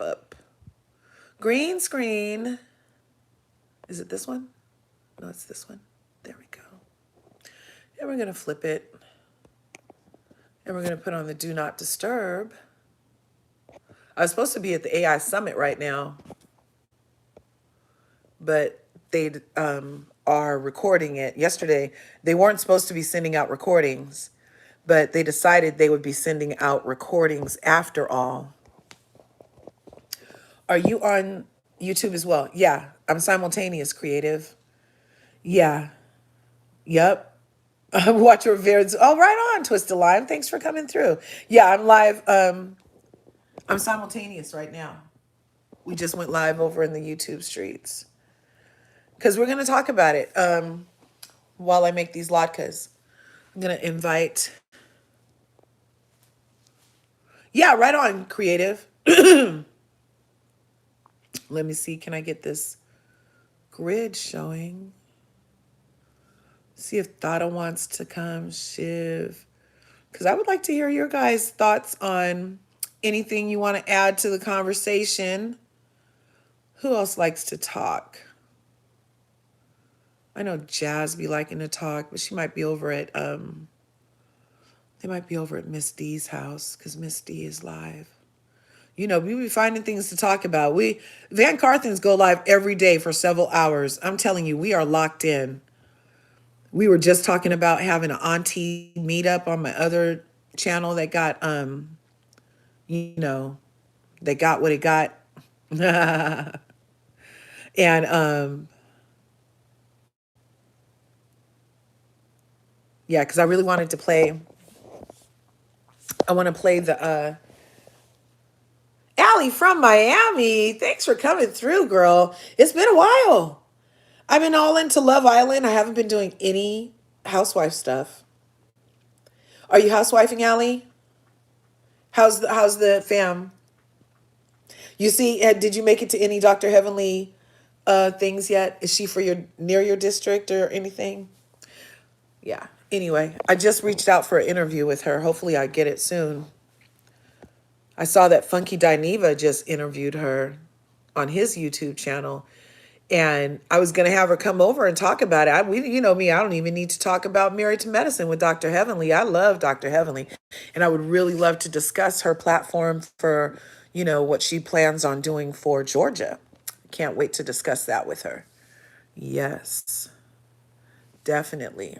up. Green screen. Is it this one? No, it's this one. There we go. And we're going to flip it. And we're going to put on the do not disturb. I was supposed to be at the AI Summit right now, but they are recording it. Yesterday, they weren't supposed to be sending out recordings, but they decided they would be sending out recordings after all. Are you on YouTube as well? Yeah, I'm simultaneous creative. Yeah, yep. Watch your videos. Oh, right on, Twist Alive. Thanks for coming through. Yeah, I'm live. I'm simultaneous right now. We just went live over in the YouTube streets because we're going to talk about it while I make these latkes. I'm going to invite. Yeah, right on, creative. Let me see. Can I get this grid showing? See if Thada wants to come, Shiv. Because I would like to hear your guys' thoughts on anything you want to add to the conversation. Who else likes to talk? I know Jazz be liking to talk, but she might be over at they might be over at Miss D's house because Miss D is live. You know, we be finding things to talk about. VanCarthens go live every day for several hours. I'm telling you, we are locked in. We were just talking about having an auntie meetup on my other channel that got you know, they got what it got. And yeah, because I really wanted to play. I want to play the Allie from Miami. Thanks for coming through, girl. It's been a while. I've been all into Love Island. I haven't been doing any housewife stuff. Are you housewifing, Allie? How's the fam? You see, did you make it to any Dr. Heavenly things yet? Is she for your near your district or anything? Yeah. Anyway, I just reached out for an interview with her. Hopefully I get it soon. I saw that Funky Dineva just interviewed her on his YouTube channel. And I was going to have her come over and talk about it. You know me, I don't even need to talk about Married to Medicine with Dr. Heavenly. I love Dr. Heavenly. And I would really love to discuss her platform for, you know, what she plans on doing for Georgia. Can't wait to discuss that with her. Yes, definitely.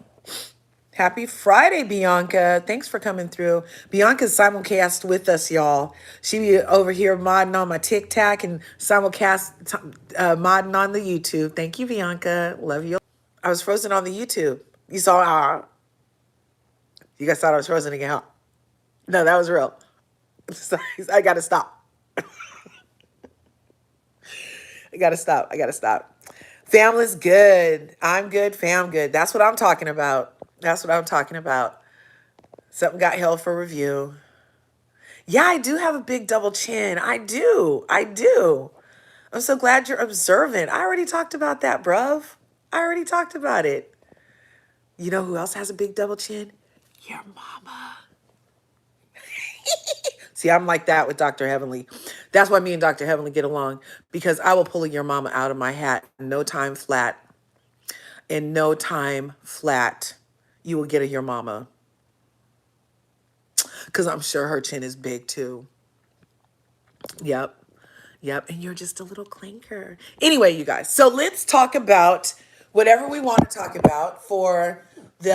Happy Friday, Bianca. Thanks for coming through. Bianca's simulcast with us, y'all. She be over here modding on my TikTok and simulcast modding on the YouTube. Thank you, Bianca. Love you. I was frozen on the YouTube. You saw, you guys thought I was frozen again, huh? No, that was real. I got to stop. I got to stop. I got to stop. Family's good. I'm good. Fam good. That's what I'm talking about. That's what I'm talking about. Something got held for review. Yeah, I do have a big double chin. I do. I do. I'm so glad you're observant. I already talked about that, bruv. I already talked about it. You know who else has a big double chin? Your mama. See, I'm like that with Dr. Heavenly. That's why me and Dr. Heavenly get along, because I will pull your mama out of my hat in no time flat. In no time flat, you will get a your mama. Because I'm sure her chin is big too. Yep. Yep. And you're just a little clinker. Anyway, you guys. So let's talk about whatever we want to talk about for the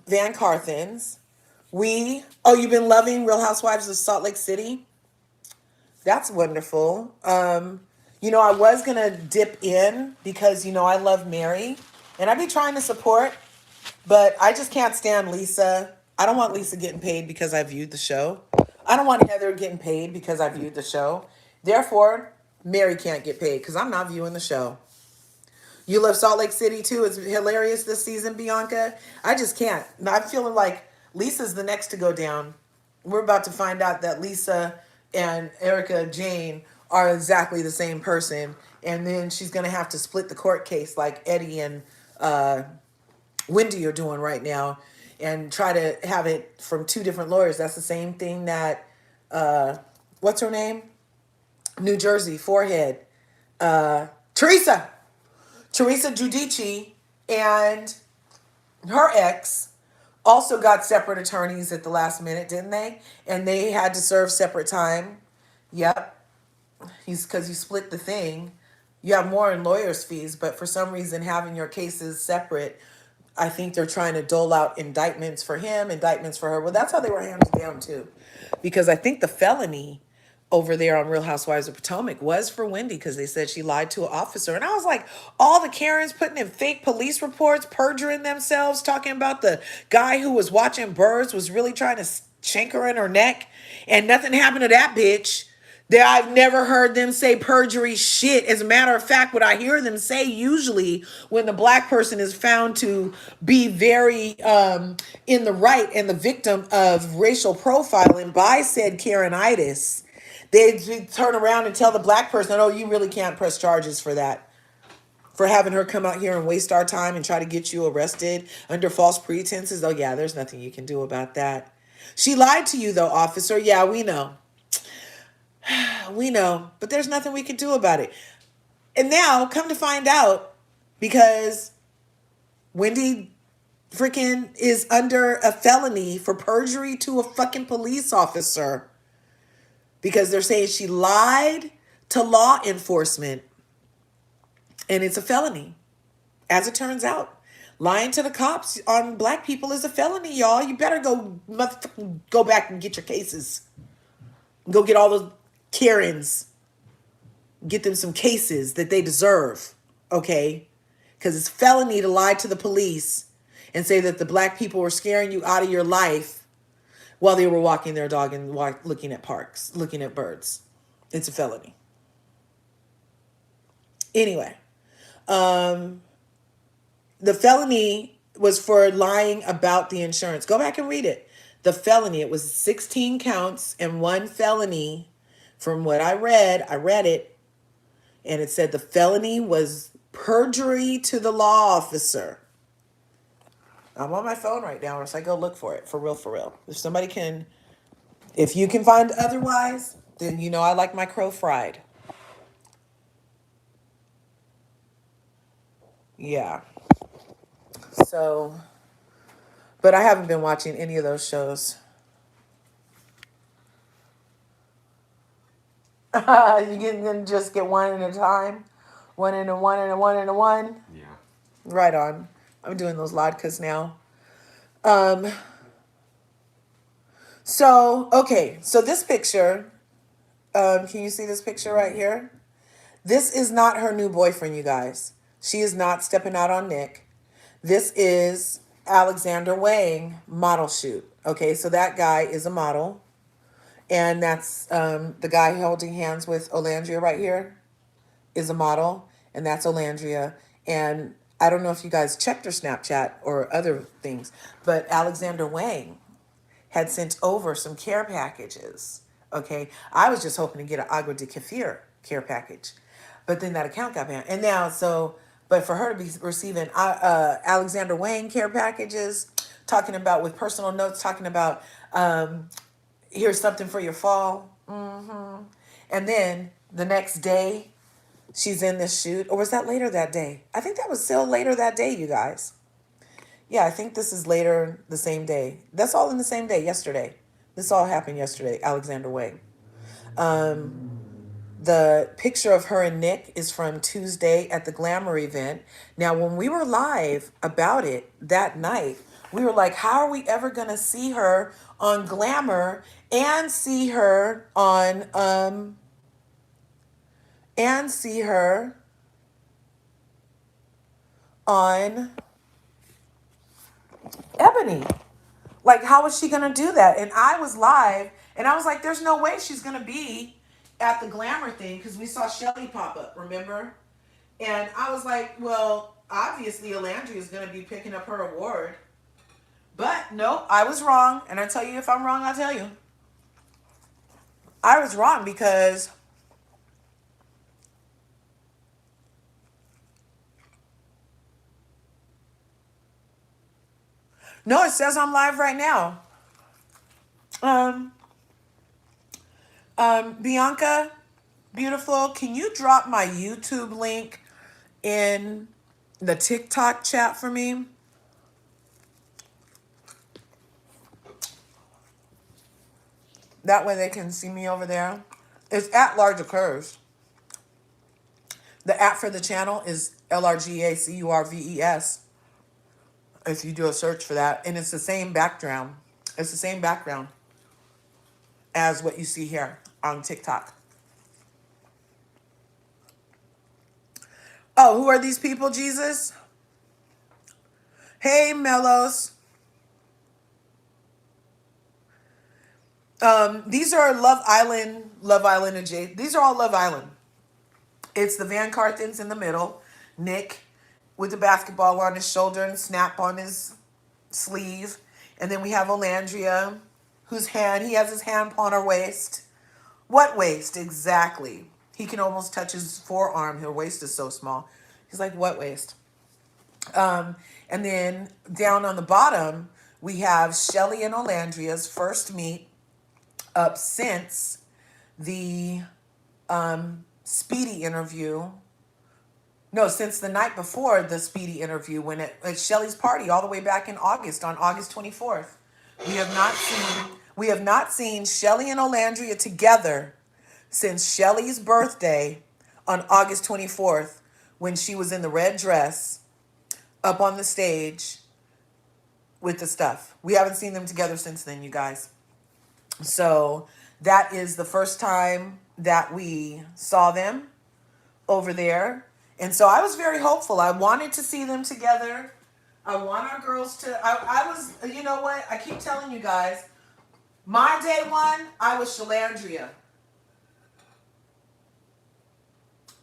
VanCarthens. You've been loving Real Housewives of Salt Lake City? That's wonderful. You know, I was going to dip in because, you know, I love Mary. And I'd be trying to support, but I just can't stand Lisa. I don't want Lisa getting paid because I viewed the show. I don't want Heather getting paid because I viewed the show. Therefore, Mary can't get paid because I'm not viewing the show. You love Salt Lake City too? It's hilarious this season, Bianca. I just can't. I'm feeling like Lisa's the next to go down. We're about to find out that Lisa and Erica Jane are exactly the same person. And then she's going to have to split the court case like Eddie and Wendy are doing right now and try to have it from two different lawyers. That's the same thing that, what's her name? New Jersey, forehead. Teresa Giudice and her ex also got separate attorneys at the last minute, didn't they? And they had to serve separate time. Yep. He's because you split the thing. You have more in lawyers' fees, but for some reason, having your cases separate, I think they're trying to dole out indictments for him, indictments for her. Well, that's how they were handed down too, because I think the felony over there on Real Housewives of Potomac was for Wendy because they said she lied to an officer. And I was like, all the Karens putting in fake police reports, perjuring themselves, talking about the guy who was watching birds was really trying to shank her in her neck, and nothing happened to that bitch. That I've never heard them say perjury shit. As a matter of fact, what I hear them say usually when the black person is found to be very in the right and the victim of racial profiling by said Karenitis, they turn around and tell the black person, oh, you really can't press charges for that. For having her come out here and waste our time and try to get you arrested under false pretenses. Oh, yeah, there's nothing you can do about that. She lied to you, though, officer. Yeah, we know. We know, but there's nothing we can do about it. And now, come to find out, because Wendy freaking is under a felony for perjury to a fucking police officer, because they're saying she lied to law enforcement, and it's a felony. As it turns out, lying to the cops on black people is a felony, y'all. You better go back and get your cases. Go get all those Karens. Get them some cases that they deserve, okay? Because it's felony to lie to the police and say that the black people were scaring you out of your life while they were walking their dog and looking at parks, looking at birds. It's a felony. Anyway, the felony was for lying about the insurance. Go back and read it. The felony, it was 16 counts and one felony. From what I read it, and it said the felony was perjury to the law officer. I'm on my phone right now, so I go look for it. For real, for real. If you can find otherwise, then you know I like my crow fried. Yeah. So, but I haven't been watching any of those shows. You can just get one at a time. One and a one and a one and a one. Yeah. Right on. I'm doing those vodkas now. So this picture, can you see this picture right here? This is not her new boyfriend, you guys. She is not stepping out on Nick. This is Alexander Wang model shoot. Okay, so that guy is a model. And that's the guy holding hands with Olandria right here is a model. And that's Olandria. And I don't know if you guys checked her Snapchat or other things, but Alexander Wang had sent over some care packages. Okay, I was just hoping to get an Agua de Kefir care package, but then that account got banned. And now, but for her to be receiving Alexander Wang care packages, talking about with personal notes, talking about here's something for your fall. And then the next day, she's in this shoot. Or was that later that day? I think that was still later that day, you guys. Yeah, I think this is later the same day. That's all in the same day, yesterday. This all happened yesterday, Alexander Wang. The picture of her and Nick is from Tuesday at the Glamour event. Now, when we were live about it that night, we were like, how are we ever going to see her on Glamour and see her on, Ebony? Like, how is she going to do that? And I was live, and I was like, there's no way she's going to be at the Glamour thing, because we saw Shelly pop up, remember? And I was like, well, obviously Olandria is going to be picking up her award. But no, I was wrong. And I tell you, if I'm wrong, I'll tell you. I was wrong because no, it says I'm live right now. Bianca Beautiful. Can you drop my YouTube link in the TikTok chat for me? That way they can see me over there. It's at LRGA Curves. The app for the channel is LRGA Curves. If you do a search for that, and it's the same background. It's the same background as what you see here on TikTok. Oh, who are these people, Jesus? Hey, Mellows. These are Love Island and Jade. These are all Love Island. It's the VanCarthens in the middle. Nick with the basketball on his shoulder and snap on his sleeve. And then we have Olandria, he has his hand upon her waist. What waist? Exactly. He can almost touch his forearm. Her waist is so small. He's like, what waist? And then down on the bottom, we have Shelly and Olandria's first meet up since the Speedy interview. No, since the night before the Speedy interview, when at Shelly's party, all the way back in August, on August 24th. We have not seen Shelly and Olandria together since Shelly's birthday on August 24th, when she was in the red dress up on the stage with the stuff. We haven't seen them together since then, you guys. So that is the first time that we saw them over there. And so I was very hopeful. I wanted to see them together. I want our girls to, I was, you know what? I keep telling you guys, my day one, I was Shalandria.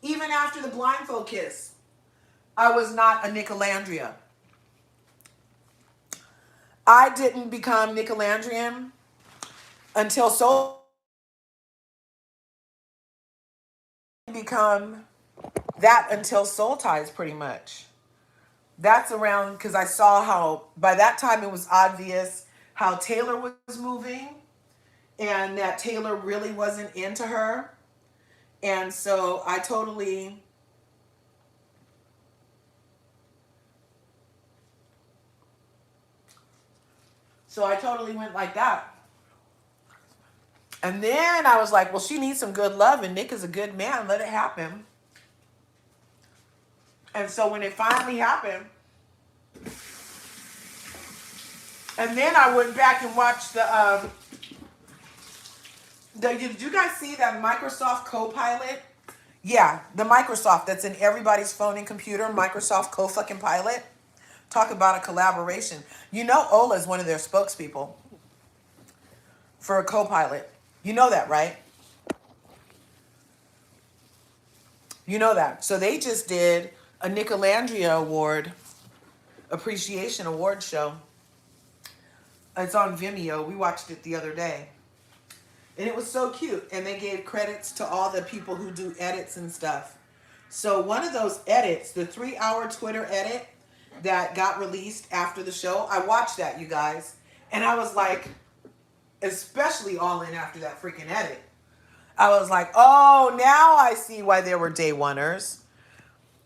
Even after the blindfold kiss, I was not a Nicolandria. I didn't become Nicolandrian until Soul become that until Soul Ties, pretty much. That's around, because I saw how by that time it was obvious how Taylor was moving and that Taylor really wasn't into her. And so I totally went like that. And then I was like, well, she needs some good love, and Nick is a good man. Let it happen. And so when it finally happened, and then I went back and watched did you guys see that Microsoft Copilot? Yeah, the Microsoft that's in everybody's phone and computer, Microsoft Co-fucking Pilot. Talk about a collaboration. You know Ola is one of their spokespeople for a Copilot. You know that, right? You know that. So they just did a Nicolandria Award, Appreciation Award show. It's on Vimeo. We watched it the other day. And it was so cute. And they gave credits to all the people who do edits and stuff. So one of those edits, the 3-hour Twitter edit that got released after the show, I watched that, you guys. And I was like, especially all in after that freaking edit. I was like, oh, now I see why they were day oneers.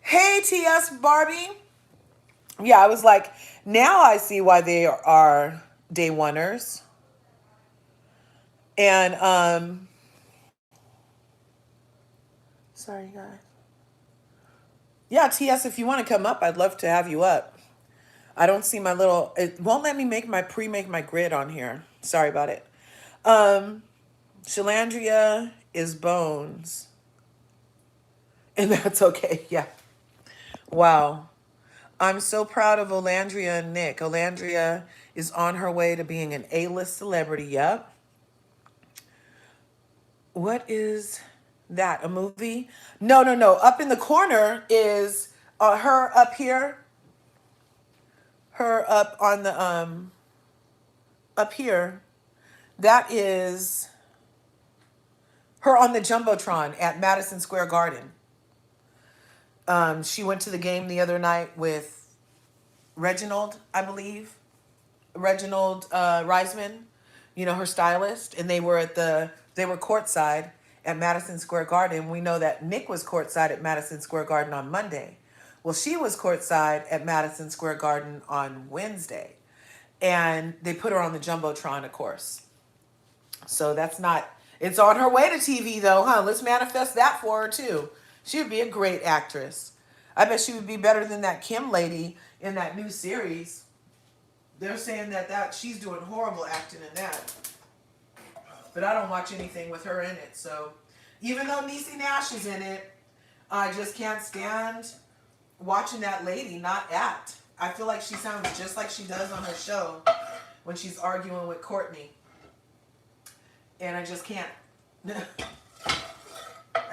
Hey, TS Barbie. Yeah, I was like, now I see why they are day oneers. And, sorry, guys. Yeah, TS, if you want to come up, I'd love to have you up. I don't see my little, it won't let me make my grid on here. Sorry about it. Shalandria is Bones. And that's okay, yeah. Wow. I'm so proud of Olandria and Nick. Olandria is on her way to being an A-list celebrity, yep. What is that, a movie? No. Up in the corner is her up here. Her up on the, up here. That is her on the Jumbotron at Madison Square Garden. She went to the game the other night with Reginald, I believe. Reginald Reisman, you know, her stylist. And they were courtside. at Madison Square Garden. We know that Nick was courtside at Madison Square Garden on Monday. Well, she was courtside at Madison Square Garden on Wednesday. And they put her on the Jumbotron, of course. So that's not, it's on her way to TV though, huh? Let's manifest that for her too. She would be a great actress. I bet she would be better than that Kim lady in that new series. They're saying that she's doing horrible acting in that. But I don't watch anything with her in it. So even though Niecy Nash is in it, I just can't stand watching that lady not act. I feel like she sounds just like she does on her show when she's arguing with Courtney. And I just can't. I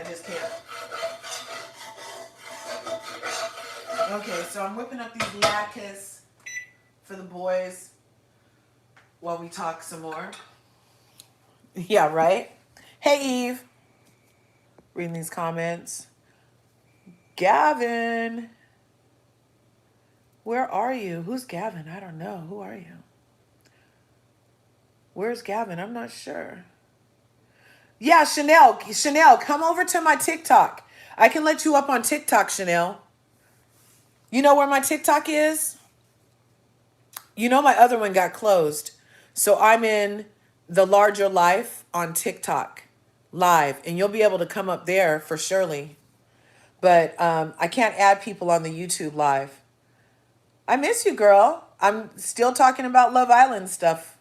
just can't. Okay, so I'm whipping up these latkes for the boys while we talk some more. Yeah, right? Hey, Eve. Reading these comments. Gavin. Where are you? Who's Gavin? I don't know. Who are you? Where's Gavin? I'm not sure. Yeah, Chanel. Chanel, come over to my TikTok. I can let you up on TikTok, Chanel. You know where my TikTok is? You know my other one got closed. So I'm in the larger life on TikTok live. And you'll be able to come up there for surely. But I can't add people on the YouTube live. I miss you, girl. I'm still talking about Love Island stuff.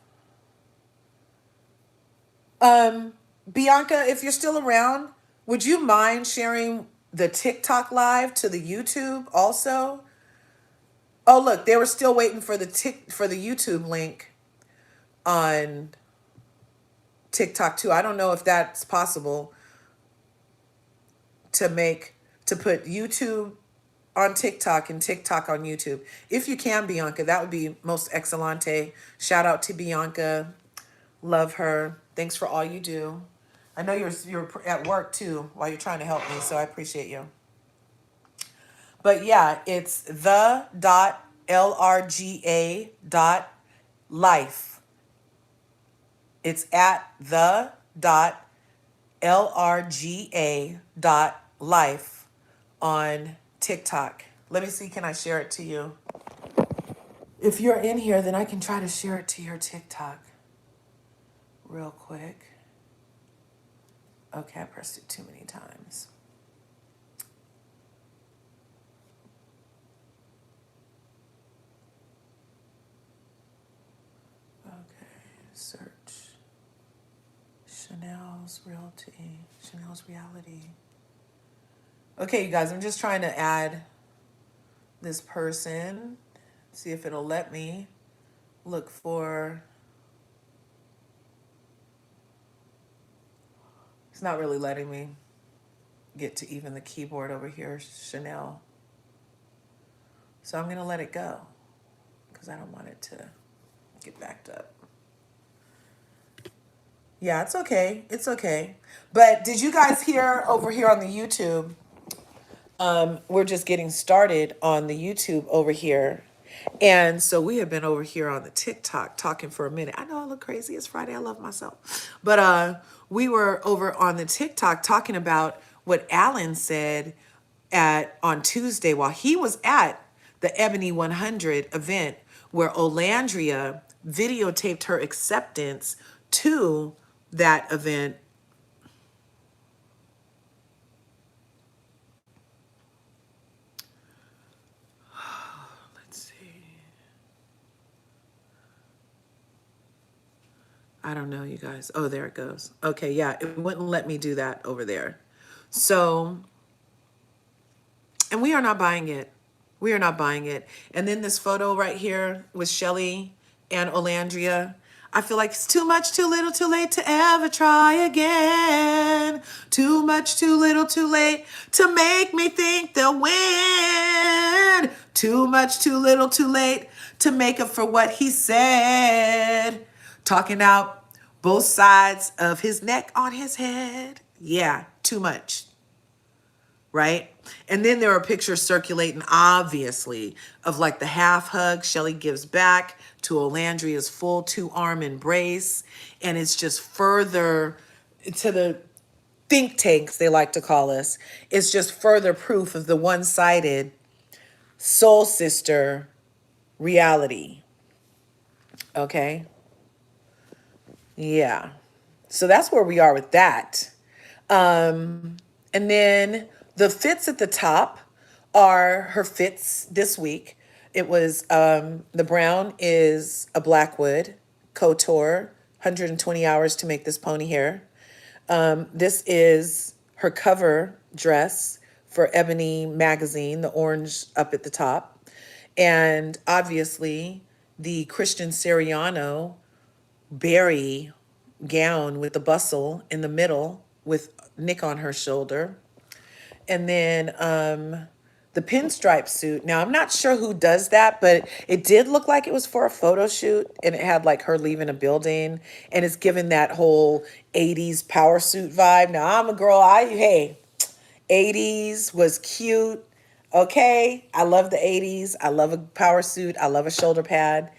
Bianca, if you're still around, would you mind sharing the TikTok live to the YouTube also? Oh, look, they were still waiting for the YouTube link on TikTok too. I don't know if that's possible to put YouTube on TikTok and TikTok on YouTube. If you can, Bianca, that would be most excellente. Shout out to Bianca. Love her. Thanks for all you do. I know you're at work too while you're trying to help me, so I appreciate you. But yeah, it's the.lrga.life. It's at the.lrga.life on TikTok. Let me see, can I share it to you? If you're in here, then I can try to share it to your TikTok real quick. Okay, I pressed it too many times. Okay, search. Chanel's reality. Okay, you guys, I'm just trying to add this person. See if it'll let me look for. It's not really letting me get to even the keyboard over here, Chanel. So I'm going to let it go because I don't want it to get backed up. Yeah, it's okay. It's okay. But did you guys hear over here on the YouTube? We're just getting started on the YouTube over here. And so we have been over here on the TikTok talking for a minute. I know I look crazy. It's Friday. I love myself. But we were over on the TikTok talking about what Alan said on Tuesday while he was at the Ebony 100 event where Olandria videotaped her acceptance to that event. Let's see. I don't know, you guys. Oh, there it goes. Okay, yeah, it wouldn't let me do that over there. So, and we are not buying it. We are not buying it. And then this photo right here with Shelly and Olandria. I feel like it's too much, too little, too late to ever try again. Too much, too little, too late to make me think they'll win. Too much, too little, too late to make up for what he said. Talking out both sides of his neck on his head. Yeah, too much. Right? And then there are pictures circulating, obviously, of like the half hug Shelly gives back to Olandria's full 2-arm embrace. And it's just further to the think tanks, they like to call us, is just further proof of the one-sided soul sister reality. Okay? Yeah. So that's where we are with that. And then the fits at the top are her fits this week. It was the brown is a Blackwood couture, 120 hours to make this pony hair. This is her cover dress for Ebony magazine, the orange up at the top. And obviously the Christian Siriano berry gown with the bustle in the middle with Nick on her shoulder. And then the pinstripe suit. Now, I'm not sure who does that, but it did look like it was for a photo shoot and it had like her leaving a building and it's given that whole 80s power suit vibe. Now, I'm a girl, hey, 80s was cute. Okay, I love the 80s. I love a power suit. I love a shoulder pad.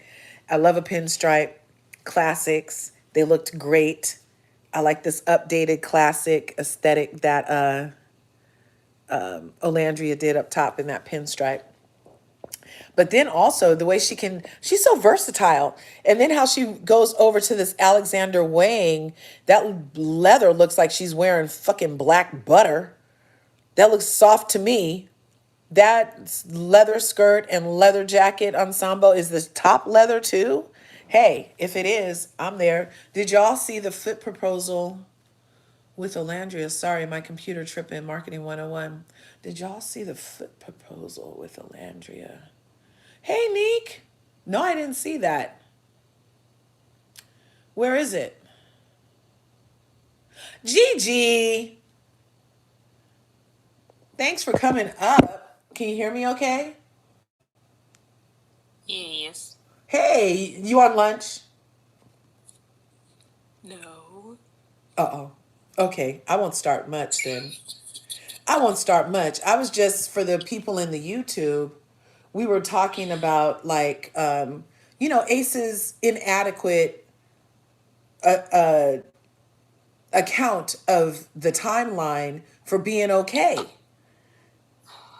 I love a pinstripe. Classics. They looked great. I like this updated classic aesthetic that Olandria did up top in that pinstripe. But then also the way she's so versatile. And then how she goes over to this Alexander Wang, that leather looks like she's wearing fucking black butter. That looks soft to me. That leather skirt and leather jacket ensemble, is the top leather too? Hey, if it is, I'm there. Did y'all see the fit proposal with Olandria? Sorry, my computer tripping, Marketing 101. Did y'all see the fit proposal with Olandria? Hey, Neek. No, I didn't see that. Where is it? Gigi. Thanks for coming up. Can you hear me okay? Yes. Hey, you on lunch? No. Uh-oh. Okay, I won't start much then. I won't start much. I was just, for the people in the YouTube, we were talking about like, Ace's inadequate account of the timeline for being okay.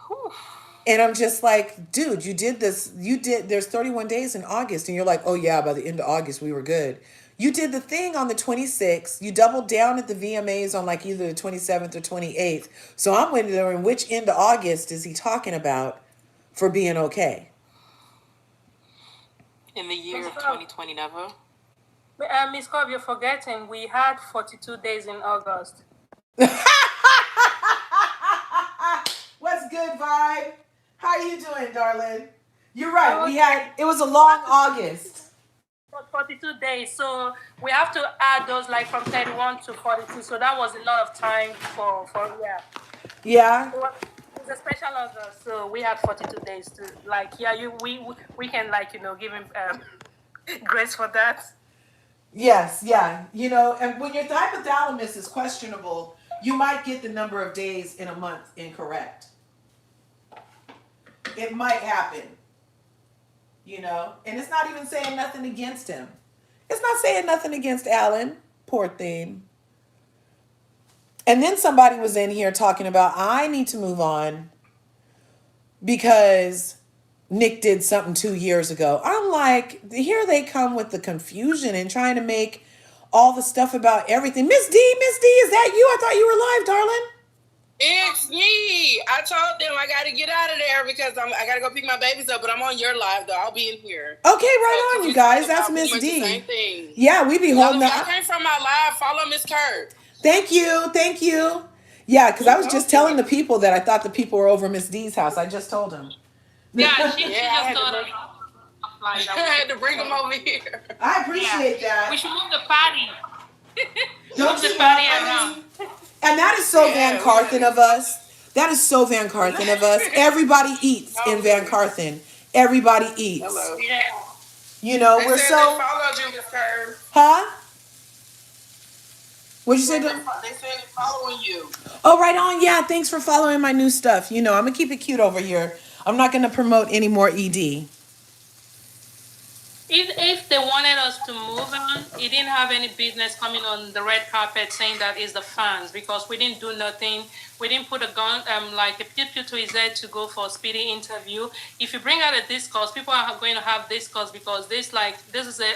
Whew. And I'm just like, dude, there's 31 days in August. And you're like, oh yeah, by the end of August, we were good. You did the thing on the 26th. You doubled down at the VMAs on like either the 27th or 28th. So I'm wondering which end of August is he talking about for being okay? In the year of 2020, never. Miss Cobb, you're forgetting we had 42 days in August. What's good, Vibe? How you doing, darling? You're right. It was a long August. 42 days, so we have to add those like from 31 to 42. So that was a lot of time for yeah. Yeah. It was a special August, so we had 42 days to we can give him grace for that. Yes, yeah. And when your hypothalamus is questionable, you might get the number of days in a month incorrect. It might happen. And it's not even saying nothing against him. It's not saying nothing against Alan. Poor thing. And then somebody was in here talking about, I need to move on because Nick did something 2 years ago. I'm like, here they come with the confusion and trying to make all the stuff about everything. Miss D, is that you? I thought you were live, darling. It's me. I told them I got to get out of there because I got to go pick my babies up, but I'm on your live, though. I'll be in here. Okay, right on, you guys. That's Miss D. Same thing. Yeah, we be holding up. I came from my live. Follow Miss Kurt. Thank you. Yeah, because I was just telling the people that I thought the people were over Miss D's house. I just told them. Yeah, she just told us. I had to bring them over here. I appreciate that. We should move the party. Don't the party around. And that is so VanCarthen of us. That is so VanCarthen of us. Everybody eats in VanCarthen. Everybody eats. Hello. Yeah. We're so. They followed you, Miss Kurt. Huh? What'd you say? They said they're following you. Oh, right on. Yeah, thanks for following my new stuff. I'm going to keep it cute over here. I'm not going to promote any more ED. If they wanted us to move on, he didn't have any business coming on the red carpet saying that it's the fans, because we didn't do nothing. We didn't put a gun, like a pew pew to his head to go for a speedy interview. If you bring out a discourse, people are going to have discourse because this is a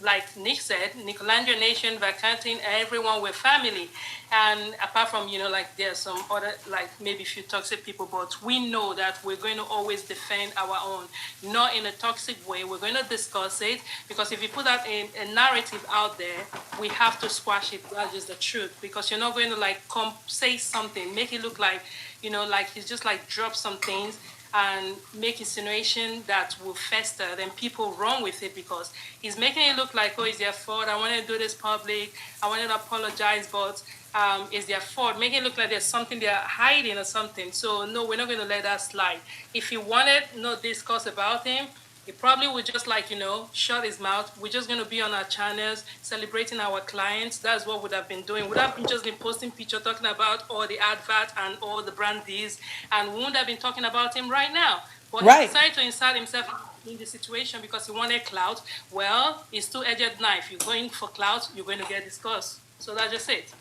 like Nick said, Nicolandria Nation, VanCarthen, everyone, we're family. And apart from, like there's some other, like maybe a few toxic people, but we know that we're going to always defend our own, not in a toxic way. We're going to discuss it, because if you put that in a narrative out there, we have to squash it. That's just the truth, because you're not going to like come say something, make it look like, like he's just like drop some things and make insinuation that will fester, then people run with it because he's making it look like, oh, it's their fault. I want to do this public. I want to apologize, but it's their fault. Make it look like there's something they're hiding or something. So no, we're not going to let that slide. If he wanted no discourse about him, he probably would just like, shut his mouth. We're just going to be on our channels, celebrating our clients. That's what would have been doing. Would have been just been posting picture talking about all the advert and all the brandies, and we wouldn't have been talking about him right now. But he Right. decided to insert himself in the situation because he wanted clout. Well, it's two-edged knife. You're going for clout, you're going to get discussed. So that's just it.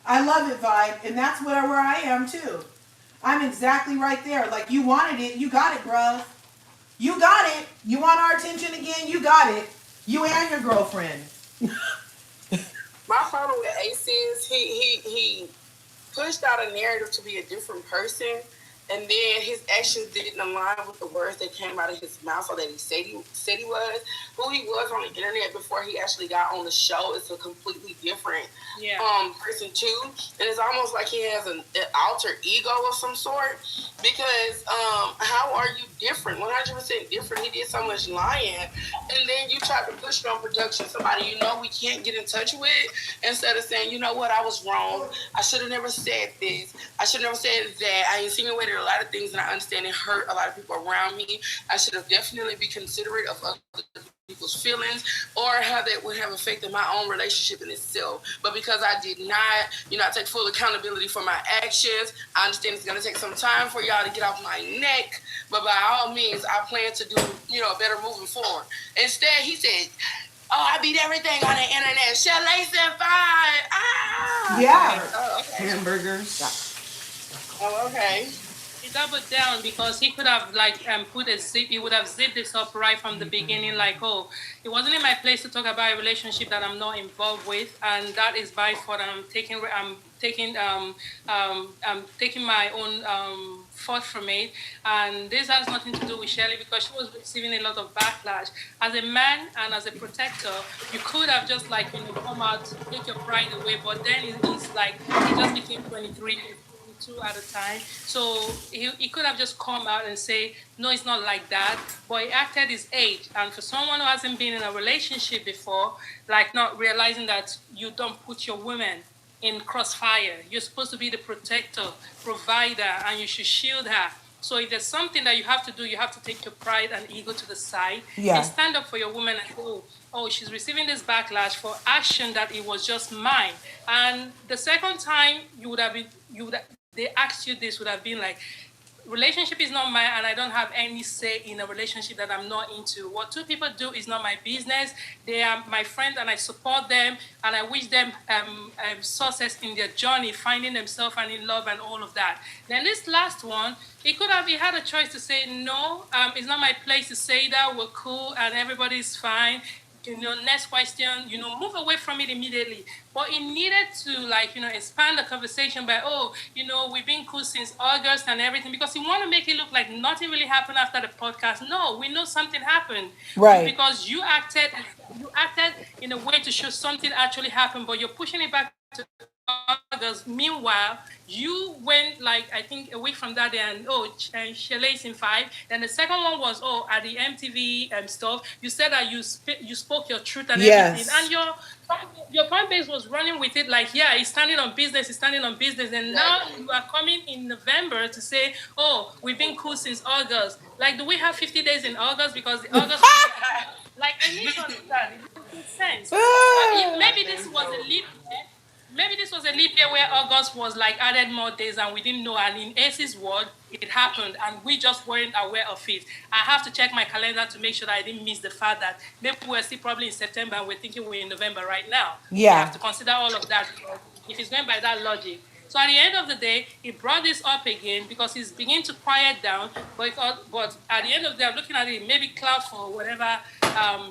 I love it, Vibe, and that's where I am too. I'm exactly right there. Like you wanted it, you got it, bruh. You got it. You want our attention again? You got it. You and your girlfriend. My problem with Ace is he pushed out a narrative to be a different person, and then his actions didn't align with the words that came out of his mouth, or that he said he was. Who he was on the internet before he actually got on the show is a completely different person too. And it's almost like he has an alter ego of some sort, because how are you different? 100% different. He did so much lying, and then you try to push it on production, somebody we can't get in touch with, instead of saying, you know what, I was wrong. I should have never said this. I should have never said that. I insinuated a lot of things, and I understand it hurt a lot of people around me. I should have definitely be considerate of other people's feelings, or how that would have affected my own relationship in itself. But because I did not, I take full accountability for my actions. I understand it's going to take some time for y'all to get off my neck, but by all means, I plan to do, better moving forward. Instead, he said, oh, I beat everything on the internet. Chalet said 5. Ah! Yeah. Oh, okay. Hamburgers. Oh, okay. He doubled down because he could have put a zip. He would have zipped this up right from the beginning. Like, oh, it wasn't in my place to talk about a relationship that I'm not involved with, and that is by fault. And I'm taking my own fault from it. And this has nothing to do with Shirley, because she was receiving a lot of backlash. As a man and as a protector, you could have just come out, take your pride away. But then it's like he just became 23. Two at a time. So he could have just come out and say, no, it's not like that. But he acted his age. And for someone who hasn't been in a relationship before, not realizing that you don't put your women in crossfire. You're supposed to be the protector, provider, and you should shield her. So if there's something that you have to do, you have to take your pride and ego to the side and stand up for your woman and go, oh, she's receiving this backlash for action that it was just mine. And the second time they asked you this would have been like, relationship is not mine, and I don't have any say in a relationship that I'm not into. What two people do is not my business. They are my friends, and I support them, and I wish them success in their journey, finding themselves and in love and all of that. Then this last one, he had a choice to say, no, it's not my place to say that, we're cool and everybody's fine. Next question, move away from it immediately. But it needed to expand the conversation by, we've been cool since August and everything, because you want to make it look like nothing really happened after the podcast. No, we know something happened. Right. Because you acted in a way to show something actually happened, but you're pushing it back to August. Meanwhile, you went I think a week from that day, and Chalet's in 5. Then the second one was at the MTV stuff. You said that you spoke your truth and everything, and your fan base was running with it. He's standing on business. And now you are coming in November to say, oh, we've been cool since August. Do we have 50 days in August? Because the August. I need to understand. It doesn't make sense. Maybe this was a leap year. maybe this was a leap year where August was like added more days and we didn't know. And in Ace's word, it happened and we just weren't aware of it. I have to check my calendar to make sure that I didn't miss the fact that maybe we're still probably in September and we're thinking we're in November right now. Yeah. We have to consider all of that if it's going by that logic. So at the end of the day, he brought this up again because he's beginning to quiet down. But at the end of the day, I'm looking at it, maybe cloud for whatever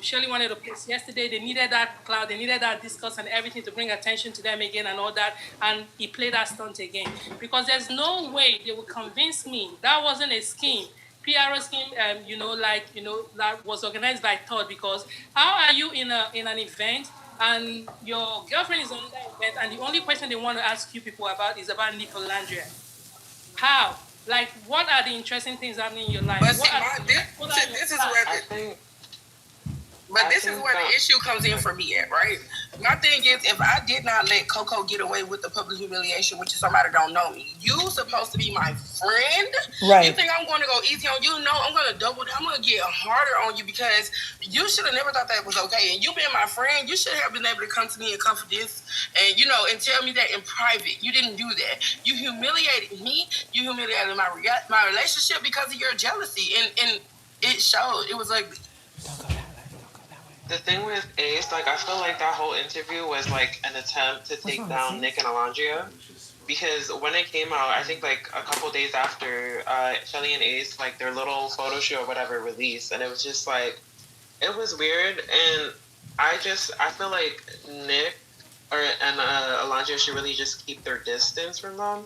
Shirley wanted to place yesterday. They needed that cloud, they needed that discourse and everything to bring attention to them again and all that. And he played that stunt again. Because there's no way they would convince me that wasn't a scheme. PRO scheme, that was organized by Todd. Because how are you in an event and your girlfriend is on that event, and the only question they want to ask you people about is about nicolandria? How? Like, what are the interesting things happening in your life? But see, this is where this is where the issue comes in for me at, right? My thing is, if I did not let Coco get away with the public humiliation, which is somebody don't know me, you supposed to be my friend. Right. You think I'm going to go easy on you? No, I'm going to double. I'm going to get harder on you because you should have never thought that was okay. And you being my friend, you should have been able to come to me in confidence and and tell me that in private. You didn't do that. You humiliated me. You humiliated my relationship because of your jealousy, and it showed. It was like. The thing with Ace, like, I feel like that whole interview was like an attempt to take down Nick and Olandria, because when it came out, I think like a couple days after Shelly and Ace, like their little photo shoot or whatever released, and it was just like, it was weird, and I feel like Nick and Olandria should really just keep their distance from them,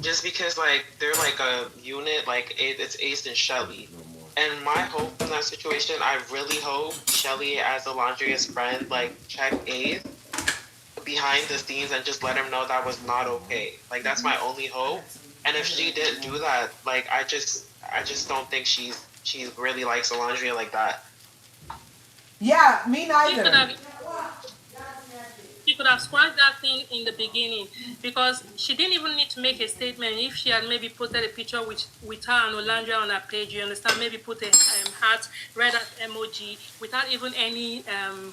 just because like they're like a unit, like it's Ace and Shelly. And my hope in that situation, I really hope Shelly, as Olandria's friend, like check Ace behind the scenes and just let him know that was not okay. Like, that's my only hope. And if she didn't do that, like, I just don't think she really likes Olandria like that. Yeah, me neither. She could have squashed that thing in the beginning, because she didn't even need to make a statement. If she had maybe put a picture with her and Olandria on her page, you understand, maybe put a heart, red heart emoji, without even any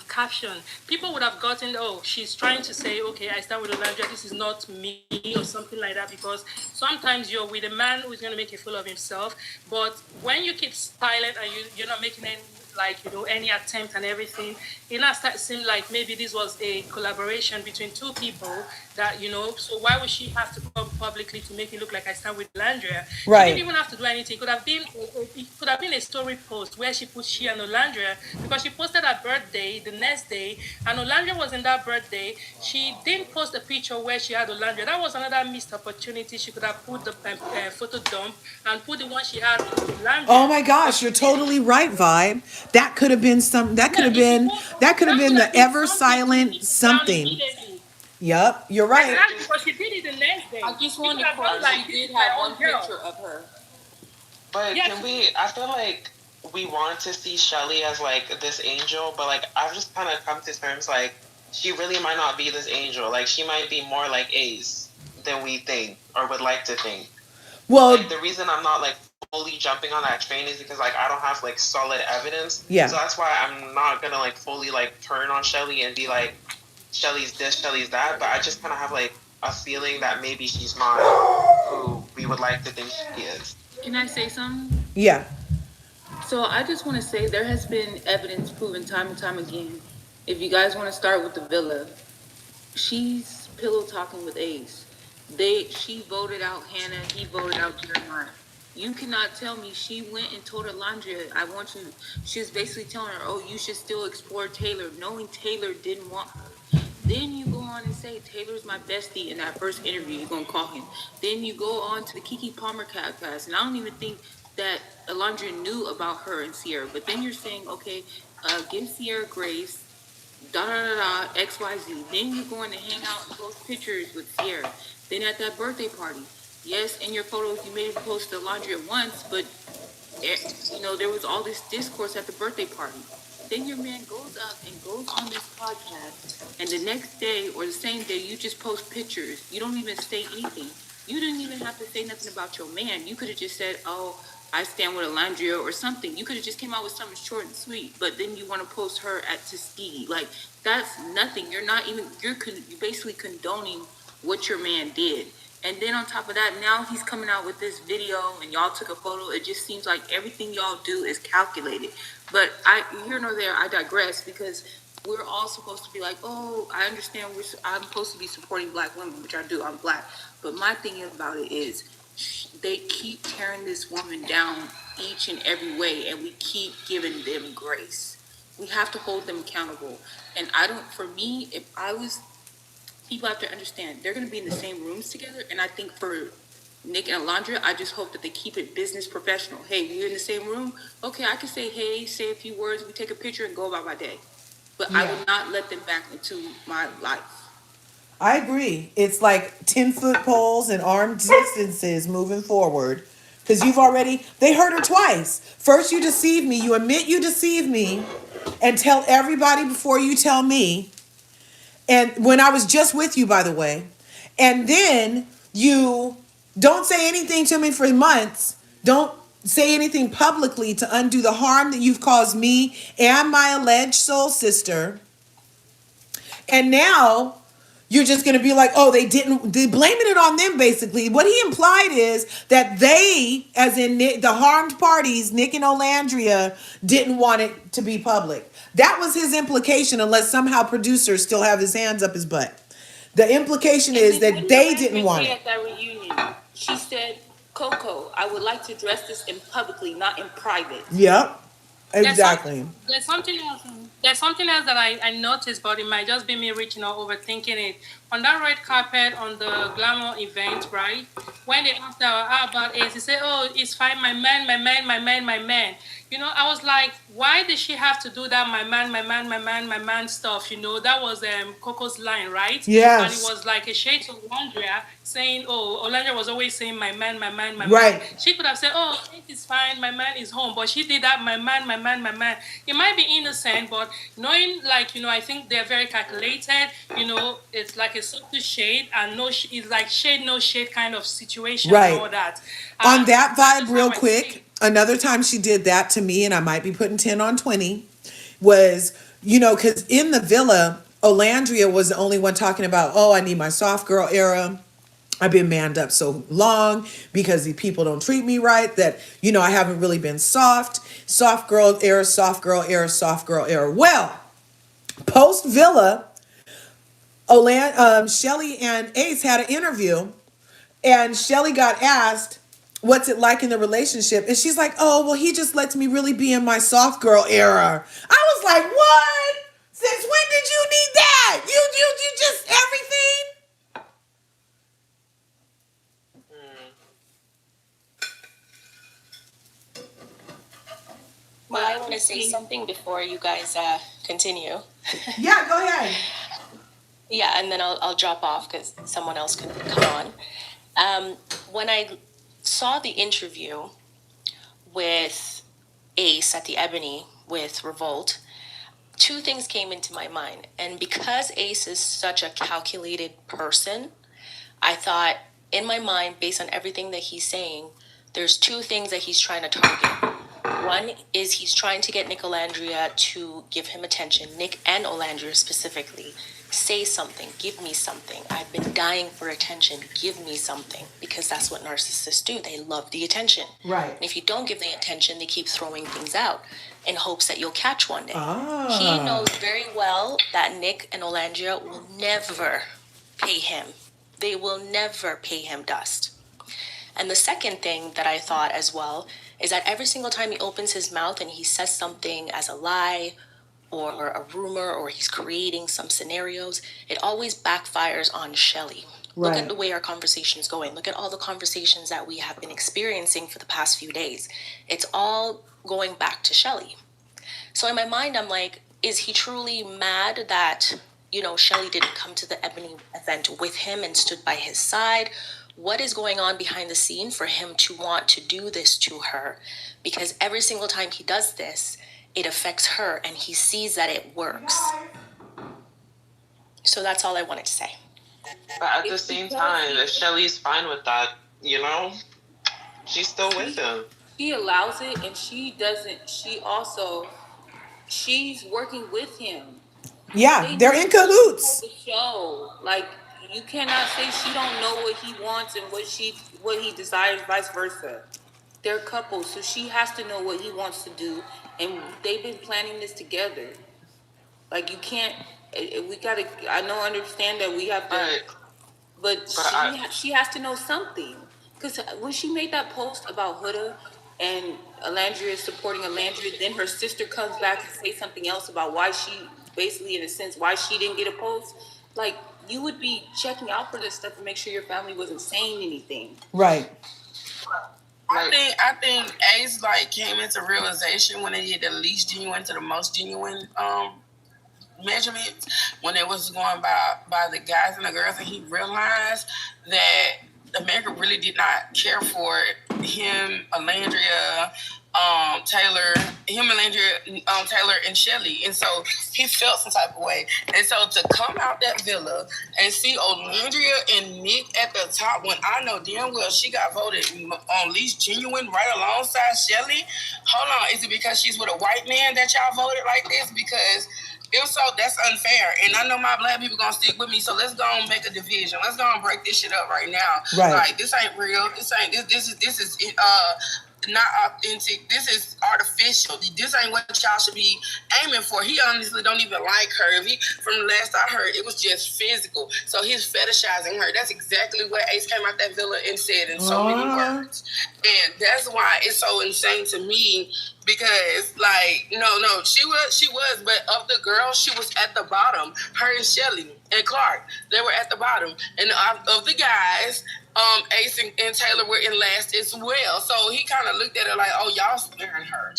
caption, people would have gotten, oh, she's trying to say, okay, I stand with Olandria, this is not me, or something like that. Because sometimes you're with a man who's going to make a fool of himself, but when you keep silent and you're not making any attempt and everything, it now starts seem like maybe this was a collaboration between two people that, so why would she have to come publicly to make it look like I stand with Olandria? Right. She didn't even have to do anything. It could have been a story post where she put she and Olandria, because she posted her birthday the next day, and Olandria was in that birthday. She didn't post a picture where she had Olandria. That was another missed opportunity. She could have put the photo dump and put the one she had with Olandria. Oh my gosh, you're totally right, Vibe. That could have been some. That could have been the ever silent something. Yep, you're right. Exactly, because she did it the next day. I just want to correct. She did have one picture of her. But I feel like we want to see Shelly as like this angel, but like I've just kind of come to terms like she really might not be this angel. Like, she might be more like Ace than we think or would like to think. Well, like, the reason I'm not like fully jumping on that train is because like I don't have like solid evidence. Yeah. So that's why I'm not gonna like fully like turn on Shelly and be like, Shelly's this, Shelly's that. But I just kind of have like a feeling that maybe she's not who we would like to think she is. Can I say something? Yeah. So I just want to say there has been evidence proven time and time again. If you guys want to start with the villa, she's pillow talking with Ace. She voted out Hannah, he voted out Jeremiah. You cannot tell me she went and told Olandria, she was basically telling her, oh, you should still explore Taylor, knowing Taylor didn't want her. Then you go on and say, Taylor's my bestie in that first interview, you're going to call him. Then you go on to the Kiki Palmer podcast, and I don't even think that Olandria knew about her and Sierra. But then you're saying, okay, give Sierra grace, XYZ. Then you're going to hang out and post pictures with Sierra. Then at that birthday party, yes, in your photos, you made a post to Olandria once, but, there was all this discourse at the birthday party. Then your man goes up and goes on this podcast, and the next day or the same day, you just post pictures. You don't even say anything. You didn't even have to say nothing about your man. You could have just said, oh, I stand with Olandria or something. You could have just came out with something short and sweet, but then you want to post her at Tuskegee. Like, that's nothing. You're not even, you're basically condoning what your man did. And then on top of that, now he's coming out with this video and y'all took a photo. It just seems like everything y'all do is calculated. But here nor there, I digress, because we're all supposed to be like, oh, I understand I'm supposed to be supporting Black women, which I do, I'm Black. But my thing about it is, they keep tearing this woman down each and every way, and we keep giving them grace. We have to hold them accountable. And for me, if I was, people have to understand, they're going to be in the same rooms together. And I think for Nick and Alondra, I just hope that they keep it business professional. Hey, we're in the same room. Okay, I can say hey, say a few words, we take a picture and go about my day. But I would not let them back into my life. I agree. It's like 10-foot poles and arm distances moving forward. Because they heard her twice. First, you deceive me. You admit you deceive me and tell everybody before you tell me. And when I was just with you, by the way. And then you don't say anything to me for months. Don't say anything publicly to undo the harm that you've caused me and my alleged soul sister. And now you're just going to be like, oh, they're blaming it on them, basically. What he implied is that they, as in Nick, the harmed parties, Nick and Olandria, didn't want it to be public. That was his implication, unless somehow producers still have his hands up his butt. The implication is that they didn't want it. At that reunion, she said, Coco, I would like to address this in publicly, not in private. Yep, exactly. There's something else. There's something else that I noticed, but it might just be me reaching or overthinking it. On that red carpet on the glamour event, right? When they asked her how about Ace, he said, "Oh, it's fine, my man, my man, my man, my man." You know, I was like, why did she have to do that, my man, my man, my man, my man stuff? You know, that was Coco's line, right? Yes. And it was like a shade to Olandria saying, oh, Olandria was always saying, my man, my man, my Right. man. She could have said, oh, it is fine, my man is home. But she did that, my man, my man, my man. It might be innocent, but knowing, like, you know, I think they're very calculated. You know, it's like a subtle shade and it's like shade, no shade kind of situation. Right. And all that. On that vibe, real quick, another time she did that to me, and I might be putting 10 on 20, was, because in the villa, Olandria was the only one talking about, oh, I need my soft girl era. I've been manned up so long because the people don't treat me right that, I haven't really been soft. Soft girl era, soft girl era, soft girl era. Well, post villa, Shelly and Ace had an interview, and Shelly got asked, what's it like in the relationship? And she's like, oh, well, he just lets me really be in my soft girl era. I was like, what? Since when did you need that? You just everything? Well, I want to say something before you guys continue. Yeah, go ahead. Yeah, and then I'll drop off because someone else could come on. When I saw the interview with Ace at the Ebony with Revolt, two things came into my mind. And because Ace is such a calculated person, I thought in my mind, based on everything that he's saying, there's two things that he's trying to target. One is he's trying to get Nicolandria to give him attention, Nick and Olandria specifically. Say something, give me something. I've been dying for attention, give me something. Because that's what narcissists do. They love the attention. Right. And if you don't give the attention, they keep throwing things out in hopes that you'll catch one day. Ah. He knows very well that Nick and Olandria will never pay him. They will never pay him dust. And the second thing that I thought as well is that every single time he opens his mouth and he says something as a lie or a rumor or he's creating some scenarios, it always backfires on Shelly. Right. Look at the way our conversation is going. Look at all the conversations that we have been experiencing for the past few days. It's all going back to Shelly. So in my mind, I'm like, is he truly mad that, Shelly didn't come to the Ebony event with him and stood by his side? What is going on behind the scene for him to want to do this to her? Because every single time he does this, it affects her and he sees that it works. So that's all I wanted to say. But at the same time, if Shelly's fine with that, she's still with him. She allows it, and she doesn't. She's working with him. Yeah, they're in cahoots. The show, like, you cannot say she don't know what he wants and what he desires, vice versa. They're couples, so she has to know what he wants to do, and they've been planning this together. Like, you can't. We gotta. I know, understand that we have to, but she has to know something. Because when she made that post about Huda and Olandria supporting Olandria, then her sister comes back and say something else about why she, basically in a sense, why she didn't get a post. Like, you would be checking out for this stuff to make sure your family wasn't saying anything. Right. I think Ace like came into realization when they did the least genuine to the most genuine measurements, when it was going by the guys and the girls, and he realized that America really did not care for him, Olandria, Taylor, Taylor, and Shelly, and so he felt some type of way. And so to come out that villa and see Olandria and Nick at the top, when I know damn well she got voted on least genuine right alongside Shelly. Hold on, is it because she's with a white man that y'all voted like this? Because if so, that's unfair. And I know my black people gonna stick with me, so let's go and make a division. Let's go and break this shit up right now. Right. Like, this ain't real. This is not authentic. This is artificial. This ain't what y'all should be aiming for. He honestly don't even like her. From the last I heard, it was just physical. So he's fetishizing her. That's exactly what Ace came out that villa and said in so many words. And that's why it's so insane to me. Because, like, no, she was, but of the girls, she was at the bottom. Her and Shelly and Clark, they were at the bottom. And of the guys, Ace and Taylor were in last as well. So he kind of looked at her like, oh, y'all sparing her.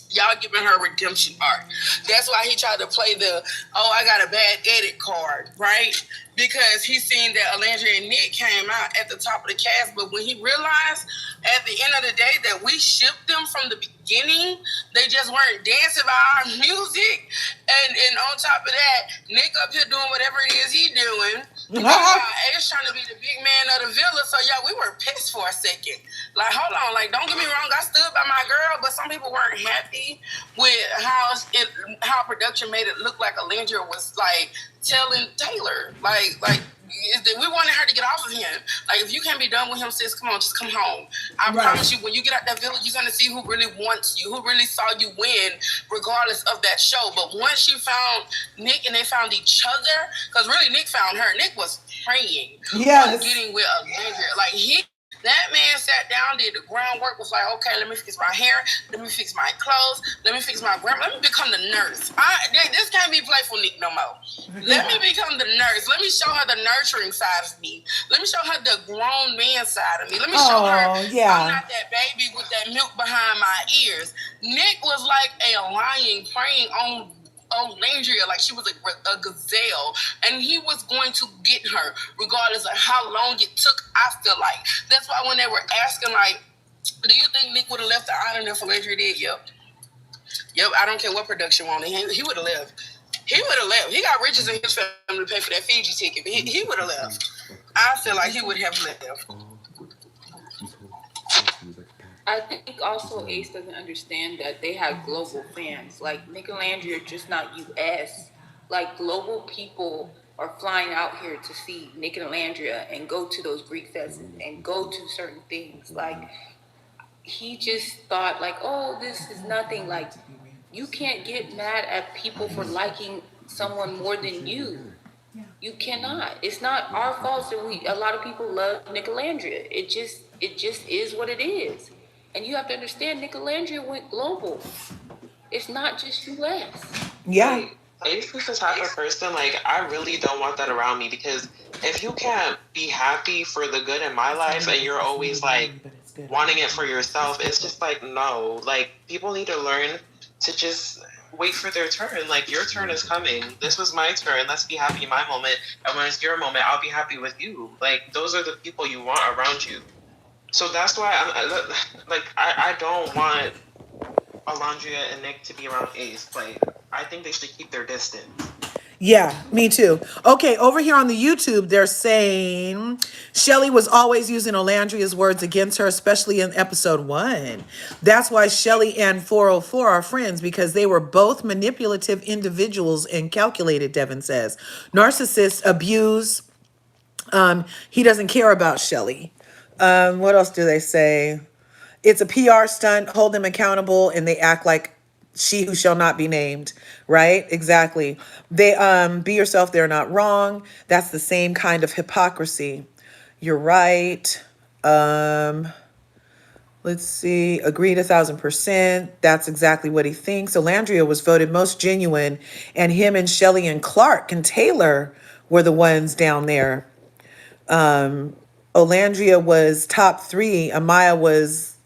Y'all giving her a redemption arc. That's why he tried to play the, oh, I got a bad edit card, right? Because he seen that Olandria and Nick came out at the top of the cast, but when he realized at the end of the day that we shipped them from the beginning, they just weren't dancing by our music. And on top of that, Nick up here doing whatever it is he doing. Ace trying to be the big man of the villa. So, yeah, we were pissed for a second. Like, hold on. Like, don't get me wrong. I stood by my girl, but some people weren't happy with how production made it look like Olandria was, like, telling Taylor, like we wanted her to get off of him. Like, if you can't be done with him, sis, come on, just come home. I promise you, when you get out that village, you're gonna see who really wants you, who really saw you win, regardless of that show. But once you found Nick and they found each other, because really Nick found her. Nick was praying on getting with Olandria. Like, that man sat down, did the groundwork, was like, okay, let me fix my hair, let me fix my clothes, let me fix my grandma, let me become the nurse. This can't be playful Nick no more. Let me become the nurse. Let me show her the nurturing side of me. Let me show her the grown man side of me. Let me show her I'm not that baby with that milk behind my ears. Nick was like a lion preying on Olandria like she was a gazelle, and he was going to get her regardless of how long it took. I feel like that's why when they were asking, like, do you think Nick would have left the island if Olandria did? Yep, I don't care what production wanted. He would have left. He got riches in his family to pay for that Fiji ticket, but he would have left. I feel like he would have left. I think also Ace doesn't understand that they have global fans. Like, Nicolandria, just not US. Like, global people are flying out here to see Nick and Olandria and go to those Greek fests and go to certain things. Like, he just thought, like, oh, this is nothing. Like, you can't get mad at people for liking someone more than you. You cannot. It's not our fault that a lot of people love Nicolandria. It just is what it is. And you have to understand, Nicolandria went global. It's not just US. Yeah. Ace is the type of person, like, I really don't want that around me, because if you can't be happy for the good in my life and you're always, like, wanting it for yourself, it's just like, no. Like, people need to learn to just wait for their turn. Like, your turn is coming. This was my turn. Let's be happy in my moment. And when it's your moment, I'll be happy with you. Like, those are the people you want around you. So that's why I don't want Olandria and Nick to be around Ace. Like, I think they should keep their distance. Yeah, me too. Okay, over here on the YouTube, they're saying Shelly was always using Olandria's words against her, especially in episode 1. That's why Shelly and 404 are friends, because they were both manipulative individuals and calculated, Devin says. Narcissists abuse. He doesn't care about Shelly. What else do they say? It's a PR stunt, hold them accountable, and they act like she who shall not be named, right? Exactly. They be yourself, they're not wrong. That's the same kind of hypocrisy. You're right. Let's see. Agreed 1,000%. That's exactly what he thinks. Olandria was voted most genuine, and him and Shelley and Clark and Taylor were the ones down there. Olandria was top 3. Amaya was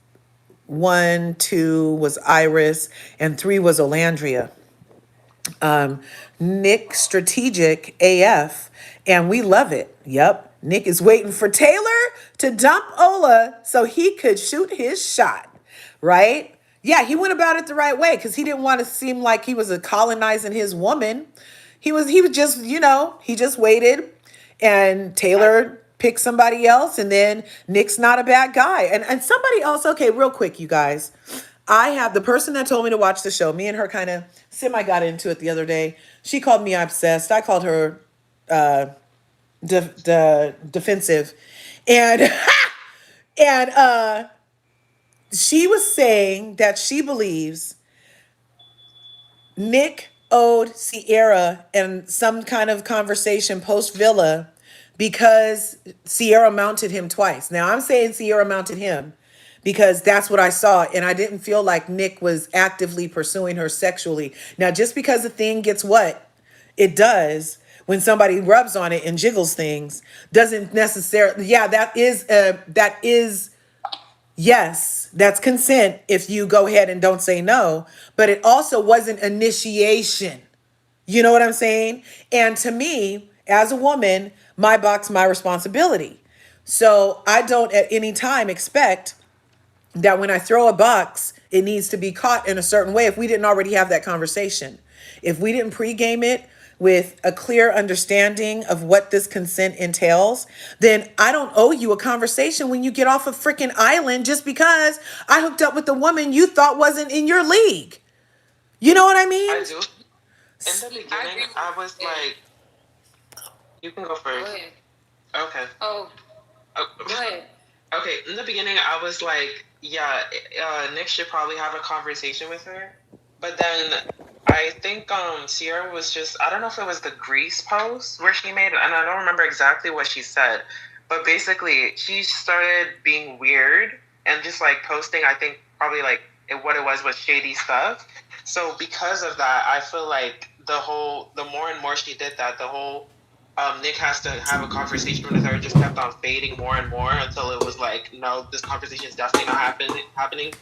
1, 2 was Iris, and 3 was Olandria. Nick strategic AF, and we love it. Yep. Nick is waiting for Taylor to dump Ola so he could shoot his shot, right? Yeah, he went about it the right way because he didn't want to seem like he was colonizing his woman. He was just, he just waited, and Taylor picked somebody else, and then Nick's not a bad guy. And somebody else, okay, real quick, you guys. I have the person that told me to watch the show. Me and her kind of semi got into it the other day. She called me obsessed. I called her defensive, and and she was saying that she believes Nick owed Sierra and some kind of conversation post Villa because Sierra mounted him twice. Now I'm saying Sierra mounted him because that's what I saw, and I didn't feel like Nick was actively pursuing her sexually. Now, just because a thing gets what it does when somebody rubs on it and jiggles things doesn't necessarily, yeah, that is yes, that's consent if you go ahead and don't say no, but it also wasn't initiation. You know what I'm saying? And to me, as a woman, my box, my responsibility. So I don't at any time expect that when I throw a box, it needs to be caught in a certain way if we didn't already have that conversation. If we didn't pregame it with a clear understanding of what this consent entails, then I don't owe you a conversation when you get off a freaking island just because I hooked up with a woman you thought wasn't in your league. You know what I mean? I do. In the beginning, I was like, you can go first. Go ahead. Okay. Oh, go ahead. Okay, in the beginning, I was like, yeah, Nick should probably have a conversation with her. But then I think Sierra was just, I don't know if it was the Grease post where she made, and I don't remember exactly what she said, but basically she started being weird and just like posting, I think probably like what it was shady stuff. So because of that, I feel like the more and more she did that, the whole Nick has to have a conversation with her just kept on fading more and more until it was like, no, this conversation is definitely not happening.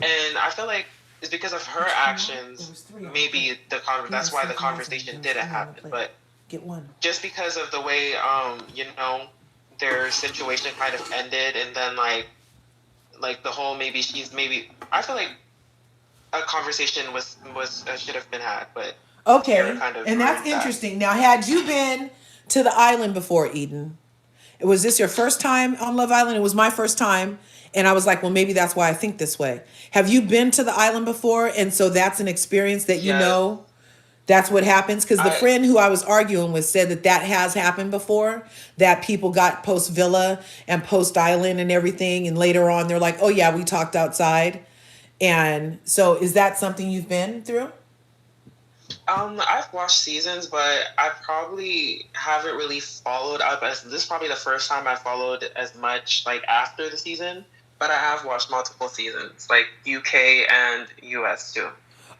And I feel like it's because of her actions, maybe that's why the conversation didn't happen. But just because of the way, their situation kind of ended, and then like the whole maybe I feel like a conversation was should have been had, but okay, kind of and that's interesting. Now, had you been to the island before, Eden? Was this your first time on Love Island? It was my first time. And I was like, well, maybe that's why I think this way. Have you been to the island before? And so that's an experience that that's what happens? Because the friend who I was arguing with said that has happened before, that people got post Villa and post Island and everything. And later on, they're like, oh, yeah, we talked outside. And so is that something you've been through? I've watched seasons, but I probably haven't really followed up this is probably the first time I followed as much like after the season, but I have watched multiple seasons, like UK and US too.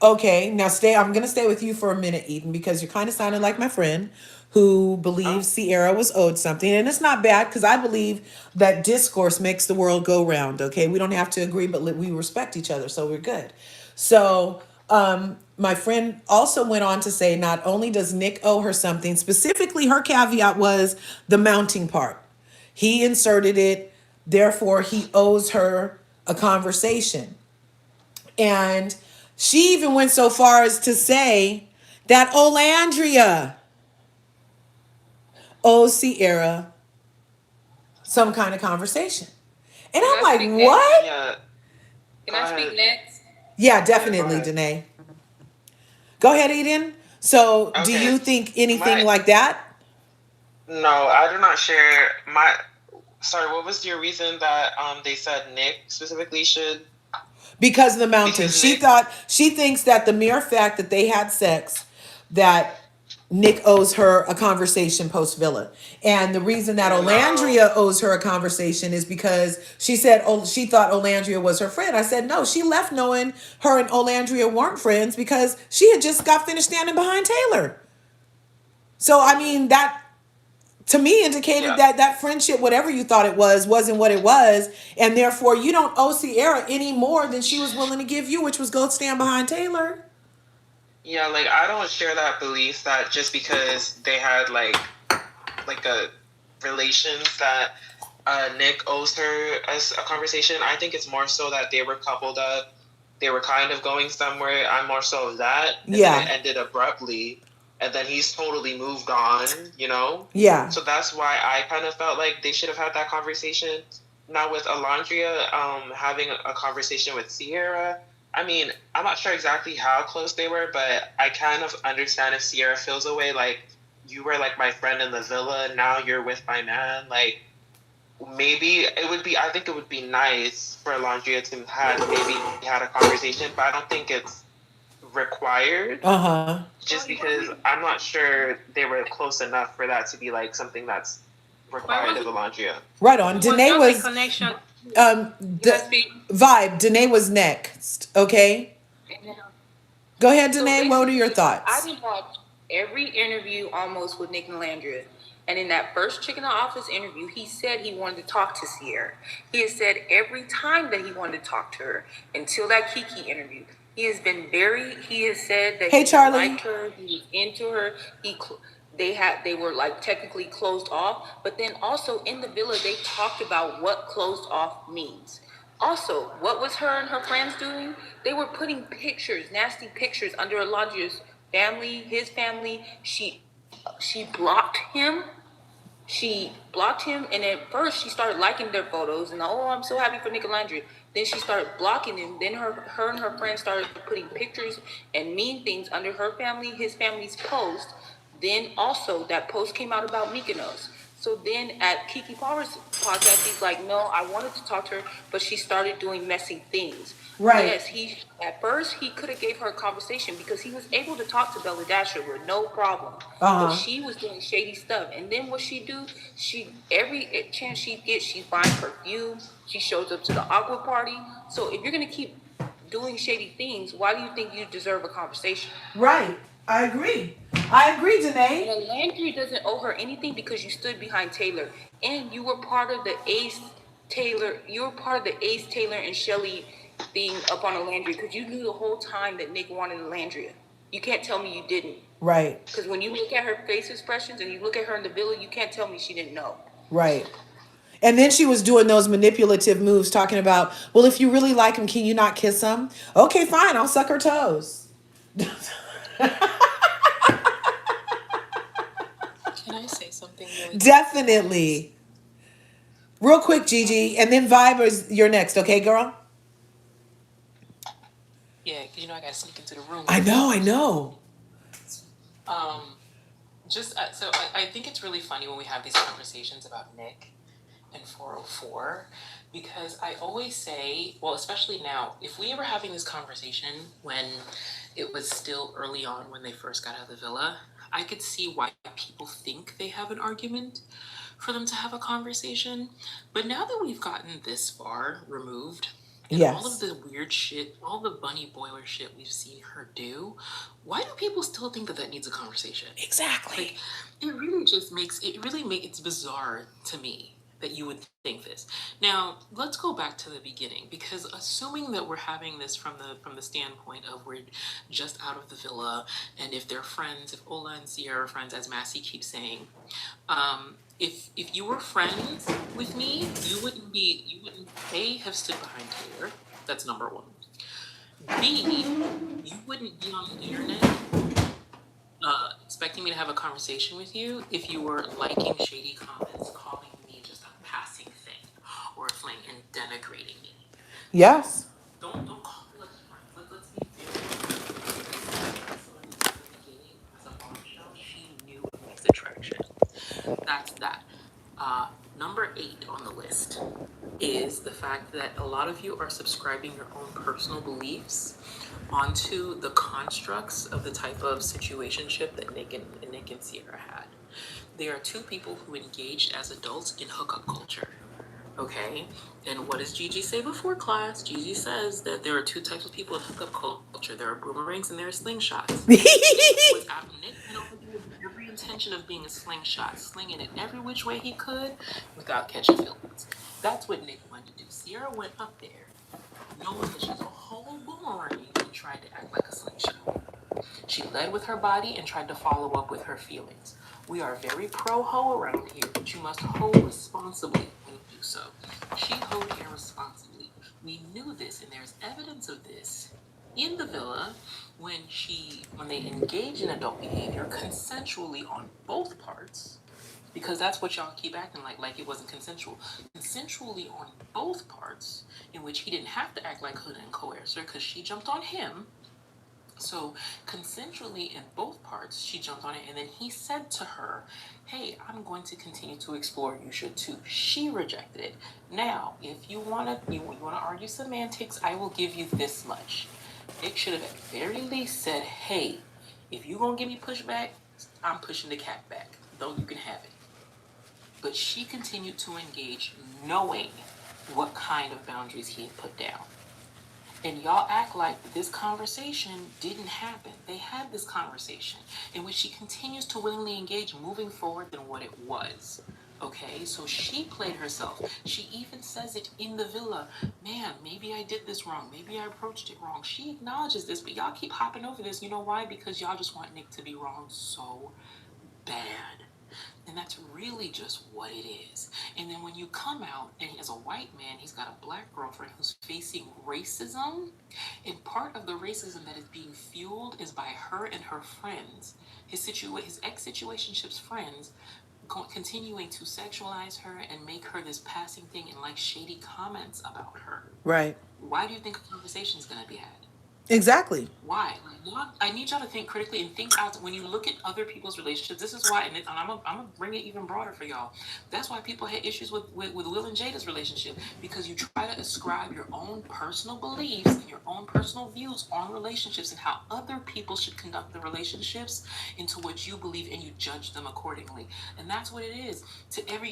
Okay, now I'm going to stay with you for a minute, Eden, because you're kind of sounding like my friend who believes Sierra was owed something. And it's not bad because I believe that discourse makes the world go round, okay? We don't have to agree, but we respect each other, so we're good. So my friend also went on to say not only does Nick owe her something, specifically her caveat was the mounting part. He inserted it, therefore he owes her a conversation. And she even went so far as to say that Olandria owes Sierra some kind of conversation. And Can I'm I like, speak what? Yeah. Can Go I ahead. speak next? Yeah, Yeah, go definitely, ahead. Danae. Go ahead, Eden. So, do Okay. you think anything My like that? No, I do not share my. Sorry, what was your reason that they said Nick specifically should? Because of the mounting. Because Nick. She thinks that the mere fact that they had sex, that Nick owes her a conversation post Villa. And the reason that No. Olandria owes her a conversation is because she said, oh, she thought Olandria was her friend. I said, no, she left knowing her and Olandria weren't friends because she had just got finished standing behind Taylor. So, I mean, that to me indicated Yeah. that that friendship, whatever you thought it was, wasn't what it was. And therefore, you don't owe Sierra any more than she was willing to give you, which was go stand behind Taylor. Yeah, like I don't share that belief that just because they had like a relations that Nick owes her as a conversation. I think it's more so that they were coupled up. They were kind of going somewhere. I'm more so of that. And then it Yeah. ended abruptly. And then he's totally moved on, you know? Yeah. So that's why I kind of felt like they should have had that conversation. Now with Olandria having a conversation with Sierra, I mean, I'm not sure exactly how close they were, but I kind of understand if Sierra feels away, like, you were like my friend in the villa, now you're with my man. Like, maybe it would be, I think it would be nice for Olandria to have maybe had a conversation, but I don't think it's required. Uh-huh. Just because I'm not sure they were close enough for that to be like something that's required of Olandria. Right on. Was Danae just was a connection. vibe. Danae was next. Okay. Go ahead, Danae. What are your thoughts? I did watch every interview almost with Nicolandria. And in that first Chicken in the Office interview, he said he wanted to talk to Sierra. He has said every time that he wanted to talk to her until that Kiki interview. He has said that Hey, he Charlie. liked her, he was into her. They were like technically closed off, but then also in the villa they talked about what closed off means. Also, what was her and her friends doing? They were putting pictures, nasty pictures, under Olandria's family, his family. She blocked him. And at first she started liking their photos and I'm so happy for Nicolandria. Then she started blocking him. Then her and her friends started putting pictures and mean things under her family, his family's post. Then also that post came out about Mykonos. So then at Kiki Palmer's podcast, he's like, no, I wanted to talk to her, but she started doing messy things. Right. Yes, at first he could have gave her a conversation because he was able to talk to Bella Dasher with no problem. But she was doing shady stuff. And then what she do? Every chance she gets, she's buying perfume. She shows up to the aqua party. So if you're gonna keep doing shady things, why do you think you deserve a conversation? Right. I agree, Danae. And Landry doesn't owe her anything because you stood behind Taylor and you were part of the Ace Taylor and Shelly thing up on Olandria because you knew the whole time that Nick wanted Olandria. You can't tell me you didn't. Right. Because when you look at her face expressions and you look at her in the villa, you can't tell me she didn't know. Right. And then she was doing those manipulative moves, talking about, well, if you really like him, can you not kiss him? Okay, fine, I'll suck her toes. Can I say something really Definitely. Real quick, Gigi, and then Vibe, you're next, okay, girl? Yeah, because I gotta sneak into the room. I know. So I think it's really funny when we have these conversations about Nick and 404, because I always say, well, especially now, if we were having this conversation when it was still early on when they first got out of the villa, I could see why people think they have an argument for them to have a conversation. But now that we've gotten this far removed, and all of the weird shit, all the bunny boiler shit we've seen her do, why do people still think that needs a conversation? Exactly. Like, it's bizarre to me that you would think this. Now, let's go back to the beginning, because assuming that we're having this from the standpoint of we're just out of the villa, and if they're friends, if Ola and Sierra are friends, as Massey keeps saying, if you were friends with me, you wouldn't A, have stood behind Taylor. That's number one. B, you wouldn't be on the internet expecting me to have a conversation with you if you were liking shady comments, calling me just a passing thing, or a fling and denigrating me. Yes. Don't call us friends. Let's be very at the beginning as a bombshell. She knew of Nick's attraction. That's that. Number 8 on the list is the fact that a lot of you are subscribing your own personal beliefs onto the constructs of the type of situationship that Nick and Sierra had. They are two people who engaged as adults in hookup culture. Okay, and what does Gigi say before class? Gigi says that there are two types of people in hookup culture. There are boomerangs and there are slingshots. Nick went over there with every intention of being a slingshot, slinging it every which way he could without catching feelings. That's what Nick wanted to do. Sierra went up there knowing that she's a whole boomerang and tried to act like a slingshot. She led with her body and tried to follow up with her feelings. We are very pro-ho around here, but you must hoe responsibly when you do so. She hoed irresponsibly. We knew this, and there's evidence of this in the villa when they engage in adult behavior consensually on both parts, because that's what y'all keep acting like it wasn't consensual. Consensually on both parts, in which he didn't have to act like huda and coercer because she jumped on him. So consensually in both parts, she jumped on it, and then he said to her, hey, I'm going to continue to explore, you should too. She rejected it. Now, if you wanna argue semantics, I will give you this much. Nick should have at the very least said, hey, if you gonna give me pushback, I'm pushing the cat back. Though you can have it. But she continued to engage knowing what kind of boundaries he had put down. And y'all act like this conversation didn't happen. They had this conversation in which she continues to willingly engage moving forward than what it was. Okay, so she played herself. She even says it in the villa. Man, maybe I did this wrong. Maybe I approached it wrong. She acknowledges this, but y'all keep hopping over this. You know why? Because y'all just want Nick to be wrong so bad. And that's really just what it is. And then when you come out and as a white man, he's got a black girlfriend who's facing racism, and part of the racism that is being fueled is by her and her friends, his ex-situationship's friends, continuing to sexualize her and make her this passing thing and like shady comments about her. Right. Why do you think a conversation is going to be had? Exactly. Why? I need y'all to think critically and think out. When you look at other people's relationships, this is why, and I'm gonna bring it even broader for y'all. That's why people had issues with Will and Jada's relationship, because you try to ascribe your own personal beliefs and your own personal views on relationships and how other people should conduct the relationships into what you believe, and you judge them accordingly. And that's what it is.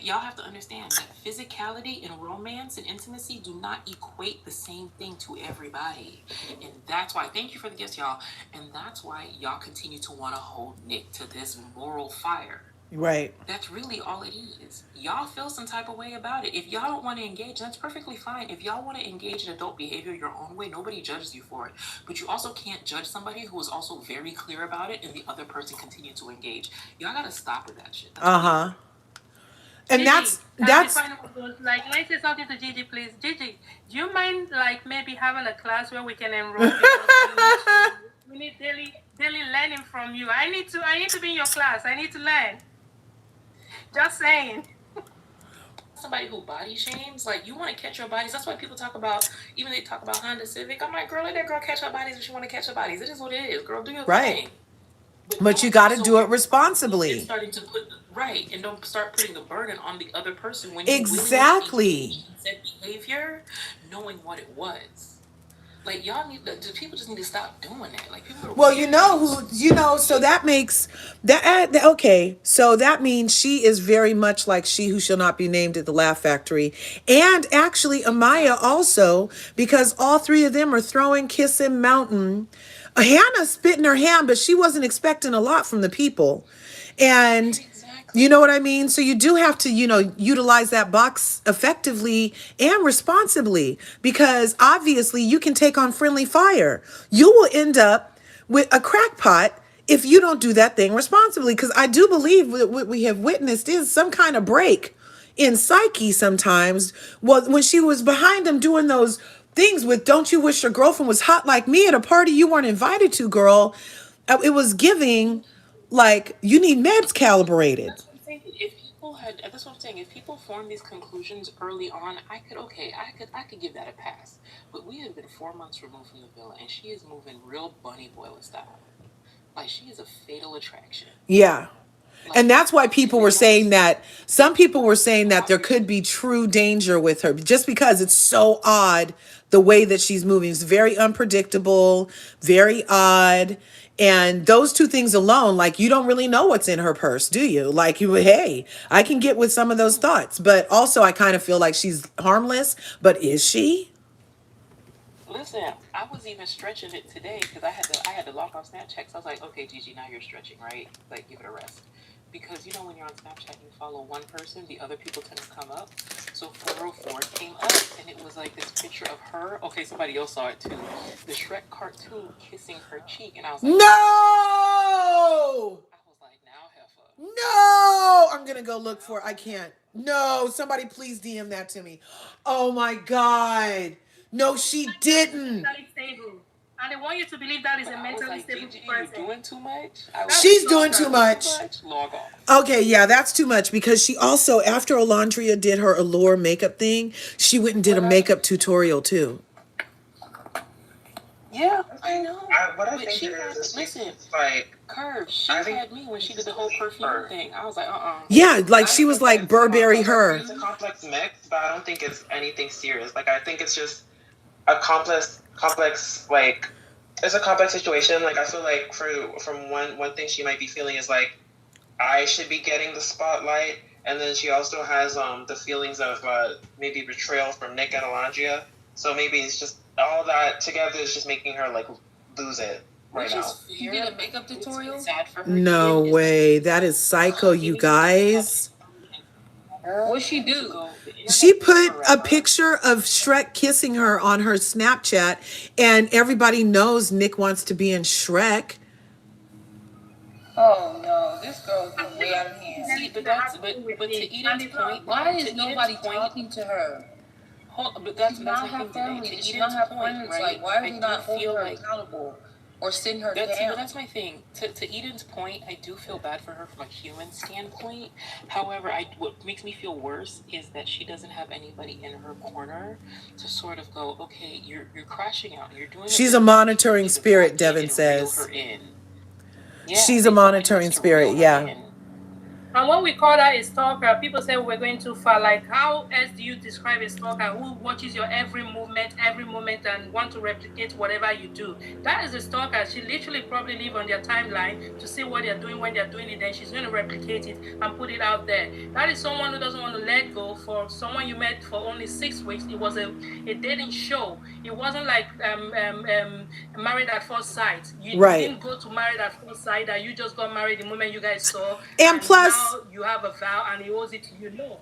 Y'all have to understand that physicality and romance and intimacy do not equate the same thing to everybody, and that's why. Thank you for the gifts, y'all. And that's why y'all continue to want to hold Nick to this moral fire. Right. That's really all it is. Y'all feel some type of way about it. If y'all don't want to engage, that's perfectly fine. If y'all want to engage in adult behavior your own way, nobody judges you for it. But you also can't judge somebody who is also very clear about it and the other person continue to engage. Y'all gotta stop with that shit. And Gigi, that's like, let me say something to Gigi, please. Gigi, do you mind like maybe having a class where we can enroll? Because we need daily learning from you. I need to be in your class. I need to learn. Just saying. Somebody who body shames, like, you want to catch your bodies. That's why people talk about, even they talk about Honda Civic. I'm like, girl, let that girl catch her bodies if she want to catch her bodies. It is what it is, girl. Do your thing. But you got to do it responsibly. Starting to put and don't start putting the burden on the other person when exactly said behavior, knowing what it was. Like, y'all people just need to stop doing that. Like, people are weird. So that makes that okay. So that means she is very much like She Who Shall Not Be Named at the Laugh Factory, and actually Amaya also, because all three of them are throwing, kissing, mountain. Hannah spit in her hand, but she wasn't expecting a lot from the people. And you know what I mean? So you do have to, utilize that box effectively and responsibly, because obviously you can take on friendly fire. You will end up with a crackpot if you don't do that thing responsibly. Because I do believe what we have witnessed is some kind of break in psyche sometimes. Well, when she was behind him doing those things with "Don't you wish your girlfriend was hot like me" at a party you weren't invited to, girl. It was giving Like, you need meds calibrated. That's what I'm saying. If people had, that's what I'm saying. If people formed these conclusions early on, I could give that a pass. But we have been 4 months removed from the villa, and she is moving real bunny boiler style. Like, she is a fatal attraction. Yeah. Like, And that's why people were saying that, some people were saying that there could be true danger with her just because it's so odd the way that she's moving. It's very unpredictable, very odd. And those two things alone, like, you don't really know what's in her purse, do you? Like, hey, I can get with some of those thoughts. But also, I kind of feel like she's harmless. But is she? Listen, I was even stretching it today because I had to log off Snapchat. So I was like, okay, Gigi, now you're stretching, right? Like, give it a rest. Because, you know, when you're on Snapchat and you follow one person, the other people tend to come up. So 404 came up, and it was like this picture of her. Okay, somebody else saw it too. The Shrek cartoon kissing her cheek, and I was like, No! I was like, now heifer. No! I'm going to go look for it. I can't. No, somebody please DM that to me. Oh my God. No, she didn't. Mentally stable. And they want you to believe that is a mentally stable Gigi, person. you're doing too much. She's doing too much. Log off. Okay, yeah, that's too much because she also, after Olandria did her Allure makeup thing, she went and did a makeup tutorial too. Yeah, I know. What I But think she it had, is listen, like, Curves. She had me when she did the whole perfume thing. I was like, Yeah, like she was like Burberry her. It's a complex mix, but I don't think it's anything serious. Like, I think it's just a complex like, it's a complex situation. Like, I feel like from one thing she might be feeling is like, I should be getting the spotlight, and then she also has the feelings of maybe betrayal from Nick and Olandria. So maybe it's just all that together is just making her like lose it right now. You did a makeup tutorial? Sad for her. No way. That is psycho, you guys. What'd she do? She put a picture of Shrek kissing her on her Snapchat, and everybody knows Nick wants to be in Shrek. Oh no, this girl's been way out of hand. See, but to Eden's point, Why is nobody talking to her? But that's She's not my her thing today. family. To She's Eden's not her point, friends. right? Like, why are I they not do holding feel her like accountable or sitting her but down? that's my thing. To Eden's point, I do feel bad for her from a human standpoint. However, what makes me feel worse is that she doesn't have anybody in her corner to sort of go, okay, you're crashing out. You're doing. She's a monitoring spirit, Devin says. Yeah, she's a monitoring spirit, yeah. And when we call that a stalker, people say we're going too far. Like, how else do you describe a stalker who watches your every movement, and want to replicate whatever you do? That is a stalker. She literally probably live on their timeline to see what they're doing when they're doing it. Then she's going to replicate it and put it out there. That is someone who doesn't want to let go. For someone you met for only 6 weeks, it was a dating show. It wasn't like Married at First Sight. You didn't go to Married at First Sight. That you just got married the moment you guys saw. And plus, now you have a vow and he owes it to you, no.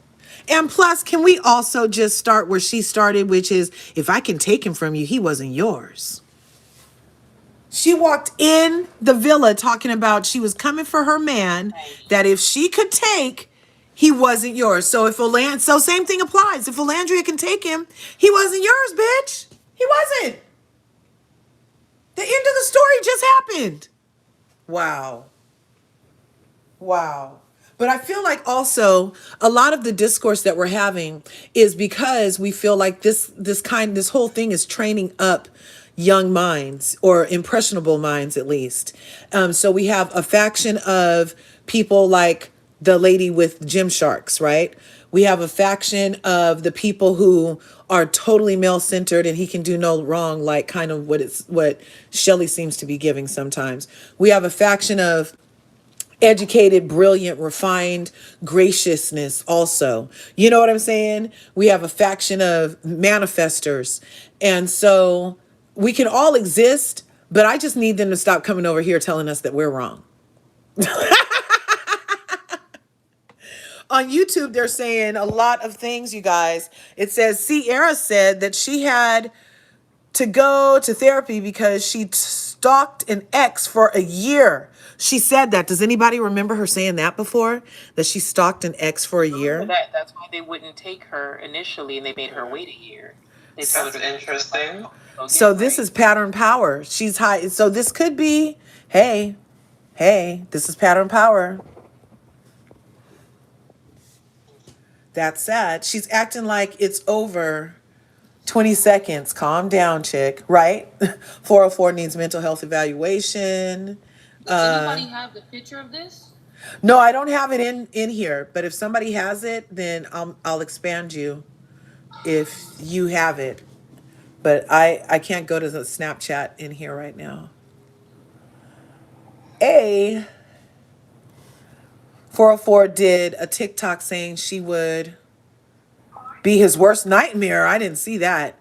And plus, can we also just start where she started, which is, if I can take him from you, he wasn't yours. She walked in the villa talking about she was coming for her man, that if she could take, he wasn't yours. So so same thing applies. If Olandria can take him, he wasn't yours, bitch. He wasn't. The end of the story just happened. Wow. Wow. But I feel like also a lot of the discourse that we're having is because we feel like this whole thing is training up young minds, or impressionable minds at least. So we have a faction of people like the lady with Gymsharks, right? We have a faction of the people who are totally male-centered and he can do no wrong, like kind of what Shelley seems to be giving sometimes. We have a faction of educated, brilliant, refined graciousness also. You know what I'm saying? We have a faction of manifestors. And so we can all exist, but I just need them to stop coming over here telling us that we're wrong. On YouTube, they're saying a lot of things, you guys. It says Sierra said that she had to go to therapy because she stalked an ex for a year. She said that. Does anybody remember her saying that before? That she stalked an ex for a year? That's why they wouldn't take her initially, and they made her wait a year. That's interesting. So this is pattern power. She's high. So this could be, hey, Hey, this is pattern power. That's sad. She's acting like it's over 20 seconds. Calm down, chick. Right? 404 needs mental health evaluation. Does anybody have the picture of this? No, I don't have it in here. But if somebody has it, then I'll expand you if you have it. But I can't go to the Snapchat in here right now. 404 did a TikTok saying she would be his worst nightmare. I didn't see that.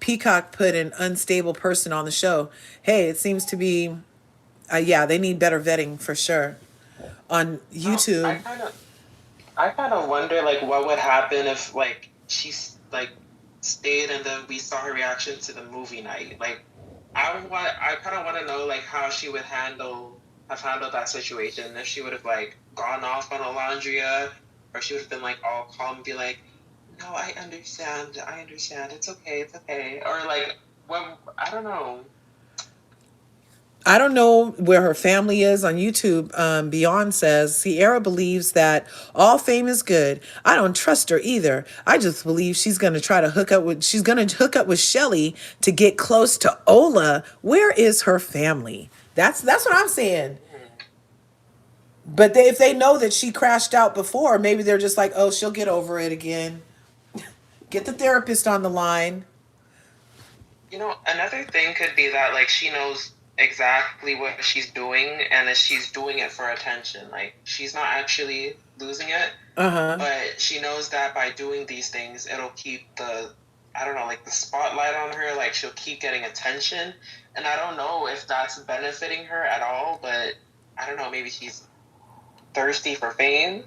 Peacock put an unstable person on the show. Hey, it seems to be, yeah, they need better vetting for sure. On YouTube. I kind of wonder like what would happen if like she's like stayed and then we saw her reaction to the movie night. Like I kind of want to know like how she would have handled that situation. If she would have like gone off on Olandria, or she would have been like all calm and be like, no, I understand, it's okay, or like, well, I don't know. I don't know where her family is on YouTube. Beyond says Sierra believes that all fame is good. I don't trust her either. I just believe she's gonna hook up with Shelly to get close to Ola. Where is her family? That's what I'm saying. But if they know that she crashed out before, maybe they're just like, oh, she'll get over it again. Get the therapist on the line. You know, another thing could be that like she knows exactly what she's doing, and that she's doing it for attention. Like she's not actually losing it, but she knows that by doing these things, it'll keep the, I don't know, like the spotlight on her. Like she'll keep getting attention, and I don't know if that's benefiting her at all. But I don't know, maybe she's thirsty for fame.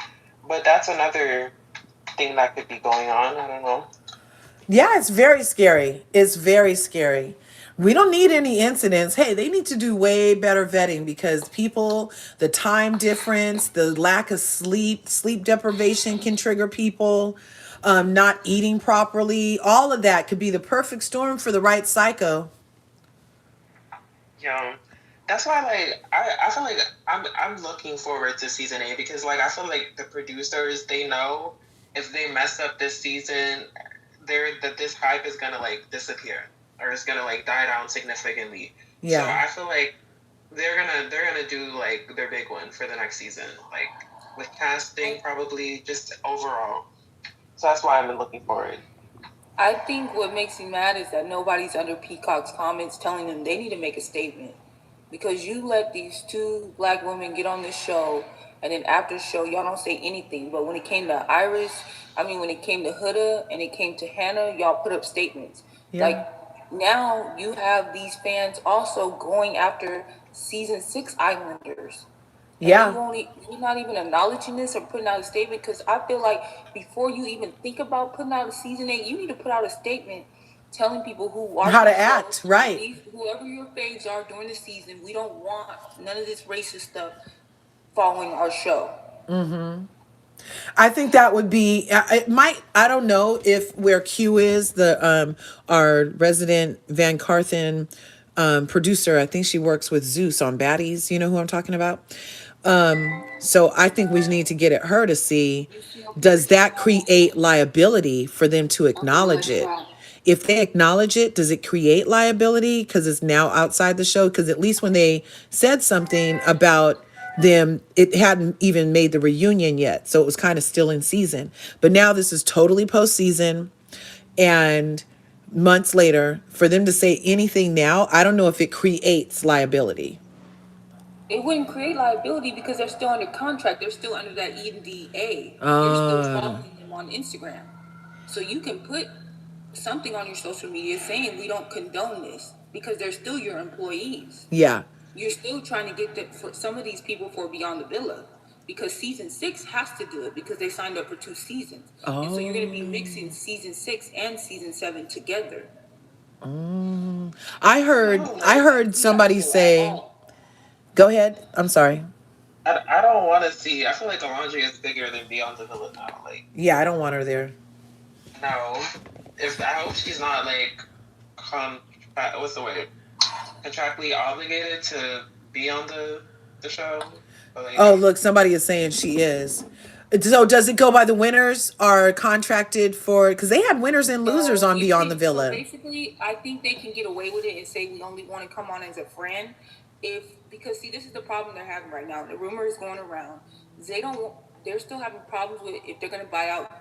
But that's another thing that could be going on. I don't know. Yeah, it's very scary. It's very scary. We don't need any incidents. Hey, they need to do way better vetting because people, the time difference, the lack of sleep deprivation can trigger people, not eating properly. All of that could be the perfect storm for the right psycho. Yeah. That's why, like, I feel like I'm looking forward to season 8 because, like, I feel like the producers, they know if they mess up this season, that this hype is gonna like disappear or it's gonna like die down significantly. Yeah. So I feel like they're gonna do like their big one for the next season, like with casting, probably just overall. So that's why I've been looking forward. I think what makes me mad is that nobody's under Peacock's comments telling them they need to make a statement. Because you let these two black women get on this show, and then after the show, y'all don't say anything. But when it came to when it came to Huda and it came to Hannah, y'all put up statements. Yeah. Like, now you have these fans also going after season 6 Islanders. Yeah. You're not even acknowledging this or putting out a statement, because I feel like before you even think about putting out a season 8, you need to put out a statement telling people who watch how to act, right? Whoever your faves are during the season, we don't want none of this racist stuff following our show. Mm-hmm. I think that would be, it might, I don't know if where Q is, our resident VanCarthen producer, I think she works with Zeus on Baddies. You know who I'm talking about? So I think we need to get at her to see, does that create liability for them to acknowledge it? If they acknowledge it, does it create liability because it's now outside the show? Because at least when they said something about them, it hadn't even made the reunion yet. So it was kind of still in season. But now this is totally postseason. And months later, for them to say anything now, I don't know if it creates liability. It wouldn't create liability because they're still under contract. They're still under that NDA. You're still following them on Instagram. So you can put something on your social media saying we don't condone this because they're still your employees. Yeah. You're still trying to get for some of these people for Beyond the Villa because season 6 has to do it because they signed up for 2 seasons. And so you're going to be mixing season 6 and season 7 together. I heard somebody say, go ahead. I'm sorry. I don't want to see. I feel like Olandria is bigger than Beyond the Villa now. Like, yeah, I don't want her there. No, I hope she's not like what's the word? Contractually obligated to be on the the show? Or like, Oh, look, somebody is saying she is. So does it go by the winners are contracted for? Because they had winners and losers So on you Beyond the can. So Villa. basically, I think they can get away with it and say we only want to come on as a friend, if because see, this is the problem they're having right now. The rumor is going around. They don't. They're still having problems with if they're going to buy out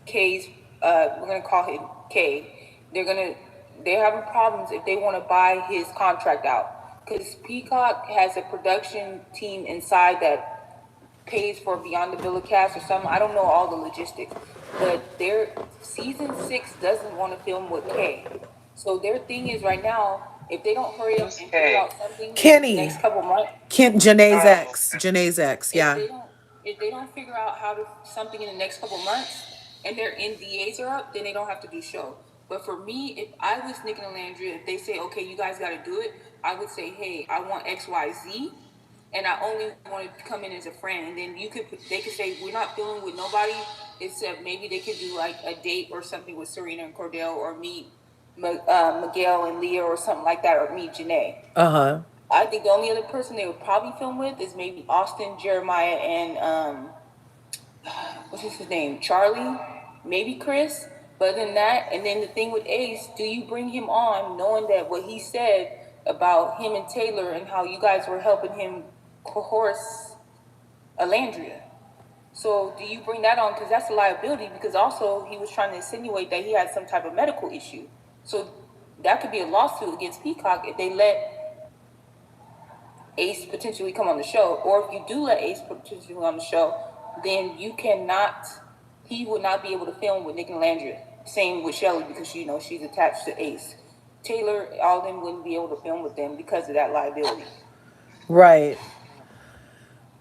K's. We're going to call him K. They're having problems if they want to buy his contract out because Peacock has a production team inside that pays for Beyond the Villa cast or something. I don't know all the logistics, but their season 6 doesn't want to film with Kay. So their thing is right now, if they don't hurry up who's and figure Kay? out something in the Kenny. next couple months, Janae's Oh, ex. okay. Janae's ex. if Yeah. they don't if they don't figure out how to something in the next couple months and their NDAs are up, then they don't have to do show. But for me, if I was Nick and Olandria, if they say, okay, you guys got to do it, I would say, hey, I want XYZ, and I only want to come in as a friend. And then they could say, we're not dealing with nobody, except maybe they could do like a date or something with Serena and Cordell, or meet Miguel and Leah or something like that, or meet Janae. Uh-huh. I think the only other person they would probably film with is maybe Austin, Jeremiah, and what's his name? Charlie, maybe Chris. But other than that, and then the thing with Ace, do you bring him on knowing that what he said about him and Taylor and how you guys were helping him coerce Olandria? So do you bring that on? Because that's a liability, because also he was trying to insinuate that he had some type of medical issue. So that could be a lawsuit against Peacock if they let Ace potentially come on the show, or if you do let Ace potentially on the show, then he would not be able to film with Nick and Landry. Same with Shelly, because she's attached to Ace. Taylor, all of them wouldn't be able to film with them because of that liability. Right.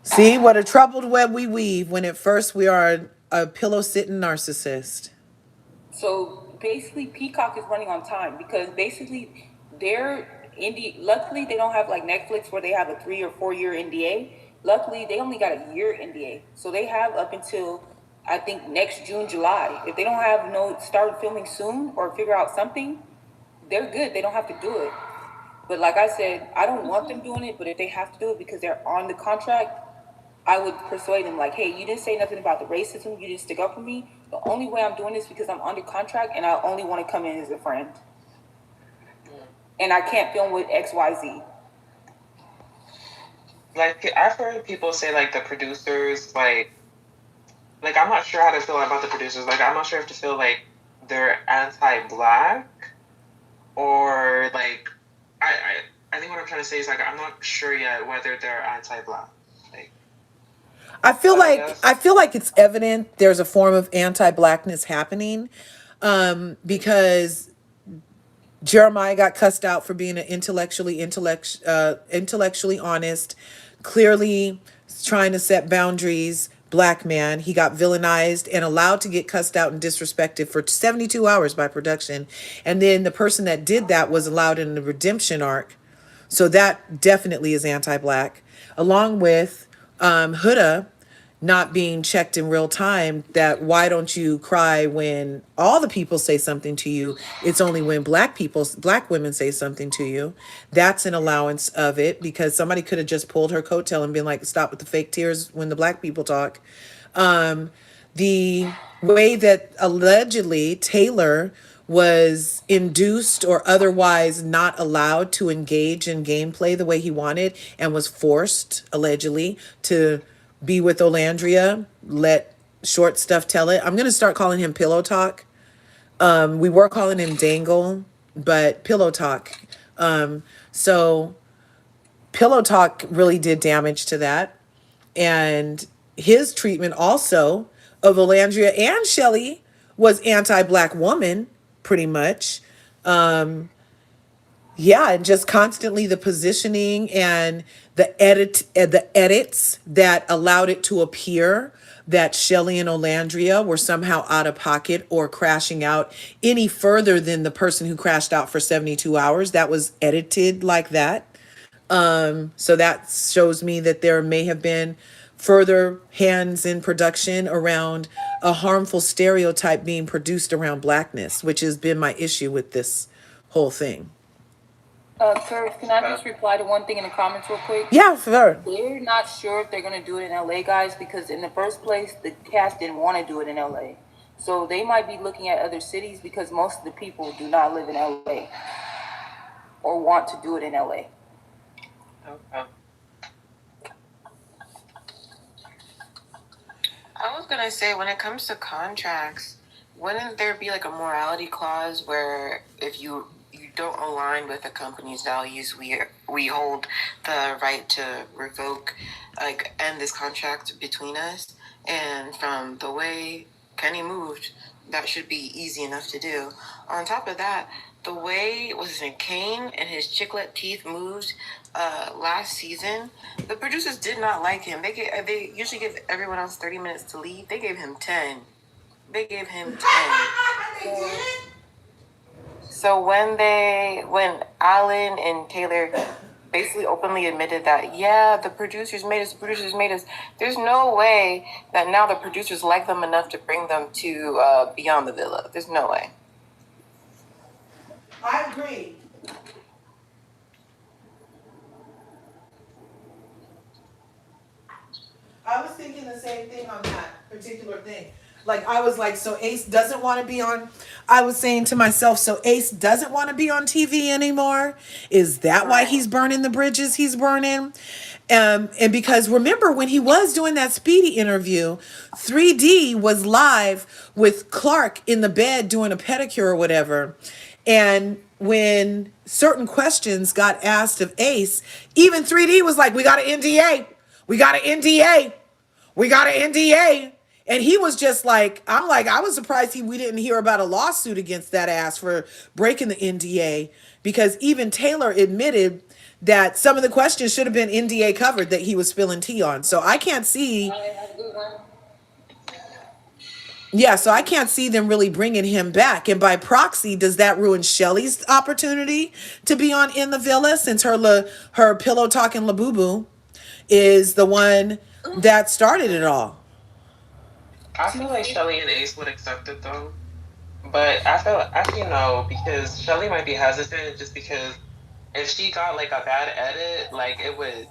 See what a troubled web we weave when at first we are a pillow sitting narcissist. So basically, Peacock is running on time because basically their indie. Luckily, they don't have like Netflix where they have a 3 or 4 year NDA. Luckily, they only got a year NDA, so they have up until I think next June, July. If they don't have start filming soon or figure out something, they're good. They don't have to do it. But like I said, I don't want them doing it. But if they have to do it because they're on the contract, I would persuade them like, hey, you didn't say nothing about the racism. You didn't stick up for me. The only way I'm doing this because I'm under contract and I only want to come in as a friend. And I can't film with XYZ. Like, I've heard people say, like, the producers, like, I'm not sure how to feel about the producers. Like, I'm not sure if to feel like they're anti-black or, like, I think what I'm trying to say is, like, I'm not sure yet whether they're anti-black. Like, I feel guess. like it's evident there's a form of anti-blackness happening, because Jeremiah got cussed out for being an intellectually honest, clearly trying to set boundaries black man. He got villainized and allowed to get cussed out and disrespected for 72 hours by production. And then the person that did that was allowed in the redemption arc. So that definitely is anti-black, along with Huda not being checked in real time. That why don't you cry when all the people say something to you? It's only when black women say something to you. That's an allowance of it, because somebody could have just pulled her coattail and been like, stop with the fake tears when the black people talk. The way that allegedly Taylor was induced or otherwise not allowed to engage in gameplay the way he wanted and was forced, allegedly, to be with Olandria, let short stuff tell it. I'm going to start calling him Pillow Talk. We were calling him Dangle, but Pillow Talk. So Pillow Talk really did damage to that. And his treatment also of Olandria and Shelly was anti-black woman, pretty much. Yeah, and just constantly the positioning and the edits that allowed it to appear that Shelly and Olandria were somehow out of pocket or crashing out any further than the person who crashed out for 72 hours. That was edited like that. So that shows me that there may have been further hands in production around a harmful stereotype being produced around blackness, which has been my issue with this whole thing. Curves, can I just reply to one thing in the comments real quick? Yeah, sure. We're not sure if they're going to do it in LA, guys, because in the first place, the cast didn't want to do it in LA. So they might be looking at other cities because most of the people do not live in LA or want to do it in LA. Okay. I was gonna say, when it comes to contracts, wouldn't there be like a morality clause where if you don't align with the company's values, we hold the right to revoke, like end this contract between us? And from the way Kenny moved, that should be easy enough to do. On top of that, the way Kane and his chiclet teeth moved last season, the producers did not like him. They usually give everyone else 30 minutes to leave. They gave him 10. They gave him 10. So when Alan and Taylor basically openly admitted that, yeah, the producers made us, there's no way that now the producers like them enough to bring them to Beyond the Villa. There's no way. I agree. I was thinking the same thing on that particular thing. Like, I was like, so Ace doesn't want to be on. I was saying to myself, so Ace doesn't want to be on TV anymore? Is that why he's burning the bridges he's burning? And because remember when he was doing that Speedy interview, 3D was live with Clark in the bed doing a pedicure or whatever. And when certain questions got asked of Ace, even 3D was like, we got an NDA. We got an NDA. We got an NDA. And he was just like, I was surprised we didn't hear about a lawsuit against that ass for breaking the NDA, because even Taylor admitted that some of the questions should have been NDA covered that he was spilling tea on. So I can't see. Yeah, so I can't see them really bringing him back. And by proxy, does that ruin Shelly's opportunity to be on In the Villa, since her pillow talking Labubu is the one that started it all? I feel like Shelly and Ace would accept it though. But I feel actually no, because Shelly might be hesitant just because if she got like a bad edit, like it would,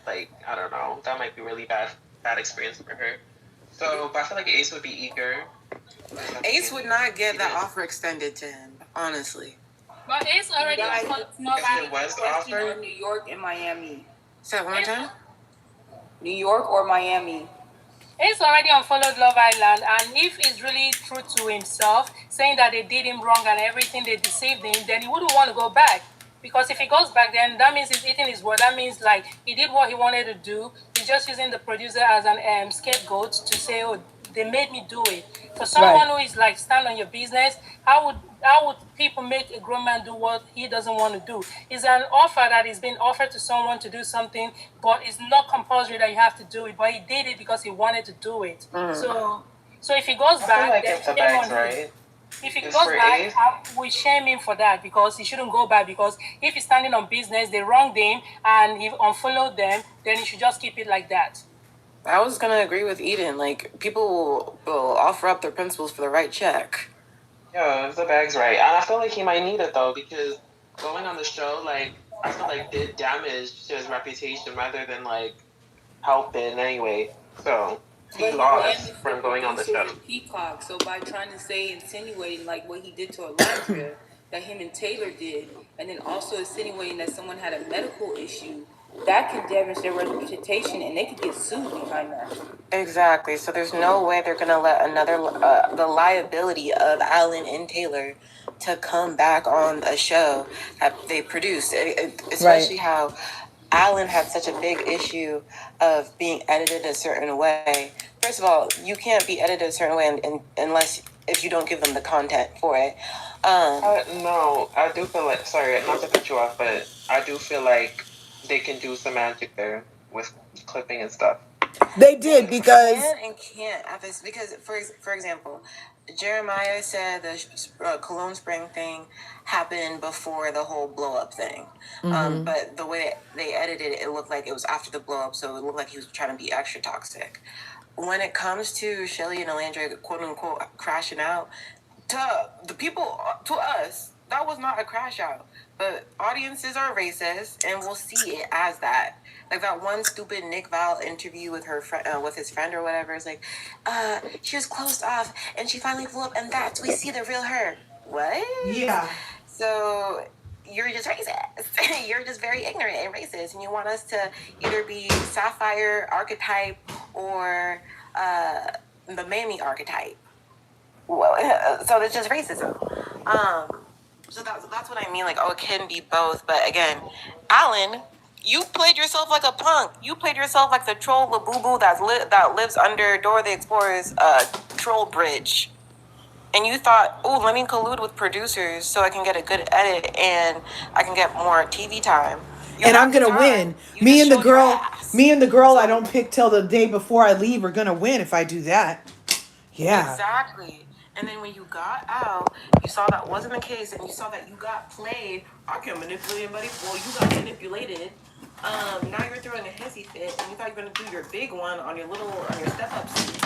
like, I don't know, that might be really bad experience for her. So, but I feel like Ace would be eager. Ace would not get that offer extended to him, honestly. But Ace already Guys, offered it's not If it was question offered? on New York and Miami. Say that one more time? New York or Miami. Ace already unfollowed Love Island, and if he's really true to himself, saying that they did him wrong and everything, they deceived him, then he wouldn't want to go back. Because if he goes back, then that means he's eating his word. That means, like, he did what he wanted to do. He's just using the producer as an scapegoat to say, oh, they made me do it. For someone who is like, stand on your business, how would people make a grown man do what he doesn't want to do? It's an offer that is being offered to someone to do something, but it's not compulsory that you have to do it. But he did it because he wanted to do it. So if he goes I feel back, like then it's the shame on bags, him. right? If he It's goes for back, Ace. we shame him for that, because he shouldn't go back. Because if he's standing on business, they wronged him and he unfollowed them, then he should just keep it like that. I was gonna agree with Eden. Like, people will offer up their principles for the right check. Yeah, if the bag's right. And I feel like he might need it though, because going on the show, like, I feel like did damage to his reputation rather than like help in any way. So he lost from going on the show. Peacock. So by trying to say, insinuating like what he did to Olandria, that him and Taylor did, and then also insinuating that someone had a medical issue, that could damage their reputation, and they could get sued behind that. Exactly. So there's no way they're gonna let the liability of Alan and Taylor to come back on a show that they produced, especially how Alan had such a big issue of being edited a certain way. First of all, you can't be edited a certain way unless if you don't give them the content for it. No, I do feel like, sorry, not to cut you off, but I do feel like they can do some magic there with clipping and stuff. They did, because Can and can't at this, because for example, Jeremiah said the Cologne Spring thing happened before the whole blow up thing. But the way they edited it, it looked like it was after the blow up, so it looked like he was trying to be extra toxic. When it comes to Shelly and Olandria, quote unquote, crashing out, to the people, to us, that was not a crash out. But audiences are racist and will see it as that. Like that one stupid Nick Val interview with her friend, with his friend or whatever. It's like, she was closed off and she finally blew up, and that's we see the real her. What? Yeah. So you're just racist. You're just very ignorant and racist, and you want us to either be Sapphire archetype or the Mamie archetype. Well, so it's just racism. So that's what I mean. Like, oh, it can be both. But again, Alan, you played yourself like a punk. You played yourself like the troll Labubu that lives under Dora the Explorer's troll bridge. And you thought, oh, let me collude with producers so I can get a good edit and I can get more TV time. And I'm gonna win. Me and the girl I don't pick till the day before I leave are gonna win if I do that. Yeah. Exactly. And then when you got out, you saw that wasn't the case, and you saw that you got played. I can't manipulate anybody. Well, you got manipulated. Now you're throwing a hissy fit, and you thought you were gonna do your big one on your step up seat.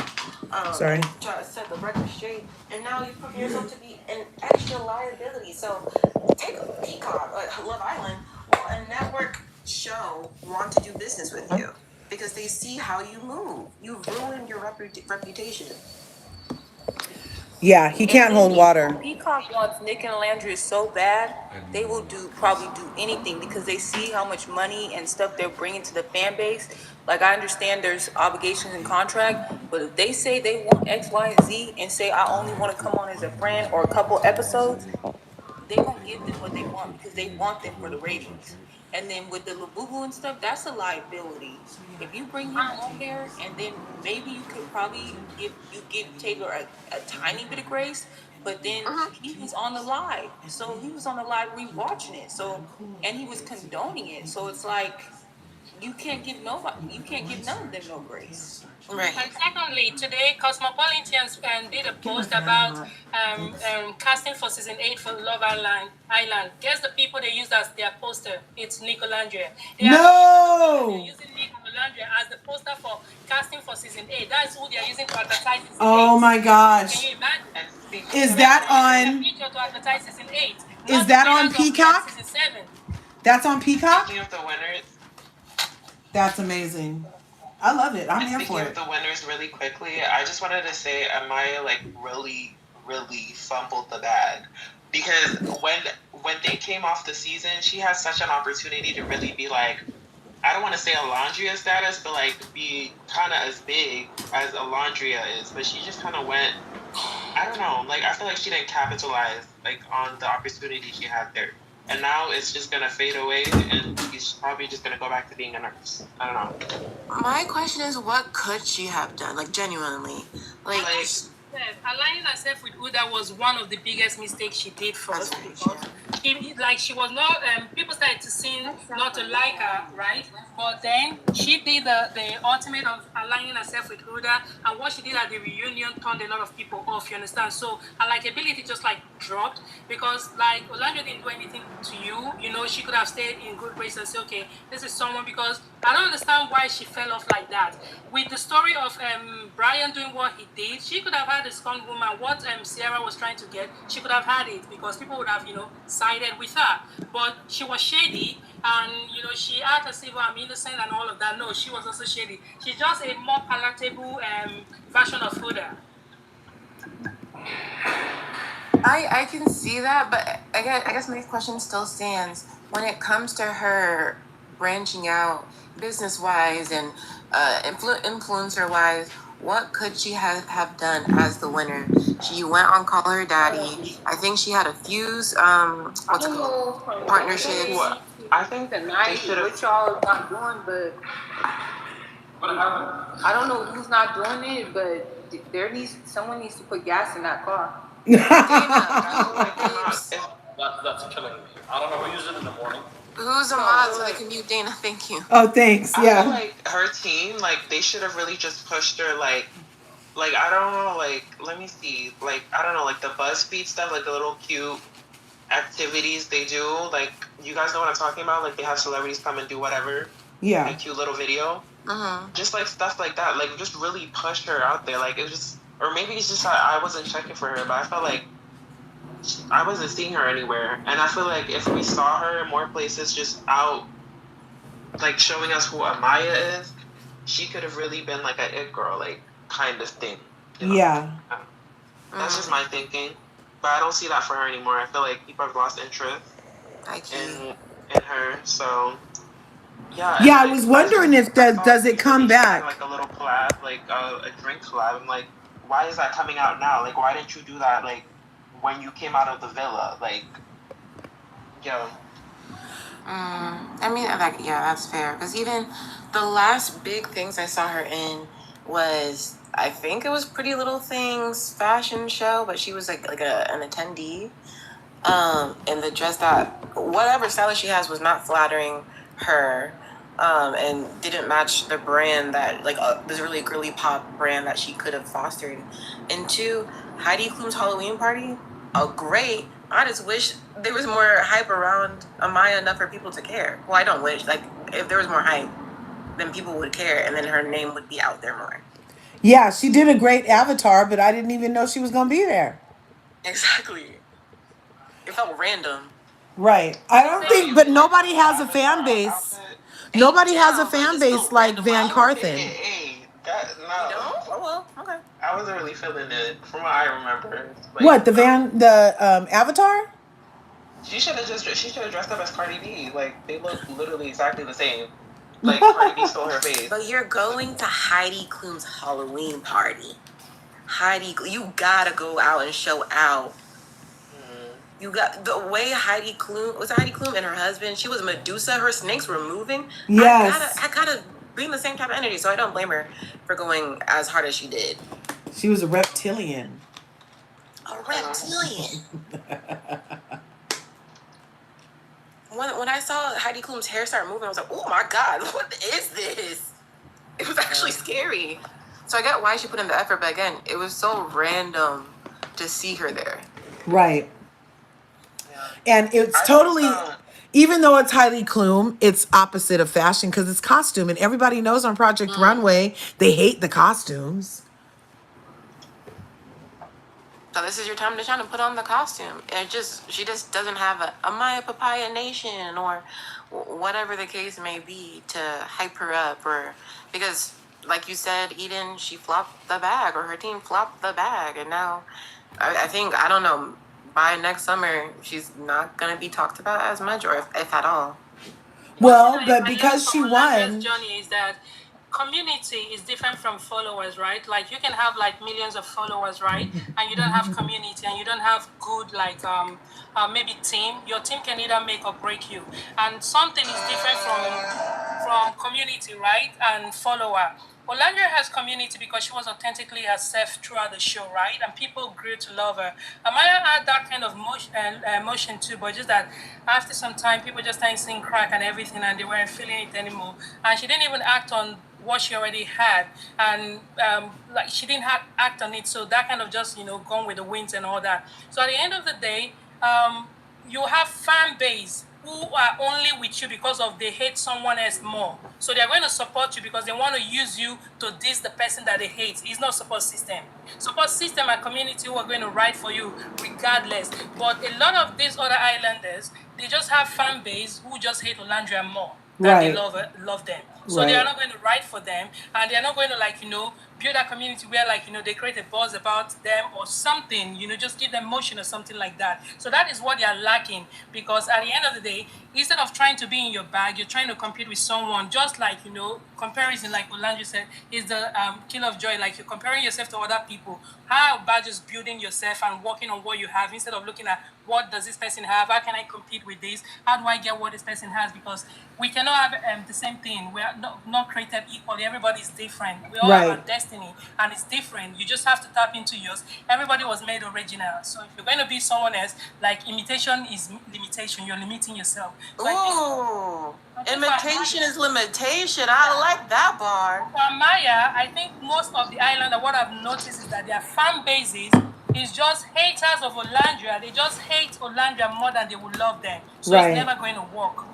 Sorry. Try to set the record straight, and now you're putting yourself to be an extra liability. So take a Peacock, Love Island, a network show want to do business with you because they see how you move. You ruined your reputation. Yeah, he can't hold water. Peacock wants Nick and Olandria so bad, they will probably do anything because they see how much money and stuff they're bringing to the fan base. Like, I understand there's obligations in contract, but if they say they want X, Y, and Z and say I only want to come on as a friend or a couple episodes, they won't give them what they want because they want them for the ratings. And then with the Labubu and stuff, that's a liability. If you bring him on there, and then maybe you could probably give Taylor a tiny bit of grace, but then he was on the live. So he was on the live rewatching it. So, and he was condoning it. So it's like, you can't give none of them no grace. Right. And secondly, today Cosmopolitans did a post about casting for season 8 for Love Island. Guess the people they used as their poster? It's nicolandria. They're using nicolandria as the poster for casting for season 8. That's who they're using to advertise season 8. Oh my gosh. Can you imagine? Is that on? To advertise season 8. Is that on Peacock? Season 7. That's on Peacock? Speaking of the winners, that's amazing. I love it. I'm here for speaking it. of the winners really quickly, I just wanted to say Amaya really fumbled the bag. Because when they came off the season, she had such an opportunity to really be like, I don't want to say Olandria status, but like be kind of as big as Olandria is. But she just kind of went, I don't know, like I feel like she didn't capitalize like on the opportunity she had there. And now it's just going to fade away, and she's probably just going to go back to being a nurse. I don't know. My question is, what could she have done? Like, genuinely. Like aligning herself with Huda was one of the biggest mistakes she did for us. She was not, people started to sing not to like her, right? But then she did the ultimate of aligning herself with Huda, and what she did at the reunion turned a lot of people off, you understand? So her likability just like dropped because like Olandria didn't do anything to you, you know, she could have stayed in good grace and say, okay, this is someone, because I don't understand why she fell off like that. With the story of Brian doing what he did, she could have had a strong woman. What Sierra was trying to get, she could have had it because people would have, you know, sided with her. But she was shady, and you know, she acted as if I'm innocent and all of that. No, she was also shady. She's just a more palatable version of Huda. I can see that, but I guess my question still stands. When it comes to her branching out business-wise and influencer-wise, what could she have done as the winner? She went on Call Her Daddy. I think she had a Fuse, partnership. I think tonight, what y'all not doing, but I don't know who's not doing it, but someone needs to put gas in that car. That's killing me. I don't know who uses it in the morning. Who's a mod so they can mute Dana? Thank you. Oh, thanks. Yeah. I feel like her team, like they should have really just pushed her, like I don't know, like let me see, like I don't know, like the BuzzFeed stuff, like the little cute activities they do, like you guys know what I'm talking about, like they have celebrities come and do whatever, yeah, a cute little video, just like stuff like that, like just really push her out there, like it was just, or maybe it's just I wasn't checking for her, but I felt like I wasn't seeing her anywhere, and I feel like if we saw her in more places, just out, like showing us who Amaya is, she could have really been like a it girl, like kind of thing. You know? Yeah. That's just my thinking, but I don't see that for her anymore. I feel like people have lost interest in her. So yeah. Yeah, I was wondering if does it come back? Like a little collab, like a drink collab. I'm like, why is that coming out now? Like, why didn't you do that like when you came out of the villa? Like, yo. I mean, like, yeah, that's fair. Because even the last big things I saw her in was, I think it was Pretty Little Things fashion show, but she was like an attendee. And the dress that whatever stylist she has was not flattering her, and didn't match the brand that like this really girly pop brand that she could have fostered. And two, Heidi Klum's Halloween party, great. I just wish there was more hype around Amaya enough for people to care. Well, I don't wish. Like, if there was more hype, then people would care, and then her name would be out there more. Yeah, she did a great avatar, but I didn't even know she was gonna be there. Exactly. It felt random. Right. I don't think, but nobody has a fan base. Nobody has a fan base like VanCarthen. No. Oh well, okay. I wasn't really feeling it, from what I remember. Like, What, the Avatar? She should have dressed up as Cardi B. Like, they look literally exactly the same. Like, Cardi B stole her face. But you're going to Heidi Klum's Halloween party. You gotta go out and show out. You got the way Heidi Klum and her husband, she was Medusa, her snakes were moving. Yes. I gotta bring the same type of energy, so I don't blame her for going as hard as she did. She was a reptilian. A reptilian. When I saw Heidi Klum's hair start moving, I was like, oh my God, what is this? It was actually scary. So I get why she put in the effort, but again, it was so random to see her there. Right. And it's totally, even though it's Heidi Klum, it's opposite of fashion because it's costume. And everybody knows on Project Runway, they hate the costumes. So this is your time to shine and put on the costume. She just doesn't have a Maya Papaya Nation or whatever the case may be to hype her up, or because, like you said, Eden, she flopped the bag, or her team flopped the bag, and now I think, I don't know, by next summer she's not gonna be talked about as much, or if at all. Well, but because she won. Journey is that community is different from followers, right? Like, you can have like millions of followers, right? And you don't have community, and you don't have good like maybe team. Your team can either make or break you, and something is different from community, right? And follower. Olandria has community because she was authentically herself throughout the show, right? And people grew to love her. Amaya had that kind of motion too, but just that after some time, people just started seeing crack and everything, and they weren't feeling it anymore. And she didn't even act on what she already had, and like she didn't act on it. So that kind of just gone with the winds and all that. So at the end of the day, you have fan base who are only with you because of they hate someone else more. So they're going to support you because they want to use you to diss the person that they hate. It's not support system. Support system and community who are going to ride for you regardless. But a lot of these other islanders, they just have fan base who just hate Olandria more than they love them. So they are not going to ride for them, and they're not going to build a community where they create a buzz about them or something, just give them motion or something like that. So that is what they are lacking, because at the end of the day, instead of trying to be in your bag, you're trying to compete with someone. Just like comparison, like Olandria said, is the kill of joy. Like, you're comparing yourself to other people. How about just building yourself and working on what you have, instead of looking at what does this person have, how can I compete with this, how do I get what this person has? Because we cannot have the same thing. We are not created equally. Everybody is different. We all have a destiny, and it's different. You just have to tap into yours. Everybody was made original. So if you're going to be someone else, like, imitation is limitation. You're limiting yourself. So imitation is limitation. I like that bar. For Maya, I think most of the islanders, what I've noticed is that their fan bases is just haters of Olandria. They just hate Olandria more than they would love them. So it's never going to work.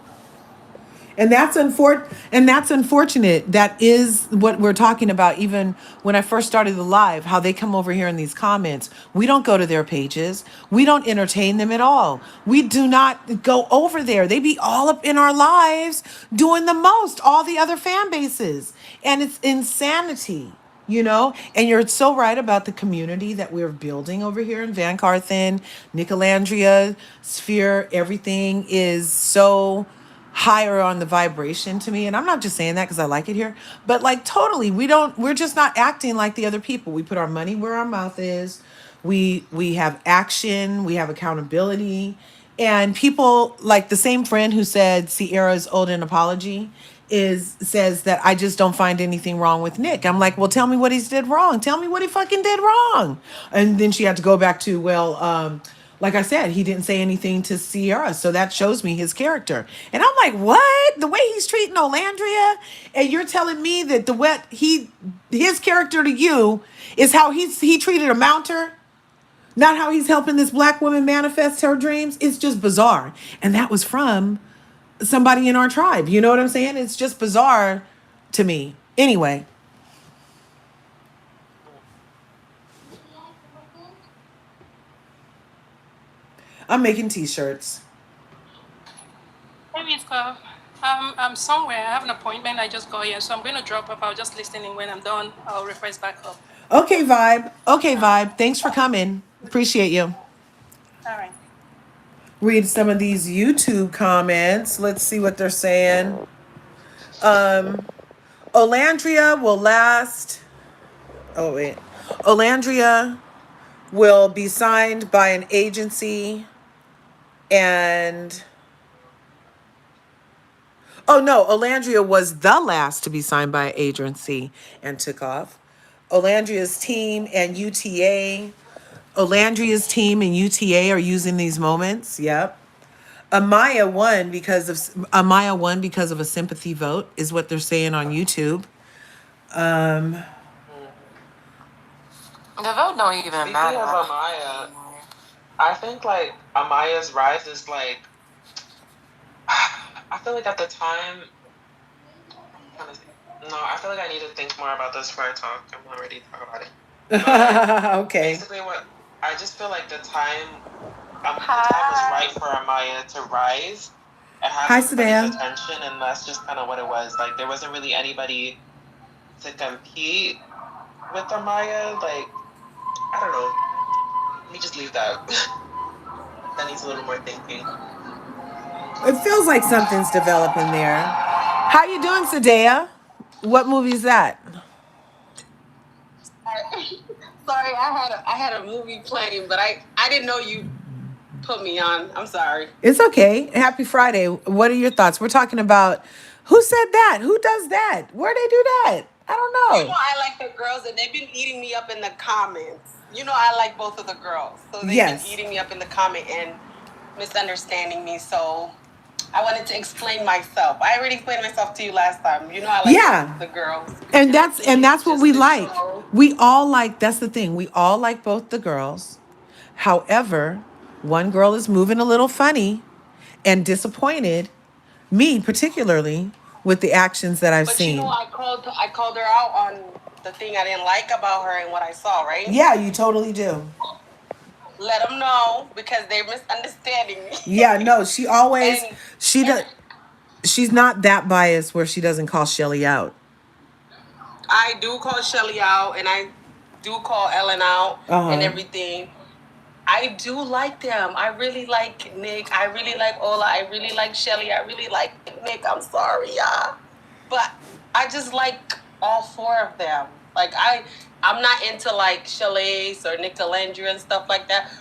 And that's unfortunate. That is what we're talking about. Even when I first started the live, how they come over here in these comments. We don't go to their pages. We don't entertain them at all. We do not go over there. They be all up in our lives doing the most, all the other fan bases. And it's insanity. And you're so right about the community that we're building over here in VanCarthen, Nicolandria, Sphere. Everything is so higher on the vibration to me. And I'm not just saying that because I like it here, but like totally, we're just not acting like the other people. We put our money where our mouth is. We have action, we have accountability. And people like the same friend who said Sierra's owed an apology says that I just don't find anything wrong with Nick. I'm like, well, tell me what he's did wrong. Tell me what he fucking did wrong. And then she had to go back to, well, like I said, he didn't say anything to Sierra, so that shows me his character. And I'm like, what? The way he's treating Olandria, and you're telling me that his character to you is how he treated a mounter, not how he's helping this black woman manifest her dreams. It's just bizarre, and that was from somebody in our tribe. You know what I'm saying? It's just bizarre to me. Anyway, I'm making t-shirts. Maybe it's I'm somewhere. I have an appointment. I just got here, so I'm going to drop off. I'll just listen in. When I'm done, I'll refresh back up. Okay, Vibe. Okay, Vibe. Thanks for coming. Appreciate you. All right. Read some of these YouTube comments. Let's see what they're saying. Olandria will last. Oh, wait. Olandria will be signed by an agency and. Oh, no. Olandria was the last to be signed by an agency and took off. Olandria's team and UTA. Olandria's team and UTA are using these moments. Yep. Amaya won because of a sympathy vote, is what they're saying on YouTube. The vote don't even Speaking matter. of Amaya, I think like Amaya's rise is like, I feel like at the time, no, I feel like I need to think more about this before I talk. I'm not ready to talk about it. Okay. Basically, I just feel like the time was right for Amaya to rise and have Hi, everybody's Sadam. attention, and that's just kind of what it was. Like, there wasn't really anybody to compete with Amaya. Like, I don't know. Let me just leave that. That needs a little more thinking. It feels like something's developing there. How you doing, Sadea? What movie is that? Sorry, I had a movie playing, but I didn't know you put me on. I'm sorry. It's okay. Happy Friday. What are your thoughts? We're talking about who said that? Who does that? Where they do that? I don't You know. know I like the girls, and they've been eating me up in the comments. You know I like both of the girls, so they've Yes. been eating me up in the comment and misunderstanding me. So I wanted to explain myself. I already explained myself to you last time. You know I like Yeah. the girls, And that's what Just we the like. show. We all like, that's the thing. We all like both the girls. However, one girl is moving a little funny and disappointed me particularly with the actions that I've But seen. you know I called her out on the thing I didn't like about her and what I saw, right? Yeah, you totally do. Let them know because they're misunderstanding me. Yeah, no, she always And- she does. She's not that biased where she doesn't call Shelly out. I do call Shelly out, and I do call Ellen out and everything. I do like them. I really like Nick. I really like Ola. I really like Shelly. I really like Nick. I'm sorry, y'all. But I just like all four of them. Like I'm not into like Shalace or Nicolandria and stuff like that.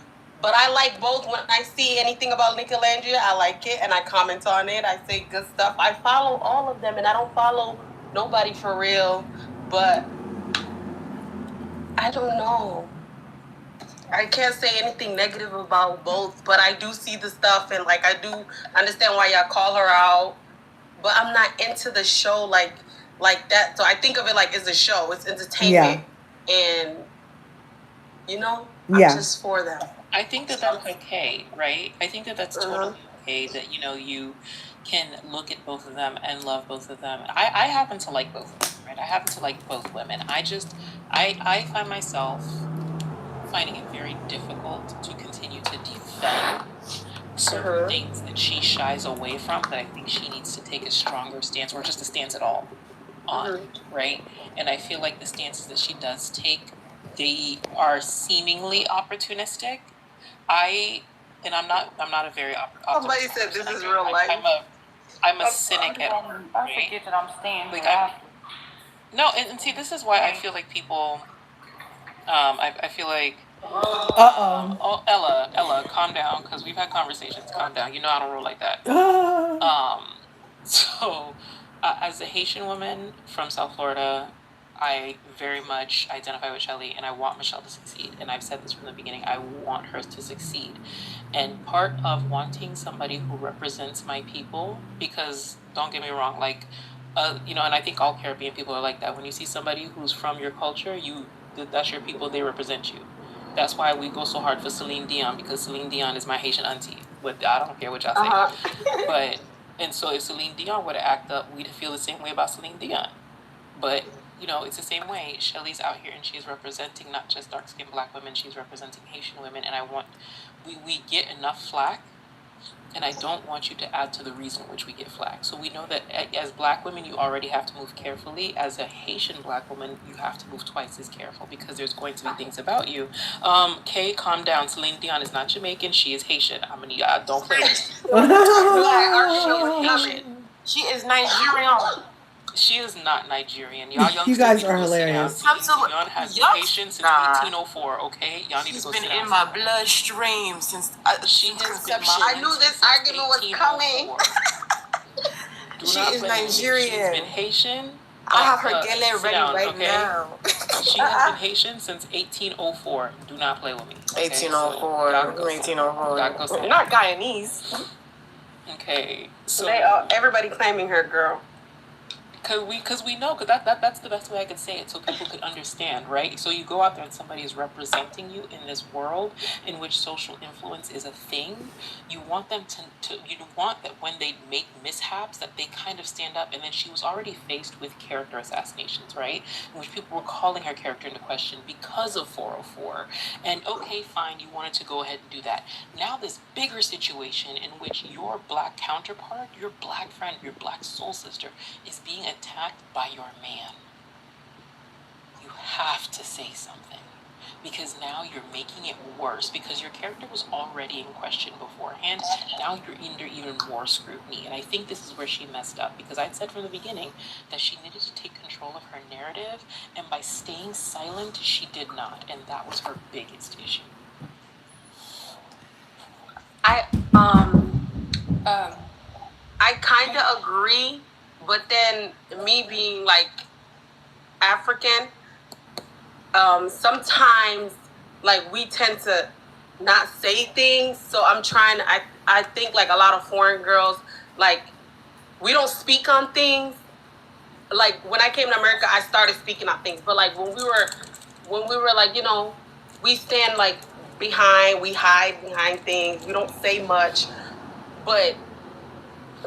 But I like both. When I see anything about Nicolandria, I like it and I comment on it. I say good stuff. I follow all of them and I don't follow nobody for real. But I don't know. I can't say anything negative about both, but I do see the stuff and like I do understand why y'all call her out. But I'm not into the show like that. So I think of it like it's a show. It's entertainment. Yeah. And you know, I'm just for them. I think that that's okay, right? I think that that's totally okay that, you know, you can look at both of them and love both of them. I happen to like both of them, right? I happen to like both women. I find myself finding it very difficult to continue to defend certain things that she shies away from, that I think she needs to take a stronger stance, or just a stance at all on, right? And I feel like the stances that she does take, they are seemingly opportunistic. I'm not a very Somebody optimistic said person. this is real life. I'm a cynic at heart, I right? forget that I'm staying Like here. no, and see, this is why I feel like people, I feel like, oh, Ella, calm down, because we've had conversations. Calm down. You know I don't roll like that. So, as a Haitian woman from South Florida, I very much identify with Shelly, and I want Michelle to succeed. And I've said this from the beginning, I want her to succeed. And part of wanting somebody who represents my people, because don't get me wrong, like, and I think all Caribbean people are like that. When you see somebody who's from your culture, that's your people, they represent you. That's why we go so hard for Celine Dion, because Celine Dion is my Haitian auntie. I don't care what y'all say. And so if Celine Dion were to act up, we'd feel the same way about Celine Dion. But, it's the same way. Shelly's out here and she's representing not just dark-skinned Black women, she's representing Haitian women. And we get enough flack, and I don't want you to add to the reason which we get flack. So we know that as Black women, you already have to move carefully. As a Haitian Black woman, you have to move twice as careful, because there's going to be things about you. Kay, calm down. Celine Dion is not Jamaican. She is Haitian. Don't play with me. She is Nigerian. She is not Nigerian. Y'all youngsters, you guys need to are go sit down. hilarious. Dion has been Haitian since 1804. Okay, y'all need to go sit down. She's been in my bloodstream since she has been. I knew this argument was coming. She is Nigerian. She's been Haitian. I have her gele ready now. She has been Haitian since 1804. Do not play with me. Okay? 1804. So, not Guyanese. Okay. So everybody claiming her, girl. Because we know, that's the best way I could say it, so people could understand, right? So you go out there and somebody is representing you in this world in which social influence is a thing. You want them you want that when they make mishaps, that they kind of stand up. And then she was already faced with character assassinations, right? In which people were calling her character into question because of 404. And okay, fine, you wanted to go ahead and do that. Now this bigger situation in which your Black counterpart, your Black friend, your Black soul sister is being attacked by your man. You have to say something, because now you're making it worse, because your character was already in question beforehand. Now you're under even more scrutiny. And I think this is where she messed up, because I'd said from the beginning that she needed to take control of her narrative, and by staying silent, she did not. And that was her biggest issue. I kind of agree, but then me being like African, sometimes like we tend to not say things. So I'm trying to, I think like a lot of foreign girls, like we don't speak on things. Like when I came to America, I started speaking on things. But like when we were like, we stand like we hide behind things. We don't say much. But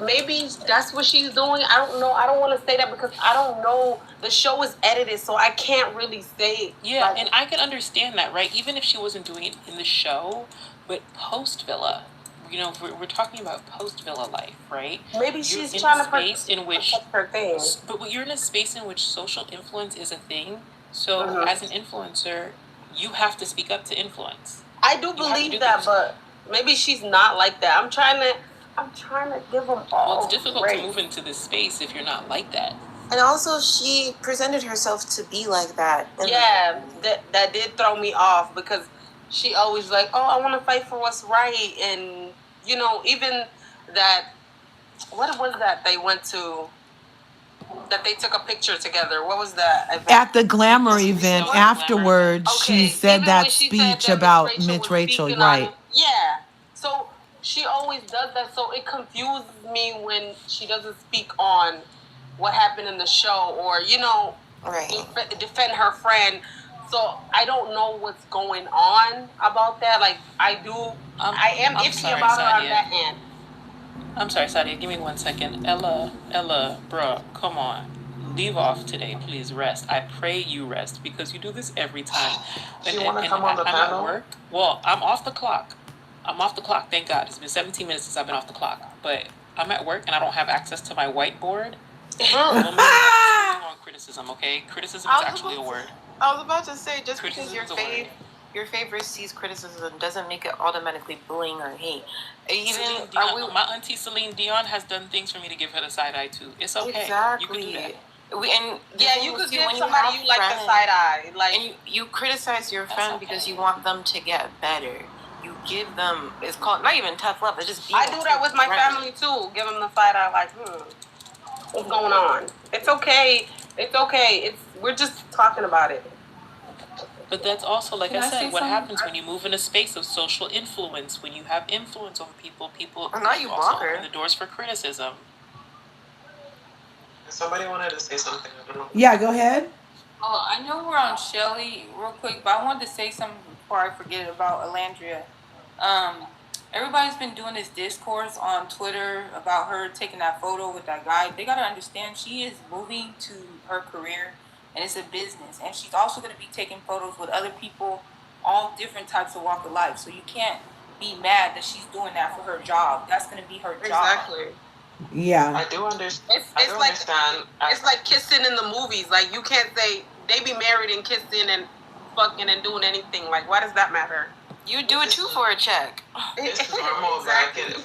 maybe that's what she's doing. I don't know. I don't want to say that because I don't know. The show is edited, so I can't really say. Yeah, and I can understand that, right? Even if she wasn't doing it in the show, but post-Villa, we're talking about post-Villa life, right? Maybe she's trying to protect her thing. But you're in a space in which social influence is a thing. So as an influencer, you have to speak up to influence. I do believe that, but maybe she's not like that. I'm trying to give them all. Well, it's difficult to move into this space if you're not like that. And also, she presented herself to be like that. Yeah, that did throw me off, because she always like, oh, I want to fight for what's right. And, even that, what was that they went to, that they took a picture together? What was that event? At the Glamour event afterwards, she said that speech about Miss Rachel, right? Yeah. So she always does that. So it confuses me when she doesn't speak on what happened in the show, or, defend her friend. So I don't know what's going on about that. Like I am iffy about her on that end. I'm sorry, Sadia, give me 1 second. Ella, bruh, come on. Leave off today, please rest. I pray you rest because you do this every time. Do you want to come on the I'm at panel? work. Well, I'm off the clock. I'm off the clock, thank God. It's been 17 minutes since I've been off the clock. But I'm at work and I don't have access to my whiteboard. Well, maybe not on criticism, okay? Criticism is actually a word. I was about to say, just because Criticism is a word. your favorite sees criticism doesn't make it automatically bullying or hate. Even Celine Dion, my auntie Celine Dion has done things for me to give her the side eye too. It's okay. Exactly. You can do that. You could give somebody you like the side eye, like, and you criticize your friend because you want them to get better. You give them, it's called not even tough love. It's just I do that with my family too. Give them the side eye, like, what's going on? It's okay. We're just talking about it. But that's also, like I said, what happens when you move in a space of social influence. When you have influence over people you also open the doors for criticism. Somebody wanted to say something. I don't know. Yeah, go ahead. Oh, I know we're on Shelly real quick, but I wanted to say something before I forget about Olandria. Everybody's been doing this discourse on Twitter about her taking that photo with that guy. They gotta understand she is moving to her career, and it's a business, and she's also gonna be taking photos with other people, all different types of walk of life. So you can't be mad that she's doing that for her job. That's gonna be her job. Exactly. Yeah. I do understand. It's like kissing in the movies. Like, you can't say they be married and kissing and fucking and doing anything. Like, why does that matter? You do it too for a check. It's normal, exactly. But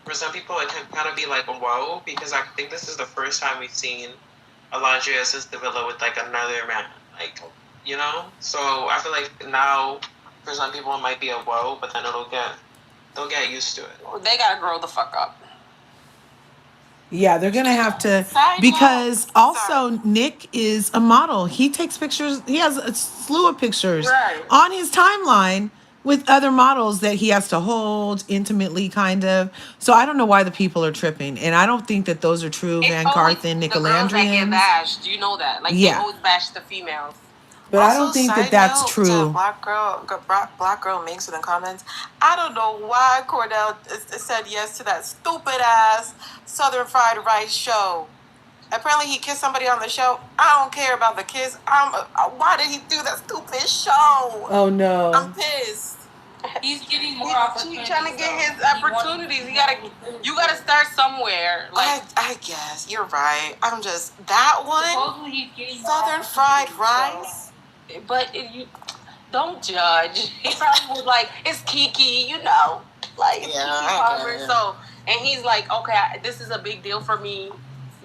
for some people, it can kind of be like, whoa, because I think this is the first time we've seen Olandria assist the villa with like another man, like, you know. So I feel like now, for some people, it might be a whoa, but then they'll get used to it. They gotta grow the fuck up. Yeah, they're gonna have to, because also Nick is a model. He takes pictures. He has a slew of pictures on his timeline with other models that he has to hold intimately, kind of. So I don't know why the people are tripping, and I don't think that those are true VanCarthen, Nicolandrians. Bashed. You know that? Like, they always bash the females. But also, I don't think that that's true. Black girl makes it in comments. I don't know why Cordell said yes to that stupid ass Southern Fried Rice show. Apparently, he kissed somebody on the show. I don't care about the kiss. Why did he do that stupid show? Oh no! I'm pissed. He's getting more opportunities. He's trying to get his opportunities. You gotta start somewhere. Like, I guess you're right. I'm just that one. Supposedly he's getting Southern Fried Rice. But you don't judge. He probably was like, it's Kiki, you know, like, it's Kiki Palmer. So, and he's like, okay, this is a big deal for me.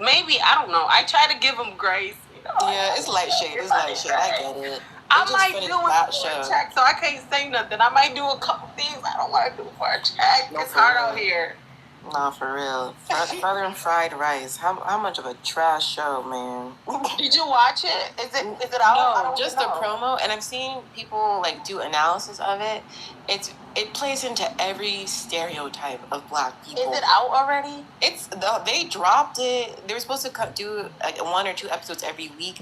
Maybe, I don't know. I try to give him grace. You know, it's light shade. I get it. I might do it for a check, so I can't say nothing. I might do a couple things I don't want to do for a check. It's hard out here. Nah, for real. Southern Fried Rice. How much of a trash show, man? Did you watch it? Is it out? No, just the promo. And I've seen people like do analysis of it. It plays into every stereotype of Black people. Is it out already? They dropped it. They were supposed to do like 1 or 2 episodes every week.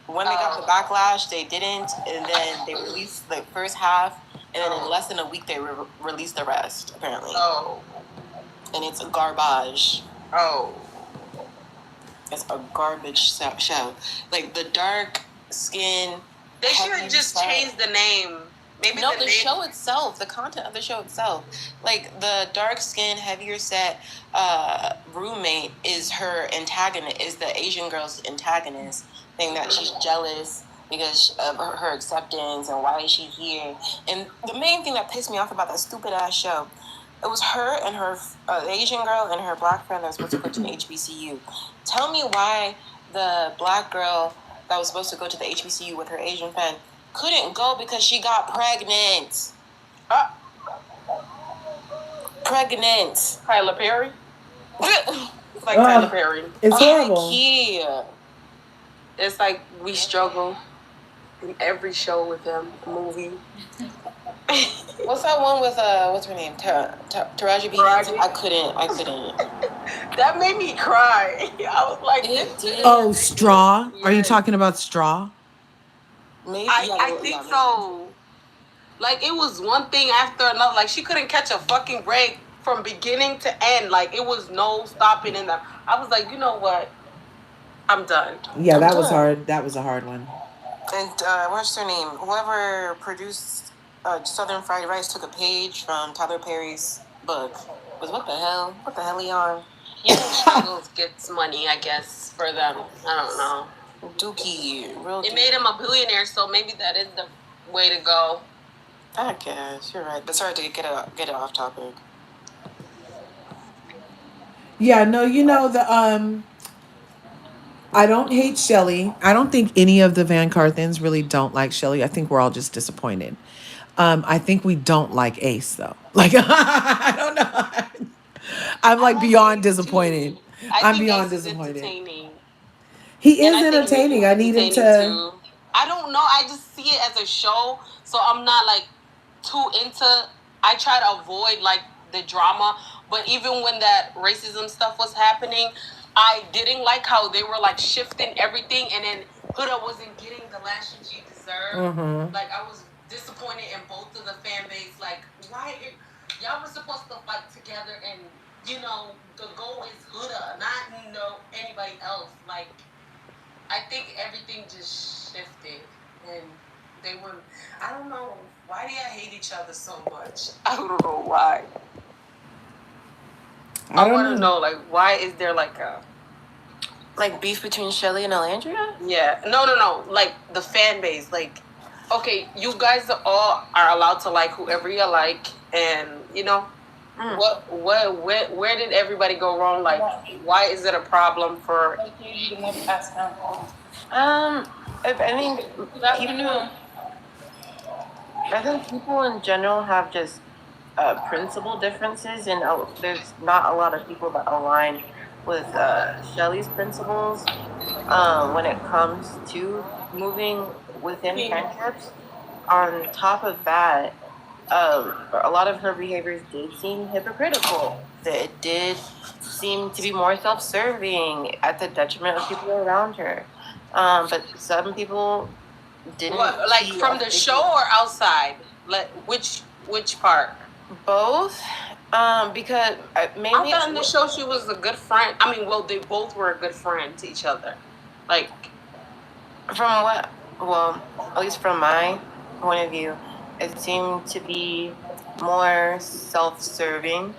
When they got the backlash, they didn't, and then they released the first half, and then in less than a week they released the rest. Apparently. Oh. And it's a garbage. Oh. It's a garbage show. Like, the dark skin. They should have just changed the name. Maybe the show itself, the content of the show itself. Like, the dark skin, heavier set roommate is her antagonist, is the Asian girl's antagonist, saying that she's jealous because of her acceptance and why is she here. And the main thing that pissed me off about that stupid ass show, it was her and her Asian girl and her Black friend that was supposed to go to the HBCU. Tell me why the Black girl that was supposed to go to the HBCU with her Asian friend couldn't go because she got pregnant. Pregnant. Tyler Perry? It's like Tyler Perry. It's horrible. Yeah. It's like we struggle in every show with him, movie. What's that one with what's her name? Taraji B. I couldn't. That made me cry. I was like, oh, Straw? Are you talking about Straw? Maybe. I think so. Like, it was one thing after another. Like, she couldn't catch a fucking break. from beginning to end. Like, it was no stopping in them. I was like, you know what? I'm done. Yeah, I'm that was done. hard. That was a hard one. And what's her name? Whoever produced Southern Fried Rice took a page from Tyler Perry's book. Was what the hell? What the hell, Leon? Struggles gets money, I guess, for them. I don't know. Dookie, real. It made him a billionaire, so maybe that is the way to go. I guess you're right, but sorry to get it off topic. Yeah, no, I don't hate Shelly. I don't think any of the VanCarthens really don't like Shelly. I think we're all just disappointed. I think we don't like Ace though. Like I don't know. I'm like beyond disappointed. I'm beyond disappointed. He is entertaining. I need him to. I don't know. I just see it as a show, so I'm not like too into. I try to avoid like the drama, but even when that racism stuff was happening, I didn't like how they were like shifting everything, and then Huda wasn't getting the lashing she deserved. Mhm. Like, I was disappointed in both of the fan base. Like, why y'all were supposed to fight together, and the goal is Huda, not anybody else. Like, I think everything just shifted, and they were. I don't know why do y'all hate each other so much. I don't know why. I want to know, like, why is there like a beef between Shelly and Olandria? Yeah, no. Like, the fan base, like, okay, you guys all are allowed to like whoever you like, and where did everybody go wrong? Like, why is it a problem for? I think people in general have just principle differences, and there's not a lot of people that align with Shelley's principles when it comes to moving within friendships. On top of that, a lot of her behaviors did seem hypocritical. It did seem to be more self-serving at the detriment of people around her. But some people didn't. What, like from the show or outside? Like, which part? Both. Because mainly I thought in the show she was a good friend. I mean, well, they both were a good friend to each other. Like, from what? Well, at least from my point of view, it seemed to be more self-serving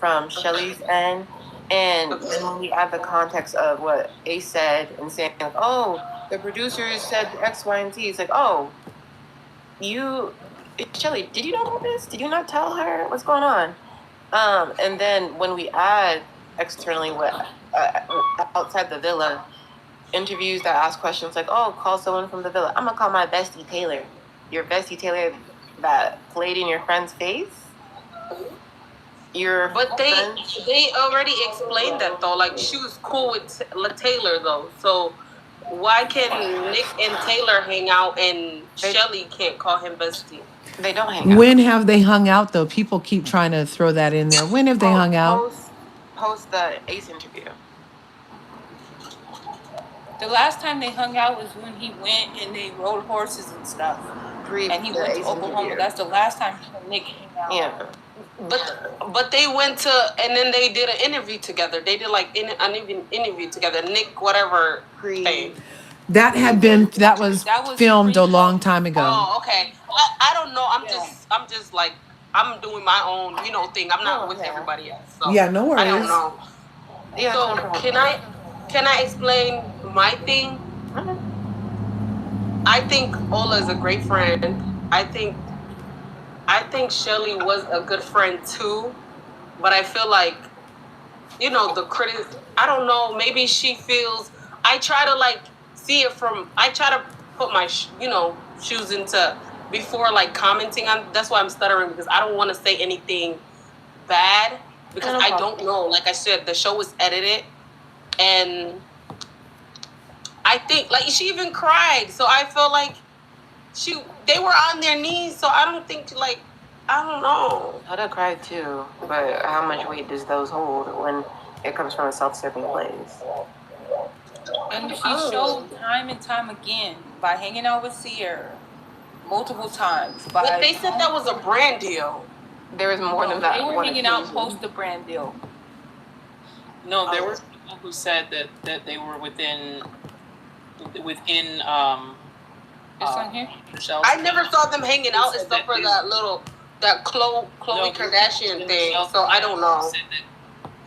from Shelley's end. And then when we add the context of what Ace said and saying, like, oh, the producers said X, Y, and Z, it's like, oh, Shelly, did you know about this? Did you not tell her what's going on? And then when we add externally, outside the villa, interviews that ask questions like, oh, call someone from the villa. I'm going to call my bestie Taylor. Your bestie Taylor that played in your friend's face? But they already explained that, though. Like, she was cool with Taylor, though. So why can Nick and Taylor hang out and Shelly can't call him bestie? They don't hang out. When have they hung out, though? People keep trying to throw that in there. When have they hung out? Post the Ace interview. The last time they hung out was when he went and they rode horses and stuff. And he went to Oklahoma. That's the last time he and Nick hung out. Yeah. But they went to, and then they did an interview together. They did like an interview together. Nick, whatever thing. That was filmed a long time ago. Oh, okay. I don't know. I'm just like, I'm doing my own, thing. I'm not with everybody else. So yeah, no worries. I don't know. Yeah, so can I explain my thing? I think Ola is a great friend. I think Shelly was a good friend too, but I feel like, the critics, I don't know, maybe she feels, I try to like see it I try to put my, shoes into, before like commenting on, that's why I'm stuttering, because I don't want to say anything bad, because I don't know. Like I said, the show was edited, and I think, like, she even cried, so I feel like they were on their knees, so I don't think, like, I don't know. Huda cried too, but how much weight does those hold when it comes from a self-serving place? And she showed time and time again by hanging out with Sierra multiple times. But they said that was a brand deal. there was more than that. They were one hanging out occasion. post the brand deal. No, there were people who said that they were within This one here? Michelle's. I never saw them hanging out except for that Khloe Kardashian thing. So I don't know.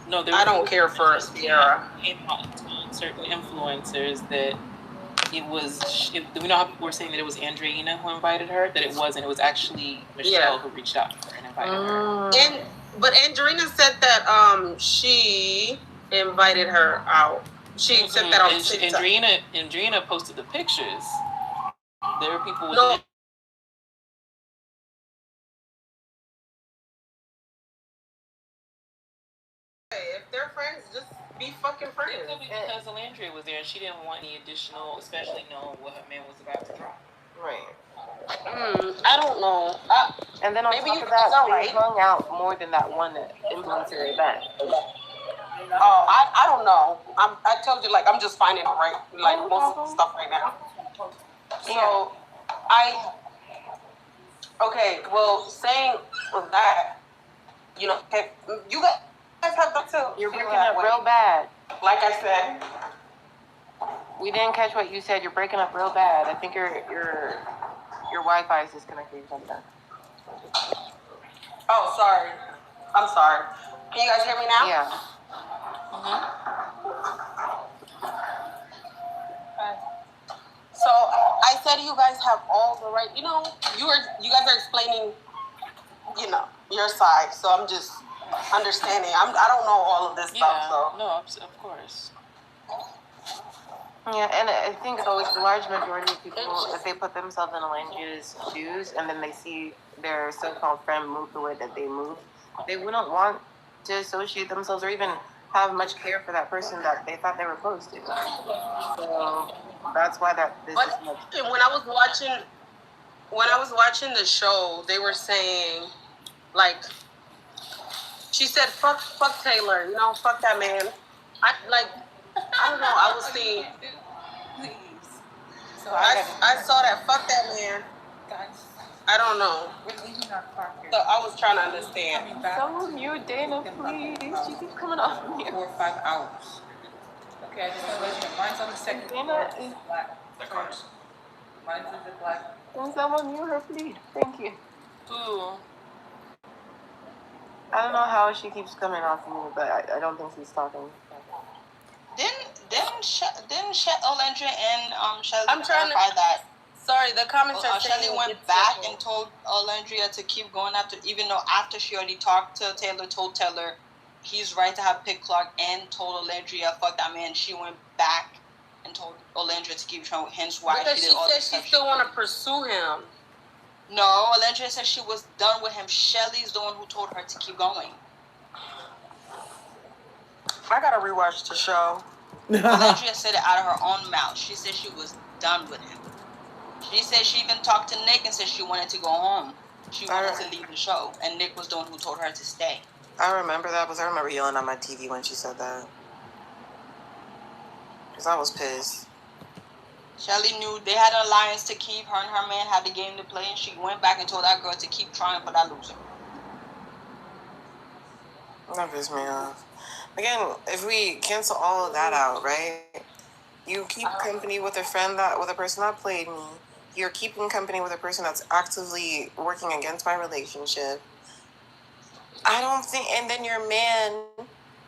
No, I don't care for Sierra. Came out certain influencers that it was. We know how people were saying that it was Andreina who invited her. That it wasn't. It was actually Michelle who reached out to her and invited her. But Andreina said that she invited her out. She said that on TikTok. Andreina posted the pictures. There were people with if they're friends, just be fucking friends. Because Olandria was there and she didn't want any additional, especially knowing what her man was about to drop. Right. I don't know. And then on top of that, they hung out more than that one influencer event. Oh, I don't know. I told you, like, I'm just finding out, right? Like, most of the stuff right now. So, okay, well, saying that, you know, you guys have that too. You're breaking up real bad. Like I said. We didn't catch what you said. You're breaking up real bad. I think your Wi-Fi is disconnected or something. Oh, sorry. I'm sorry. Can you guys hear me now? Yeah. So I said you guys have all the right. You know, you guys are explaining, you know, your side. So I'm just understanding. I don't know all of this stuff. So No, of course. Yeah, and I think the large majority of people, if they put themselves in Olandria's shoes and then they see their so-called friend move the way that they move, they wouldn't want to associate themselves or even have much care for that person that they thought they were close to. So that's why this is much. When I was watching the show, they were saying, like, she said, fuck Taylor, you know, fuck that man. I don't know, I was seeing. So I saw that, fuck that man. I don't know. So I was trying to understand. So mute Dana, please. She keeps coming off mute. 4 or 5 hours. Okay, I just want to let you know. Mine's on the second floor. It's black. Mine's in the black. Can someone mute her, please? Thank you. Ooh. I don't know how she keeps coming off mute, but I don't think she's talking. Didn't Olandria and Shelly I'm trying to clarify that? Sorry, the comments are saying Shelly went back and told Olandria to keep going after, even though after she already talked to Taylor, told Taylor he's right to have Pick Clark, and told Olandria fuck that man. She went back and told Olandria to keep trying, hence why because she did all this said stuff. she still want to pursue him. No, Olandria said she was done with him. Shelly's the one who told her to keep going. I gotta rewatch the show. Olandria said it out of her own mouth. She said she was done with him. She said she even talked to Nick and said she wanted to go home. She wanted to leave the show, and Nick was the one who told her to stay. I remember that because I remember yelling on my TV when she said that. Because I was pissed. Shelly knew they had an alliance to keep. Her and her man had the game to play, and she went back and told that girl to keep trying for that loser. That pissed me off. Again, if we cancel all of that out, right? You keep company with a person that played me. You're keeping company with a person that's actively working against my relationship. I don't think, and then your man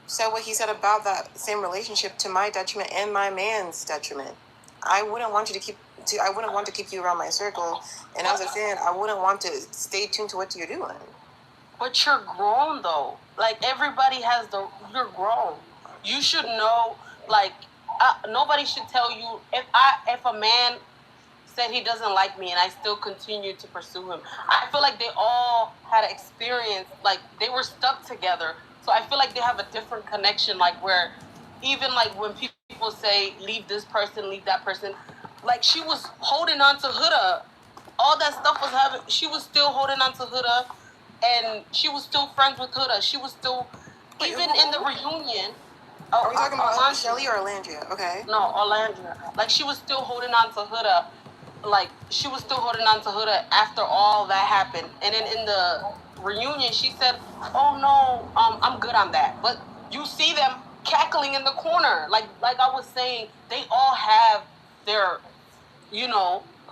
said what he said about that same relationship to my detriment and my man's detriment. I wouldn't want to keep you around my circle, and as a fan, I wouldn't want to stay tuned to what you're doing. But you're grown though. Like everybody you're grown. You should know. Like nobody should tell you if a man said he doesn't like me and I still continue to pursue him. I feel like they all had an experience. Like they were stuck together. So I feel like they have a different connection. Like where even like when people say leave this person, leave that person, like she was holding on to Huda. All that stuff was happening. She was still holding on to Huda. And she was still friends with Huda. She was still, even in the reunion. Are we talking about Shelly or Olandria? Okay. No, Olandria. Like, she was still holding on to Huda. Like, she was still holding on to Huda after all that happened. And then in the reunion, she said, "Oh no, I'm good on that." But you see them cackling in the corner, like I was saying, they all have their,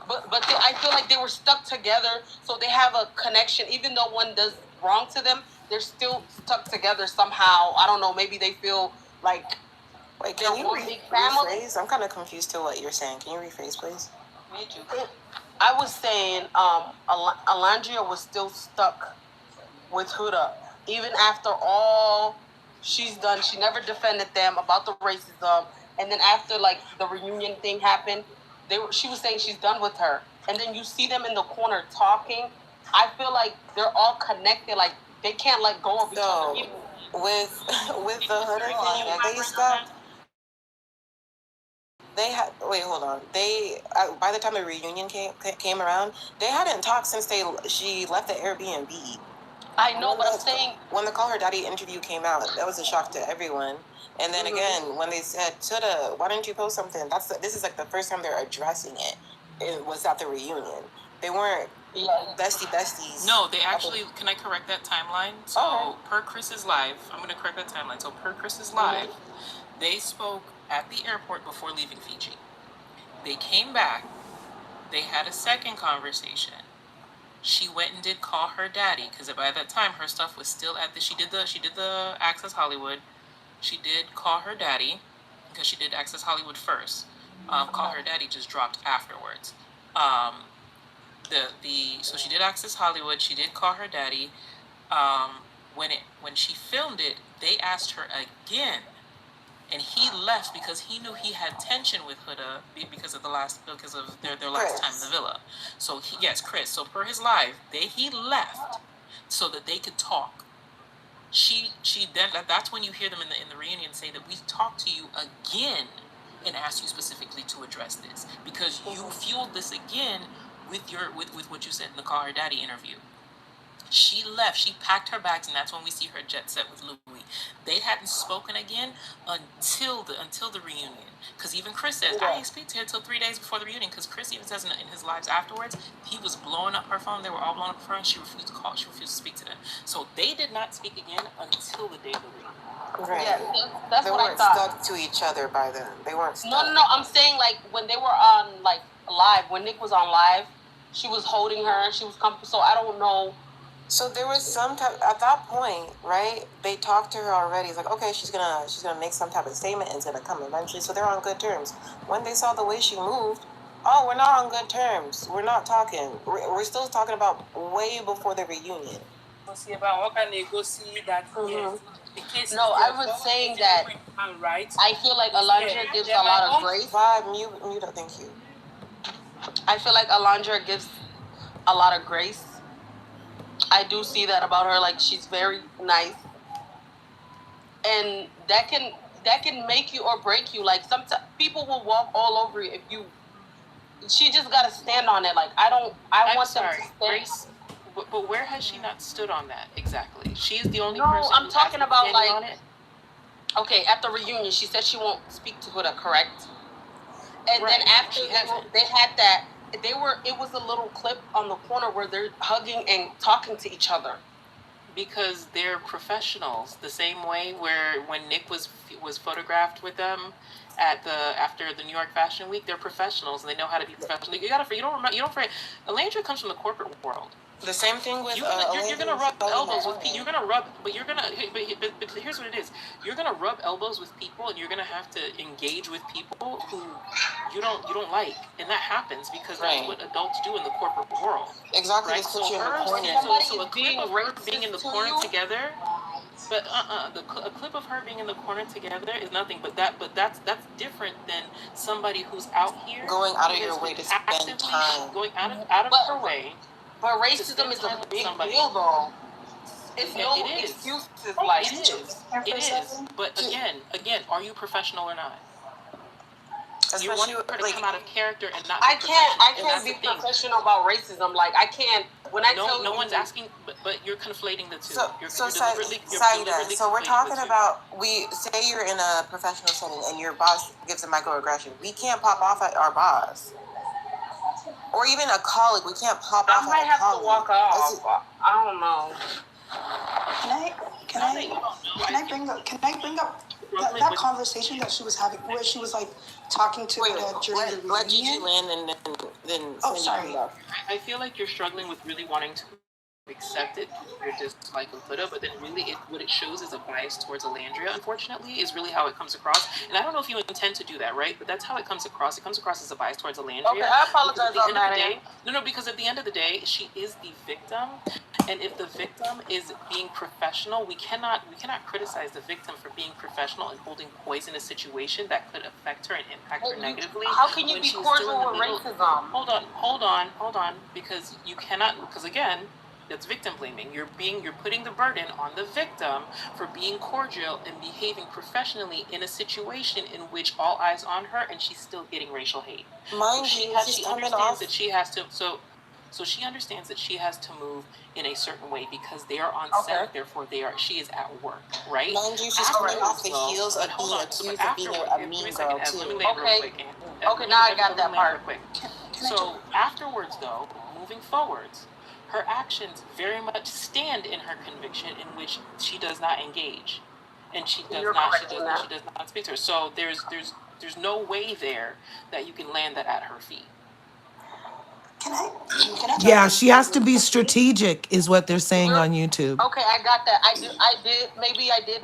but I feel like they were stuck together, so they have a connection. Even though one does wrong to them, they're still stuck together somehow. I don't know. Maybe they feel like. Wait, can you rephrase? I'm kind of confused to what you're saying. Can you rephrase, please? Me too. I was saying, Olandria was still stuck with Huda, even after all she's done. She never defended them about the racism, and then after like the reunion thing happened, she was saying she's done with her, and then you see them in the corner talking. I feel like they're all connected. Like they can't let go of each other. Even with the Huda thing, they stopped. They had hold on. They by the time the reunion came around, they hadn't talked since she left the Airbnb. I know, but I'm saying when the Call Her Daddy interview came out, that was a shock to everyone. And then again, when they said, "Huda, why didn't you post something?" This is like the first time they're addressing it. It was at the reunion. They weren't besties. No, they actually. Can I correct that timeline? So per Chris's live, I'm going to correct that timeline. So per Chris's live, they spoke at the airport before leaving Fiji. They came back. They had a second conversation. She went and did Call Her Daddy because by that time her stuff was still at the. She did the Access Hollywood. She did Call Her Daddy because she did Access Hollywood first. Call Her Daddy just dropped afterwards. So she did Access Hollywood. She did Call Her Daddy. When she filmed it, they asked her again. And he left because he knew he had tension with Huda because of their last time in the villa. So Chris. So per his live, he left so that they could talk. She then that's when you hear them in the reunion say that we talked to you again and asked you specifically to address this because you fueled this again with what you said in the Call Her Daddy interview. She left. She packed her bags, and that's when we see her jet set with Louis. They hadn't spoken again until the reunion. Because even Chris says, I didn't speak to her until 3 days before the reunion. Because Chris even says in his lives afterwards, he was blowing up her phone. They were all blowing up her phone. She refused to call. She refused to speak to them. So they did not speak again until the day of the reunion. Right. Yeah, that's they what I weren't thought. stuck to each other by then. They weren't stuck. No. I'm saying like when they were on like live, when Nick was on live, she was holding her. She was comfortable. So I don't know. So there was some type at that point, right? They talked to her already. It's like, okay, she's gonna make some type of statement and it's gonna come eventually. So they're on good terms. When they saw the way she moved, we're not on good terms. We're not talking. We're still talking about way before the reunion. No, I was saying that I feel like Olandria gives a lot of grace. Mute up, thank you. I feel like Olandria gives a lot of grace. I do see that about her. Like she's very nice, and that can make you or break you. Like sometimes people will walk all over you if you. She just gotta stand on it. Like I want them to stand. Grace, but where has she not stood on that exactly? She's the only person. No, I'm talking about like. On it. Okay, at the reunion, she said she won't speak to Huda, correct? And then after they had that. It was a little clip on the corner where they're hugging and talking to each other. Because they're professionals. The same way where when Nick was photographed with them after the New York Fashion Week, they're professionals and they know how to be professional. You don't forget. Olandria comes from the corporate world. The same thing with you're gonna rub elbows with people. But here's what it is. You're gonna rub elbows with people, and you're gonna have to engage with people who you don't like, and that happens because that's what adults do in the corporate world. Exactly. Right? So a clip of her being in the corner together. But a clip of her being in the corner together is nothing. But that's different than somebody who's out here going out of your way to spend time, going out of her way. But racism is a big deal, though. It's no excuses. Like it is. But again, are you professional or not? You want her to come out of character and not. I can't be professional about racism. Like I can't. When I tell no one's asking, but you're conflating the two. So we're talking about. We say you're in a professional setting and your boss gives a microaggression. We can't pop off at our boss. Or even a colleague. We can't pop off. I might have to walk off. I don't know. Can I bring up that conversation that she was having, where she was like talking to her during the reunion? Let Gigi land and then oh, sorry. I feel like you're struggling with really wanting to accept it, your dislike of huda, but then really what it shows is a bias towards Olandria, unfortunately, is really how it comes across. And I don't know if you intend to do that, right? But that's how it comes across. It comes across as a bias towards Olandria. Okay, I apologize on that. Because at the end of the day, she is the victim. And if the victim is being professional, we cannot criticize the victim for being professional and holding poison a situation that could affect her and impact her negatively. How can you be cordial with racism? Hold on, because you cannot, because again, that's victim blaming. You're putting the burden on the victim for being cordial and behaving professionally in a situation in which all eyes on her and she's still getting racial hate. She understands that she has to she understands that she has to move in a certain way because they are on set, therefore she is at work, right? Mind you, she's coming off the heels of being accused of being a mean girl too. Okay, now I got that part. So afterwards though, moving forwards, her actions very much stand in her conviction in which she does not engage. And she does not speak to her. So there's no way there that you can land that at her feet. Can I Yeah, she has to be strategic, is what they're saying on YouTube. Okay, I got that. I did,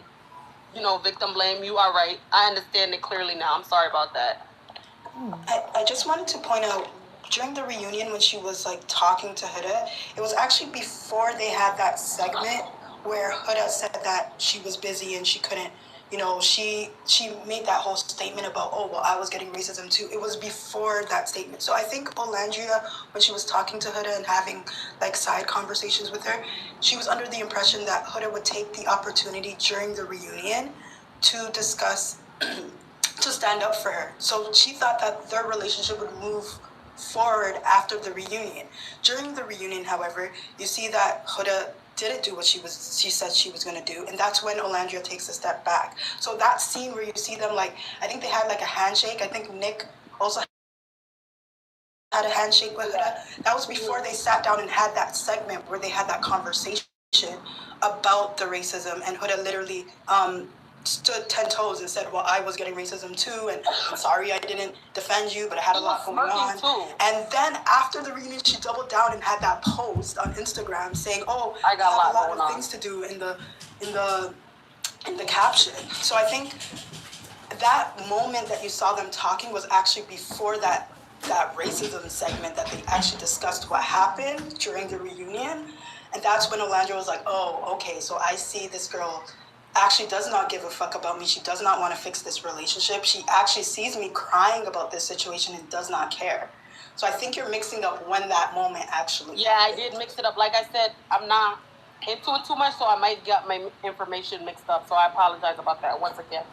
victim blame. You are right. I understand it clearly now. I'm sorry about that. I just wanted to point out, during the reunion when she was like talking to Huda, it was actually before they had that segment where Huda said that she was busy and she couldn't, she made that whole statement about, oh, well, I was getting racism too. It was before that statement. So I think Olandria, when she was talking to Huda and having like side conversations with her, she was under the impression that Huda would take the opportunity during the reunion to discuss, to stand up for her. So she thought that their relationship would move forward after the reunion. During the reunion, however, you see that Huda didn't do what she said she was going to do, and that's when Olandria takes a step back. So that scene where you see them, like, I think they had like a handshake. I think Nick also had a handshake with Huda. That was before they sat down and had that segment where they had that conversation about the racism, and Huda literally stood 10 toes and said, well, I was getting racism too, and I'm sorry I didn't defend you, but I had a lot going on. And then after the reunion, she doubled down and had that post on Instagram saying, oh, I got a lot of things to do in the caption. So I think that moment that you saw them talking was actually before that racism segment that they actually discussed what happened during the reunion. And that's when Olandria was like, oh, okay, so I see this girl actually does not give a fuck about me. She does not want to fix this relationship. She actually sees me crying about this situation and does not care. So I think you're mixing up when that moment actually happened. I did mix it up. Like I said, I'm not into it too much, so I might get my information mixed up. So I apologize about that once again.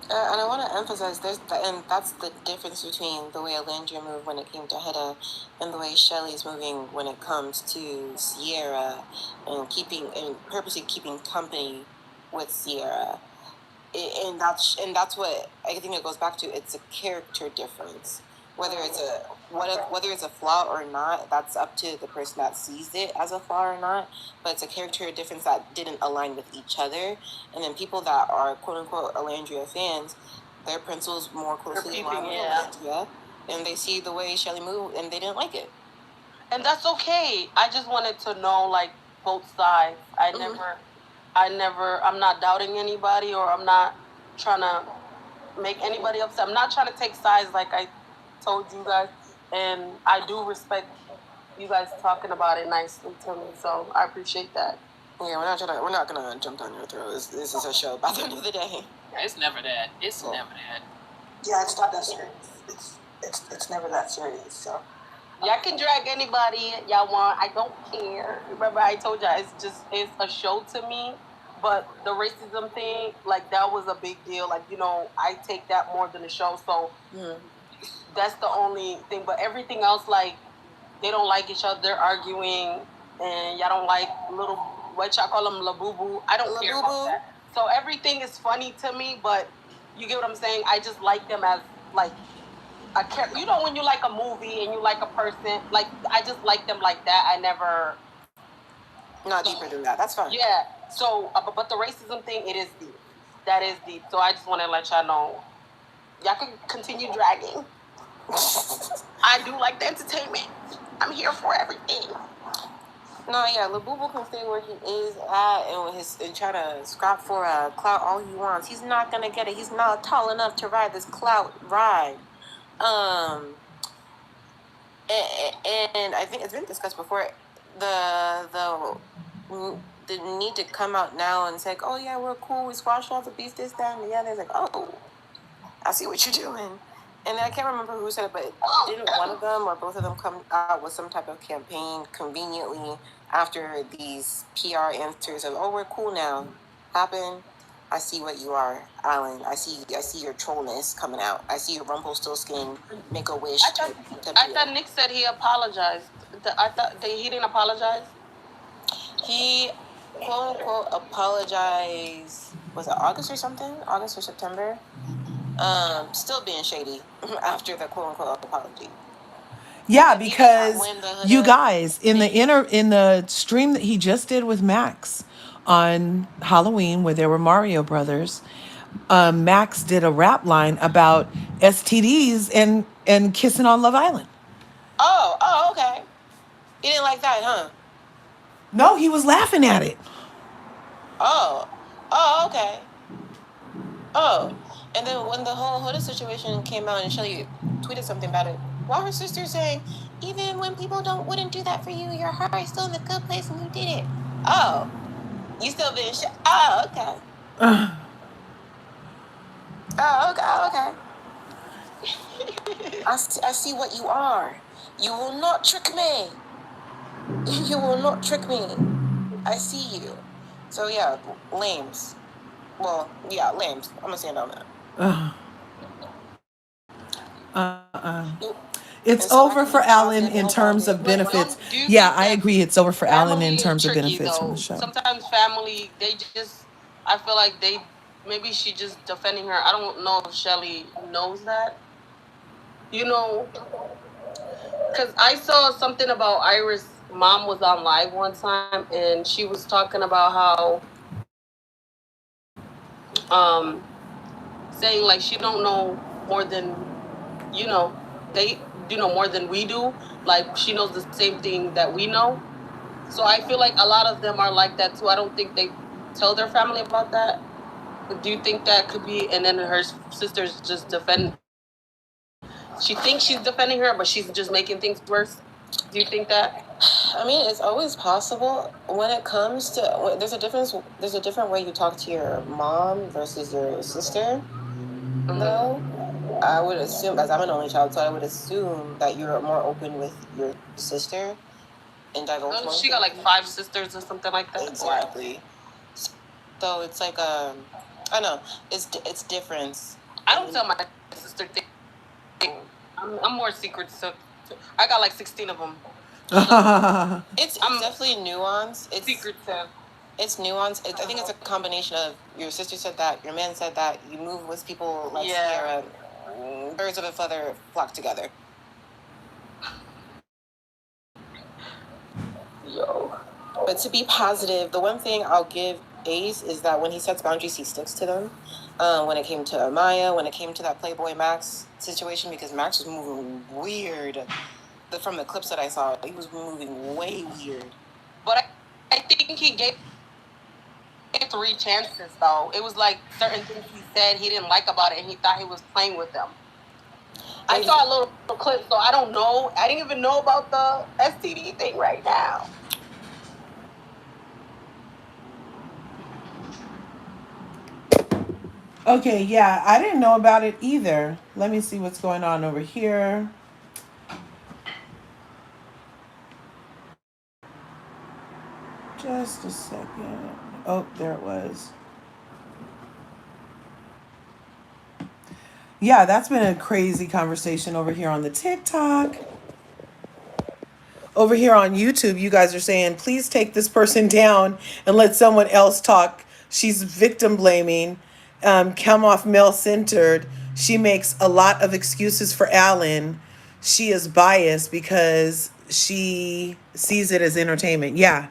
And I want to emphasize and that's the difference between the way Olandria moved when it came to Huda and the way Shelly's moving when it comes to Sierra and purposely keeping company with Sierra, and that's what I think it goes back to. It's a character difference. Whether it's a flaw or not, that's up to the person that sees it as a flaw or not. But it's a character difference that didn't align with each other. And then people that are quote unquote Olandria fans, their principles more closely align with Olandria, and they see the way Shelly moved and they didn't like it. And that's okay. I just wanted to know like both sides. I'm not doubting anybody, or I'm not trying to make anybody upset. I'm not trying to take sides like I told you guys, and I do respect you guys talking about it nicely to me, so I appreciate that. Yeah, we're not gonna jump down your throat. This is a show by the end of the day. It's never that. It's never that. Yeah, it's not that serious. It's never that serious, so. Y'all can drag anybody y'all want. I don't care. Remember, I told y'all it's a show to me. But the racism thing, like, that was a big deal. Like, I take that more than a show. So that's the only thing. But everything else, like, they don't like each other. They're arguing. And y'all don't like what y'all call them, la-boo-boo. I don't care about that. So everything is funny to me. But you get what I'm saying? I just like them as, like, I care. You know, when you like a movie and you like a person, like I just like them like that. I never. Not deeper than that. That's fine. Yeah. So, but the racism thing, it is deep. That is deep. So I just want to let y'all know. Y'all can continue dragging. I do like the entertainment. I'm here for everything. No, yeah, Labubu can stay where he is at and try to scrap for a clout all he wants. He's not gonna get it. He's not tall enough to ride this clout ride. And I think it's been discussed before. The need to come out now and say, oh yeah, we're cool. We squashed all the beef, this, that, and the other. It's like, oh, I see what you're doing. And I can't remember who said it, but didn't one of them or both of them come out with some type of campaign conveniently after these PR answers of, oh, we're cool now, happen? I see what you are, Alan. I see your trollness coming out. I see your Rumpelstiltskin make a wish. I thought Nick said he apologized. I thought he didn't apologize. He, quote unquote, apologized. Was it August or something? August or September? Still being shady after the quote unquote apology. Yeah, because you guys in the stream that he just did with Max on Halloween, where there were Mario Brothers, Max did a rap line about STDs and kissing on Love Island. Oh, okay. He didn't like that, huh? No, he was laughing at it. Oh, okay. Oh, and then when the whole Huda situation came out and Shelly tweeted something about it, while her sister saying, even when people wouldn't do that for you, your heart is still in a good place and you did it. Oh, you still been oh, okay. Okay. I see what you are. You will not trick me. You will not trick me. I see you. So yeah, lames. Well, yeah, lames. I'm gonna stand on that. It's over for Alan in terms of benefits. Yeah, I agree. It's over for Alan in terms of benefits from the show. Sometimes family, I feel like maybe she just defending her. I don't know if Shelly knows that. You know, because I saw something about Iris' mom was on live one time and she was talking about how, saying like she don't know more than, more than we do. Like she knows the same thing that we know. So I feel like a lot of them are like that too. I don't think they tell their family about that. But do you think that could be? And then her sisters just defend. She thinks she's defending her, but she's just making things worse. Do you think that? I mean, it's always possible when it comes to. There's a difference. There's a different way you talk to your mom versus your sister. Though, I would assume, as I'm an only child, so I would assume that you're more open with your sister and divulge. She got like 5 sisters or something like that. Exactly. So it's like I don't know. It's different. I don't tell my sister things. I'm more secret. So I got like 16 of them. It's definitely nuanced. It's secret. It's nuanced. I think it's a combination of your sister said that, your man said that, you move with people like Sierra, birds of a feather flock together. Yo. But to be positive, the one thing I'll give Ace is that when he sets boundaries, he sticks to them. When it came to Amaya, when it came to that Playboy Max situation, because Max was moving weird. From the clips that I saw, he was moving way weird. But I think he gave 3 chances, though. It was like certain things he said he didn't like about it, and he thought he was playing with them. I saw a little clip, so I don't know. I didn't even know about the STD thing right now. Okay, yeah, I didn't know about it either. Let me see what's going on over here. Just a second. Oh, there it was. Yeah, that's been a crazy conversation over here on the TikTok. Over here on YouTube, you guys are saying, please take this person down and let someone else talk. She's victim blaming, come off male centered. she makes a lot of excuses for Alan. She is biased because she sees it as entertainment. Yeah,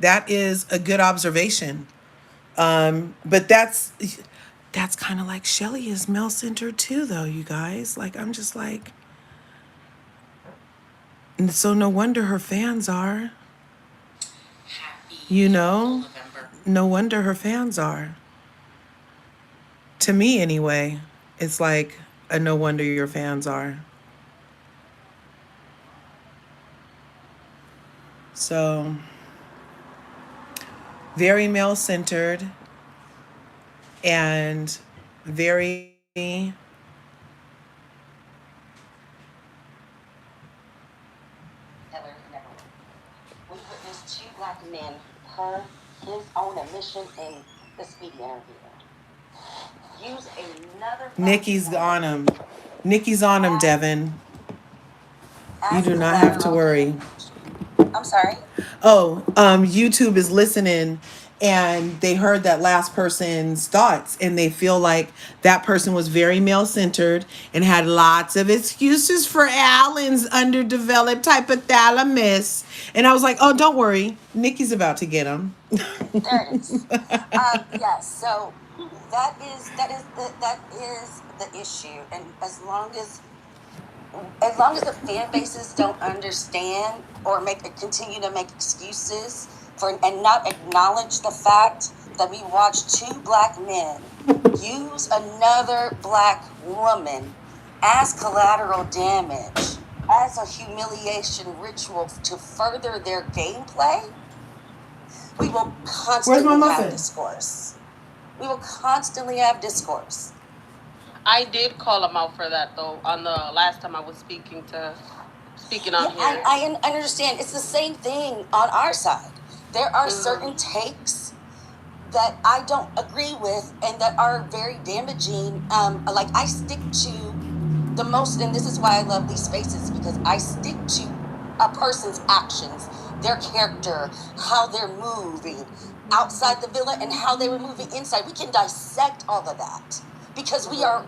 that is a good observation. But that's kind of like Shelley is male centered too, though, you guys. Like, I'm just like, and so no wonder her fans are. You know, no wonder her fans are. To me, anyway, it's like a no wonder your fans are. So, very male centered and very. We witnessed two black men, her, his own admission in the speedy interview. Use another. Nikki's on him. Nikki's on him, Devin. You do not have to worry. I'm sorry. Oh, YouTube is listening and they heard that last person's thoughts and they feel like that person was very male centered and had lots of excuses for Alan's underdeveloped hypothalamus. And I was like, oh, don't worry. Nikki's about to get him. There it is. Yes, so that is the issue. And as long as the fan bases don't understand or continue to make excuses for and not acknowledge the fact that we watched two black men use another black woman as collateral damage, as a humiliation ritual to further their gameplay, we will constantly have discourse. We will constantly have discourse. I did call him out for that though on the last time I was speaking on here. I understand. It's the same thing on our side. There are certain takes that I don't agree with and that are very damaging. Like I stick to the most, and this is why I love these spaces, because I stick to a person's actions, their character, how they're moving outside the villa and how they were moving inside. We can dissect all of that because we are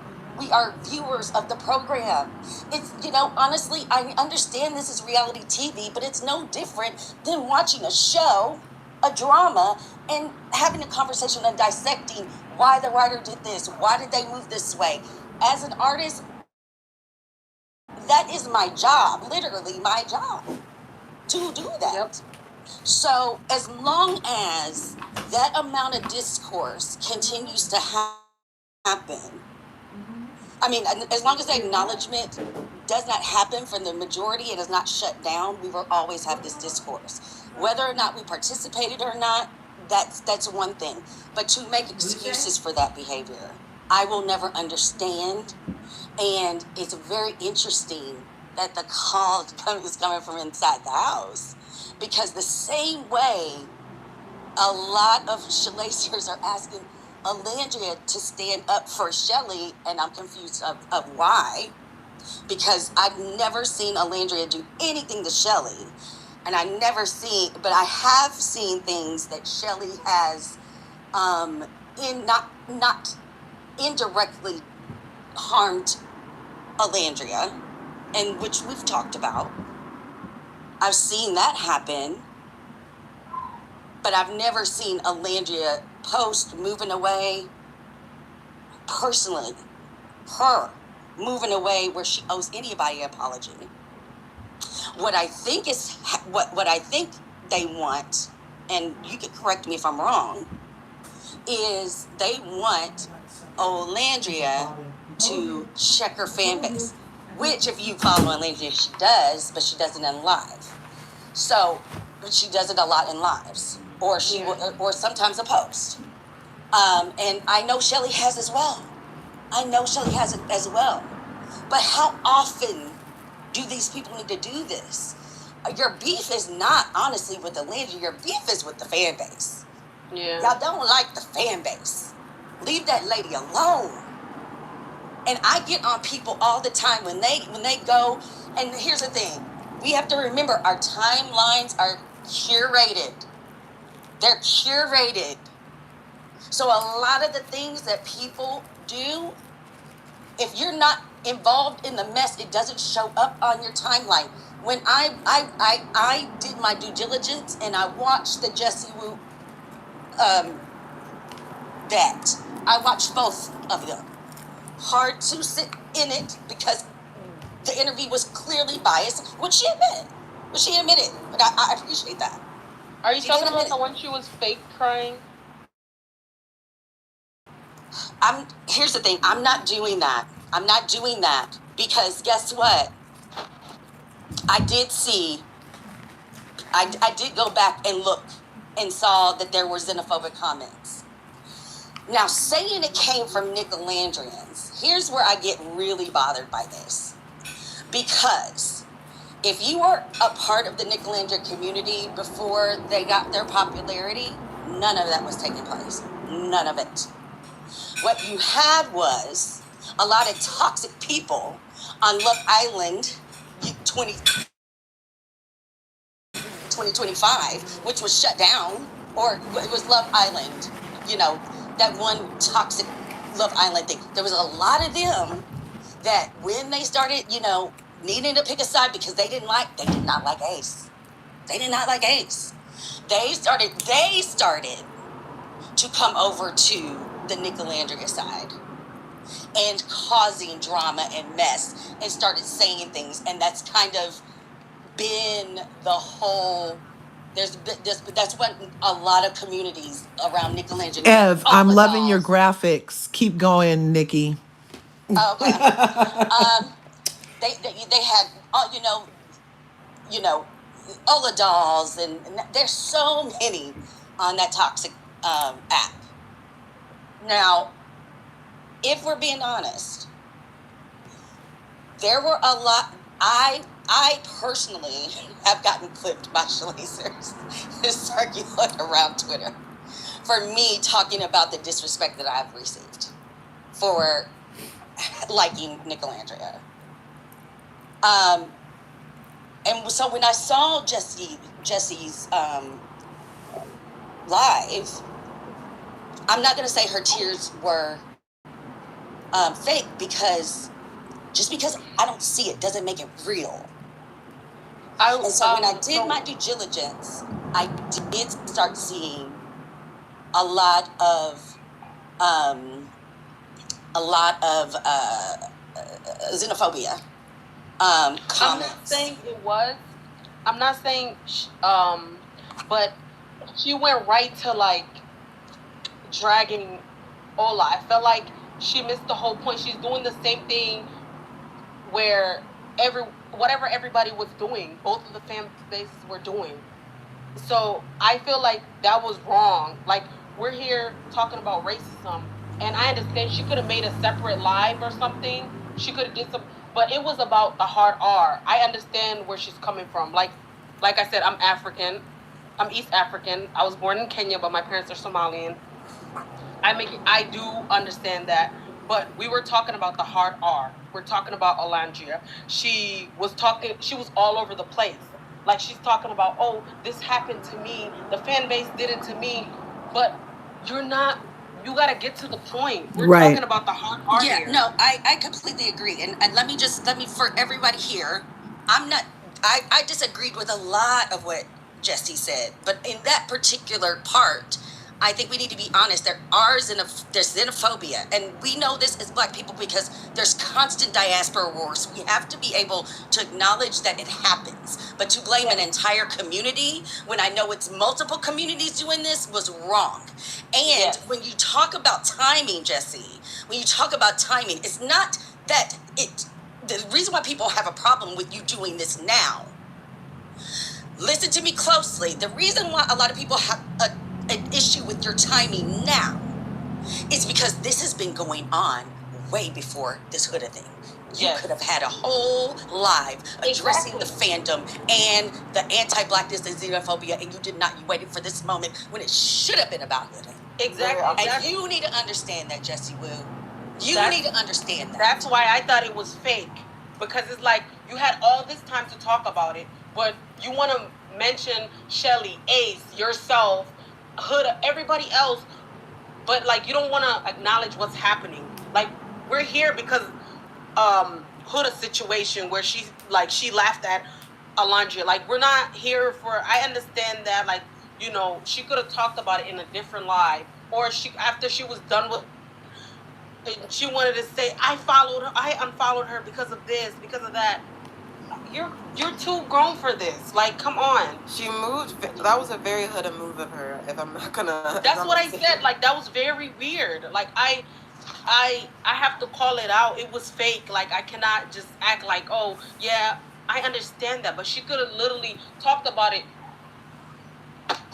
viewers of the program. It's, honestly, I understand this is reality TV, but it's no different than watching a show, a drama, and having a conversation and dissecting why the writer did this, why did they move this way. As an artist, that is my job, literally my job, to do that. Yep. So as long as that amount of discourse continues to happen, I mean, as long as the acknowledgement does not happen from the majority, it is not shut down, we will always have this discourse. Whether or not we participated or not, that's one thing. But to make excuses for that behavior, I will never understand. And it's very interesting that the call is coming from inside the house. Because the same way a lot of Shalacers are asking Olandria to stand up for Shelley, and I'm confused of why, because I've never seen Olandria do anything to Shelley, and I have seen things that Shelley has not indirectly harmed Olandria, and which we've talked about. I've seen that happen. But I've never seen Olandria post moving away personally. Her moving away where she owes anybody an apology. What I think is what I think they want, and you can correct me if I'm wrong, is they want Olandria to check her fan base, which if you follow Olandria, she does, but she does it in live. But she does it a lot in lives. Or or sometimes a post. And I know Shelley has as well. But how often do these people need to do this? Your beef is not honestly with the Olandria. Your beef is with the fan base. Yeah. Y'all don't like the fan base. Leave that lady alone. And I get on people all the time when they go. And here's the thing: we have to remember our timelines are curated. They're curated. So a lot of the things that people do If you're not involved in the mess, it doesn't show up on your timeline. When I did my due diligence and I watched the Jessie Wu bet, I watched both of them. Hard to sit in it because the interview was clearly biased, which she admitted. But I appreciate that. Are you talking about the one she was fake crying? Here's the thing. I'm not doing that because guess what? I did go back and look and saw that there were xenophobic comments. Now, saying it came from Nicolandrians, here's where I get really bothered by this. Because if you were a part of the Nicolandria community before they got their popularity, none of that was taking place. None of it. What you had was a lot of toxic people on Love Island 2025, which was shut down, or it was Love Island, that one toxic Love Island thing. There was a lot of them that when they started, needing to pick a side because they did not like Ace. They did not like Ace. They started to come over to the Nicolandria side and causing drama and mess and started saying things, and that's kind of been the whole. That's what a lot of communities around Nicolandria. Ev, I'm loving your graphics. Keep going, Nikki. Okay. They had Ola dolls, and there's so many on that toxic app. Now, if we're being honest, there were a lot. I personally have gotten clipped by Shalizers circulating around Twitter for me talking about the disrespect that I've received for liking Nicolandria. And so when I saw Jessie's live, I'm not going to say her tears were fake, because just because I don't see it doesn't make it real. And so when I did my due diligence, I did start seeing a lot of xenophobia comments. I'm not saying it was. I'm not saying, but she went right to dragging Ola. I felt like she missed the whole point. She's doing the same thing where whatever everybody was doing, both of the fan bases were doing. So I feel like that was wrong. We're here talking about racism, and I understand she could have made a separate live or something. She could have did some, but it was about the hard R. I understand where she's coming from. Like I said, I'm African. I'm East African. I was born in Kenya, but my parents are Somalian. I do understand that, but we were talking about the hard R. We're talking about Olandria. She was all over the place. She's talking about, oh, this happened to me. The fan base did it to me. But you gotta get to the point. We're talking about the hard R here. No, I completely agree. And let me for everybody here, I disagreed with a lot of what Jessie said, but in that particular part, I think we need to be honest. There's xenophobia, and we know this as Black people because there's constant diaspora wars. We have to be able to acknowledge that it happens, but to blame an entire community when I know it's multiple communities doing this was wrong. And when you talk about timing, Jessie, it's not that the reason why people have a problem with you doing this now. Listen to me closely. The reason why a lot of people have an issue with your timing now is because this has been going on way before this huda thing. You could have had a whole live addressing the fandom and the anti-Blackness and xenophobia, and you did not. You waited for this moment when it should have been about huda. Exactly. And you need to understand that, Jessie Wu. You need to understand that. That's why I thought it was fake, because it's like you had all this time to talk about it, but you want to mention Shelly, Ace, yourself, Huda, everybody else, but you don't want to acknowledge what's happening. We're here because Huda situation where she laughed at Olandria. Like, we're not here for. I understand that, like, you know, she could have talked about it in a different live, or after she was done with. She wanted to say, I unfollowed her because of this, because of that. You're too grown for this. Like, come on. She moved. That was a very Huda move of her. If I'm not gonna. That's what I said. Like, that was very weird. Like, I have to call it out. It was fake. Like, I cannot just act like, oh yeah, I understand that, but she could have literally talked about it.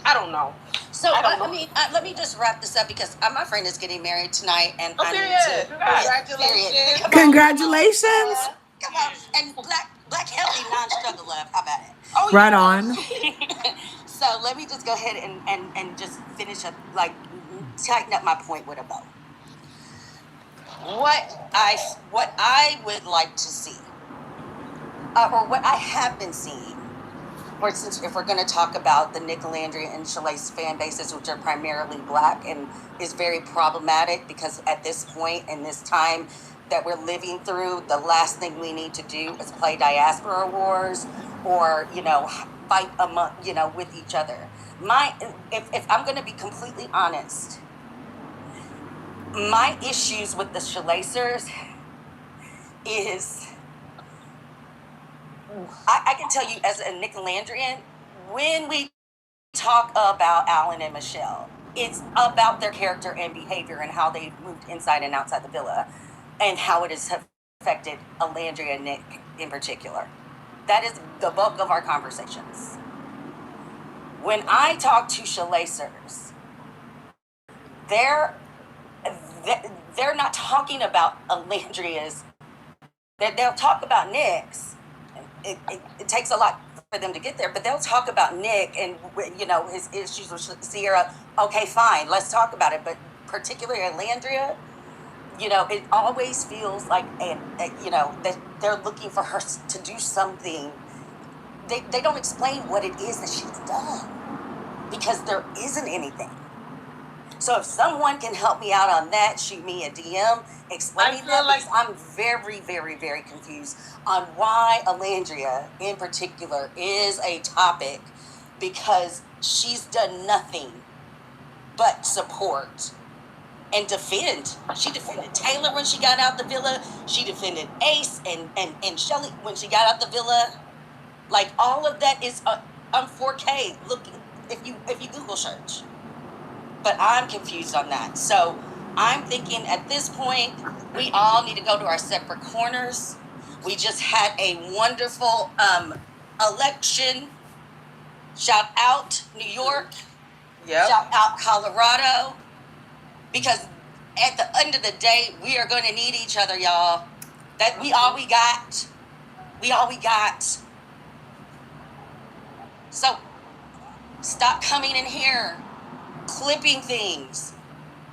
I don't know. So let me just wrap this up because my friend is getting married tonight, and I need to. Congratulations! Congratulations! Come on, and black healthy non-struggle love. How about it? Oh, right on. So let me just go ahead and just finish up, like, tighten up my point with a bow. What I would like to see, or what I have been seeing, or since if we're going to talk about the Nicolandria and Shalace fan bases, which are primarily black and is very problematic because at this point in this time that we're living through, the last thing we need to do is play diaspora wars or, you know, fight among, you know, with each other. If I'm going to be completely honest, my issues with the Shalacers is, I can tell you as a Nicolandrian, when we talk about Alan and Michelle, it's about their character and behavior and how they've moved inside and outside the villa and how it has affected Olandria Nic in particular. That is the bulk of our conversations. When I talk to Shalacers, they're not talking about Olandria's. They'll talk about Nic's. It takes a lot for them to get there, but they'll talk about Nic and, you know, his issues with Sierra. Okay, fine, let's talk about it. But particularly Olandria, you know, it always feels like, you know, that they're looking for her to do something. They don't explain what it is that she's done because there isn't anything. So if someone can help me out on that, shoot me a DM, explaining that, because I'm very, very, very confused on why Olandria in particular is a topic, because she's done nothing but support and defend. She defended Taylor when she got out the villa. She defended Ace and Shelly when she got out the villa. Like, all of that is on 4K. Look, if you Google search. But I'm confused on that. So I'm thinking at this point, we all need to go to our separate corners. We just had a wonderful election. Shout out New York. Yep. Shout out Colorado. Because at the end of the day, we are going to need each other, y'all. That we all we got. We all we got. So stop coming in here clipping things.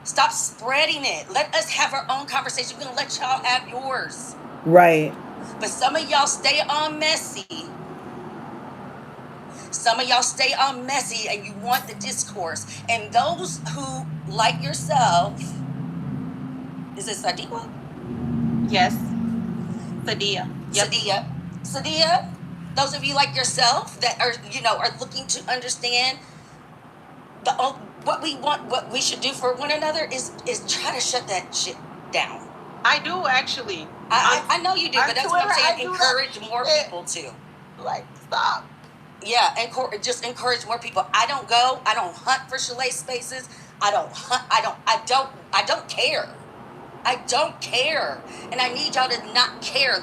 Stop spreading it. Let us have our own conversation. We're going to let y'all have yours. Right. But some of y'all stay on messy. Some of y'all stay on messy and you want the discourse. And those who, like yourself, is it Sadiqa? Yes. Sadia. Yep. Sadia, those of you like yourself that are, you know, are looking to understand what we want, what we should do for one another is try to shut that shit down. I do, actually. I know you do, but that's what I'm saying. Encourage more people to. Like, stop. Yeah, just encourage more people. I don't hunt for chalet spaces. I don't care. I don't care. And I need y'all to not care.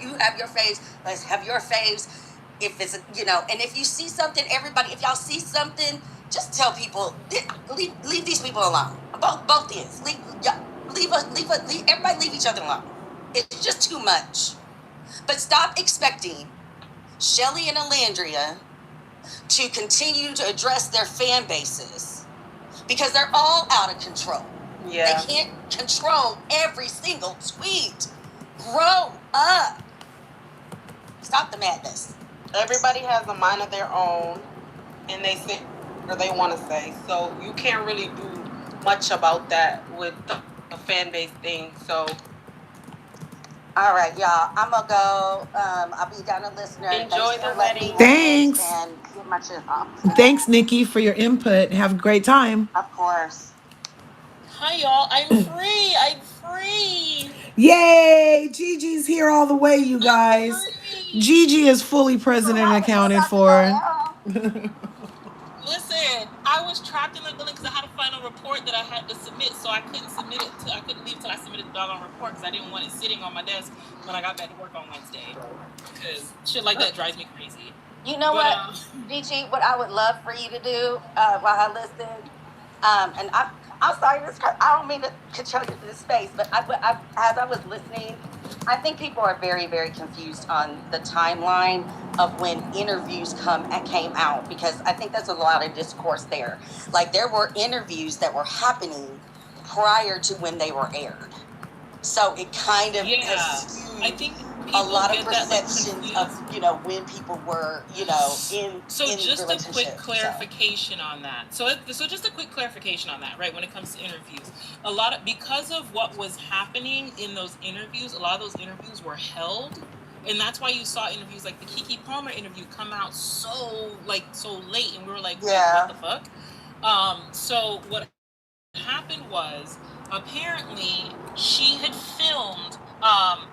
You have your faves. Let's have your faves. If it's, you know, and if you see something, everybody, if y'all see something, just tell people, leave these people alone. Both ends. Everybody leave each other alone. It's just too much. But stop expecting Shelly and Olandria to continue to address their fan bases because they're all out of control. Yeah. They can't control every single tweet. Grow up. Stop the madness. Everybody has a mind of their own, and they say what they want to say. So you can't really do much about that with the fan base thing. So All right, y'all. I'm gonna go. I'll be down a listener. Enjoy Thanks the for letting me wedding. Thanks. vent and get my shit off. Thanks, Nikki, for your input. Have a great time. Of course. Hi, y'all. I'm free. I'm free. Yay! Gigi's here all the way, you guys. Free. Gigi is fully present and accounted for. Listen, I was trapped in the building because I had a final report that I had to submit, so I couldn't submit it. I couldn't leave till I submitted the doggone report because I didn't want it sitting on my desk when I got back to work on Wednesday. Because shit like that drives me crazy. You know what, Gigi? What I would love for you to do while I listen, and I'm sorry, I don't mean to control this space, but as I was listening, I think people are very, very confused on the timeline of when interviews came out, because I think there's a lot of discourse there. Like, there were interviews that were happening prior to when they were aired, so it kind of has skewed I think a lot of perceptions of when people were in just a quick clarification on that. So just a quick clarification on that, right? When it comes to interviews, because of what was happening in those interviews, a lot of those interviews were held, and that's why you saw interviews like the Keke Palmer interview come out so late, and we were like, what the fuck? So what happened was, apparently she had filmed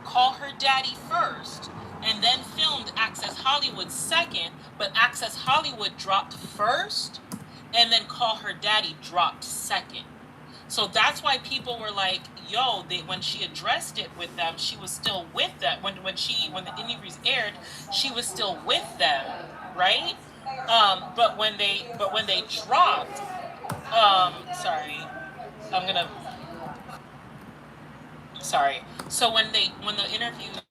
Call Her Daddy first, and then filmed Access Hollywood second, but Access Hollywood dropped first, and then Call Her Daddy dropped second. So that's why people were like, yo, when she addressed it with them, she was still with them. When the interviews aired, she was still with them, right? But when they dropped, So when the interviews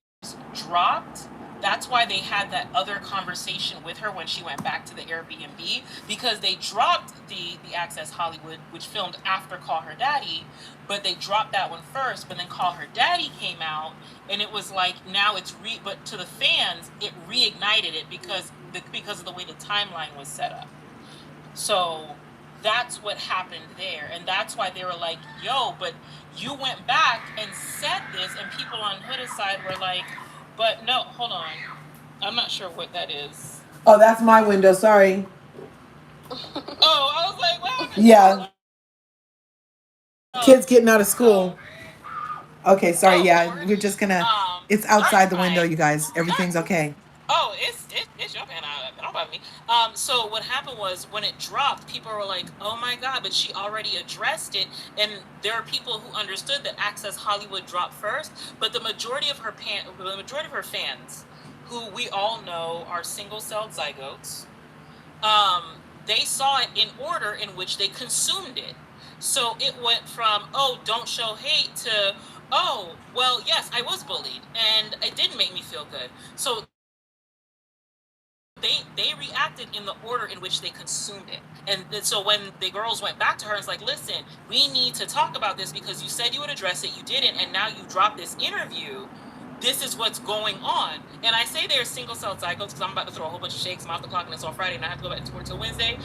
dropped, that's why they had that other conversation with her when she went back to the Airbnb, because they dropped the Access Hollywood, which filmed after Call Her Daddy, but they dropped that one first, but then Call Her Daddy came out, and it was like, now but to the fans, it reignited it because of the way the timeline was set up. So that's what happened there, and that's why they were like, yo, but you went back and said this, and people on Huda's side were like, but no, hold on, I'm not sure what that is. Oh, that's my window. Sorry. I was like, what happened? Yeah. Kids getting out of school. Okay, sorry. Yeah, we're just gonna. It's outside the window, you guys. Everything's okay. Oh, it's your pen. Don't bother me. So what happened was, when it dropped, people were like, "Oh my god!" But she already addressed it, and there are people who understood that Access Hollywood dropped first. But the majority of her fans, who we all know are single-celled zygotes, they saw it in order in which they consumed it. So it went from, oh, don't show hate, to, oh, well, yes, I was bullied, and it didn't make me feel good. So they reacted in the order in which they consumed it. And so when the girls went back to her, it's like, listen, we need to talk about this because you said you would address it, you didn't, and now you dropped this interview. This is what's going on. And I say they're single-celled zygotes because I'm about to throw a whole bunch of shakes. I'm off the clock and it's on Friday and I have to go back to work till Wednesday.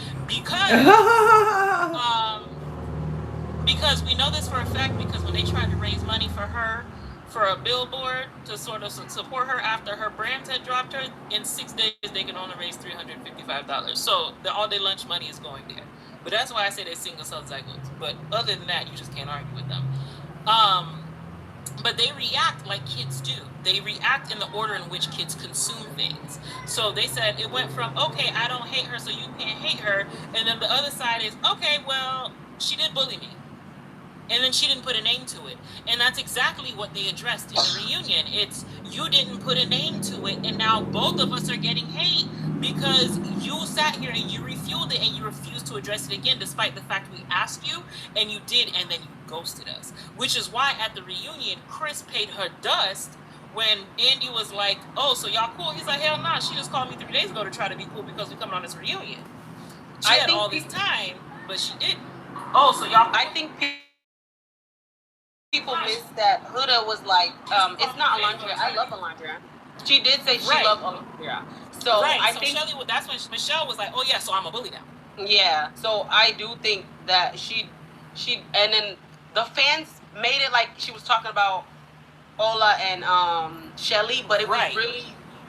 Because we know this for a fact, because when they tried to raise money for her, for a billboard to sort of support her after her brands had dropped her, in 6 days they can only raise $355. So all their lunch money is going there. But that's why I say they're single-celled zygotes. But other than that, you just can't argue with them. But they react like kids do. They react in the order in which kids consume things. So they said it went from, okay, I don't hate her, so you can't hate her. And then the other side is, okay, well, she did bully me. And then she didn't put a name to it. And that's exactly what they addressed in the reunion. It's, you didn't put a name to it, and now both of us are getting hate because you sat here and you refueled it and you refused to address it again, despite the fact we asked you, and you did, and then you ghosted us. Which is why at the reunion, Chris paid her dust when Andy was like, oh, so y'all cool? He's like, hell nah, she just called me 3 days ago to try to be cool because we coming on this reunion. She had all this time, but she didn't. Oh, so y'all, I think people missed that Huda was like, it's not Olandria. I love Olandria. She did say she loved Olandria. So I think Shelly, that's when Michelle was like, oh yeah, so I'm a bully now. Yeah, so I do think that she, and then the fans made it like she was talking about Ola and Shelly, but Right.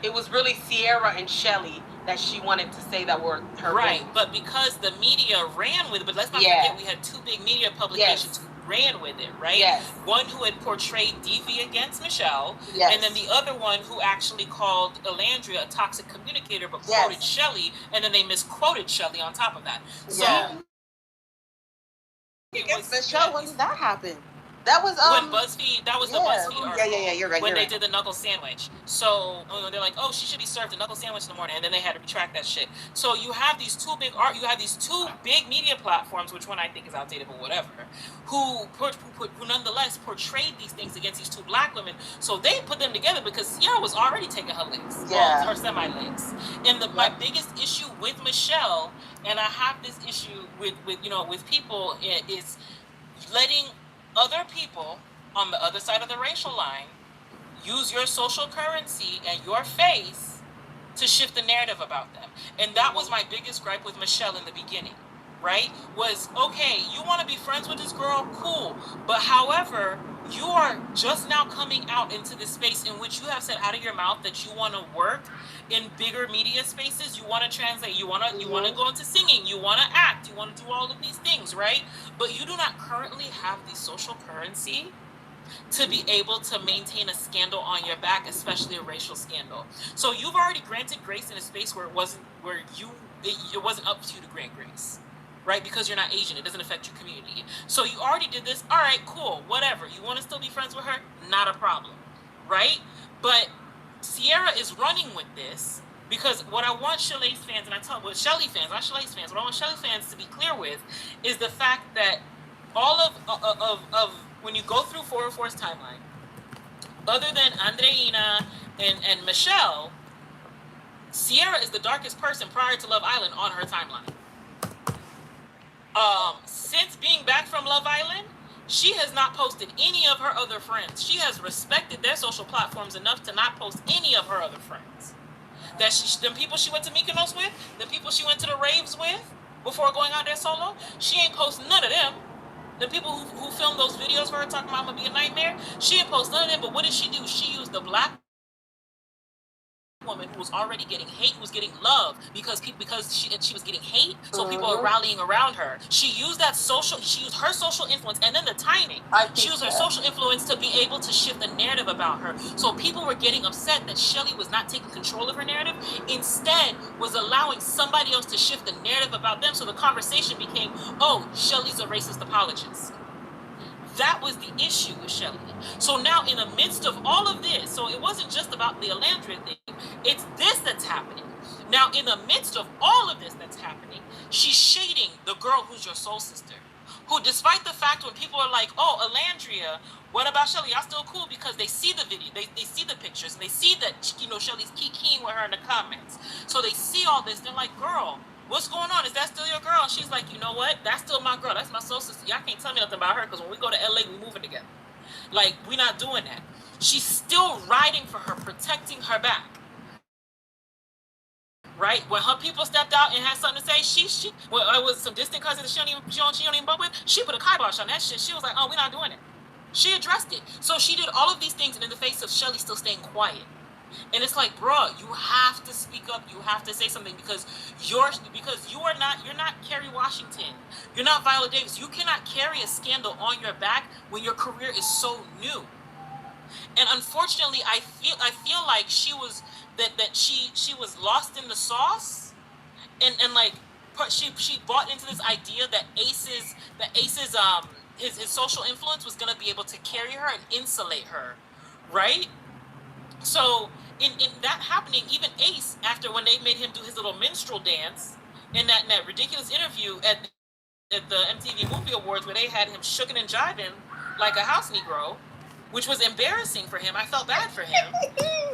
it was really Sierra and Shelly that she wanted to say that were her Right, bullies. but because the media ran with it, but let's not Yeah. forget we had two big media publications who ran with it, right? Yes. One who had portrayed DV against Michelle, Yes. and then the other one who actually called Olandria a toxic communicator, but Yes. quoted Shelly, and then they misquoted Shelly on top of that. So Yeah. Against Michelle, when did that happen? That was when BuzzFeed, that was the BuzzFeed article. Yeah, you're right. When they did the knuckle sandwich. So they're like, oh, she should be served a knuckle sandwich in the morning, and then they had to retract that shit. So you have these two big media platforms, which one I think is outdated, but whatever, who nonetheless portrayed these things against these two black women. So they put them together because Sierra was already taking her licks, well, her semi-licks. And my biggest issue with Michelle, and I have this issue with people, is letting other people on the other side of the racial line use your social currency and your face to shift the narrative about them. And that was my biggest gripe with Michelle in the beginning, right? Was, okay, you want to be friends with this girl? Cool. But however, you are just now coming out into this space in which you have said out of your mouth that you want to work in bigger media spaces. You want to translate. You want to go into singing. You want to act. You want to do all of these things, right? But you do not currently have the social currency to be able to maintain a scandal on your back, especially a racial scandal. So you've already granted grace in a space where it wasn't up to you to grant grace, right? Because you're not Asian, it doesn't affect your community. So you already did this. All right, cool, whatever. You want to still be friends with her? Not a problem, right? But Sierra is running with this because what I want Shelly's fans, and I tell Shelly fans, not Shelly's fans, what I want Shelly fans to be clear with is the fact that all of when you go through 404's timeline, other than Andreina and Michelle, Sierra is the darkest person prior to Love Island on her timeline. Since being back from Love Island, she has not posted any of her other friends. She has respected their social platforms enough to not post any of her other friends. Them people she went to Mykonos with, the people she went to the raves with before going out there solo, she ain't post none of them. The people who filmed those videos for her talking about I'm gonna be a nightmare, she didn't post none of them. But what did she do? She used the black woman who was already getting hate, who was getting love because she was getting hate, so people are rallying around her. She used her social influence, and then the timing. She used her social influence to be able to shift the narrative about her. So people were getting upset that Shelly was not taking control of her narrative, instead was allowing somebody else to shift the narrative about them. So the conversation became, oh, Shelly's a racist apologist. That was the issue with Shelly. So now in the midst of all of this, so it wasn't just about the Olandria thing, it's this that's happening. Now in the midst of all of this that's happening, she's shading the girl who's your soul sister, who despite the fact when people are like, oh, Olandria, what about Shelly? Y'all still cool because they see the video, they see the pictures, and they see that, Shelly's kikiing with her in the comments. So they see all this, they're like, girl, what's going on? Is that still your girl? And she's like, you know what? That's still my girl. That's my soul sister. Y'all can't tell me nothing about her because when we go to LA, we moving together. Like, we're not doing that. She's still riding for her, protecting her back. Right? When her people stepped out and had something to say, when it was some distant cousins that she don't even bump with, she put a kibosh on that shit. She was like, oh, we're not doing it. She addressed it. So she did all of these things, and in the face of Shelly still staying quiet. And it's like, bro, you have to speak up. You have to say something because you're not Kerry Washington. You're not Viola Davis. You cannot carry a scandal on your back when your career is so new. And unfortunately, I feel like she was she was lost in the sauce, and like she bought into this idea that Ace's his social influence was gonna be able to carry her and insulate her, right? So in that happening, even Ace, after when they made him do his little minstrel dance in that ridiculous interview at the MTV Movie Awards where they had him shooking and jiving like a house Negro, which was embarrassing for him. I felt bad for him.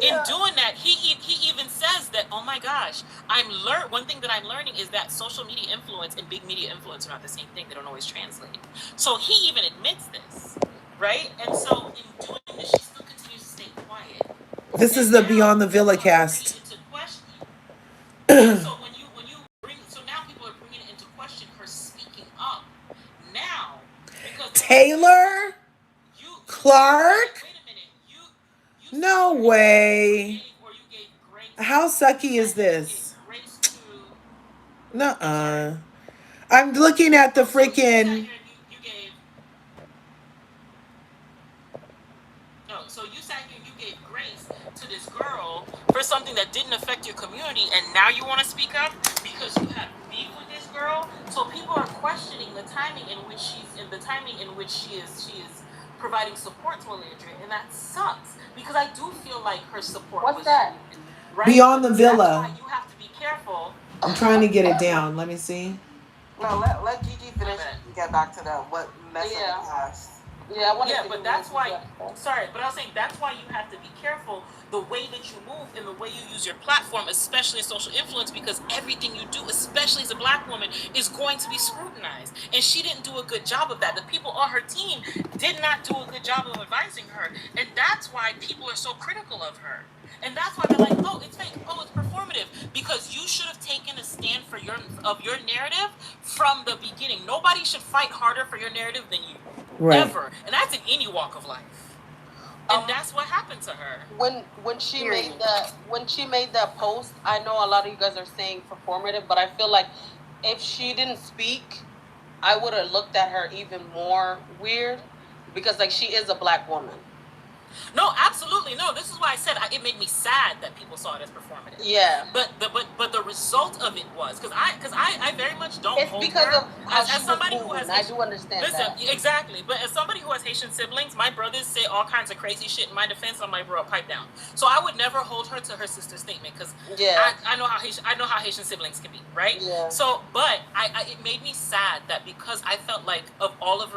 In doing that, he even says that, oh my gosh, one thing that I'm learning is that social media influence and big media influence are not the same thing. They don't always translate. So he even admits this, right? And so in doing this, she still continues to stay quiet. This is the Beyond the Villa cast. So now people are bringing it into question her speaking up now because Taylor, Clark. Wait a minute, way. or you gave grace. How sucky is You gave this? grace to. Nuh-uh. I'm looking at the So you sat here freaking. and you gave. No, so you sat here and you gave grace to this girl for something that didn't affect your community, and now you want to speak up because you have beef with this girl. So people are questioning the timing in which she is providing support to Olandria, and that sucks because I do feel like her support was genuine, right? Beyond the But Villa. that's why you have to be careful. I'm trying to get it down. Let me see. No, let Gigi finish and get back to what mess of the past. Yeah, I want Yeah, but that's why. Sorry, but I was saying that's why you have to be careful the way that you move and the way you use your platform, especially in social influence, because everything you do, especially as a black woman, is going to be scrutinized. And she didn't do a good job of that. The people on her team did not do a good job of advising her, and that's why people are so critical of her. And that's why they're like, oh, it's fake, oh, it's performative, because you should have taken a stand for your narrative from the beginning. Nobody should fight harder for your narrative than you. Right. Ever. And that's in any walk of life. And that's what happened to her. When she made that post, I know a lot of you guys are saying performative, but I feel like if she didn't speak, I would have looked at her even more weird because like she is a black woman. No, absolutely no. This is why I said it made me sad that people saw it as performative. Yeah. But the result of it was because I very much don't. It's hold because her of how as somebody who has. I do understand that. Exactly. But as somebody who has Haitian siblings, my brothers say all kinds of crazy shit in my defense. I'm like, bro, pipe down. So I would never hold her to her sister's statement because I know how Haitian siblings can be, right? Yeah. So, but it made me sad that because I felt like of all of the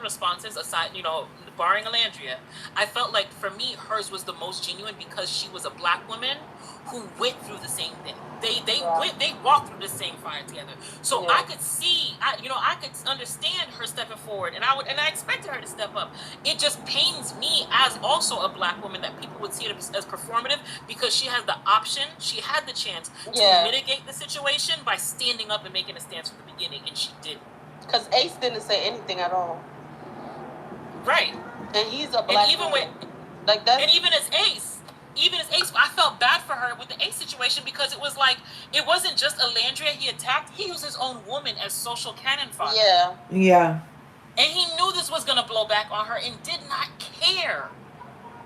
responses aside, barring Olandria, I felt like for me hers was the most genuine because she was a black woman who went through the same thing. They walked through the same fire together. So I could see, I could understand her stepping forward, and I expected her to step up. It just pains me as also a black woman that people would see it as performative because she had the chance to mitigate the situation by standing up and making a stance from the beginning, and she didn't. Because Ace didn't say anything at all. Right. And he's a black woman. Like that. And even as Ace, I felt bad for her with the Ace situation because it was like it wasn't just Olandria he attacked. He used his own woman as social cannon fodder. Yeah. Yeah. And he knew this was gonna blow back on her and did not care.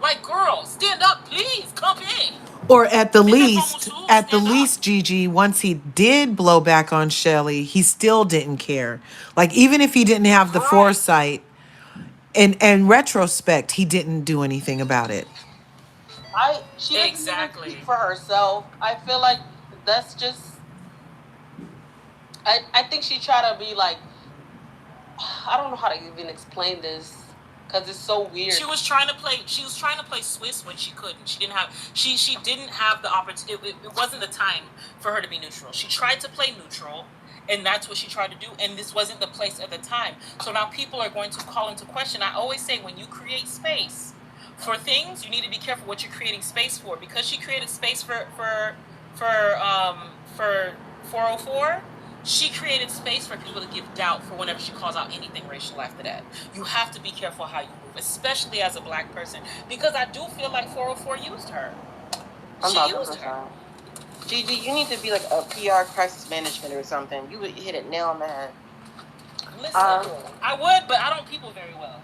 Like, girl, stand up, please, come in. Or at the least, Gigi, once he did blow back on Shelly, he still didn't care. Like, even if he didn't have the foresight, in retrospect, he didn't do anything about it. She doesn't even speak for herself. I feel like that's just. I think she tried to be like. I don't know how to even explain this because it's so weird. She was trying to play Swiss when she couldn't. She didn't have the opportunity. It wasn't the time for her to be neutral. She tried to play neutral, and that's what she tried to do. And this wasn't the place at the time. So now people are going to call into question. I always say when you create space for things, you need to be careful what you're creating space for. Because she created space for 404. She created space for people to give doubt for whenever she calls out anything racial after that. You have to be careful how you move, especially as a black person, because I do feel like 404 used her. She used her. Gigi, you need to be like a PR crisis management or something. You would hit it nail on the head. Listen, I would, but I don't people very well.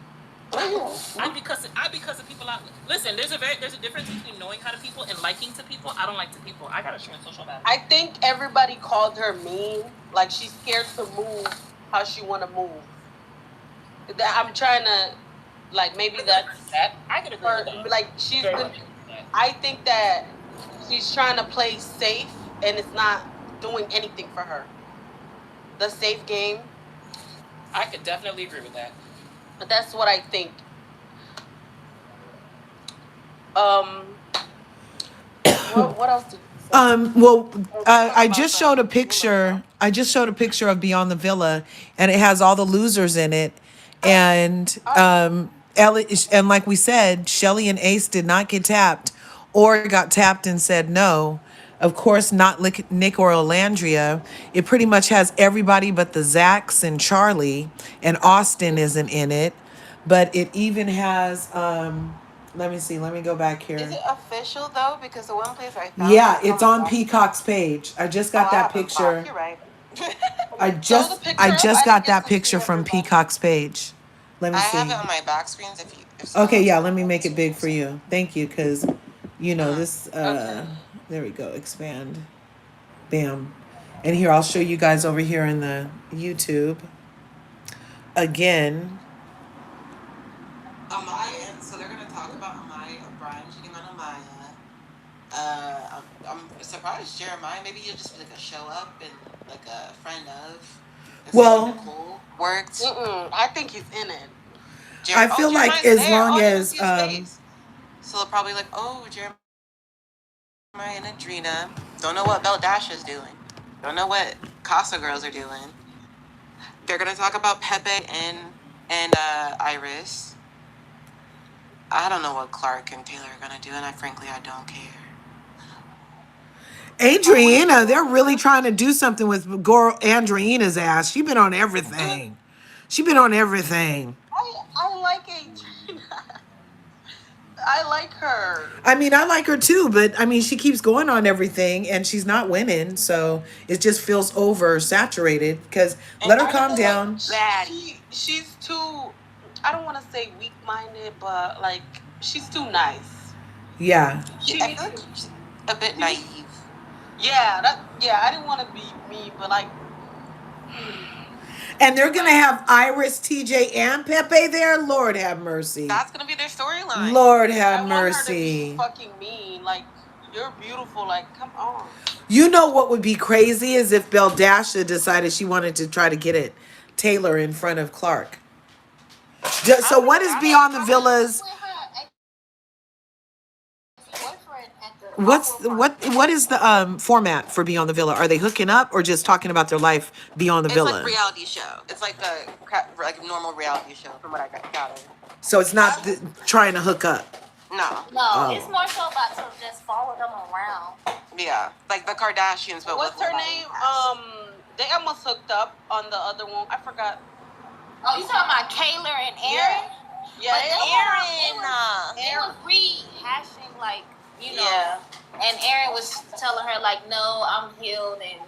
I because of people out. Listen, there's a difference between knowing how to people and liking to people. I don't like to people. I gotta show in social battle. I think everybody called her mean. Like she's scared to move how she want to move. I'm trying to, like maybe that. I could agree with that. Like I think that she's trying to play safe and it's not doing anything for her. The safe game. I could definitely agree with that. But that's what I think. What else did Well, I just showed a picture. I just showed a picture of Beyond the Villa, and it has all the losers in it. And Ellie, and like we said, Shelly and Ace did not get tapped, or got tapped and said no. Of course, not Nick or Olandria. It pretty much has everybody but the Zacks and Charlie, and Austin isn't in it. But it even has Let me see. Let me go back here. Is it official though? Because the one place I found Yeah, it it's on Peacock's page. I just got that picture. You're right. I just got that picture from Peacock's page. Let me I see. have it on my back screens. If Okay, yeah, let me make it big for you. Thank you, because this Okay. there we go, expand. Bam. And here I'll show you guys over here in the YouTube. Again. Amaya, so they're gonna talk about Amaya, Brian cheating on Amaya. I'm surprised Jeremiah. Maybe you'll just be like a show up and like a friend of. Well, Nicole worked. I think he's in it. I feel like as long as so they'll probably like, oh, Jeremiah and Adrena don't know what Belle Dash is doing. Don't know what Casa girls are doing. They're gonna talk about Pepe and Iris. I don't know what Clark and Taylor are gonna do, and frankly I don't care. Adriana, they're really trying to do something with girl Andreina's ass. She been on everything. She been on everything. I like Adriana. I like her. I mean, I like her too, but I mean, she keeps going on everything and she's not winning, so it just feels oversaturated. Because let her calm down. She's too. I don't want to say weak-minded, but like she's too nice. Yeah. She's a bit naive. Yeah, I didn't want to be me, but like. And they're gonna have Iris, TJ, and Pepe there. Lord have mercy. That's gonna be their storyline. Lord have mercy. I want her to be fucking mean. Like, you're beautiful. Like, come on. You know what would be crazy is if Beldasha decided she wanted to try to get it Taylor in front of Clark. So what is Beyond the Villas? What is the format for Beyond the Villa? Are they hooking up or just talking about their life beyond the villa? It's like reality show. It's like a normal reality show from what I gathered. So it's not trying to hook up. No, it's more so about to just follow them around. Yeah, like the Kardashians. But what's her name? They almost hooked up on the other one. I forgot. Oh, you talking about Kayla and Aaron? Yeah, Aaron was rehashing like. Yeah. And Aaron was telling her like, no, I'm healed and.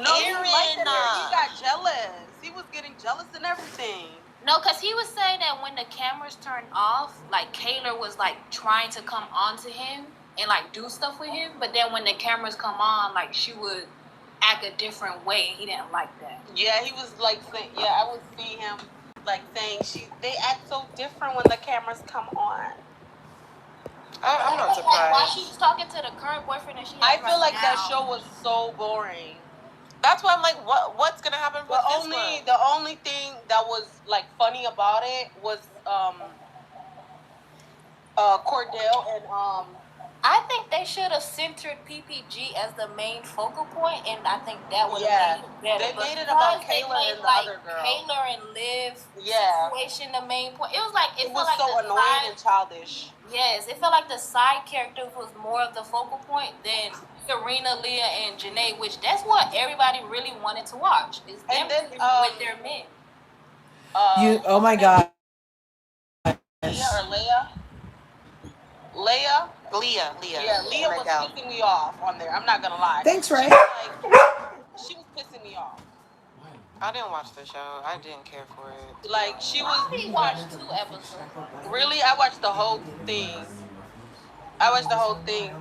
No, Aaron, he got jealous. He was getting jealous and everything. No, because he was saying that when the cameras turned off, like Kayla was like trying to come onto him and like do stuff with him, but then when the cameras come on, like she would act a different way, and he didn't like that. Yeah, he was like saying, I would see him like saying they act so different when the cameras come on. I'm not surprised. Like, while she was talking to the current boyfriend and I feel like that show was so boring. That's why I'm like, what's gonna happen with this one? The only thing that was like funny about it was Cordell and I think they should have centered PPG as the main focal point, and I think that would have made it better. They made it about Kayla and the other girl. Kayla and Liv situation the main point. It was like it felt was like so annoying and childish. Yes, it felt like the side characters was more of the focal point than Serena, Leah, and Janae, which that's what everybody really wanted to watch. Is them with their men. Oh my God. Leah. Yeah, Leah was pissing me off on there. I'm not gonna lie. Thanks, Ray. She was pissing me off. I didn't watch the show. I didn't care for it. Like she was. We watched 2 episodes. Really, I watched the whole thing.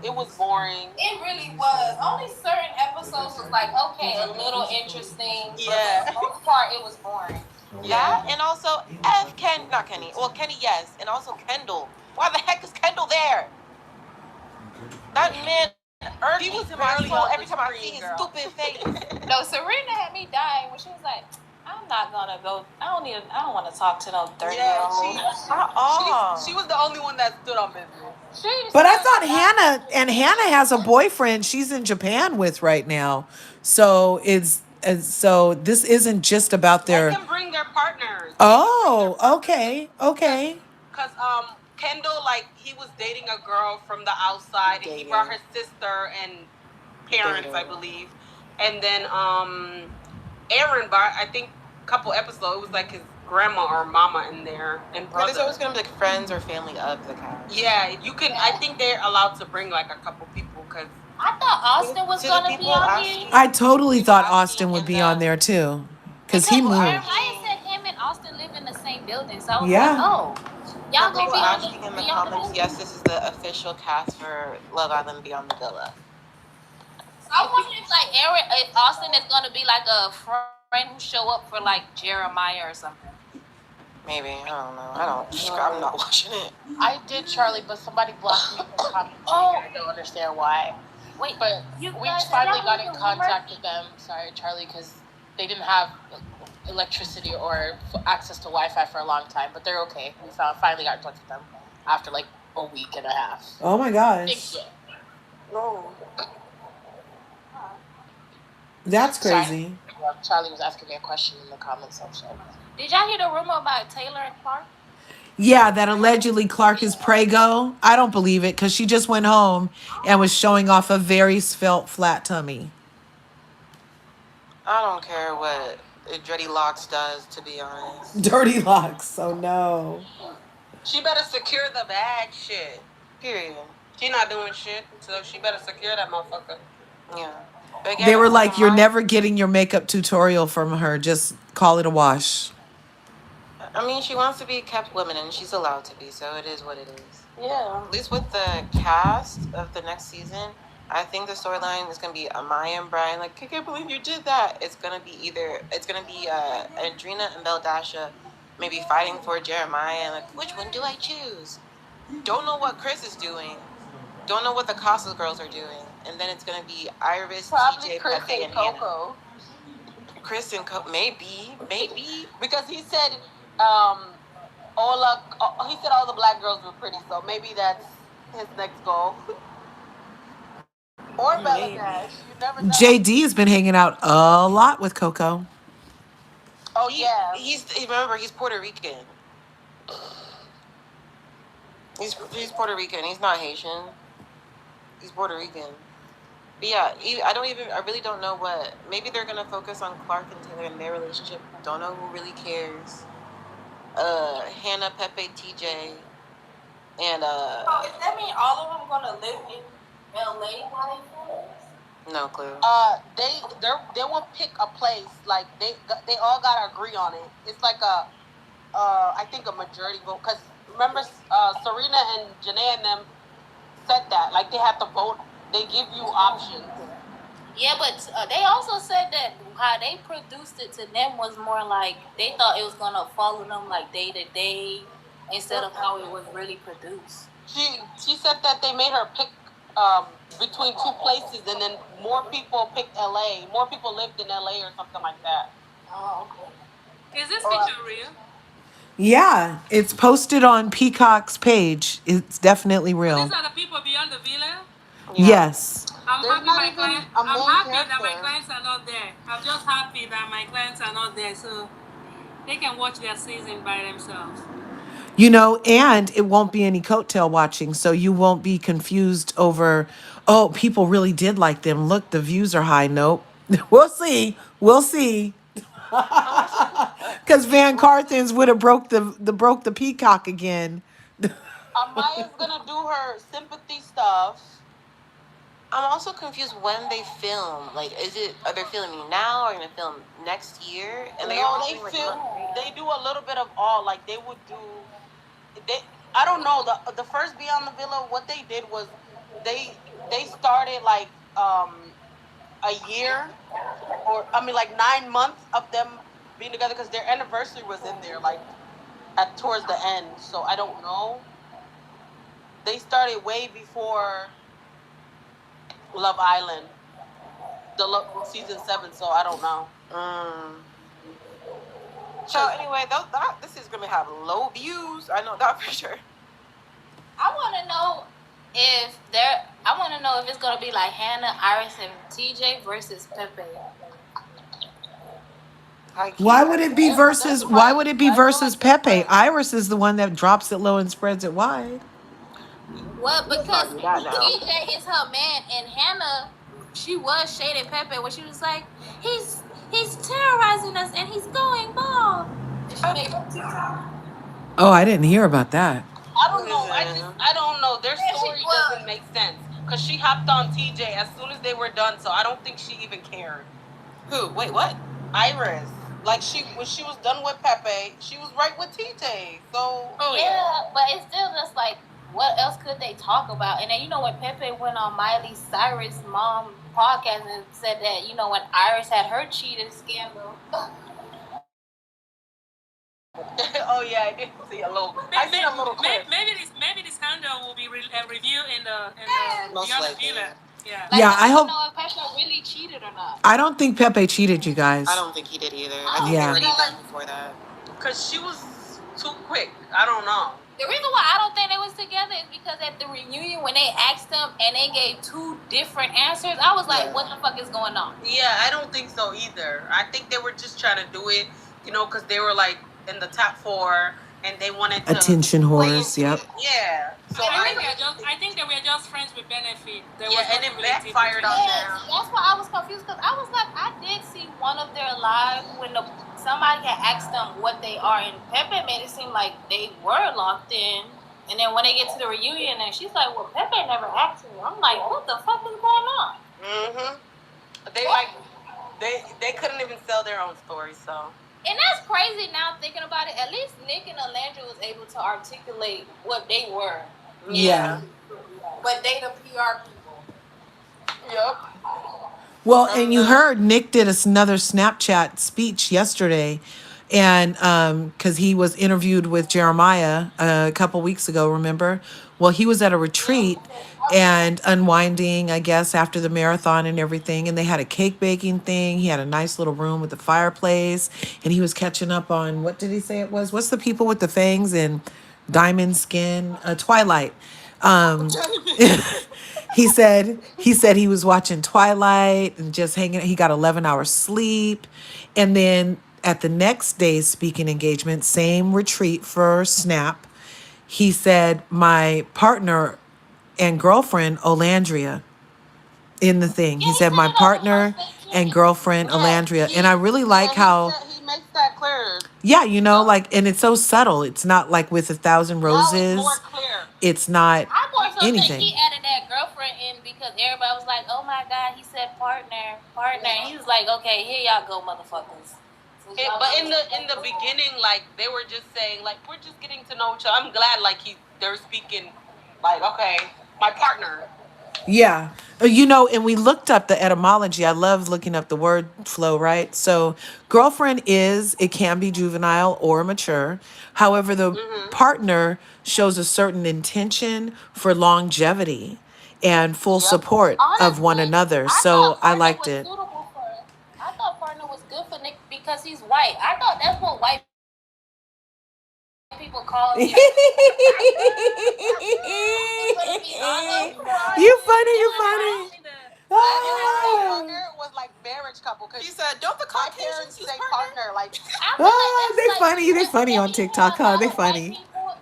It was boring. It really was. Only certain episodes was like okay, a little interesting. Yeah. For the most part, it was boring. Yeah, and also Kenny. Well, Kenny, yes, and also Kendall. Why the heck is Kendall there? That man irks me to my soul every time I see his stupid face. No, Serena had me dying when she was like, I'm not gonna go. I don't want to talk to no 30-year-old. She was the only one that stood on business. But I thought Hannah has a boyfriend she's in Japan with right now. So so this isn't just about their. They can bring their partners. Oh, okay. Because Kendall, like, he was dating a girl from the outside, and he brought her sister and parents, I believe. And then Aaron brought, I think, a couple episodes, it was like his grandma or mama in there and But brother. there's always gonna be like friends or family of the cast. Yeah, you can. I think they're allowed to bring like a couple people because I thought Austin was To the gonna be people on asking, here. I totally people thought asking Austin would in be the on there too, because Because he moved. Jeremiah said him and Austin live in the same building, so I was Yeah. like, oh, y'all some gonna people be on asking in the be on the comments, movie? yes, this is the official cast for Love Island Beyond the Villa. So I wonder if like if Austin is gonna be like a friend who show up for like Jeremiah or something. Maybe, I don't know. I'm not watching it. I did Charlie, but somebody blocked me from commenting. I don't understand why. Wait, But you we guys, finally y'all got heard in the contact rumor? with them. Sorry, Charlie, because they didn't have electricity or access to Wi-Fi for a long time. But they're okay. We finally got in touch with them after like a week and a half. Oh my gosh. Thank you. No. That's Sorry. crazy. Charlie was asking me a question in the comment section. Did y'all hear the rumor about Taylor and Clark? Yeah, that allegedly Clark is prego. I don't believe it because she just went home and was showing off a very svelte flat tummy. I don't care what Dreddy Locks does, to be honest. Dirty locks. Oh no. She better secure the bag. Shit. Period. She not doing shit, so she better secure that motherfucker. Yeah. But again, They were like, from you're my- never getting your makeup tutorial from her. Just call it a wash. I mean, she wants to be kept women, and she's allowed to be, so it is what it is. Yeah. At least with the cast of the next season, I think the storyline is going to be Amaya and Brian. Like, I can't believe you did that. It's going to be Andrina and Beldasha maybe fighting for Jeremiah. And like, which one do I choose? Don't know what Chris is doing. Don't know what the Casas girls are doing. And then it's going to be Iris, Probably TJ, Chris Pepe, and and Hannah. Coco. Chris and maybe. Because he said, he said all the black girls were pretty, so maybe that's his next goal. Or Bella Dash. You never know. JD has been hanging out a lot with Coco. Oh, yeah. Remember, he's Puerto Rican. He's Puerto Rican. He's not Haitian. He's Puerto Rican. But yeah, I really don't know what. Maybe they're gonna focus on Clark and Taylor and their relationship. Don't know who really cares. Hannah, Pepe, TJ, and So does that mean all of them gonna live in LA while they film? no clue. They will pick a place. Like they all gotta agree on it. It's like I think a majority vote. Cause remember, Serena and Janae and them said that. Like they have to vote. They give you options. Yeah, but they also said that how they produced it to them was more like they thought it was gonna follow them like day to day instead of how it was really produced. She said that they made her pick between two places, and then more people picked LA. More people lived in LA or something like that. Oh, okay. Is this picture real? Yeah, it's posted on Peacock's page. It's definitely real. These are the people beyond the villa? Yeah. Yes. I'm There's happy not my even client. a I'm main happy that my character. clients are not there. I'm just happy that my clients are not there, so they can watch their season by themselves. You know, and it won't be any coattail watching, so you won't be confused over, oh, people really did like them. Look, the views are high. Nope. We'll see. We'll see. Because VanCarthen's would have broke the peacock again. Amaya's gonna do her sympathy stuff. I'm also confused when they film. Like, are they filming now? Or are they gonna film next year? And They do a little bit of all. Like they would do. I don't know. The first Beyond the Villa, what they did was they started like a year, or like 9 months of them being together because their anniversary was in there like towards the end. So I don't know. They started way before Love Island, season 7. So I don't know. So anyway, this is gonna have low views. I know that for sure. I want to know if it's gonna be like Hannah, Iris, and TJ versus Pepe. Why would it be versus Pepe? Iris is the one that drops it low and spreads it wide. Well, because TJ is her man, and Hannah, she was shading Pepe when she was like, he's terrorizing us and he's going bald. And She made a TikTok. Oh, I didn't hear about that. I don't know. I don't know. Their story doesn't make sense because she hopped on TJ as soon as they were done, so I don't think she even cared. Who? Wait, what? Iris, like when she was done with Pepe, she was right with TJ. So yeah, but it's still just like, what else could they talk about? And then when Pepe went on Miley Cyrus' mom podcast and said that when Iris had her cheating scandal. Oh yeah, I did see a little. I seen a little clip. Maybe this handle will be reviewed in the Beyond the Villa. Yeah. Like, Yeah, I hope. know if Pepe really cheated or not. I don't think Pepe cheated, you guys. I don't think he did either. I think they already done before that. Cause she was too quick. I don't know. The reason why I don't think they was together is because at the reunion when they asked them and they gave two different answers, I was like, what the fuck is going on? Yeah, I don't think so either. I think they were just trying to do it, because they were like in the top 4 and they wanted to attention whores. Yep. Yeah. So I think they were just friends with benefit. And it backfired on them. That's why I was confused because I was like, I did see one of their live when somebody had asked them what they are, and Pepe made it seem like they were locked in. And then when they get to the reunion, and she's like, "Well, Pepe never asked me." I'm like, "What the fuck is going on?" They couldn't even sell their own story, so. And that's crazy now thinking about it. At least Nick and Olandria was able to articulate what they were. Yeah. But they the PR people. Yep. Well, and you heard Nick did another Snapchat speech yesterday, and because he was interviewed with Jeremiah a couple weeks ago, remember? Well, he was at a retreat and unwinding, I guess, after the marathon and everything, and they had a cake baking thing. He had a nice little room with a fireplace, and he was catching up on, what did he say it was? What's the people with the fangs and diamond skin? Twilight. He said he was watching Twilight and just hanging. He got 11 hours sleep, and then at the next day's speaking engagement, same retreat for Snap, he said my partner and girlfriend Olandria in the thing. He said my partner and girlfriend Olandria, and I really like how he makes that clear. Yeah, and it's so subtle. It's not like with 1,000 roses. More clear. It's not I more so anything. think he added that girlfriend in because everybody was like, "Oh my God," he said partner. And he was like, "Okay, here y'all go, motherfuckers." But in the beginning, like they were just saying, like we're just getting to know each other. I'm glad, like they're speaking, like okay, my partner. Yeah. And we looked up the etymology. I love looking up the word flow, right? So girlfriend it can be juvenile or mature. However, the partner shows a certain intention for longevity and full support of one another. So I liked it. I thought partner was good for Nick because he's white. I thought that's what white people call him. You funny. Partner was like marriage couple because He said, "Don't the Caucasians say partner?" Like, they funny on TikTok, huh? They funny.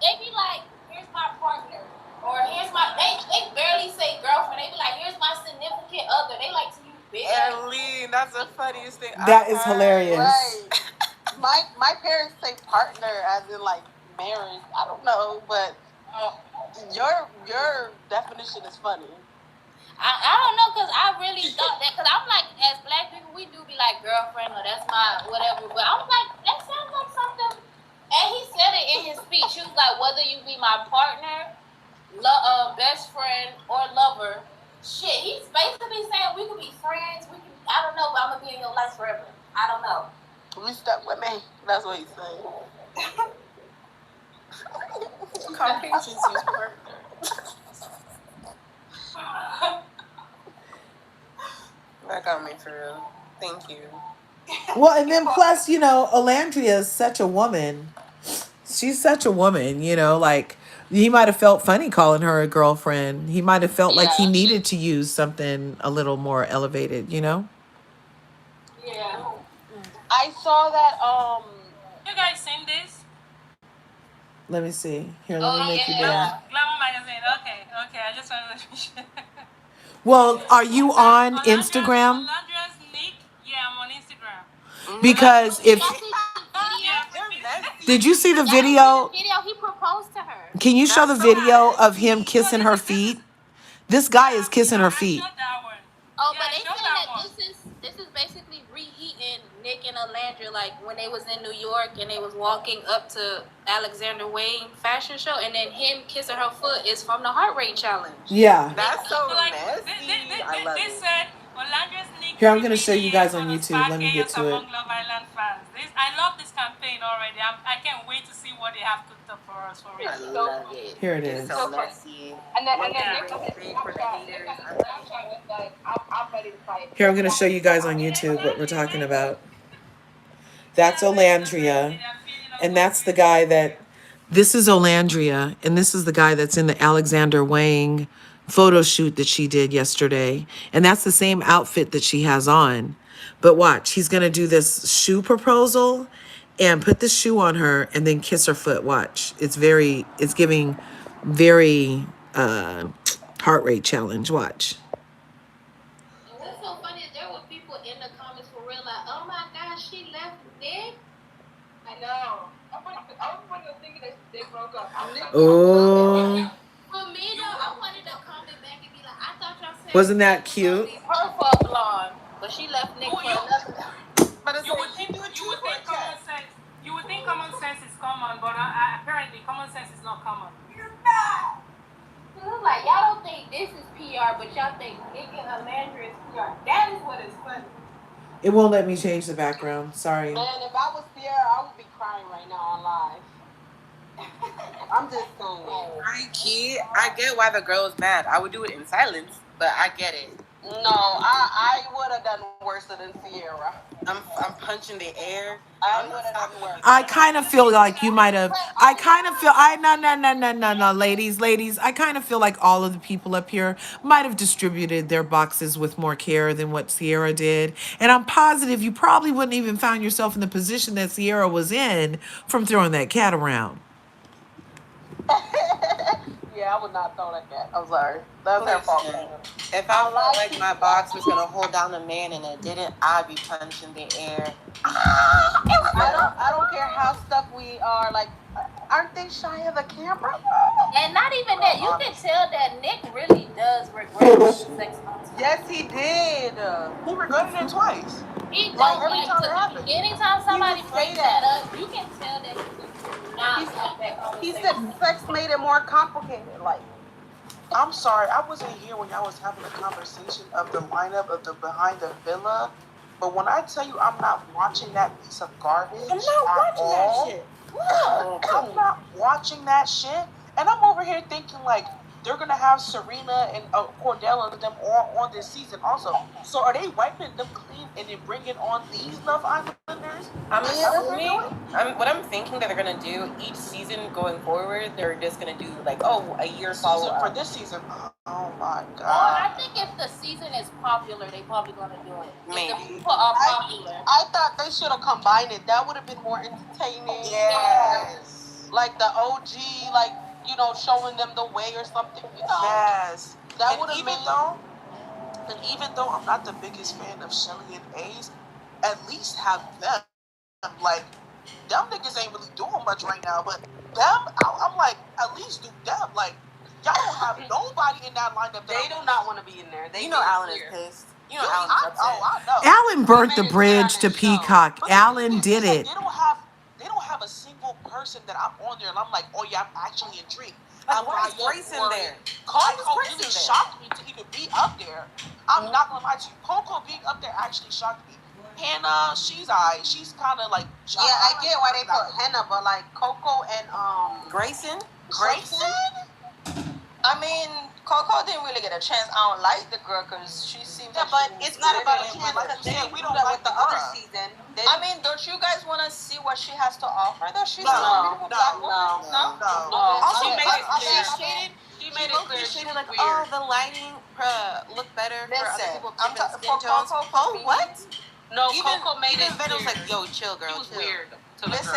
They be like, "Here's my partner," or "Here's my." They barely say girlfriend. They be like, "Here's my significant other." They like to use big. Eileen, that's the funniest thing. That is hilarious. Right. My parents say partner as in like marriage. I don't know, but your definition is funny. I don't know, because I really thought that, because I'm like, as black people, we do be like girlfriend or that's my whatever, but I was like, that sounds like something, and he said it in his speech. He was like, whether you be my partner, best friend, or lover, shit, he's basically saying we could be friends, I don't know, but I'm going to be in your life forever. I don't know. You stuck with me. That's what he's saying. Caucasians use partner. That got me for real. Thank you. Well, and then plus, Olandria is such a woman. She's such a woman, like he might have felt funny calling her a girlfriend. He might have felt like he needed to use something a little more elevated, Yeah. I saw that, You guys seen this? Let me see. Here, let me make you do Glamour magazine. Okay. I just wanted to be sure. Well, are you on Instagram? Olandria Nic. Yeah, I'm on Instagram. Because if Yeah. Did you see the Yeah, video? video, he proposed to her. Can you show the That's so video of him messy. kissing her feet? This guy is kissing her feet. I showed that one. Oh, Yeah, but I they showed saying that that one. this is basically reheating Nick and Olandria, like when they was in New York and they was walking up to Alexander Wang fashion show, and then him kissing her foot is from the heart rate challenge. Yeah. That's so Like, messy. I love they it. said Olandria's Nic Here, I'm gonna show you guys on gonna YouTube. spark Let me get chaos to it. among Love Island fans. I love this campaign already. I can't wait to see what they have cooked up for us for I real. love it. Here it It's is. so messy. And then One Yeah. big thing for the haters. I love it. I'm ready to fight. Here, I'm gonna show you guys on YouTube what we're talking about. That's Olandria, and that's the guy that. This is Olandria, and this is the guy that's in the Alexander Wang photo shoot that she did yesterday, and that's the same outfit that she has on. But watch, he's gonna do this shoe proposal, and put the shoe on her, and then kiss her foot. Watch, it's giving very heart rate challenge. Watch. And what's so funny is there were people in the comments for real like, oh my gosh, she left Nick. I know. I was thinking that they broke up. Oh, For me though, I wanted to comment back and be like, I thought y'all said wasn't that cute? her for a blonde, but she left Nick for another. But it's You would think common sense. You would think common sense is common, but apparently common sense is not common. It was like y'all don't think this is PR, but y'all think Nick and Olandria is PR. That is what is funny. It won't let me change the background. Sorry. Man, if I was Pierre, I would be crying right now on live. I'm just saying. I get why the girl is mad. I would do it in silence, but I get it. No, I would have done worse than Sierra. I'm punching the air. I would have done worse. I kind of feel like you might have. No, ladies. I kind of feel like all of the people up here might have distributed their boxes with more care than what Sierra did. And I'm positive you probably wouldn't even found yourself in the position that Sierra was in from throwing that cat around. Yeah, I would not throw that cat. I'm sorry. That's her fault. If I felt like my box was gonna hold down a man and it didn't, I'd be punching the air. I don't care how stuck we are. Like, aren't they shy of the camera? And not even that, you can tell that Nick really does regret the sex content. Yes, he did. He regretted it twice. He Like, don't every like time it to, happens. anytime somebody say brings that. that up, you can tell that he not like that He conversation. said sex made it more complicated. Like, I'm sorry, I wasn't here when y'all was having a conversation of the lineup of the behind the villa. But when I tell you I'm not watching that piece of garbage, I'm not watching that shit. I'm not watching that shit. And I'm over here thinking like they're gonna have Serena and Cordell and them all on this season also. So are they wiping them clean and then bringing on these Love Islanders? What I'm thinking that they're gonna do each season going forward, they're just gonna do like a year follow Season up for this season. Oh my Well, god. I think if the season is popular, they probably gonna do it. If Maybe. the people are popular. I thought they should have combined it. That would have been more entertaining. Yes. Like the OG, like, you know, showing them the way or something. You know, Yes. that And would have even though I'm not the biggest fan of Shelly and Ace, at least have them. Like, them niggas ain't really doing much right now, but them, I'm like, at least do them. Like, y'all don't have nobody in that lineup. They do not want to be in there. They You know Alan is pissed. You know Alan's upset. I know. Alan burnt the bridge to Peacock. But Alan did like, it. they don't have a single person that I'm on there, and I'm like, oh yeah, I'm actually intrigued. Like, why is Grace in there? Coco really shocked me to even be up there. I'm not gonna lie to you. Coco being up there actually shocked me. Hannah, she's alright. She's kind of like. Yeah, I get why they put Hannah, but like Coco and Grayson? I mean, Coco didn't really get a chance. I don't like the girl because she seems. Yeah, but it's not about a chance. Like Because you they said, we do don't that like with the the other girl. season. I mean, don't you guys want to see what she has to offer? Though she's No, still a beautiful black woman. no. Also, She made it clear. She made it clear. She She was was like, weird. oh, the lighting look better for other Listen, people with I'm different talking skin for tones. Coco. Oh, what? No, Even Coco made it Venom was weird. like, yo, chill, girl, It was chill. weird. Listen,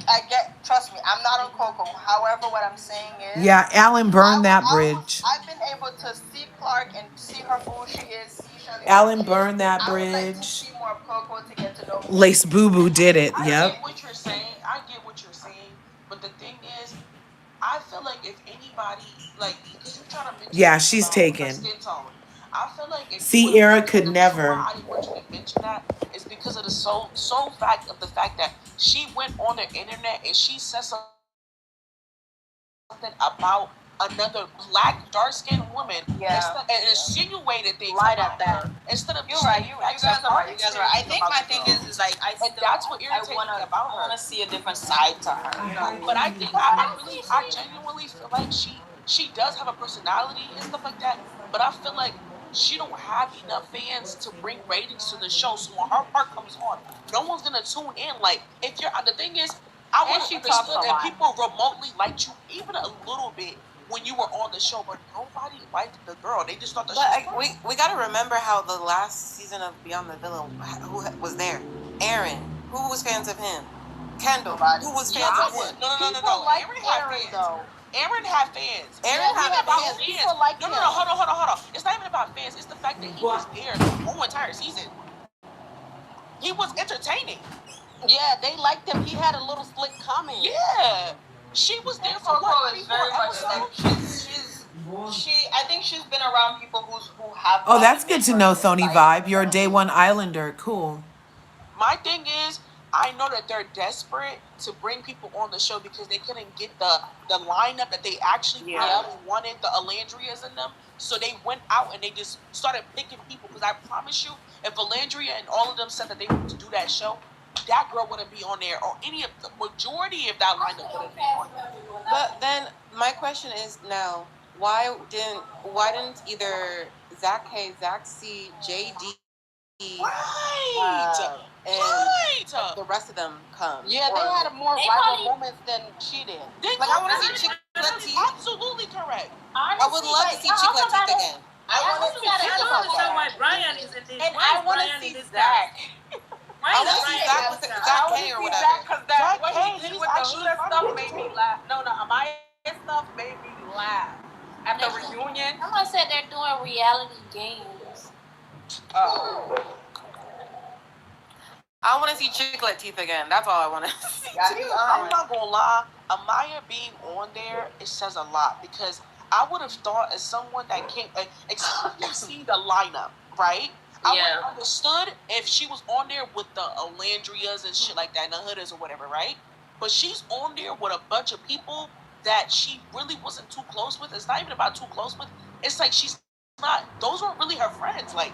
I get. Trust me, I'm not on Coco. However, what I'm saying is. Yeah, Alan burned that bridge. I've been able to see Clark and see her for who she is. See Shirley Alan who she burned is. that I would like to bridge. see more of Coco to get to know. Lace Boo Boo did it. I Yep. get what you're saying. I get what you're saying, feel like if anybody, like, because you're trying to mention Yeah, she's about her taken. skin tone, I feel like if See, you would Era have, could the reason never. why I originally mentioned that is because of the sole fact of the fact that she went on the internet and she said something about another black dark-skinned woman and insinuated things about her instead of You're right. You guys are right. You guys are right. I think my thing girl. is like And that's what irritates me about her. I want to see a different side to her. You know what I mean? But I think I genuinely feel like she does have a personality and stuff like that. But I feel like she don't have enough fans to bring ratings to the show. So when her part comes on, no one's gonna tune in. Like if you're the thing is, I would have understood if people remotely liked you even a little bit when you were on the show, but nobody liked the girl. They just thought that she was funny. We gotta remember how the last season of Beyond the Villa, who was there? Aaron, who was fans of him? Kendall, who was fans of him? No. Aaron had fans. Aaron had fans. Aaron had fans. People like him. No, hold on. It's not even about fans. It's the fact that he was there the whole entire season. He was entertaining. Yeah, they liked him. He had a little slick comment. Yeah. She was there for what? 3-4 episodes? I think she's been around people who have. Oh, that's good to know, Thony Vibe. You're a day one islander. Cool. My thing is, I know that they're desperate to bring people on the show because they couldn't get the lineup that they actually probably wanted, the Olandrias in them. So they went out and they just started picking people. Because I promise you, if Olandria and all of them said that they wanted to do that show, that girl wouldn't be on there, or any of the majority of that lineup wouldn't be on there. But then my question is now, why didn't either Zach K, Zach C, JD, and the rest of them come? Yeah, they had more viral moments than she did. Like I want to see Chiclet Teeth. Absolutely correct. I would love to see Chiclet Teeth again. I want to see understand why Brian is in this. And Why I want to Brian see in this Zach. Why I is want to see Brian Zach K or whatever. Because that what Zach K, he did he's with the actually Huda funny. stuff made me laugh. No, Amaya stuff made me laugh. At the reunion. Someone said they're doing reality games. Oh. I want to see Chiclet Teeth again. That's all I want to see. I'm not gonna lie, Amaya being on there, it says a lot because I would have thought as someone that came, you see the lineup, right? I would have understood if she was on there with the Olandrias and shit like that, and the Hudas or whatever, right? But she's on there with a bunch of people that she really wasn't too close with. It's not even about too close with. It's like she's not. Those weren't really her friends. Like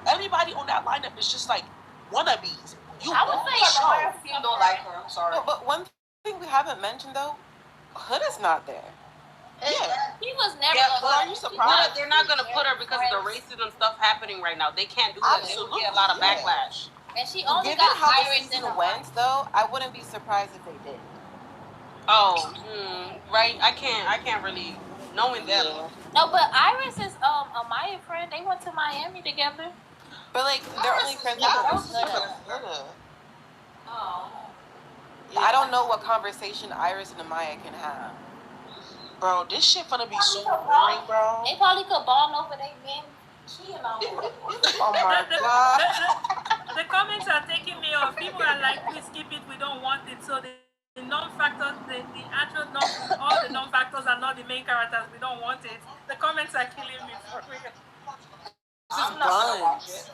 everybody on that lineup is just like wannabes. I would say People don't like her. I'm sorry. But one thing we haven't mentioned though, Huda's not there. Yeah. he was never. Are you surprised? They're not gonna put her because of the racism stuff happening right now. They can't do that. They would get a lot of backlash. And she only Given got how the Iris in season the went, though, I wouldn't be surprised if they did. Oh, right. I can't really knowing them. No, but Iris is Amaya friend. They went to Miami together. But like, they're only friends. Oh. I don't know what conversation Iris and Amaya can have. Bro, this shit gonna be so boring, bro. They probably could bond over their men cheating on them. Oh my god. The comments are taking me off. People are like, please keep it, we don't want it. So the non-factors, the actual all the non-factors are not the main characters. We don't want it. The comments are killing me for real. I'm not gonna watch it.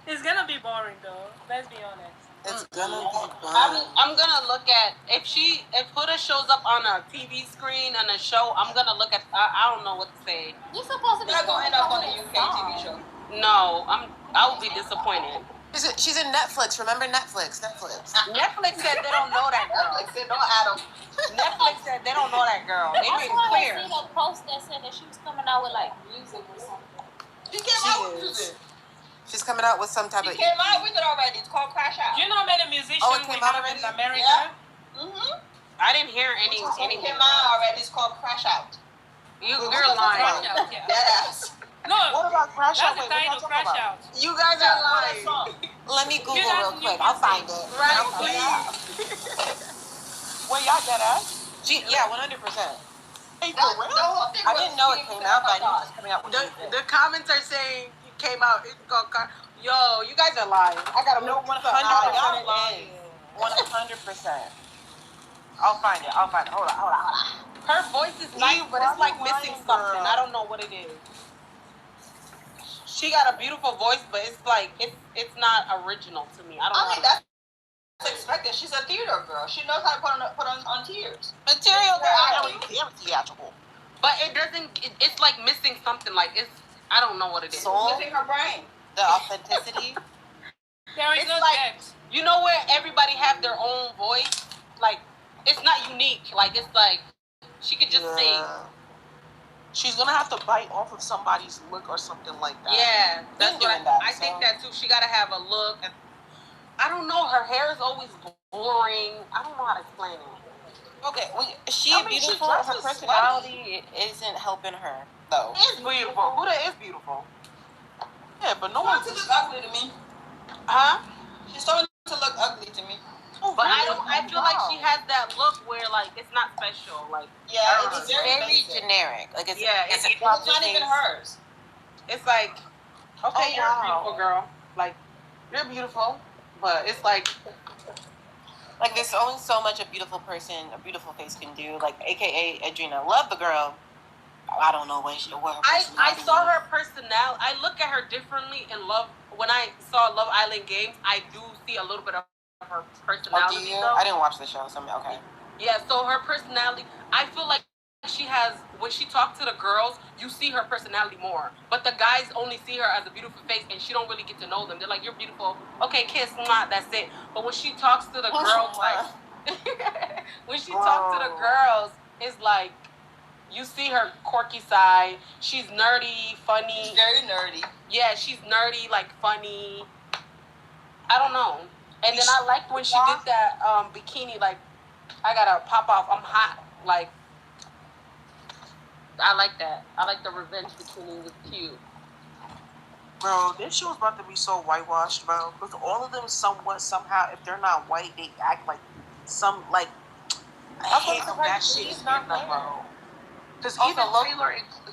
It's gonna be boring though. Let's be honest. It's gonna be boring. I'm gonna look at if Huda shows up on a TV screen on a show. I'm gonna look at. I don't know what to say. You're supposed to be going up on a UK TV show. No, I will be disappointed. She's in Netflix. Remember Netflix? Netflix said they don't know that girl. Netflix said don't add them. Netflix said they don't know that girl. They made it clear. I saw a post that said that she was coming out with like music or something. She came out with music. She's coming out with some type of. She came out with it already. It's called Crash Out. Do you know how many musicians it came we out have already? in America? Yeah. I didn't hear any. It came out already. It's called Crash Out. You're lying. Crash Out, yeah. Dead ass. No, What about Crash Out? that's the title, Crash Out. You guys are lying. Let me Google guys real need quick. to I'll find it. Right, please. Wait, y'all dead ass? Yeah, 100%. Hey, for real? I didn't know it came out, but I knew it was coming out with music. The comments are saying it came out. It's called Yo, you guys are lying. I gotta No, look 100% y'all it lying. is. 100%. I'll find it. Hold on. Her voice is nice, but it's like missing something. I don't know what it is. She got a beautiful voice, but it's like it's not original to me. I don't know. I mean, that's expected. She's a theater girl. She knows how to put on tears. Material girl. Damn theatrical. But it doesn't. It's like missing something. Like it's. I don't know what it is. Soul. It's missing her brain. The authenticity. There is no like, depth. you know where everybody have their own voice? Like, it's not unique. Like, it's like, she could just sing. She's gonna have to bite off of somebody's look or something like that. Yeah, that's what I think that too. She gotta have a look. And I don't know, her hair is always boring. I don't know how to explain it. Okay, beautiful. Her personality isn't helping her, though. It's beautiful. Huda is beautiful. Yeah, but no one's look ugly to me. Huh? She's starting to look ugly to me. But I feel like she has that look where like it's not special. Like it's very generic. Like it's it's not even hers. It's like, okay, you're a beautiful girl. Like you're beautiful, but it's like there's only so much a beautiful person, a beautiful face can do. Like AKA Adrena, love the girl. I don't know what her personality I saw her personality. I look at her differently in Love. When I saw Love Island Games, I do see a little bit of her personality. Oh, do you? I didn't watch the show, so okay. Yeah, so her personality, I feel like she has, when she talks to the girls, you see her personality more. But the guys only see her as a beautiful face, and she don't really get to know them. They're like, you're beautiful. Okay, kiss, that's it. But when she talks to the girls, like, when she talks to the girls, it's like, you see her quirky side. She's nerdy, funny. She's very nerdy. Yeah, she's nerdy, like funny. I don't know. And then I liked when she did that bikini, like, I gotta pop off, I'm hot. Like, I like that. I like the revenge bikini, was cute. Bro, this show is about to be so whitewashed, bro. Because all of them somehow, if they're not white, they act like some, like, I hate how that shit is not them, bro. Because even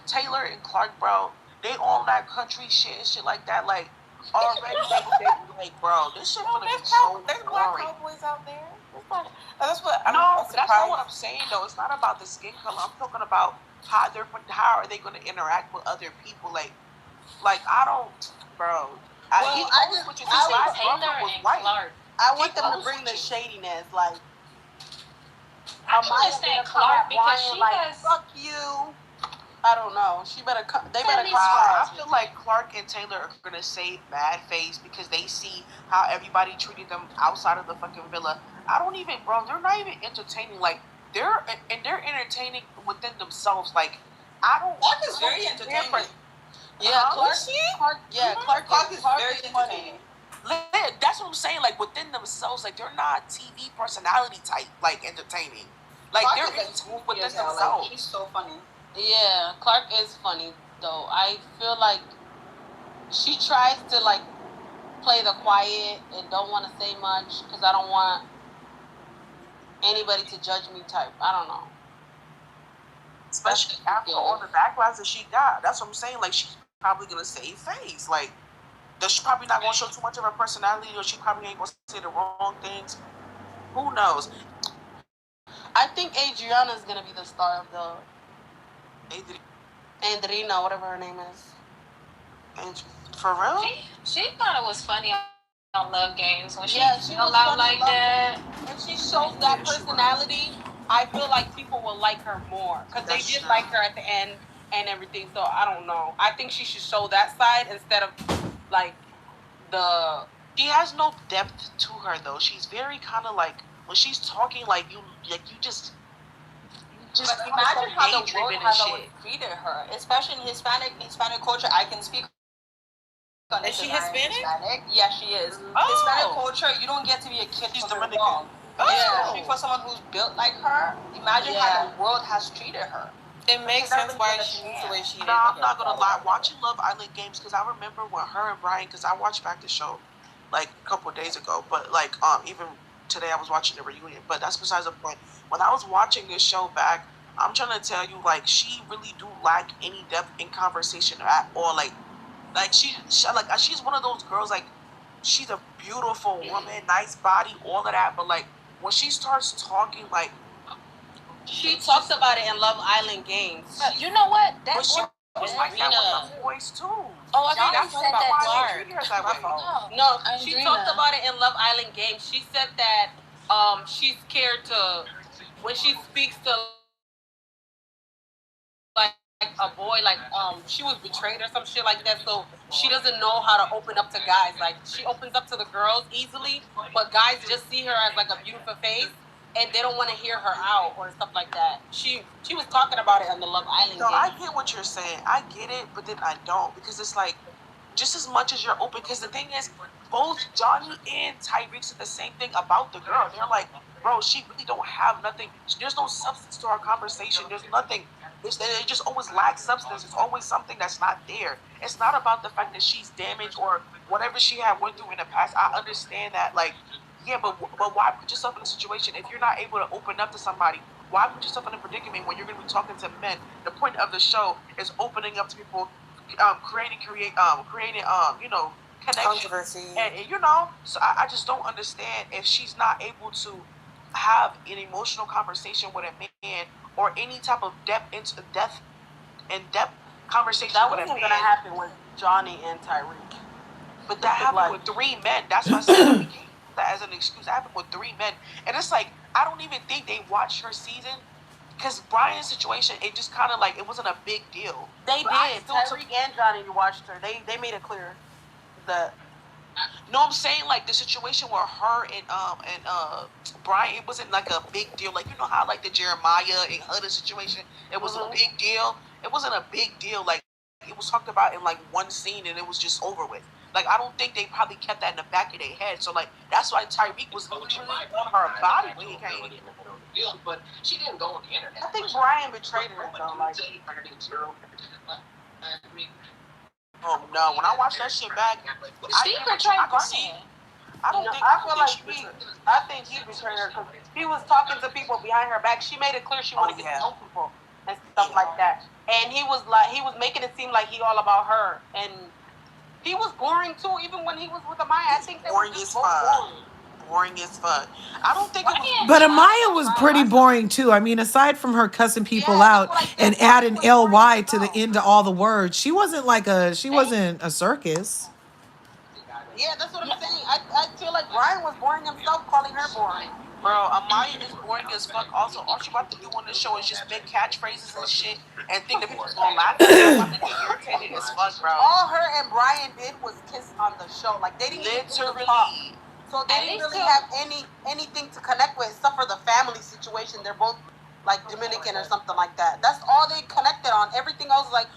Taylor and Clark, bro, they all that country shit and shit like that. Like, already, they like, bro, this shit gonna be so There's boring. black cowboys out there. That's not what I'm saying, though. It's not about the skin color. I'm talking about how are they gonna interact with other people? Like I don't, bro. I think Taylor and Clark. I want them to bring the shadiness, like. I understand Clark because she has. Fuck you. I don't know. They better come. I feel like Clark and Taylor are gonna save Bad Face because they see how everybody treated them outside of the fucking villa. They're not even entertaining. Like they're entertaining within themselves. Like Clark is very entertaining. Yeah, Clark is very entertaining. That's what I'm saying. Like within themselves, like they're not TV personality type, like entertaining. Like Clark they're entertaining within themselves. Like, she's so funny. Yeah, Clark is funny though. I feel like she tries to like play the quiet and don't want to say much because I don't want anybody to judge me type. I don't know. Especially after all the backlash that she got. That's what I'm saying. Like she's probably gonna save face. Like she's probably not gonna show too much of her personality, or she probably ain't gonna say the wrong things. Who knows? I think Adriana's gonna be the star of the Andrina, whatever her name is. And for real? She thought it was funny on Love Games when she was out like that. When she shows that personality, I feel like people will like her more because they did like her at the end and everything. So I don't know. I think she should show that side instead of like the. She has no depth to her though. She's very kind of like when she's talking, like you just. But imagine how the world has always treated her, especially in Hispanic culture. I can speak on Is she Hispanic? Yeah, she is. Oh. Hispanic culture, you don't get to be a kid for very long. Oh. Especially for someone who's built like her. Imagine how the world has treated her. It makes sense why she's the way she is. No, I'm not gonna lie. Watching Love Island Games, because I remember when her and Brian, because I watched back the show like a couple of days ago, but like even today I was watching the reunion. But that's besides the point. When I was watching this show back, I'm trying to tell you, like, she really do lack any depth in conversation at all. Like she's one of those girls, like, she's a beautiful woman, nice body, all of that. But like when she starts talking, like She talked about it in Love Island Games. You know what? That But she was like that with the boys too. Oh, I think Y'all I said that part. That way. No, she talked about it in Love Island Games. She said that she's scared to when she speaks to like a boy, like she was betrayed or some shit like that, so she doesn't know how to open up to guys. Like she opens up to the girls easily, but guys just see her as like a beautiful face and they don't want to hear her out or stuff like that. She was talking about it on the Love Island No, game. I get what you're saying. I get it, but then I don't, because it's like just as much as you're open, because the thing is, both Johnny and Tyreek said the same thing about the girl. They're like, bro, she really don't have nothing. There's no substance to our conversation. There's nothing. They just always lack substance. It's always something that's not there. It's not about the fact that she's damaged or whatever she had went through in the past. I understand that, like, yeah, but why put yourself in a situation if you're not able to open up to somebody? Why put yourself in a predicament when you're going to be talking to men? The point of the show is opening up to people, creating connection. Controversy. And you know, so I just don't understand if she's not able to have an emotional conversation with a man or any type of depth conversation that with a man. That wasn't gonna happen with Johnny and Tyreek. But that happened with 3 men. That's why I said we can't use that as an excuse. That happened with 3 men. And it's like, I don't even think they watched her season. Because Brian's situation, it just kind of like, it wasn't a big deal. They did. Tyreek and Johnny watched her. They made it clear that. No, I'm saying like the situation with her and Brian, it wasn't like a big deal. Like, you know how like the Jeremiah and Huda situation, it was a big deal. It wasn't a big deal. Like, it was talked about in like one scene and it was just over with. Like, I don't think they probably kept that in the back of their head. So like, that's why Tyreek was literally on her body when he came. But she didn't go on the internet. I think Brian betrayed her though. Like, oh no! When I watched that shit back, she betrayed Brian. I don't think. I feel like I think he betrayed her because he was talking to people behind her back. She made it clear she wanted to get to know people and stuff like that. And he was making it seem like he all about her, and he was boring too. Even when he was with Amaya, I think they were just both boring. Boring as fuck. I don't think it was. But Amaya was pretty boring too. I mean, aside from her cussing people out and adding ly to the end of all the words, she wasn't a circus. Yeah, that's what I'm saying. I feel like Brian was boring himself, calling her boring. Bro, Amaya is boring as fuck. Also, all she about to do on this show is just make catchphrases and shit and think that people's gonna laugh at her. I'm getting irritated as fuck, bro. All her and Brian did was kiss on the show. Like, they didn't even talk. So they didn't really have anything to connect with except for the family situation. They're both like Dominican or something like that. That's all they connected on. Everything else was like,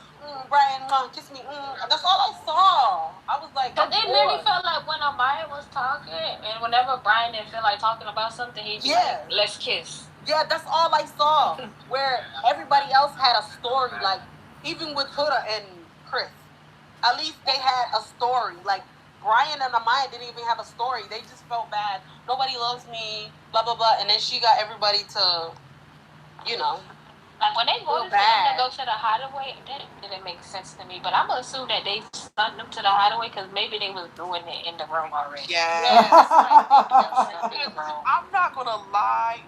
Brian, kiss me. That's all I saw. I was like, but it literally felt like when Amaya was talking, and whenever Brian didn't feel like talking about something, he'd be like, let's kiss. Yeah, that's all I saw. Where everybody else had a story, like even with Huda and Chris, at least they had a story. Like, Brian and Amaya didn't even have a story. They just felt bad. Nobody loves me, blah, blah, blah. And then she got everybody to, you know, like when they voted for them to go to the hideaway, that didn't make sense to me. But I'm going to assume that they sent them to the hideaway because maybe they was doing it in the room already. Yeah. I'm not going to lie.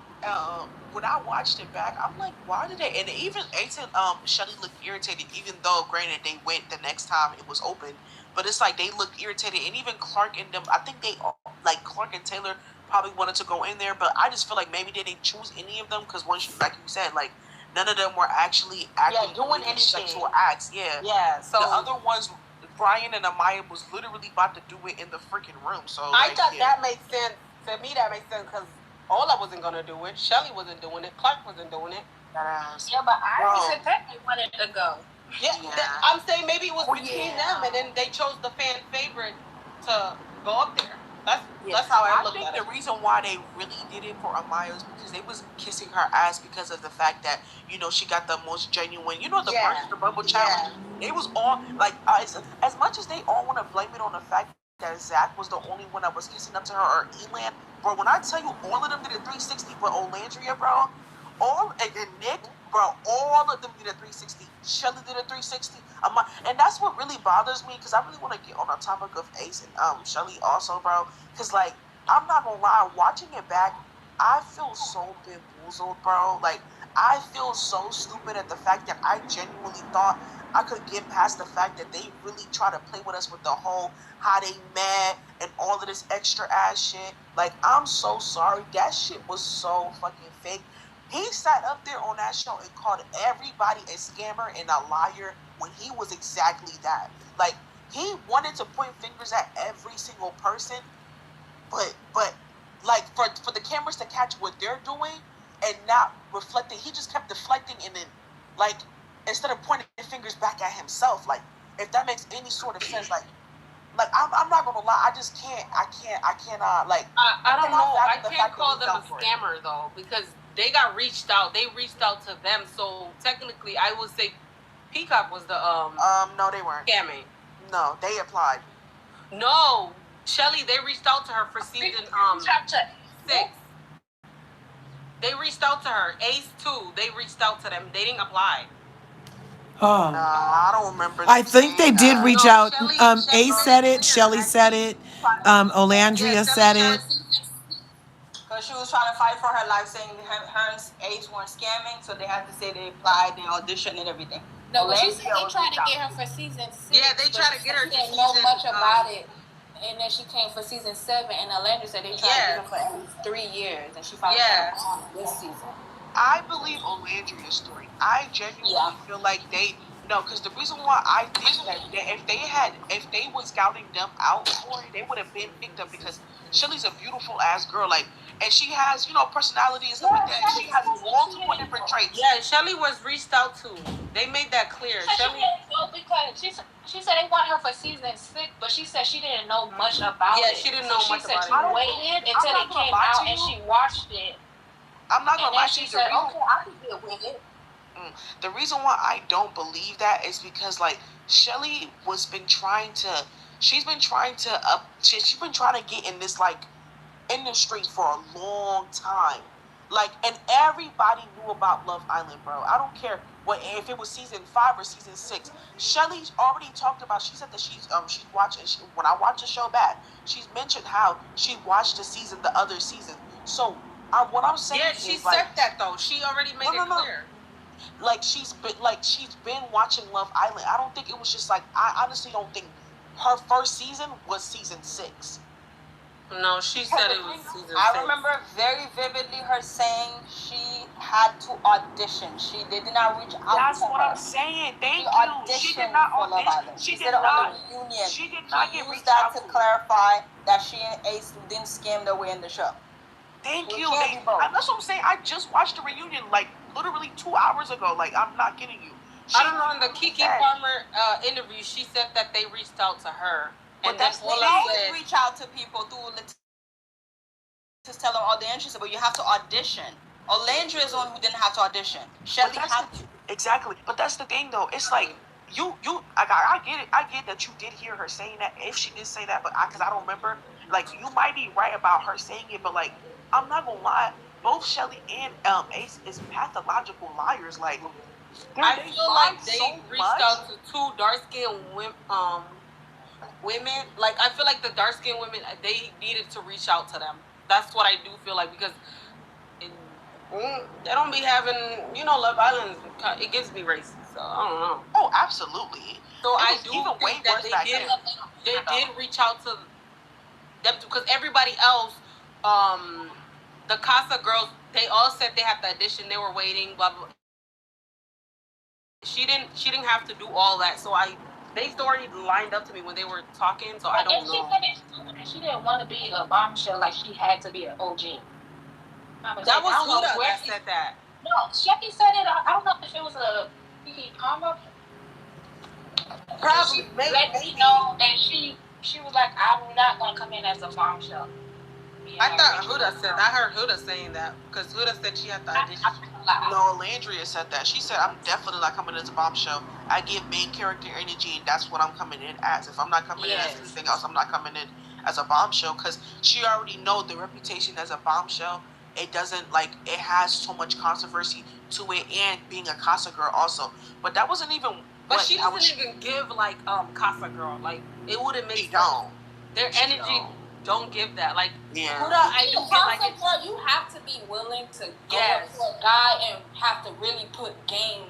When I watched it back, I'm like, why did they? And even Ace and Shelly looked irritated, even though, granted, they went the next time it was open. But it's like they looked irritated, and even Clark and them, I think they, like, Clark and Taylor probably wanted to go in there, but I just feel like maybe they didn't choose any of them because once, like you said, like, none of them were actually acting doing any sexual acts. Yeah. So the other ones, Brian and Amaya was literally about to do it in the freaking room. So I thought that made sense. To me, that made sense because Ola wasn't gonna do it. Shelly wasn't doing it. Clark wasn't doing it. Yeah, but Iris and Pepe wanted to go. Yeah. I'm saying maybe it was between them, and then they chose the fan favorite to go up there. That's how I looked at it. I think the reason why they really did it for Amaya is because they was kissing her ass because of the fact that, you know, she got the most genuine, you know, the first the bubble challenge. They was all like, as much as they all want to blame it on the fact that Zach was the only one that was kissing up to her, or Elan, bro, when I tell you all of them did a 360, but Olandria, bro, and Nick, bro, all of them did a 360. Shelly did a 360. And that's what really bothers me, because I really want to get on the topic of Ace and Shelly also, bro. Because, like, I'm not gonna lie, watching it back, I feel so bamboozled, bro. Like, I feel so stupid at the fact that I genuinely thought I could get past the fact that they really try to play with us with the whole how they mad and all of this extra ass shit. Like, I'm so sorry. That shit was so fucking fake. He sat up there on that show and called everybody a scammer and a liar when he was exactly that. Like, he wanted to point fingers at every single person, but like for the cameras to catch what they're doing and not reflecting, he just kept deflecting and then like instead of pointing fingers back at himself. Like, if that makes any sort of sense, like I'm not gonna lie, I cannot like I don't know. I can't call them a scammer though, because they got reached out. They reached out to them, so technically I would say Peacock was the no, they weren't scamming. No, they applied. No, Shelly, they reached out to her for season 6. They reached out to her. Ace too. They reached out to them. They didn't apply. Oh. I don't remember. I think they did reach out. Shelly Ace said it. Shelly said it. Olandria said it. Because she was trying to fight for her life, saying her and Ace weren't scamming, so they had to say they applied, they auditioned and everything. No, but she said they tried to get her for season 6. Yeah, they tried to get her. She didn't know much about it, and then she came for season 7. And Olandria said they tried to get her for at least 3 years, and she finally got her on this season. I believe Olandria's story. I genuinely feel like because the reason why I think that if they was scouting them out for it, they would have been picked up, because Shelly's a beautiful ass girl, like, and she has personality and stuff like that. She has multiple different traits. Yeah, Shelly was reached out to. They made that clear. Shelly, because she said they want her for season 6, but she said she didn't know much about it. Yeah, she didn't know much about it. She said she waited until it came out and she watched it. I'm not gonna lie to you. She said, "Okay, I can get with it." The reason why I don't believe that is because like Shelly she's been trying to get in this like industry for a long time. Like, and everybody knew about Love Island, bro. I don't care if it was season 5 or season 6. Shelly already talked about. She said that she's watching. When I watch the show back, she's mentioned how she watched the other season. So what I'm saying is, she said that though. She already made it clear. Like she's been watching Love Island. I don't think it was just like, I honestly don't think her first season was season 6. No, she said it was season 6. I remember very vividly her saying she had to audition. They did not reach out. That's to what her. I'm saying. Thank you. She did not audition. She did not. She did not get reached that out to clarify that she and Ace didn't scam their way in the show. Thank you. That's what I'm saying. I just watched the reunion like literally 2 hours ago. Like, I'm not kidding you. I don't know. In the Kiki Palmer interview, she said that they reached out to her. And that's they always reach out to people through to tell them all the interested, but you have to audition. Olandria is the one who didn't have to audition. Shelly had to. Exactly. But that's the thing, though. It's like I get it. I get that you did hear her saying that. If she did say that, but because I don't remember. Like, you might be right about her saying it, but like, I'm not gonna lie. Both Shelly and Ace is pathological liars. Like, I feel like they reached out to 2 dark-skinned women. Like, I feel like the dark-skinned women, they needed to reach out to them. That's what I do feel like, because they don't be having, Love Island. It gives me racist, so I don't know. Oh, absolutely. So I do think that they did reach out to them, because everybody else, the Casa girls, they all said they had to audition. They were waiting, blah blah. She didn't have to do all that. So they already lined up to me when they were talking. So I don't know. She didn't want to be a bombshell, like she had to be an OG. That was Huda that said that. No, Shelly said it. I don't know if it was a Kiki Palmer. Probably, she let me know, and she was like, "I'm not gonna come in as a bombshell." I thought Huda said. I heard Huda saying that, because Huda said she had to audition. No, Olandria said that. She said, "I'm definitely not coming in as a bombshell. I give main character energy, and that's what I'm coming in as. If I'm not coming in as anything else, I'm not coming in as a bombshell." Because she already knows the reputation as a bombshell. It doesn't, like, it has so much controversy to it, and being a Casa girl also. But that wasn't even. But she doesn't even give like Casa girl. Like, it wouldn't make sense. Their energy. don't give that. Like, Yeah. Huda, I do get like it's, girl, you have to be willing to go up to a guy and have to really put game.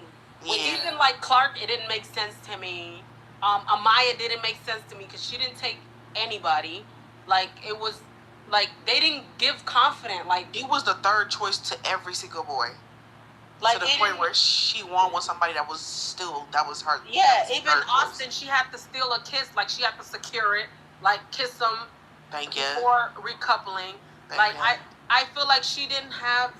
With even like Clark, it didn't make sense to me. Amaya didn't make sense to me because she didn't take anybody. Like, it was like they didn't give confident. Like, he was the third choice to every single boy. Like, to the point where she won with somebody that was her. Yeah, even Austin, she had to steal a kiss. Like, she had to secure it. Like, kiss him before recoupling. I feel like they didn't have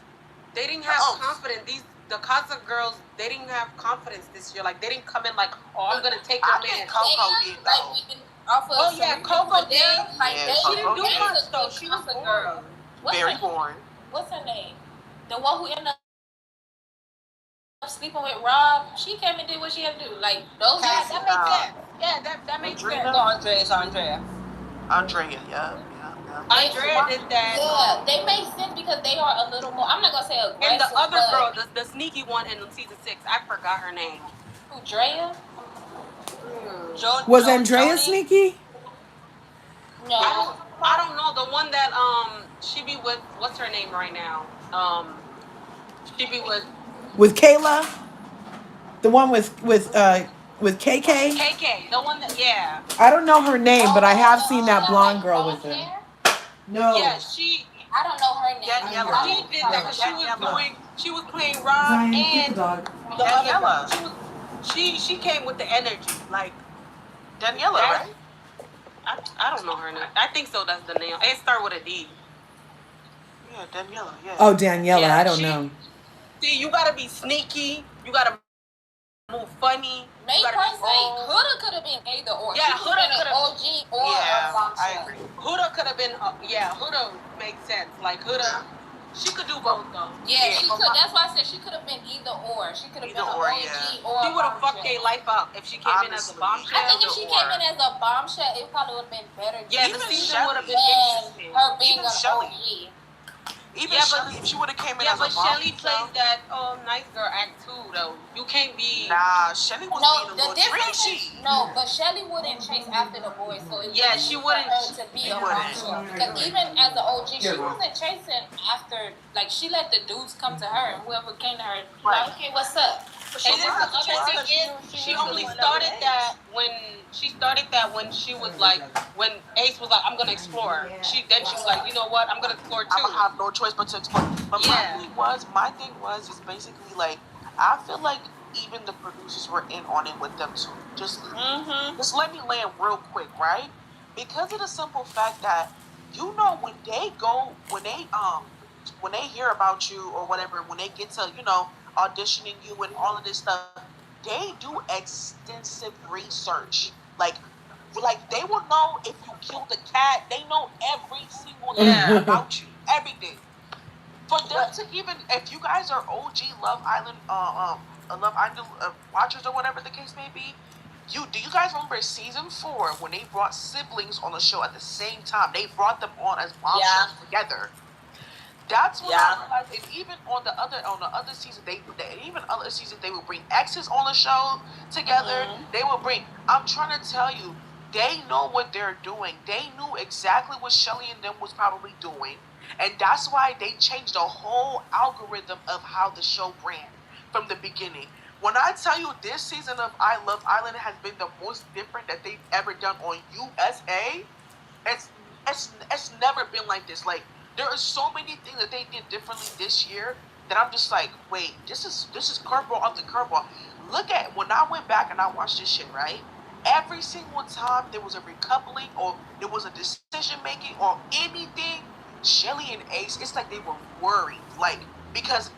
confidence. The Casa girls, they didn't have confidence this year. Like, they didn't come in like, oh, I'm gonna take your man. Coco did though. Coco did. She didn't do much though. She was a girl. Very boring. What's her name? The one who ended up sleeping with Rob. She came and did what she had to do. Like, those guys, that makes sense. Yeah, that makes sense. Andrea, yeah. Andrea did that. Yeah, they make sense because they are a little more. I'm not gonna say aggressive. And the other girl, the sneaky one in season 6, I forgot her name. Who, Drea? Was Andrea sneaky? No, I don't know. The one that she be with. What's her name right now? She be with Kayla. The one with KK. KK, the one that I don't know her name, but I have seen that blonde girl with her. No. Yeah, I don't know her name. She did that because she was playing Rob and the other girl. She came with the energy, like Daniela, right? I don't know her name. I think so. That's the name. It start with a D. Yeah, Daniela. Yeah. Oh, Daniela. I don't know. See, you gotta be sneaky. You gotta move funny. May Huda could have been either or. Yeah, Huda could have OG or I agree. Huda could have been. Huda makes sense. Like Huda, she could do both though. Yeah, she could. That's why I said she could have been either or. She could have been an OG or. She would have fucked their life up if she came in as a bombshell. I think if she came in as a bombshell, it probably would have been better. Yeah, the season would have been interesting. Her being an OG. Even Shelly, if she would have came in as a bombshell. Yeah, but Shelly plays that nice girl act too, though. You can't be. Nah, Shelly was being a little trashy. No, but Shelly wouldn't chase after the boys, so it she wouldn't. To be a bombshell. Because even as an OG, she wasn't chasing after. Like, she let the dudes come to her, and whoever came to her, like, okay, what's up? And then the other thing is, she only started that when she was like, when Ace was like, I'm gonna explore. She was like, you know what, I'm gonna explore too. I'm gonna have no choice but to explore. But my thing was is basically like, I feel like even the producers were in on it with them too. Just let me land real quick, right? Because of the simple fact that, you know, when they hear about you or whatever, when they get to, you know, auditioning you and all of this stuff, they do extensive research. Like they will know if you killed a cat. They know every single thing about you, everything. For them to even, if you guys are OG Love Island, watchers or whatever the case may be, do you guys remember season 4 when they brought siblings on the show at the same time? They brought them on as bombshells together. That's what I realized. And even on the other season, they would bring exes on the show together. They would bring. I'm trying to tell you, they know what they're doing. They knew exactly what Shelly and them was probably doing, and that's why they changed the whole algorithm of how the show ran from the beginning. When I tell you this season of I Love Island has been the most different that they've ever done on USA, it's never been like this. Like, there are so many things that they did differently this year that I'm just like, wait, this is curveball off the curveball. Look at when I went back and I watched this shit, right? Every single time there was a recoupling or there was a decision making or anything, Shelly and Ace, it's like they were worried, like, because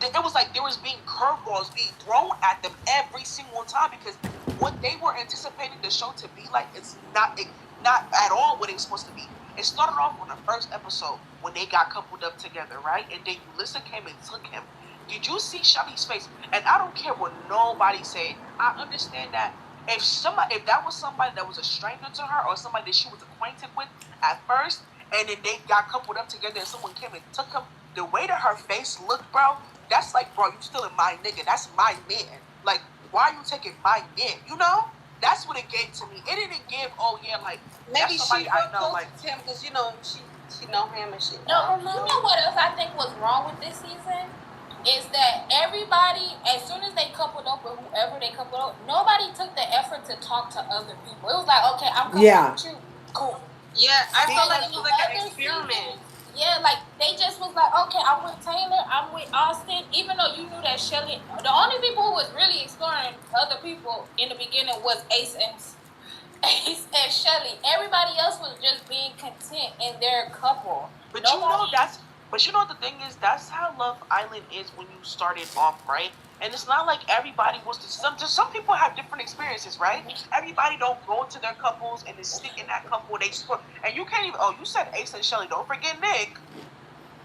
it was like there was being curveballs being thrown at them every single time, because what they were anticipating the show to be like, it's not at all what it's supposed to be. It started off on the first episode when they got coupled up together, right? And then Ulissa came and took him. Did you see Shelly's face? And I don't care what nobody said. I understand that if that was somebody that was a stranger to her or somebody that she was acquainted with at first, and then they got coupled up together and someone came and took him, the way that her face looked, bro, that's like, bro, you still in my nigga. That's my man. Like, why are you taking my man? You know? That's what it gave to me. It didn't give, oh yeah, like maybe that's she somebody I felt know, close like to him because you know she know him and shit. No, you know what else I think was wrong with this season? Is that everybody, as soon as they coupled up with whoever they coupled up, nobody took the effort to talk to other people. It was like, okay, I'm coupled Yeah. with you, cool. Yeah, I felt like it was like an Other experiment. seasons, yeah, like they just was like, okay, I'm with Taylor, I'm with Austin, even though you knew that Shelly, the only people who was really exploring other people in the beginning was Ace and Shelly. Everybody else was just being content in their couple. But you know the thing is, that's how Love Island is when you started off, right? And it's not like everybody was some people have different experiences, right? Everybody don't go to their couples and they stick in that couple. They explore, and you can't even. Oh, you said Ace and Shelly. Don't forget Nick.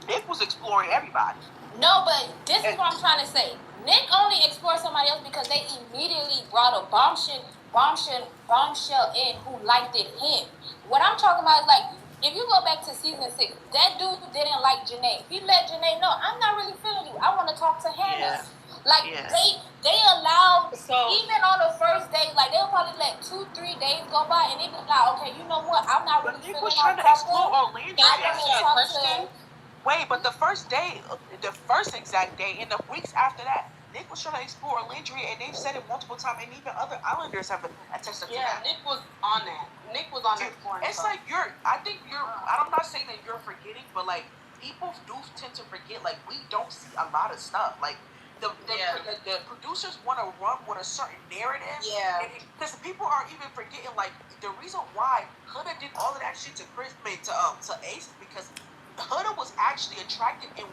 Nick was exploring everybody. No, but this is what I'm trying to say. Nick only explored somebody else because they immediately brought a bombshell in who liked him. What I'm talking about is like, if you go back to season 6, that dude didn't like Janae. He let Janae know, I'm not really feeling you. I want to talk to Hannah. They allowed, even on the first day, like they'll probably let 2-3 days go by and they be like, okay, you know what? I'm not really feeling our couple. Wait, but the first exact day, and the weeks after that, Nick was trying to explore Olandria, and they've said it multiple times, and even other Islanders have attested to that. Nick was on that. Nick was on that point. It's like I'm not saying that you're forgetting, but like people do tend to forget. Like we don't see a lot of stuff. Like the producers want to run with a certain narrative. Yeah. Because people are even forgetting. Like the reason why Huda did all of that shit to Ace is because Huda was actually attracted and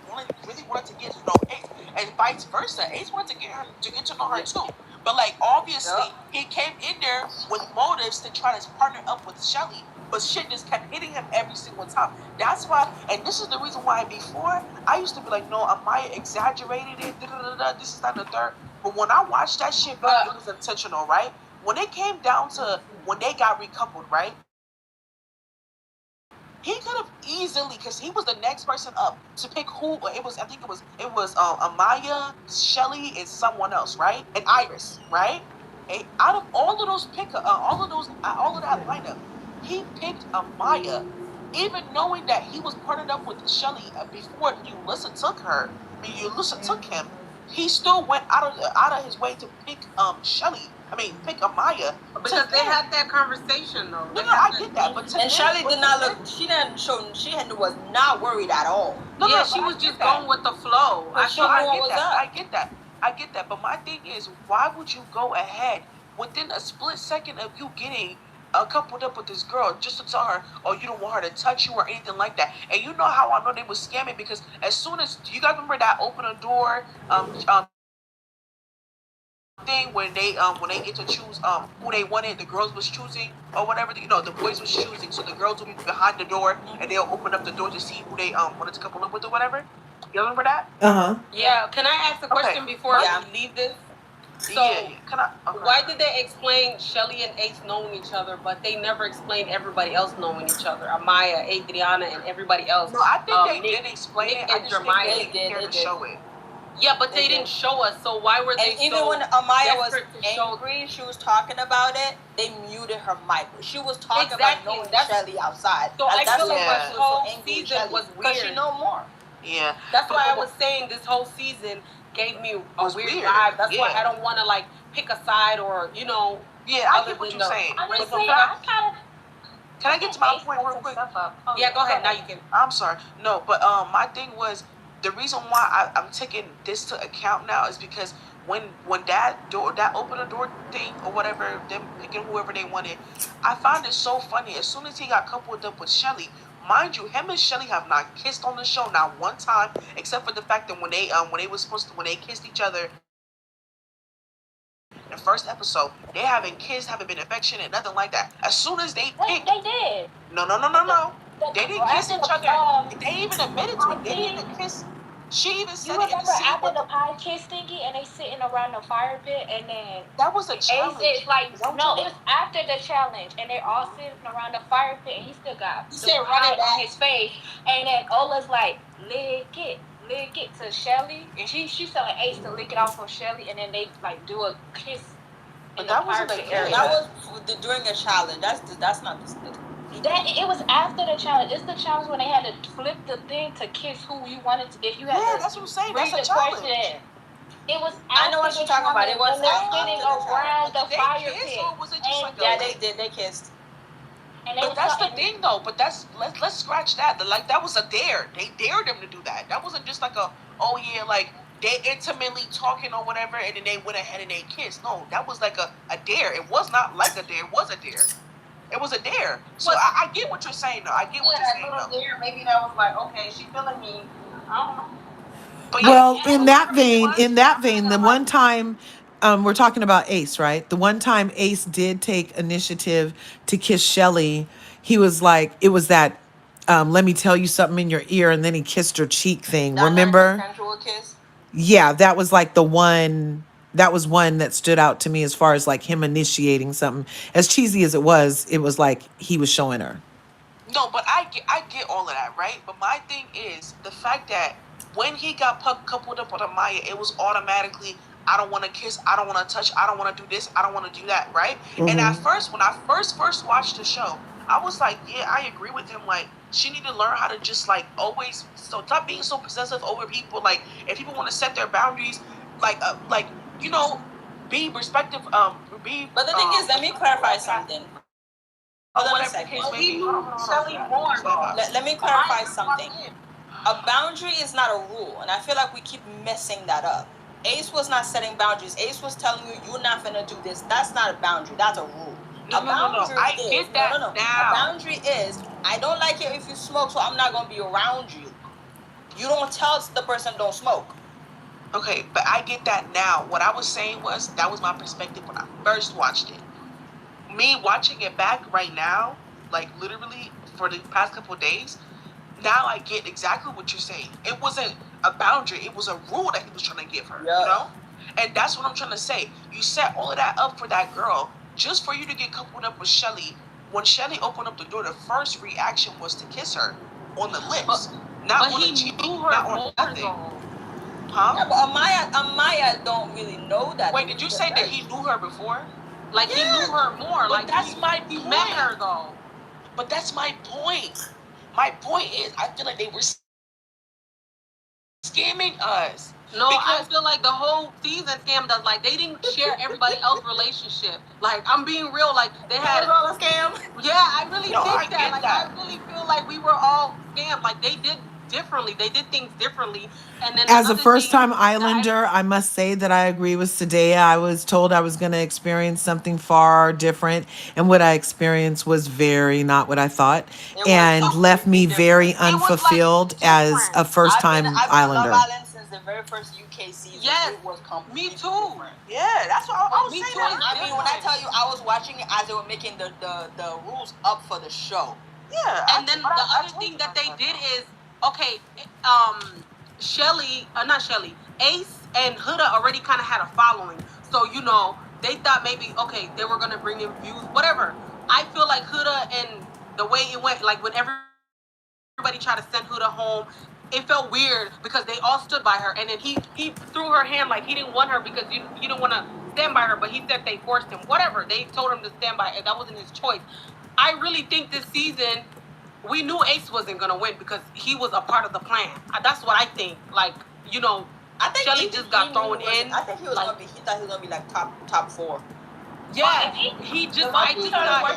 really wanted to get to know Ace, and vice versa. Ace wanted to get to know her too. But like obviously he came in there with motives to try to partner up with Shelly, but shit just kept hitting him every single time. That's why, and this is the reason why before I used to be like, no, Amaya exaggerated it. This is not the third. But when I watched that shit back, it was intentional, right? When it came down to when they got recoupled, right? He could have easily, because he was the next person up to pick who it was. I think it was Amaya, Shelly, and someone else, right? And Iris, right? And out of all of those all of that lineup, he picked Amaya, even knowing that he was partnered up with Shelly before Ulissa took her. Ulissa took him. He still went out of his way to pick Shelly. Pick Amaya. Because they had that conversation though. No, I get that. But and Shelly did not look. She didn't show. She was not worried at all. No, she was just going with the flow. I get that. But my thing is, why would you go ahead within a split second of you getting coupled up with this girl just to tell her, oh, you don't want her to touch you or anything like that? And you know how I know they was scamming, because as soon as you guys remember that open a door thing when they get to choose who they wanted, the girls was choosing or whatever, the boys was choosing, so the girls will be behind the door and they'll open up the door to see who they wanted to couple up with or whatever. You remember that? Yeah. Can I ask a question before we leave this? So why did they explain Shelly and Ace knowing each other, but they never explained everybody else knowing each other? Amaya, Adriana, and everybody else. No, I think they did explain it. I just Jeremiah think they didn't show it. Yeah, but they didn't show us, so why were they? And even when Amaya was angry, she was talking about it, they muted her mic. She was talking about knowing Shelly outside. So I feel like this whole season was weird. Because she know more. Yeah. That's why I was saying this whole season gave me a weird vibe. That's why I don't want to pick a side or Yeah, I get what you're saying. Can I get to my point real quick? Yeah, go ahead. Now you can. I'm sorry. No, but my thing was, the reason why I'm taking this to account now is because when that open the door thing or whatever, them picking whoever they wanted, I found it so funny. As soon as he got coupled up with Shelly, mind you, him and Shelly have not kissed on the show not one time, except for the fact that when they kissed each other in the first episode, they haven't kissed, haven't been affectionate, nothing like that. As soon as they picked, they did. No. They didn't kiss each other. They even admitted to it. They didn't kiss. She even said it in the scene. You remember after the pie kiss thingy and they sitting around the fire pit and then that was a challenge. It's like it was after the challenge and they're all sitting around the fire pit and he still got the pie on his face and then Ola's like lick it to Shelly and she's telling Ace to lick it off of Shelly and then they do a kiss in that the wasn't private a area. That was during a challenge. That's not the. That it was after the challenge. It's the challenge when they had to flip the thing to kiss who you wanted to. If you had to that's what I'm saying. read That's a the challenge. question. It was I know after what the you're talking about. It was when they're after sitting the challenge. around the Did they fire kiss pit. or was it just And like a? Yeah, they did. They kissed. And they But was that's the talking. thing, though. But let's scratch that. Like that was a dare. They dared them to do that. That wasn't just like a like they intimately talking or whatever, and then they went ahead and they kissed. No, that was like a dare. It was not like a dare. It was a dare. It was a dare. So I get what you're saying, though. I get what you're saying, though. There, maybe that was like, okay, she feeling me. I don't know. But Well, in that vein, the one time we're talking about Ace, right? The one time Ace did take initiative to kiss Shelly, he was like, it was that let me tell you something in your ear, and then he kissed her cheek thing. That Remember? non-consensual kiss. Yeah, that was like the one that was one that stood out to me as far as like him initiating something. As cheesy as it was like he was showing her. No, but I get all of that, right? But my thing is the fact that when he got coupled up with Amaya, it was automatically I don't want to kiss, I don't want to touch, I don't want to do this, I don't want to do that, right? And at first, when I first watched the show, I was like, yeah, I agree with him. Like she need to learn how to just like always stop being so possessive over people. Like if people want to set their boundaries, like you know, be respectful. Be. But the thing is, let me clarify something. Hold on a second. Let me clarify something. A boundary is not a rule, and I feel like we keep messing that up. Ace was not setting boundaries. Ace was telling you you're not gonna do this. That's not a boundary. That's a rule. No. I get that now. A boundary is I don't like it if you smoke, so I'm not gonna be around you. You don't tell the person don't smoke. Okay, but I get that now. What I was saying was that was my perspective when I first watched it. Me watching it back right now, like literally for the past couple of days, now I get exactly what you're saying. It wasn't a boundary, it was a rule that he was trying to give her, you know? And that's what I'm trying to say. You set all of that up for that girl just for you to get coupled up with Shelly. When Shelly opened up the door, the first reaction was to kiss her on the lips. Not on the cheek, not on nothing. Huh? Yeah, but Amaya don't really know that. Wait, did you say that he knew her before? Like he knew her more. But like that's my he point. met her though. But that's my point. My point is, I feel like they were scamming us. No, I feel like the whole season scammed us. Like they didn't share everybody else's relationship. Like I'm being real. Like they had all a scam. Yeah, I really think that. Like I really feel like we were all scammed. Like they did differently. They did things differently. And then As a first time Islander, I must say that I agree with Sadea. I was told I was going to experience something far different, and what I experienced was very not what I thought, and left me very unfulfilled as a first time Islander. Love Island since the very first UK season. Yes, it was completely me too. different. Yeah, that's what I was Me saying. too. I mean, when I tell you, I was watching it as they were making the rules up for the show. Yeah. And then the other thing that they did is, okay, not Shelly, Ace and Huda already kind of had a following. So, you know, they thought maybe, okay, they were going to bring in views, whatever. I feel like Huda and the way it went, like when everybody tried to send Huda home, it felt weird because they all stood by her. And then he threw her hand like he didn't want her because you didn't want to stand by her, but he said they forced him. Whatever. They told him to stand by her. That wasn't his choice. I really think this season we knew Ace wasn't gonna win because he was a part of the plan. That's what I think. Like, you know, I think Shelly just got thrown in. I think he thought he was gonna be like top 4. Yeah, I just thought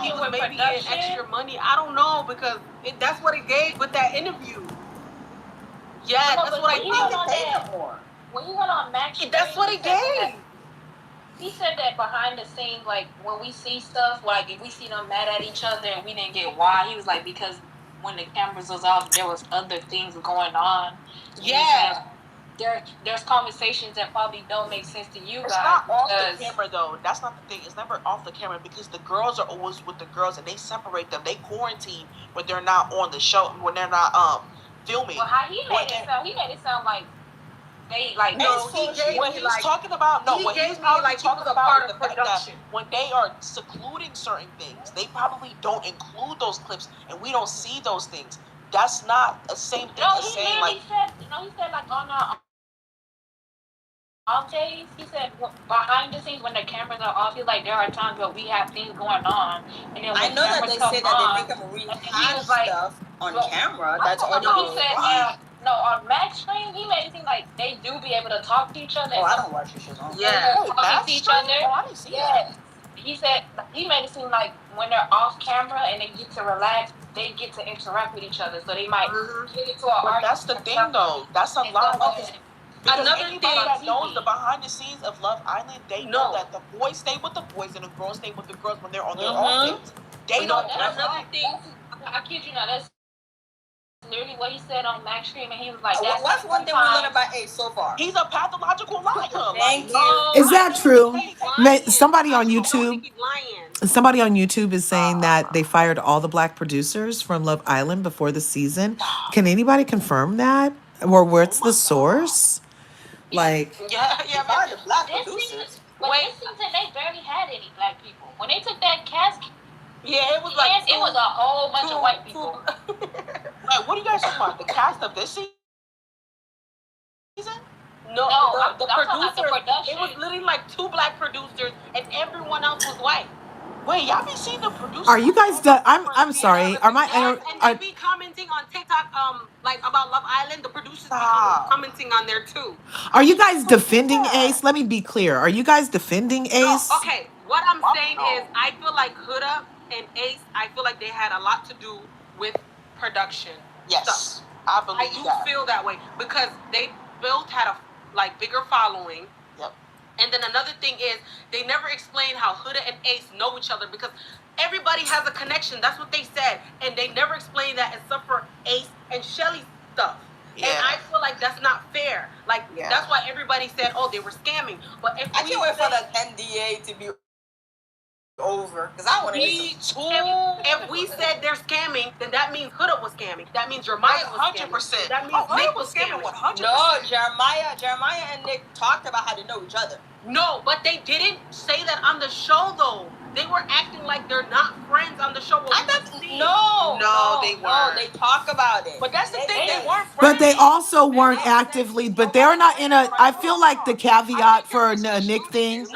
he was maybe getting extra money. I don't know because that's what it gave with that interview. Yeah, that's what I think. When you went on Max, that's what it gave. He said that behind the scenes, like when we see stuff, like if we see them mad at each other and we didn't get why, he was like, because when the cameras was off, there was other things going on. Yeah. There's conversations that probably don't make sense to you it's guys. It's not off the camera though. That's not the thing. It's never off the camera because the girls are always with the girls and they separate them. They quarantine when they're not on the show, when they're not filming. Well, how he made it sound like they like no, he gave what he's like, talking about. No, what he's probably like talking about is the fact that when they are secluding certain things, they probably don't include those clips, and we don't see those things. That's not the same thing as saying like. He said like on off days, he said behind the scenes when the cameras are off, he's like there are times where we have things going on, and then when I know that cameras they come say that on, they make them he rehash was like, stuff on well, camera. That's no, audio. he said no on Max stream. He made it seem like they do be able to talk to each other. Oh, I don't watch your shit. Yeah, talking to each other. Oh, I didn't see Yeah. He said he made it seem like when they're off camera and they get to relax, they get to interact with each other. So they might get into an argument. That's the thing, though. That's a lie. Because Another anybody thing- that knows the behind the scenes of Love Island, they know that the boys stay with the boys and the girls stay with the girls when they're on their off days. They don't. That's another thing. I kid you not. That's literally what he said on Max stream, and he was like, "That's what's one thing we learned about Ace so far? He's a pathological liar. Thank you. Is that true? Somebody on YouTube. Somebody on YouTube is saying that they fired all the black producers from Love Island before the season. Can anybody confirm that? Or what's the source? Like, Yeah, the black producers. But this season they barely had any black people. When they took that cast, yeah, it was like it was a whole bunch of white people. Wait, what are you guys talking about? The cast of this season? No, I'm the talking about the producers. production. It was literally like 2 black producers, and everyone else was white. Wait, y'all be seeing the producers? are you guys done? I'm sorry. Are my And they be commenting on TikTok, like about Love Island. The producers be commenting on there too. are you guys defending Ace? Let me be clear. Are you guys defending Ace? No, okay, what I'm saying is, I feel like Huda and Ace, I feel like they had a lot to do with production. Yes, I believe I do feel that way because they both had a bigger following. Yep. And then another thing is they never explain how Huda and Ace know each other because everybody has a connection. That's what they said, and they never explained that except for Ace and Shelly's stuff. Yeah. And I feel like that's not fair. That's why everybody said, "Oh, they were scamming." But if I can't wait for the NDA to be over because I want to be if we said they're scamming, then that means Huda was scamming. That means Jeremiah was scamming. 100%. That means Nick was scamming. 100%. No, Jeremiah and Nick talked about how they know each other. No, but they didn't say that on the show though. They were acting like they're not friends on the show. I thought they weren't. No, they talk about it. But that's the thing, they weren't friends. But they also weren't actively, but they're not in a, I feel like the caveat for a Nick thing,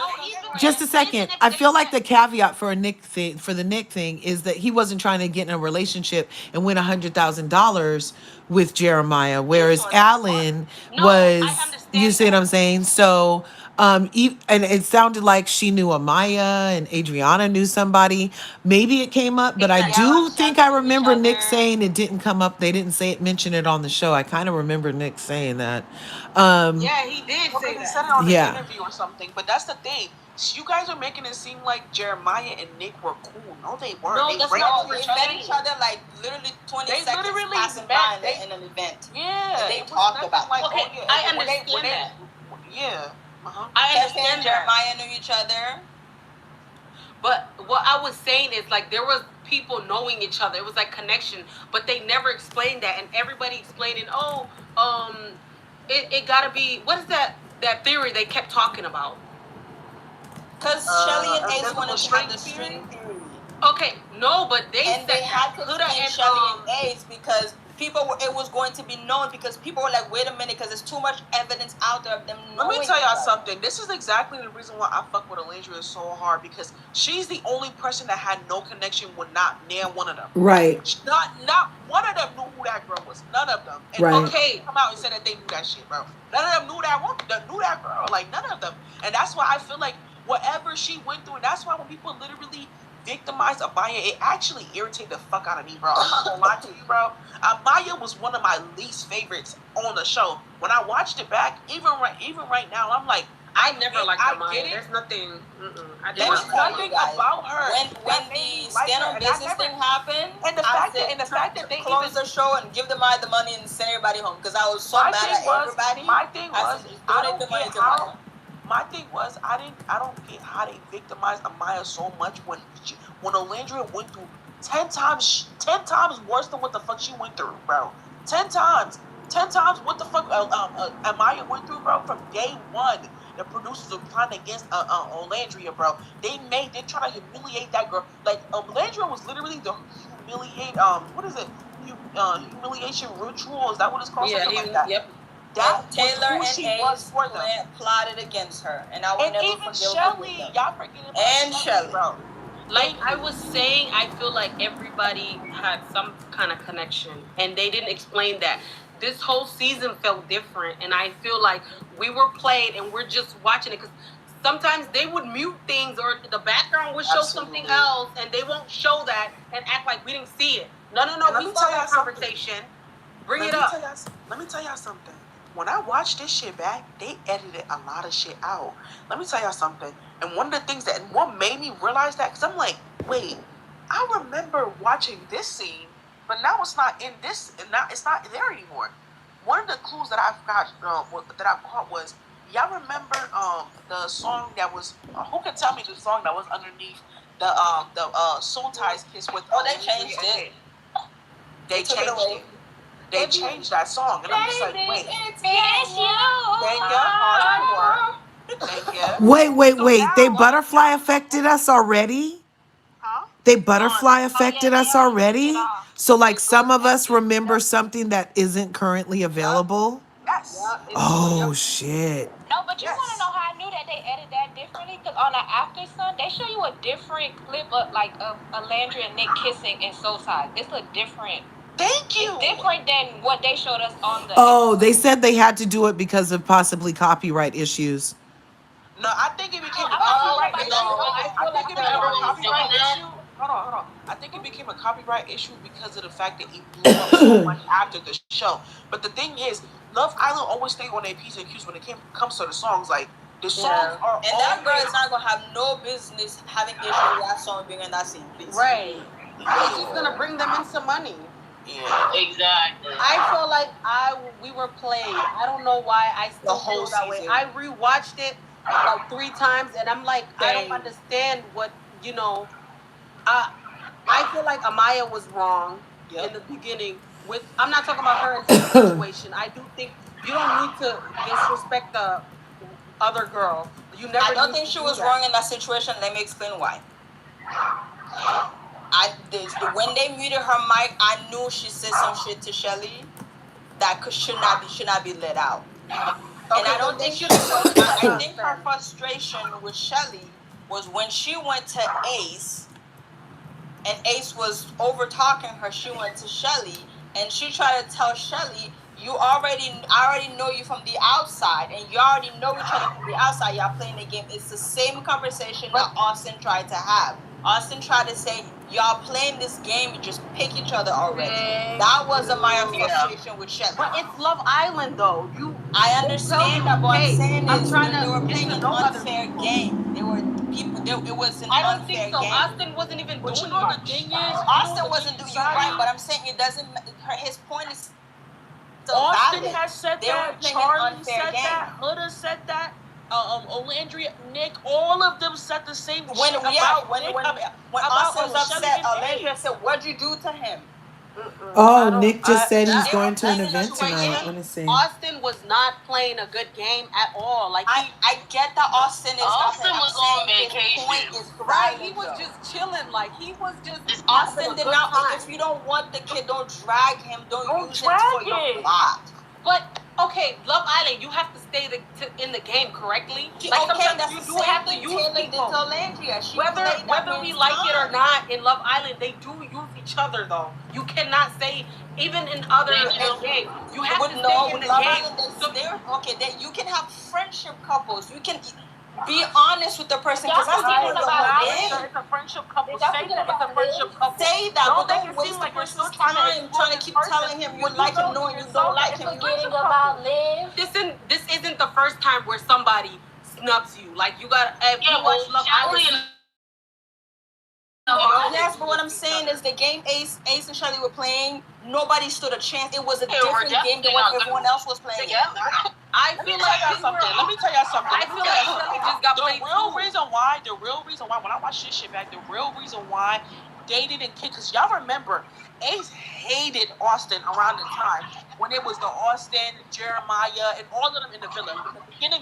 just a second. I feel like the caveat for a Nick thing, for the Nick thing is that he wasn't trying to get in a relationship and win $100,000 with Jeremiah, whereas Alan was, you see what I'm saying? So, and it sounded like she knew Amaya and Adriana knew somebody. Maybe it came up, but I do think I remember Nick saying it didn't come up. They didn't say it, mention it on the show. I kind of remember Nick saying that. Yeah, he did say that. They said it on the interview or something. But that's the thing. You guys are making it seem like Jeremiah and Nick were cool. No, they weren't. No, they met each other like literally 20 seconds passing by in an event. Yeah. And they talked about it. Okay, I understand that. Yeah. I understand Jeremiah knew each other. But what I was saying is there was people knowing each other. It was like connection, but they never explained that, and everybody explaining, it gotta be, what is that theory they kept talking about? Because Shelly and Ace wanted to have the string theory. Okay, no, but they said they had to Huda and Shelly and Ace because it was going to be known because people were like, wait a minute, because there's too much evidence out there of them knowing. Let me tell y'all something. This is exactly the reason why I fuck with Olandria so hard, because she's the only person that had no connection with not near one of them. Right. Not one of them knew who that girl was. None of them. And right. Come out and said that they knew that shit, bro. None of them knew that woman, knew that girl. Like, none of them. And that's why I feel like whatever she went through, and that's why when people literally victimize Amaya, it actually irritated the fuck out of me, bro. I'm not gonna lie to you, bro. Amaya was one of my least favorites on the show. When I watched it back, even right now, I'm like, I never liked Amaya. There's nothing. There's nothing about her. When the stand-up business thing happened, and the fact that they close the show and give the money and send everybody home, because I was so mad at everybody. My thing was, I don't get how. My thing was, I don't get how they victimized Amaya so much when Olandria went through 10 times worse than what the fuck she went through, bro. 10 times what the fuck Amaya went through, bro. From day one, the producers were plotting against Olandria, bro. They try to humiliate that girl. Like, Olandria was literally the humiliation ritual. Is that what it's called? Yeah, something like that. Yep. That Taylor who and she Ace was for them. plotted against her, and I will And never even forgive Shelly, y'all forgetting about and Shelly. bro. Like I was saying, I feel like everybody had some kind of connection, and they didn't explain that. This whole season felt different, and I feel like we were played, and we're just watching it because sometimes they would mute things, or the background would show something else, and they won't show that and act like we didn't see it. No, we saw that conversation. Bring it up. Let me tell y'all something. When I watched this shit back, they edited a lot of shit out. Let me tell y'all something. And one of the things and what made me realize that, because I'm like, wait, I remember watching this scene, but now it's not in this, and now it's not there anymore. One of the clues that I got, that I caught was, y'all remember the song that was, who can tell me the song that was underneath the Soul Ties kiss with? Oh, they changed it. They changed it. They changed that song, and I'm just like, wait. It's you. Thank you. Hard work. Thank you. Wait. So now, They butterfly affected us already? huh? They butterfly affected us already? So like some of us remember something that isn't currently available? Yes. Oh shit. No, but you Yes. want to know how I knew that they edited that differently? Because on the After Sun, they show you a different clip of Olandria Nic kissing in Soul Ties. It's a different. Thank you. It's different than what they showed us on the. Oh, they said they had to do it because of possibly copyright issues. No, I think it became a copyright copyright issue. I think it became a copyright doing issue. Hold on. I think it became a copyright issue because of the fact that it blew up so much after the show. But the thing is, Love Island always stay on their P's and Q's when it comes to the songs. Like the songs are and that girl is not gonna have no business having issue with that song being in that scene, please. Right. It's just gonna bring them in some money. Yeah. Exactly. I feel like we were played. I don't know why I still whole feel that way. season. I rewatched it like 3 times, and I'm like, I don't understand what I feel like Amaya was wrong in the beginning. I'm not talking about her in this situation. I do think you don't need to disrespect the other girl. You never. I don't think she was wrong in that situation. Let me explain why. When they muted her mic, I knew she said some shit to Shelly that should not be let out. And I don't think I think her frustration with Shelly was when she went to Ace, and Ace was over talking her. She went to Shelly, and she tried to tell Shelly, I already know you from the outside, and you already know each other from the outside. Y'all playing the game. It's the same conversation that Austin tried to have. Austin tried to say, y'all playing this game, you just pick each other already. That was Amaya's frustration with Shelly. But it's Love Island, though. I understand that, but I'm saying I'm is trying they were to playing an unfair game. They were people. It was an I don't unfair think so. game. Austin wasn't even doing much. The thing is, Austin wasn't doing right, but I'm saying it doesn't. His point is still Austin valid. has said They that. were playing an Charlie unfair said game. that. Huda said that. Olandria, Nic, all of them said the same When shit about Nic, when Austin was upset, Olandria said, "What'd you do to him?" Oh, Nick just said he's going to an event tonight. Let me see. Austin was not playing a good game at all. Like I get that Austin is Austin was on vacation. right, he was just chilling. Like he was just. Austin did not. If you don't want the kid, don't drag him. Don't use him for your plot. But okay, Love Island, you have to stay in the game correctly. Like sometimes you do have to use people. Whether we like it or not, in Love Island, they do use each other though. You cannot say even in other games. You have to stay in the game. You can have friendship couples. You can be honest with the person. Y'all forgetting about it's a friendship couple. Say that it's a friendship couple. Say that, Don't but make don't it waste seem the like you're person's still trying trying to keep telling him you like him, knowing you don't like him. Forgetting about Liv. This isn't the first time where somebody snubs you. Like you got you watch Love Island. Yes, but what I'm saying is the game Ace and Shelly were playing, nobody stood a chance. It was a different game than what everyone else was playing. I feel like Let me tell y'all something. I feel like Shelly just got played. The real reason why, when I watch this shit back, the real reason why they didn't kick, because y'all remember, Ace hated Austin around the time when it was the Austin, Jeremiah, and all of them in the villa.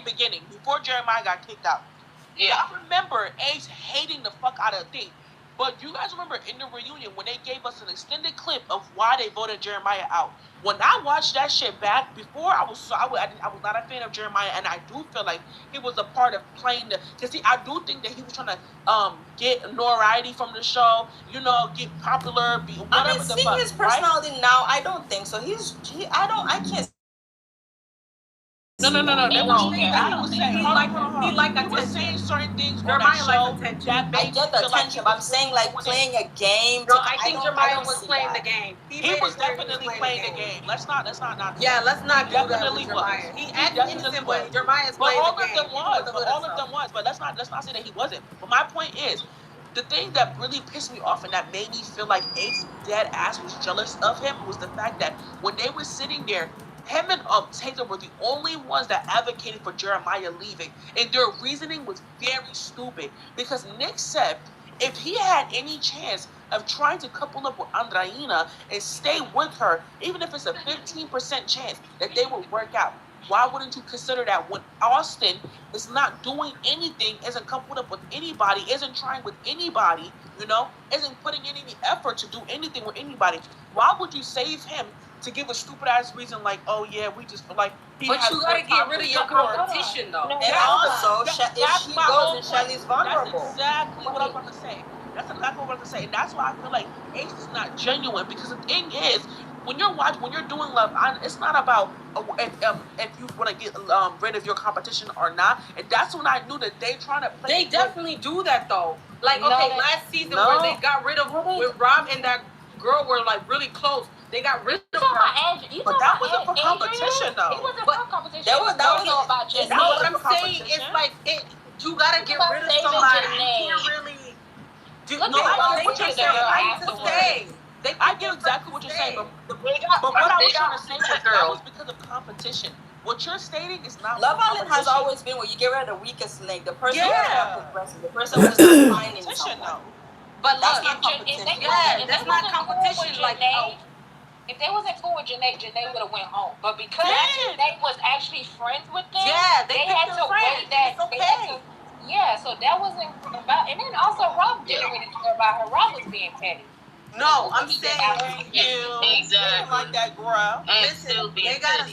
Beginning, before Jeremiah got kicked out. Yeah. Y'all remember Ace hating the fuck out of thing. But you guys remember in the reunion when they gave us an extended clip of why they voted Jeremiah out. When I watched that shit back before, I was not a fan of Jeremiah, and I do feel like he was a part of playing the. Cause see, I do think that he was trying to get notoriety from the show, get popular, be whatever I mean, the seeing fuck. his personality now, I don't think so. I can't. No. They were saying that he was saying He was saying attention. certain things on Jeremiah that show likes attention. that I made get the me feel like attention, but I'm saying like playing a game. No, I think Jeremiah was see playing that. the game. He was definitely playing the game. Let's not. Yeah, let's not do that Definitely with Jeremiah. was. He He acts definitely innocent, was. but Jeremiah's But playing all the of game. them was. But all of them was. But let's not say that he wasn't. But my point is, the thing that really pissed me off and that made me feel like Ace dead ass was jealous of him was the fact that when they were sitting there, him and Taylor were the only ones that advocated for Jeremiah leaving, and their reasoning was very stupid because Nick said if he had any chance of trying to couple up with Andreina and stay with her, even if it's a 15% chance that they would work out, why wouldn't you consider that when Austin is not doing anything, isn't coupled up with anybody, isn't trying with anybody, isn't putting in any effort to do anything with anybody? Why would you save him to give a stupid ass reason like, oh yeah, we just feel like he But has you gotta more get time rid of to your support. competition, though. And also, if she goes and Shelly's vulnerable. That's exactly what I'm about to say. That's exactly what I'm about to say. And that's why I feel like Ace is not genuine because the thing is, when you're doing Love Island, it's not about if you want to get rid of your competition or not. And that's when I knew that they trying to play. They definitely do that though. Like last season No. where they got rid of when Rob and that girl were like really close. They got rid of her. But that wasn't for competition though. It wasn't for competition. That was all about just. No, what I'm saying is like you gotta get rid of somebody. You can't really. I get what you're saying. I get exactly what you're saying, but what I was trying to say was that was because of competition. What you're stating is not. Love Island has always been where you get rid of the weakest link, the person who's not progressive, the person who's not finding someone. But that's look, not competition. that's not competition. Like, if they wasn't cool with Janae would have went home. But because Janae was actually friends with them, they had to wait that. It's okay. So that wasn't about. And then also, Rob didn't really care about her. Rob was being petty. No, I'm saying Exactly. Like that, girl. Listen, they gotta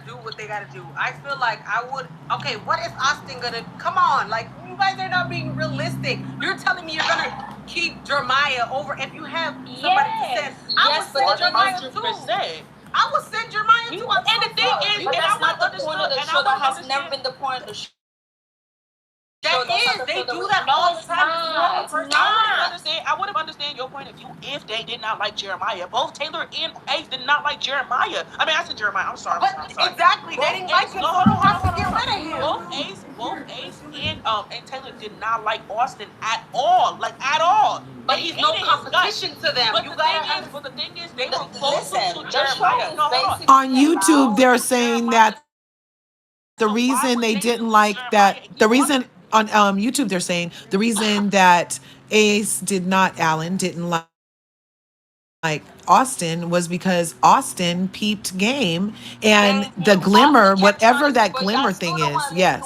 do what they gotta do. I feel like I would. Okay, what is Austin gonna? Come on, like you guys are not being realistic. You're telling me you're gonna keep Jeremiah over if you have somebody to send. I would send Jeremiah too. I would send Jeremiah too. And the thing is, but that's not the point of the show. That has never been the point of the show. They do that all the time. I would have understand your point of view if they did not like Jeremiah. Both Taylor and Ace did not like Jeremiah. I mean, I said Jeremiah. I'm sorry. Exactly. They didn't like him, so they have to get rid of him. Both Ace and Taylor did not like Austin at all. Like at all. But he's no competition to them. But the thing is, they were closer to Jeremiah. On YouTube, they're saying that the reason they didn't like that, the reason on YouTube they're saying the reason that Alan didn't like Austin was because Austin peeped game and the glimmer, whatever that glimmer thing is. Yes.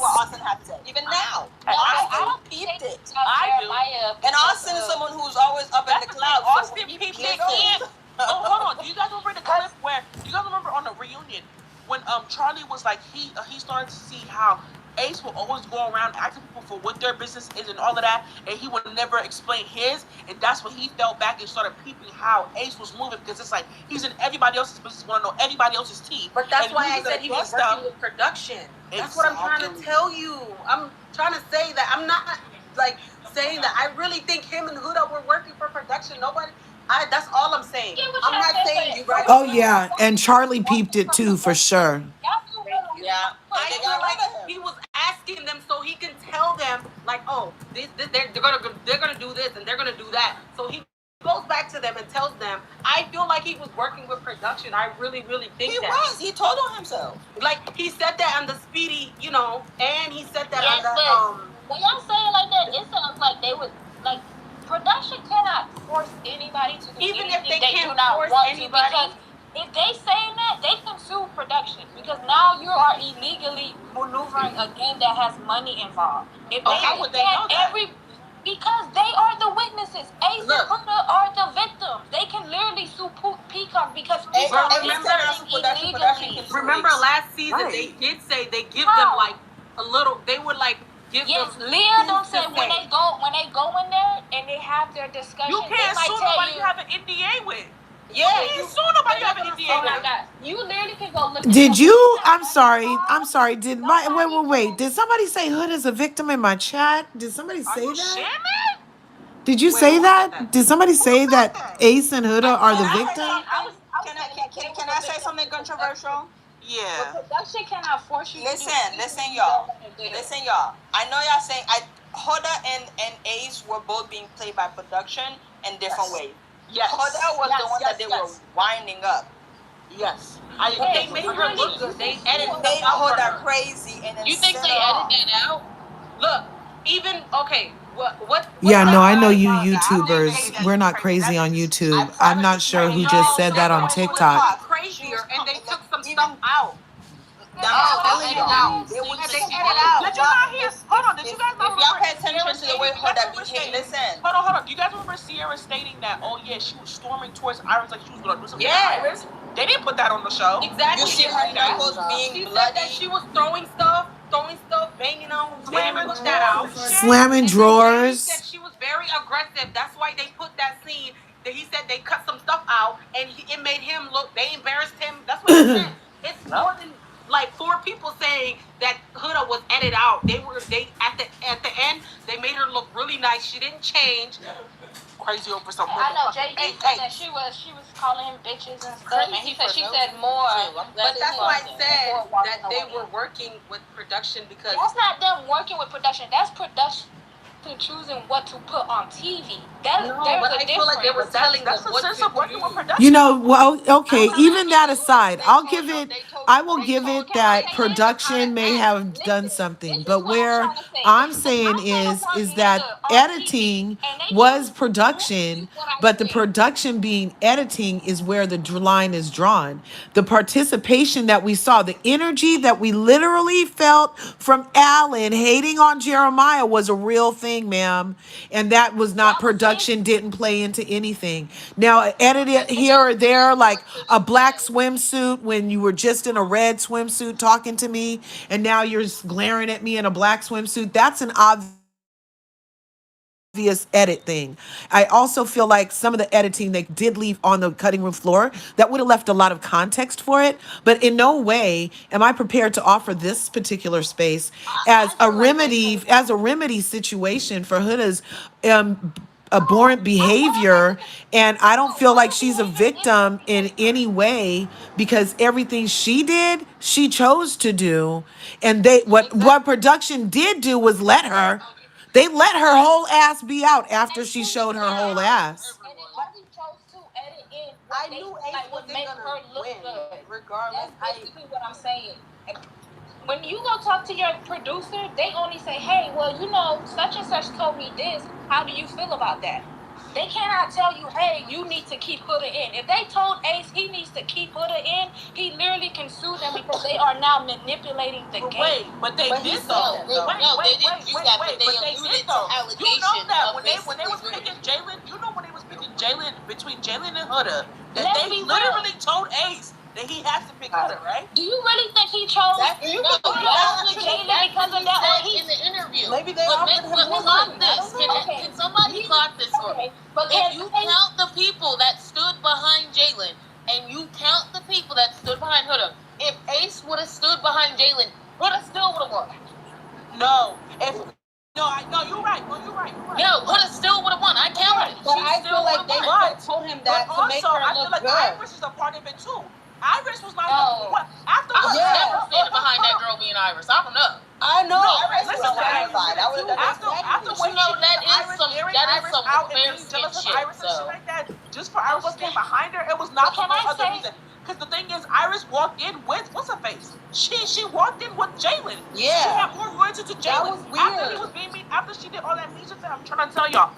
Even now, I don't peeped it. And Austin is someone who's always up in the clouds. Austin peeped it. Oh, hold on. Do you guys remember the clip where? Do you guys remember on the reunion when Charlie was like he started to see how Ace will always go around asking people for what their business is and all of that, and he would never explain his, and that's when he fell back and started peeping how Ace was moving because it's like he's in everybody else's business, want to know everybody else's teeth. But that's why I said he was working with production. That's what I'm trying to tell you. I'm trying to say that I'm not like saying that I really think him and Huda were working for production. That's all I'm saying. I'm not saying you guys. Oh yeah, and Charlie peeped it too for sure. Yeah, I feel like he was asking them so he can tell them like, oh, they're gonna do this and they're gonna do that. So he goes back to them and tells them. I feel like he was working with production. I really, really think he was. He told on himself. Like he said that on the Speedy, and he said that on the When y'all say it like that, it sounds like they would like production cannot force anybody to do even anything if they do can't not force want anybody. To, because if they saying that, they can sue production because now you are illegally maneuvering a game that has money involved. If they, how would they know that? Because they are the witnesses. Ace and Huda are the victims. They can literally sue Peacock because Peacock is something illegally. Remember last season they did say they give them like a little. They would like give them. Yes, Leah don't say when they go in there and they have their discussion. You can't sue nobody you have an NDA with. Yeah, you can't sue nobody you have an NDA with. Oh my God, you literally can go look. Did you? I'm sorry. Did my wait? Did somebody say Hood is a victim in my chat? Did somebody say that? Did you say that? Did somebody say that Ace and Huda are the victim? Can I say something controversial? Yeah. But production cannot force you. Listen, y'all. Listen, y'all. I know y'all saying Huda and Ace were both being played by production in different ways. Yes. Huda was the one that they were winding up. Yes. They made her look good. They edited Huda crazy and then you think they edited that out? Look, even okay. What Yeah, no, I know you YouTubers. We're not crazy on YouTube. I'm not sure who just said that on TikTok. Crazier, and they took some stuff out. They edit out. Did you not hear? Hold on. Did you guys not remember? If y'all pay attention to the way Huda behaved, listen. Hold on. Do you guys remember Sierra stating that? Oh yeah, she was storming towards Iris like she was gonna do something. Yeah. Iris. They didn't put that on the show. Exactly. You see her knuckles being bloody. She was throwing stuff, banging on. Slamming that out. Slamming drawers. He said she was very aggressive. That's why they put that scene. That he said they cut some stuff out and it made him look. They embarrassed him. That's what he said. It's more than like 4 people saying that Huda was edited out. They at the end they made her look really nice. She didn't change. Crazy over some. I know JD said that she was calling him bitches and stuff, and he said she said more. But that's why I said that they were working with production because that's not them working with production. That's production choosing what to put on TV. There's a difference. Like they were telling that's a sense of working with production. You know, well, okay, even that aside, I will give it that production may have done something, but where I'm saying is that editing was production, but the production being editing is where the line is drawn. The participation that we saw, the energy that we literally felt from Alan hating on Jeremiah was a real thing, ma'am. And that was not production, didn't play into anything. Now, edited here or there, like a black swimsuit when you were just in a red swimsuit talking to me, and now you're glaring at me in a black swimsuit. That's an obvious edit thing. I also feel like some of the editing they did leave on the cutting room floor that would have left a lot of context for it, but in no way am I prepared to offer this particular space as a remedy situation for Huda's abhorrent behavior. And I don't feel like she's a victim in any way because everything she did, she chose to do. And what production did do was they let her whole ass be out after she showed her whole ass. I knew Ace wasn't gonna win, regardless. That's basically what I'm saying. When you go talk to your producer, they only say, hey, well, you know, such and such told me this. How do you feel about that? They cannot tell you, hey, you need to keep Huda in. If they told Ace he needs to keep Huda in, he literally can sue them because they are now manipulating the game. Wait, but they did though. They didn't do that, but they alluded to allegations. You know that when they was picking Jalen, when they was picking Jalen between Jalen and Huda, that they literally told Ace that he has to pick Huda, right? Do you really think he chose Jalen because of that? Or in the interview. Maybe they offered him clock this. Can somebody clock this for me? But if you count the people that stood behind Jalen and you count the people that stood behind Huda, if Ace would have stood behind Jalen, Huda still would have won. No, you're right. Yeah, Huda still would have won. I counted. But I feel like they told him that to make her look good. Iris is a part of it too. Iris was not after I was never standing behind that girl being Iris. I don't know. I know. Iris was terrified. After when that is some fair shit. Iris and shit like that. Just for Iris to stand behind her, it was not for no other reason. Because the thing is, Iris walked in with what's her face? She walked in with Jalen. Yeah. She had more words to Jalen. That was weird. After she did all that mean shit, I'm trying to tell y'all.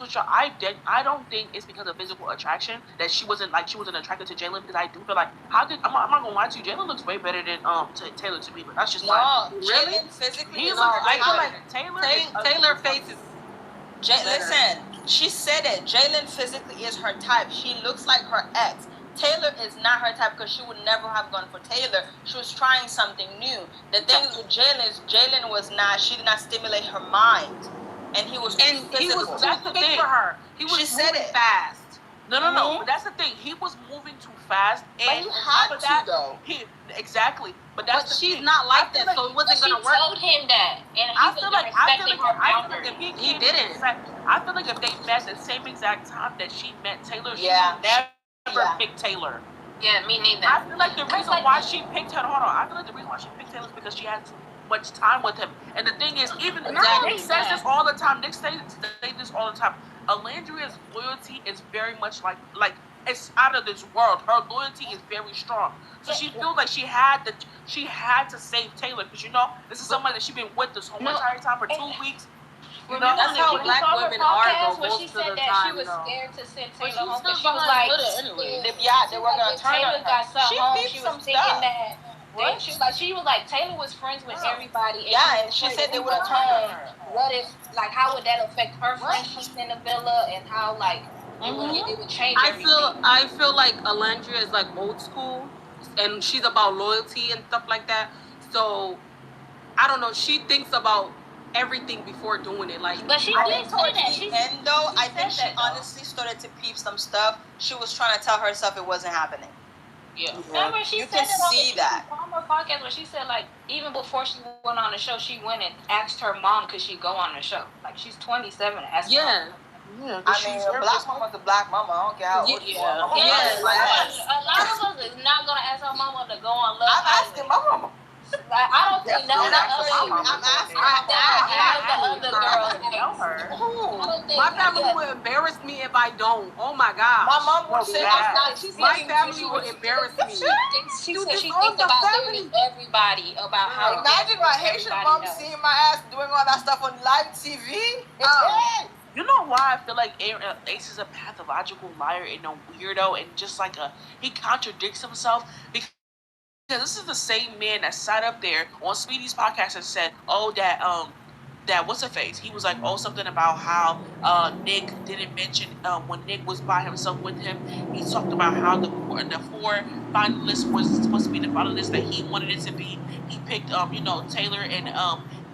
I don't think it's because of physical attraction that she wasn't attracted to Jalen, because I do feel like I'm not gonna lie to you, Jalen looks way better than Taylor to me, but that's just really physically. He looks way better than Taylor faces. Listen, she said it. Jalen physically is her type. She looks like her ex. Taylor is not her type because she would never have gone for Taylor. She was trying something new. The thing with Jalen is she did not stimulate her mind. And he was too physical for her. He was moving fast. No. But that's the thing. He was moving too fast. And but he had to, though. Exactly. But she's not like that, so it wasn't going to work. She told him that. And he was respecting her boundaries. He didn't. I feel like if they met at the same exact time that she met Taylor, she would never pick Taylor. Yeah, me neither. I feel like the reason why she picked her, I feel like the reason why she picked Taylor is because she had too much time with him. And the thing is, even Nick says this all the time. Nick says this all the time. Olandria's loyalty is very much like it's out of this world. Her loyalty is very strong. So she feels like she had to save Taylor, because this is somebody that she's been with this whole entire time for 2 weeks. That's how black women are, though, when she said that she was scared to send Taylor home because she was like, they were gonna turn on her. Taylor got sent home. She was thinking that. She was like Taylor was friends with everybody. And she said they would have turned on her. What if, how would that affect her friendships in the villa, and how it would change everything? I feel like Olandria is like old school, and she's about loyalty and stuff like that. So I don't know. She thinks about everything before doing it. But she did say that. I think she honestly started to peep some stuff. She was trying to tell herself it wasn't happening. Yeah. Remember, she you said can see that on her podcast when she said even before she went on the show, she went and asked her mom could she go on the show. She's 27 and asked her mom. Yeah, I mean, a black mama's a black mama. I don't care how old you are. A lot of us is not gonna ask our mama to go on Love Island. I'm asking my mama. I don't think none of the other girls know her. My family will embarrass me if I don't. Oh my God. My mom would say my family will embarrass me. She thinks about literally everybody about how. Imagine my Haitian mom seeing my ass doing all that stuff on live TV. You know why I feel like Ace is a pathological liar and a weirdo, and just he contradicts himself? Because this is the same man that sat up there on Speedy's podcast and said, that what's her face? He was like, something about how Nick didn't mention when Nick was by himself with him. He talked about how the four finalists was supposed to be the finalists that he wanted it to be. He picked Taylor and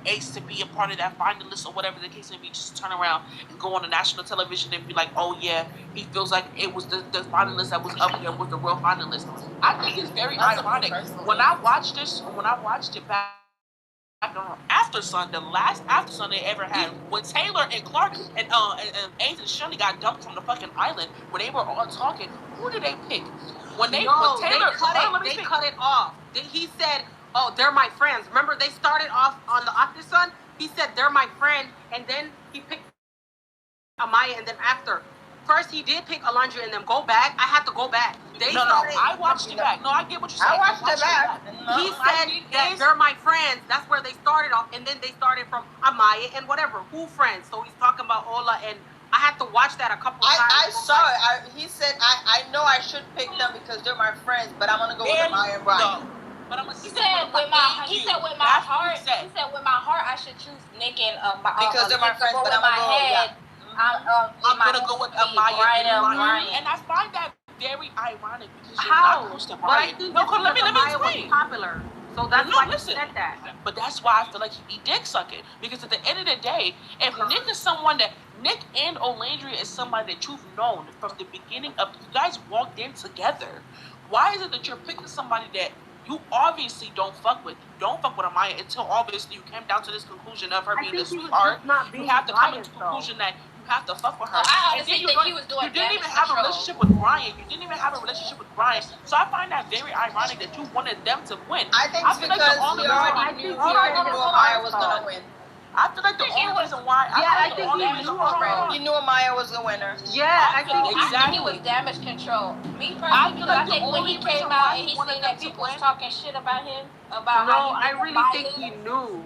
Ace to be a part of that finalist or whatever the case may be. Just turn around and go on the national television and be like, oh yeah, he feels like it was the finalist that was up there was the real finalist. I think it's very ironic. When I watched it back on After Sun, the last After Sun they ever had, when Taylor and Clark and Ace and Shirley got dumped from the fucking island, when they were all talking, who did they pick? They cut it off. He said, oh, they're my friends. Remember, they started off on the After Sun. He said, they're my friend. And then he picked Amaya. And then after. First, he did pick Olandria and then go back. I had to go back. I watched it back. No, I get what you're saying. I watched it back. He said that they're my friends. That's where they started off. And then they started from Amaya and whatever. Who friends? So he's talking about Ola. And I had to watch that a couple times. I saw it. He said, I know I should pick them because they're my friends, but I'm going to go with Amaya and Brian. No. But He said with my heart I should choose Nick and because they're my friends, but I'm gonna go with Amaya and Brian. And I find that very ironic because you're not close to Brian. Let me explain. Popular. So that's why he said that. But that's why I feel like he dick sucking. Because at the end of the day, if Nick is someone that Nick and Olandria is somebody that you've known from the beginning of, you guys walked in together. Why is it that you're picking somebody that you obviously don't fuck with? You don't fuck with Amaya until obviously you came down to this conclusion of her being a sweetheart. You have to come to the conclusion that you have to fuck with her. I honestly think he was doing You didn't even have a relationship with Brian. So I find that very ironic that you wanted them to win. I think it's because we already knew Amaya was going to win. I feel like the only reason why. I think he knew Amaya was the winner. Yeah, I think he was damage control. Me personally, I think when he came out and he seen that people was talking shit about him, I really think he knew.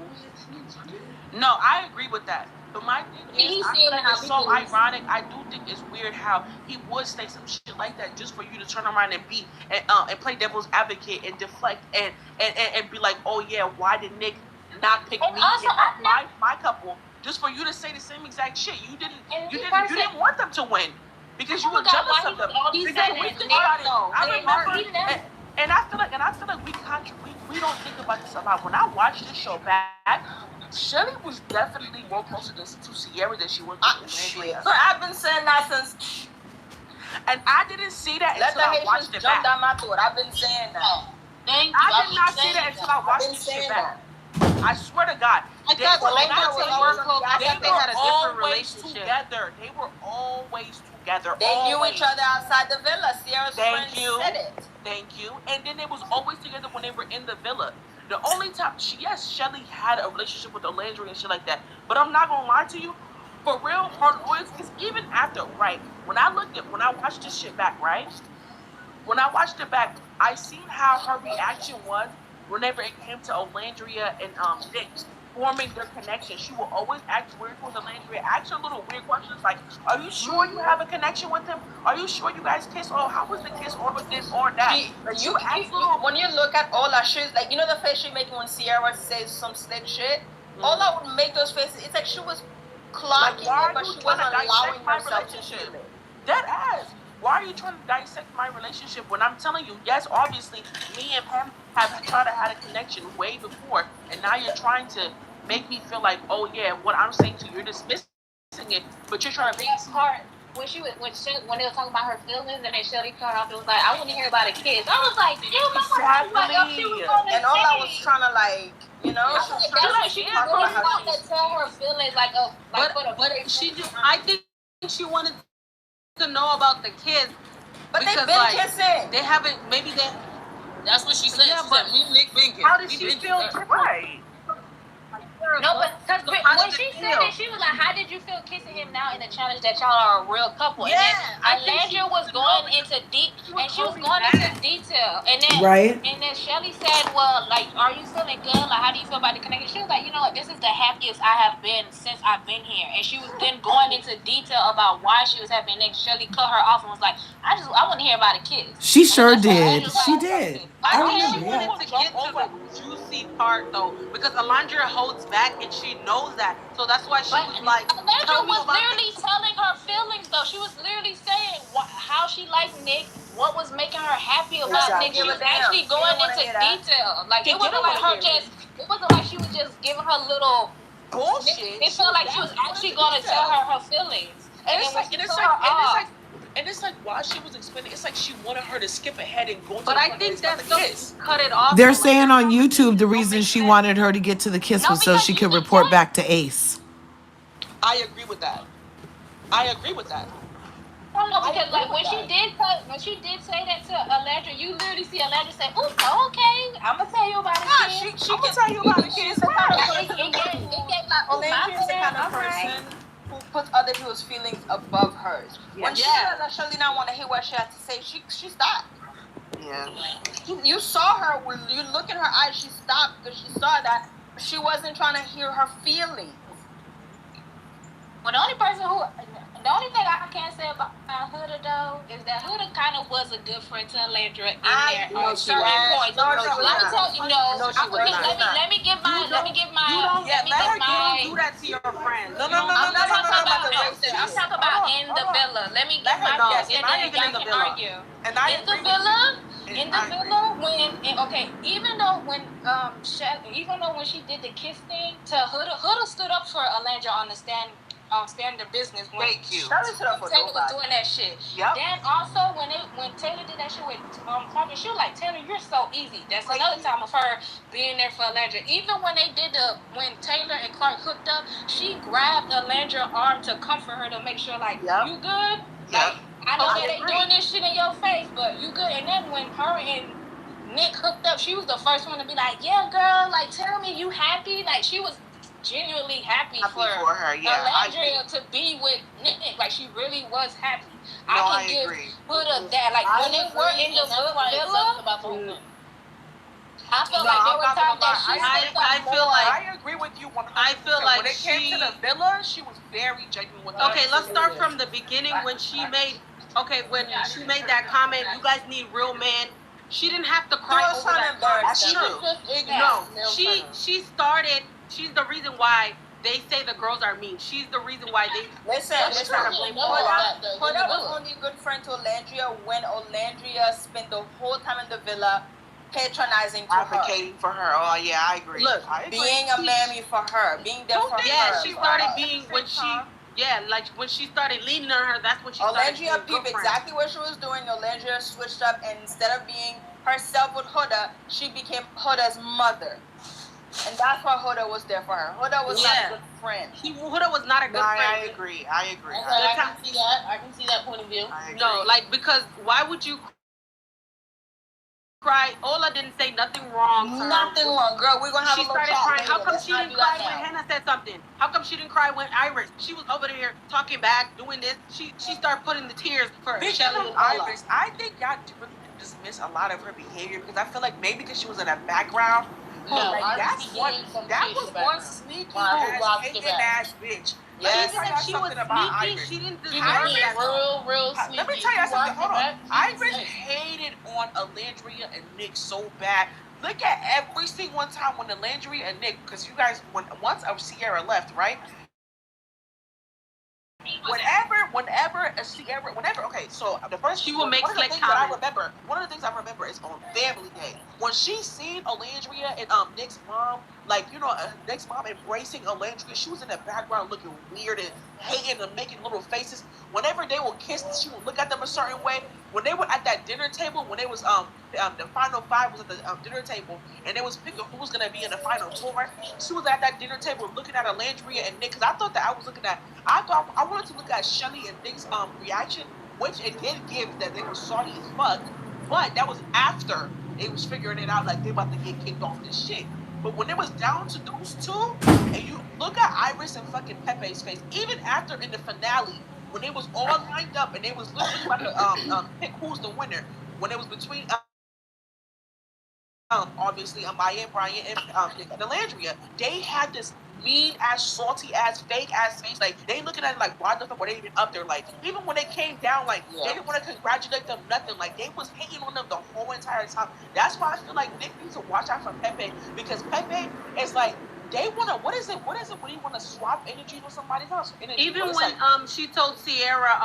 No, I agree with that. But my thing is, He's I seeing feel like how it's so people is. ironic. I do think it's weird how he would say some shit like that just for you to turn around and be and play devil's advocate and deflect and be like, oh yeah, why did Nick not pick And me also, and my couple? Just for you to say the same exact shit. You didn't want them to win because you were jealous of them. Because we think about it. I remember. And I feel like we don't think about this a lot. When I watched this show back, Shelly was definitely more closer to Sierra than she was to Olandria. So I've been saying that since. And I didn't see that until I watched it back. Down my throat. I've been saying that. Thank you. I did not see that until I watched this shit back. I swear to God. I thought Olandria was more close. I thought they had a different relationship. Together. They were always together. They knew each other outside the villa. Sierra's friend said it. Thank you. And then they was always together when they were in the villa. The only time, Shelly had a relationship with Olandria and shit like that. But I'm not gonna lie to you, for real, her loyalty, because even after, right, when I watched this shit back, right, when I watched it back, I seen how her reaction was whenever it came to Olandria and Nick forming their connection. She will always act weird with Olandria, ask her little weird questions like, are you sure you have a connection with him? Are you sure you guys kiss? Oh, how was the kiss or with this or that? When you look at Ola, she's like, you know the face she making when Sierra says some slick shit? Ola would make those faces. It's like she was clocking it, but she wasn't allowing herself to feel it. Dead ass. Why are you trying to dissect my relationship when I'm telling you, yes, obviously, me and him have tried to have a connection way before, and now you're trying to make me feel like, oh yeah, what I'm saying to you, you're dismissing it, but you're trying to make that part when they were talking about her feelings and then Shelly cut off, it was like, I want to hear about a kiss. I was like, Exactly. And all I was trying to like, you know, she wanted to tell her feelings like I think she wanted to know about the kids, but they've been kissing. They haven't. Maybe they. That's what she said. Yeah, but me and Nick been kissing. How did she feel? Right. No, but when she said it, she was like, how did you feel kissing him now in the challenge that y'all are a real couple? Yeah, and then Olandria was going into detail. And then and then Shelly said, well, like, are you feeling good? Like, how do you feel about the connection? She was like, you know what, this is the happiest I have been since I've been here. And she was then going into detail about why she was happy. And then Shelly cut her off and was like, I want to hear about a kiss. She sure did. She did. I think she wanted to get to the juicy part though, because Olandria holds back and she knows that, so that's why she was like. Olandria was literally telling her feelings though. She was literally saying how she liked Nick, what was making her happy about Nick. She was actually going into detail. Like it wasn't like her just. It wasn't like she was just giving her little bullshit. It felt like she was actually going to tell her her feelings. And it's like while she was explaining, it's like she wanted her to skip ahead and go to but the I think that kiss. Cut it off. They're saying on YouTube the reason she wanted her to get to the kiss was so she could report back to Ace. I agree with that. I don't know, because like when she did say that to Olandria, you literally see Olandria say, "Ooh, okay, I'm gonna tell you about it." She can tell you about it. She's the kind of person. Olandria's the kind of person who puts other people's feelings above hers. When she does Shelly not want to hear what she has to say, she stopped. Yeah. You saw her when you look in her eyes. She stopped because she saw that she wasn't trying to hear her feelings. Well, the only thing I can say about Huda though is that Huda kind of was a good friend to Olandria in there on certain points. Let me tell you, let me give my. Let her do that to your friends. No. I'm talking about in the villa. Let me give my guess, and then you guys can argue. In the villa, even though when she did the kiss thing to Huda stood up for Olandria on the stand business when Taylor was doing that shit. Yep. Then also when Taylor did that shit with Clark, she was like, Taylor, you're so easy. That's another time of her being there for Olandria. Even when when Taylor and Clark hooked up, she grabbed Olandra's arm to comfort her to make sure like, you good? Like, I know that they doing this shit in your face, but you good? And then when her and Nick hooked up, she was the first one to be like, yeah, girl, like, tell me you happy. Like, she was genuinely happy for her, Olandria to be with Nick. Like, she really was happy. I can give Huda that. Like, when they were in the villa, I feel like there were times that she I feel like I agree with you 100%. I feel like when it came to the villa, she was very genuine with Okay, let's start from the beginning when she made that comment, you guys need real men. She didn't have to cry over that comment. That's she true. was just No, ignorant. she started. She's the reason why they say the girls are mean. She's the reason why they. Listen, Huda was only a good friend to Olandria when Olandria spent the whole time in the villa patronizing to advocating for her. Oh yeah, I agree. Look, being a mammy for her, being there for her. Yeah, she started being when she. Yeah, like when she started leaning on her, that's when she started being Olandria peeped exactly what she was doing. Olandria switched up, and instead of being herself with Huda, she became Huda's mother. And that's why Huda was there for her. Huda was not a good friend. Huda was not a good friend. I agree. Okay, I can see that. I can see that point of view. No, like, because why would you cry? Ola didn't say nothing wrong. Nothing wrong, girl. We're gonna have she a little started talk crying. later. How come Let's she not didn't do that cry when now. Hannah said something? How come she didn't cry when Iris? She was over there talking back, doing this. She started putting the tears for Shelly and Ola. Iris, I think y'all really do dismiss a lot of her behavior because I feel like maybe because she was in a background. No, like, that was one sneaky ass, hating ass bitch. Yes. Even if she was sneaky, she didn't deserve that. Real sneaky. Let me tell you something. Hold on. Iris hated on Olandria and Nick so bad. Look at every single time when Olandria and Nick, because you guys, once Sierra left, right? Okay, so the first she will make one of the slick things that comments. one of the things I remember is on Family Day when she seen Olandria and Nick's mom, like, you know, Nick's mom embracing Olandria. She was in the background looking weird and hating and making little faces. Whenever they would kiss, she would look at them a certain way. When they were at that dinner table, when they was the final five was at the dinner table, and they was picking who was gonna be in the final four. She was at that dinner table looking at Olandria and Nick, because I thought that I wanted to look at Shelly and Nick's reaction, which it did give that they were salty as fuck, but that was after they was figuring it out, like they about to get kicked off this shit. But when it was down to those two, and you look at Iris and fucking Pepe's face, even after in the finale, when they was all lined up and they was literally about to pick who's the winner, when it was between obviously Amaya, Brian, and Olandria, they had this mean ass, salty ass, fake ass face. Like, they looking at it like, why the fuck were they even up there? Like, even when they came down, like, they didn't want to congratulate them, nothing. Like, they was hating on them the whole entire time. That's why I feel like Nick needs to watch out for Pepe, because Pepe is like, they wanna, what is it when you wanna swap energy with somebody else? Even when she told Sierra,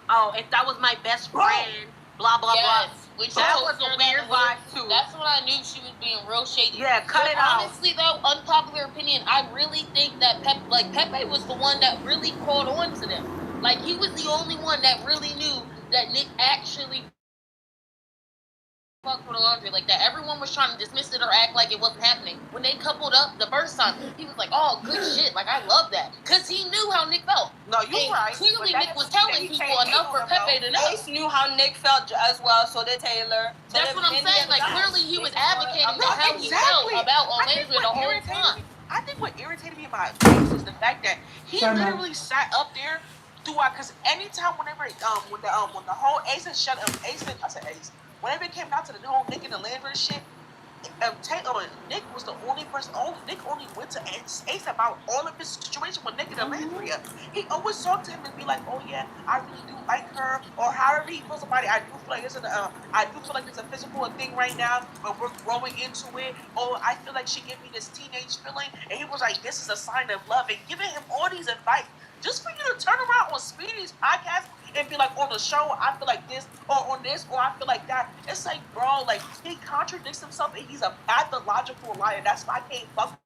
oh, if that was my best friend, blah blah blah. Which that was a weird vibe too. That's when I knew she was being real shady. Yeah, cut it out. Honestly, though, unpopular opinion, I really think that Pepe was the one that really caught on to them. Like, he was the only one that really knew that Nick actually fucked with Olandria like that. Everyone was trying to dismiss it or act like it wasn't happening. When they coupled up the first time, he was like, oh, good shit. Like, I love that. Because he knew how Nick felt. No, you're right. Clearly, Nick was telling people enough for Pepe to know. Ace knew how Nick felt as well, so did Taylor. So that's what I'm saying. Like, clearly he was advocating for how he felt about Olandria the whole time. I think what irritated me about Ace is the fact that he literally sat up there throughout, because anytime whenever when the whole Ace and whenever it came down to the whole Nick and the Olandria shit, Nick was the only person. Nick only went to Ace about all of his situation with Nick and Olandria. He always talked to him and be like, "Oh yeah, I really do like her," or however he feels about it. I do feel like it's a physical thing right now, but we're growing into it. Oh, I feel like she gave me this teenage feeling, and he was like, "This is a sign of love," and giving him all these advice. Just for you to turn around on Speedy's podcast and be like, on the show, I feel like this, or on this, or I feel like that. It's like, bro, like, he contradicts himself and he's a pathological liar. That's why I can't fuck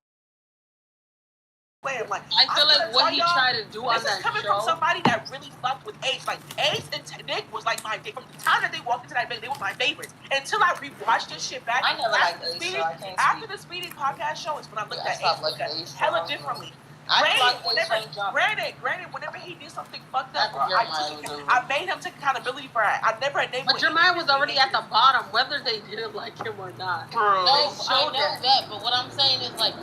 with him. Like, I feel like what he tried to do on that show. This is coming from somebody that really fucked with Ace. Like, Ace and Nick was like from the time that they walked into that bank, they were my favorites. Until I rewatched this shit back. I never liked Ace, so I can't after the Speedy podcast show is when I looked at Ace hella differently. Granted, whenever he did something fucked up, I made him take accountability for it. I never enabled him. But Jeremiah was already at the bottom, whether they didn't like him or not. No, I know that, but what I'm saying is, like,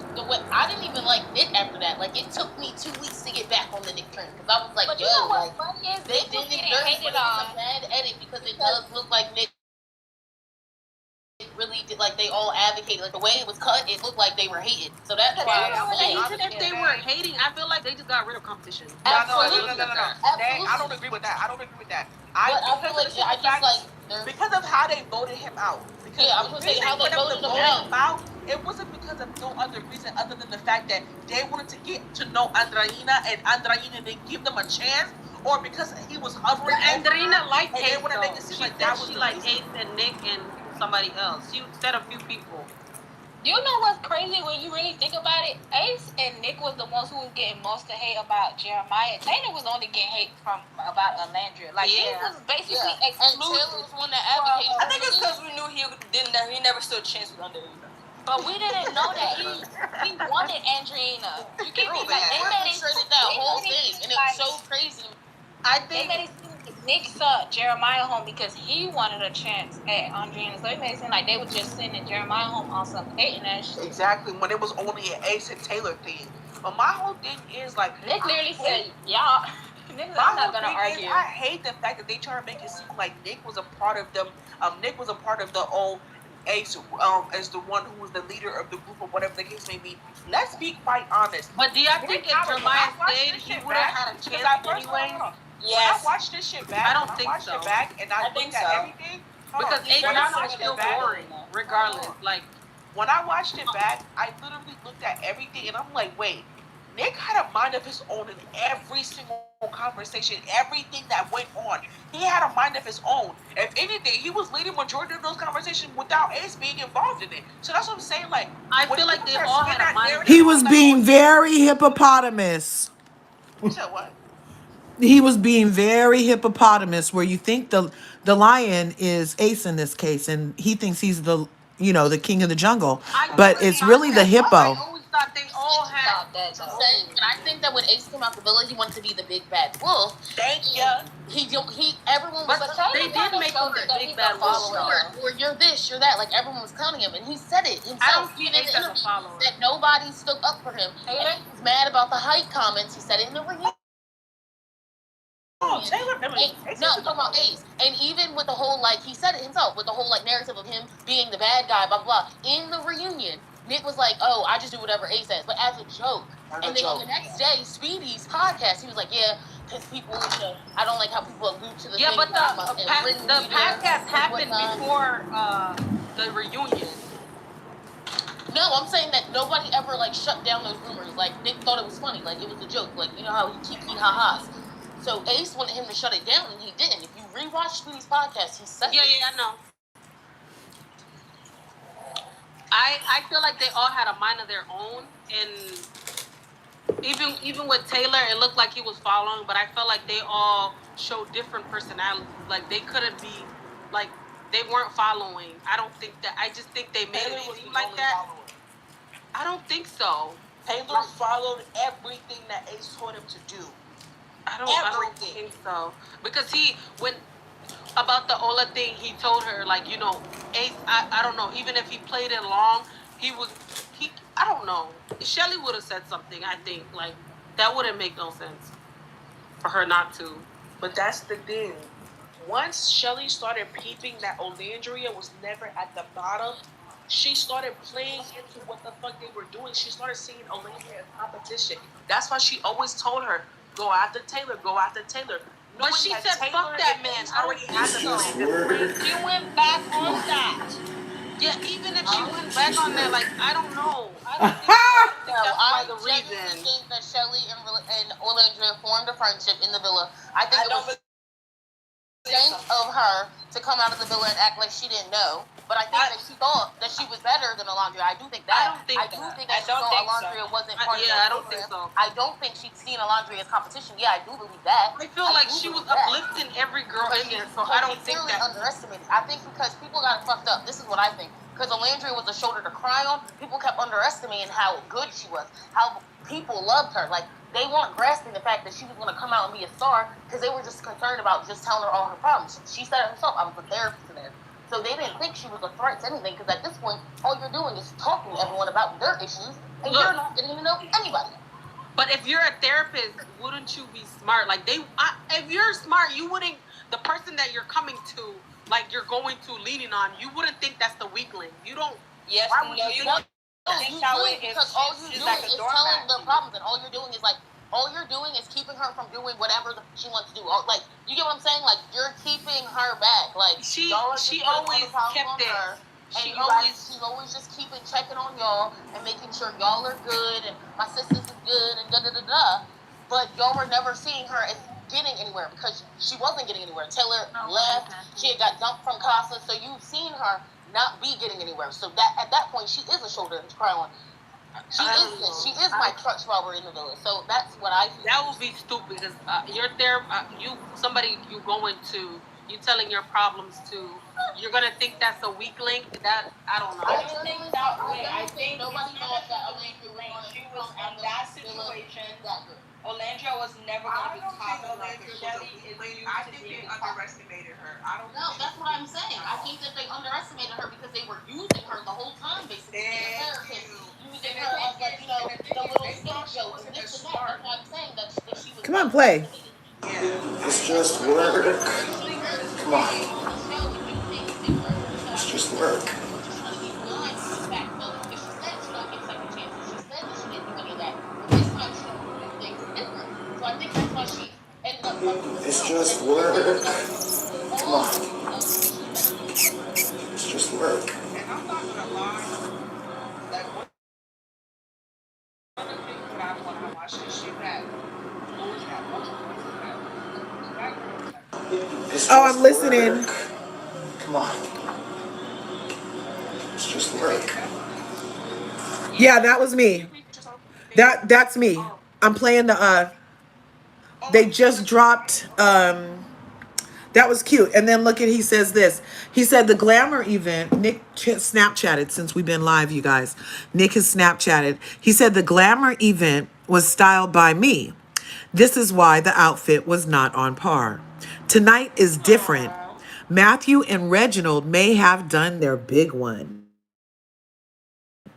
I didn't even like Nick after that. Like, it took me 2 weeks to get back on the Nick train, because I was like, yo, like, they didn't hated on a bad edit, because it does look like Nick really did, like, like they all advocated. Like the way it was cut, it looked like they were hating. So that's why I'm saying. Even if they were hating, I feel like they just got rid of competition. No. Absolutely. I don't agree with that. I feel like because of how they voted him out. Because I was gonna say how they voted him out. It wasn't because of no other reason other than the fact that they wanted to get to know Andreina and Andreina didn't give them a chance, or because he was hovering. Andreina liked Ace. She said she liked Ace and Nick and somebody else. She said a few people. You know what's crazy when you really think about it? Ace and Nick was the ones who was getting most of the hate about Jeremiah. Taylor was only getting hate about Olandria. Like he was basically excluded. And Taylor was one that advocated. I think it's because we knew he never stood a chance with Andreina. But we didn't know that he wanted Andreina. You can't be like they made it that whole thing, and it was so crazy. I think they made it seem like Nick saw Jeremiah home because he wanted a chance at Andreina. So it made it seem like they were just sending Jeremiah home on some hating that shit. Exactly, when it was only an Ace and Taylor thing. But my whole thing is like Nick literally said, "Y'all." I'm not gonna argue. I hate the fact that they try to make it seem like Nick was a part of them. Nick was a part of the old Ace as the one who was the leader of the group or whatever the case may be. Let's be quite honest. But do y'all think if Jeremiah stayed, he would have had a chance anyway? Yes. When I watched this shit back, I don't think so. I think so. Everything. Because Ace is still boring, regardless. Like when I watched it back, I literally looked at everything and I'm like, wait, Nick had a mind of his own in every single conversation, everything that went on. He had a mind of his own. If anything, he was leading majority of those conversations without Ace being involved in it. So that's what I'm saying. Like I feel like they all had a mind. He was being very hippopotamus. You said what? He was being very hippopotamus, where you think the lion is Ace in this case, and he thinks he's the the king of the jungle, but it's really the hippo. I always thought they all had that. And I think that when Ace came out the village, he wanted to be the big bad wolf. Thank you. Everyone was like, they did make him the big bad wolf. Or you're this, you're that. Like everyone was clowning him, and he said it himself. I don't see Ace as a follower. That nobody stood up for him. And he was mad about the height comments. He said it in the reunion. Taylor, I'm talking about Ace. And even with the whole, he said it himself, with the whole, narrative of him being the bad guy, blah, blah, blah. In the reunion, Nick was like, oh, I just do whatever Ace says, but as a joke. And then on the next day, Speedy's podcast, he was like, yeah, because people, I don't like how people allude to the thing. But the podcast happened before the reunion. No, I'm saying that nobody ever, shut down those rumors. Nick thought it was funny. It was a joke. You know how he kiki ha-has. So Ace wanted him to shut it down, and he didn't. If you rewatch Speedy's podcast, he said Yeah, I know. I feel like they all had a mind of their own, and even with Taylor, it looked like he was following, but I felt like they all showed different personalities. They couldn't be, they weren't following. I don't think that. I just think they made it seem like that. I don't think so. Taylor followed everything that Ace told him to do. I don't think so. Because about the Ola thing, he told her, Ace, I don't know, even if he played it along, I don't know. Shelly would have said something, I think. That wouldn't make no sense for her not to. But that's the thing. Once Shelly started peeping that Olandria was never at the bottom, she started playing into what the fuck they were doing. She started seeing Olandria as competition. That's why she always told her, go after Taylor, go after Taylor. But she said, fuck that man. I already had the plan. She went back on that. Yeah, even if she went back on that, I don't know. I don't think that's why the reason. I think that Shelly and Olandria formed a friendship in the villa. I think it was of her to come out of the villa and act like she didn't know. But I think that she thought that she was better than Olandria. I do think that. I do think that she thought Olandria wasn't part of I don't think so. I don't think she'd seen Olandria as competition. Yeah, I do believe that. I feel like she was uplifting every girl in there, so I don't think that. Underestimated. I think because people got it fucked up. This is what I think. Because Olandria was a shoulder to cry on, people kept underestimating how good she was, how people loved her. They weren't grasping the fact that she was going to come out and be a star because they were just concerned about just telling her all her problems. She said it herself, I was a therapist to them. So they didn't think she was a threat to anything because at this point, all you're doing is talking to everyone about their issues and you're not getting to know anybody. But if you're a therapist, wouldn't you be smart? If you're smart, you wouldn't. the person that you're coming to, like you're going to leaning on, you wouldn't think that's the weakling. You don't. Yes, why would no, you you think don't think that way because all you're she's doing like a is doormat. telling the problems, and all you're doing is keeping her from doing whatever she wants to do. Or, like, you get what I'm saying? Like, you're keeping her back. Like, she always kept it. her. She's always just keeping checking on y'all and making sure y'all are good and my sisters is good and da da da da. But y'all were never seeing her as getting anywhere because she wasn't getting anywhere. Taylor left. She had got dumped from Casa, so you've seen her not be getting anywhere. So that at that point, she is a shoulder to cry on. She is my crutch robber in the village. So that's what I feel. That would be stupid because you're there. Somebody you going to, you telling your problems to. You're gonna think that's a weak link. That I don't know. I don't think that way. I think nobody thought that she was in that situation. Olandria was never going to be top enough. Shelly is used I to think being they top. underestimated her. I don't. No, that's what I'm saying. I think that they underestimated her because they were using her the whole time, basically. Using her as, like, you know, the little scapegoat and this and that. That's why I'm saying that she was. Come on, play. It's just work. Come on. It's just work. It's just work. Come on. It's just work. And I'm not gonna lie. Like one of the things that I when I watched this shit that was that It's Oh, just I'm listening. work. Come on. It's just work. Yeah, that was me. That's me. I'm playing the they just dropped that was cute. And then look at, he says this. He said the glamour event, Nick Snapchatted since we've been live, you guys. Nick has Snapchatted. He said the glamour event was styled by me. This is why the outfit was not on par. Tonight is different. Matthew and Reginald may have done their big one.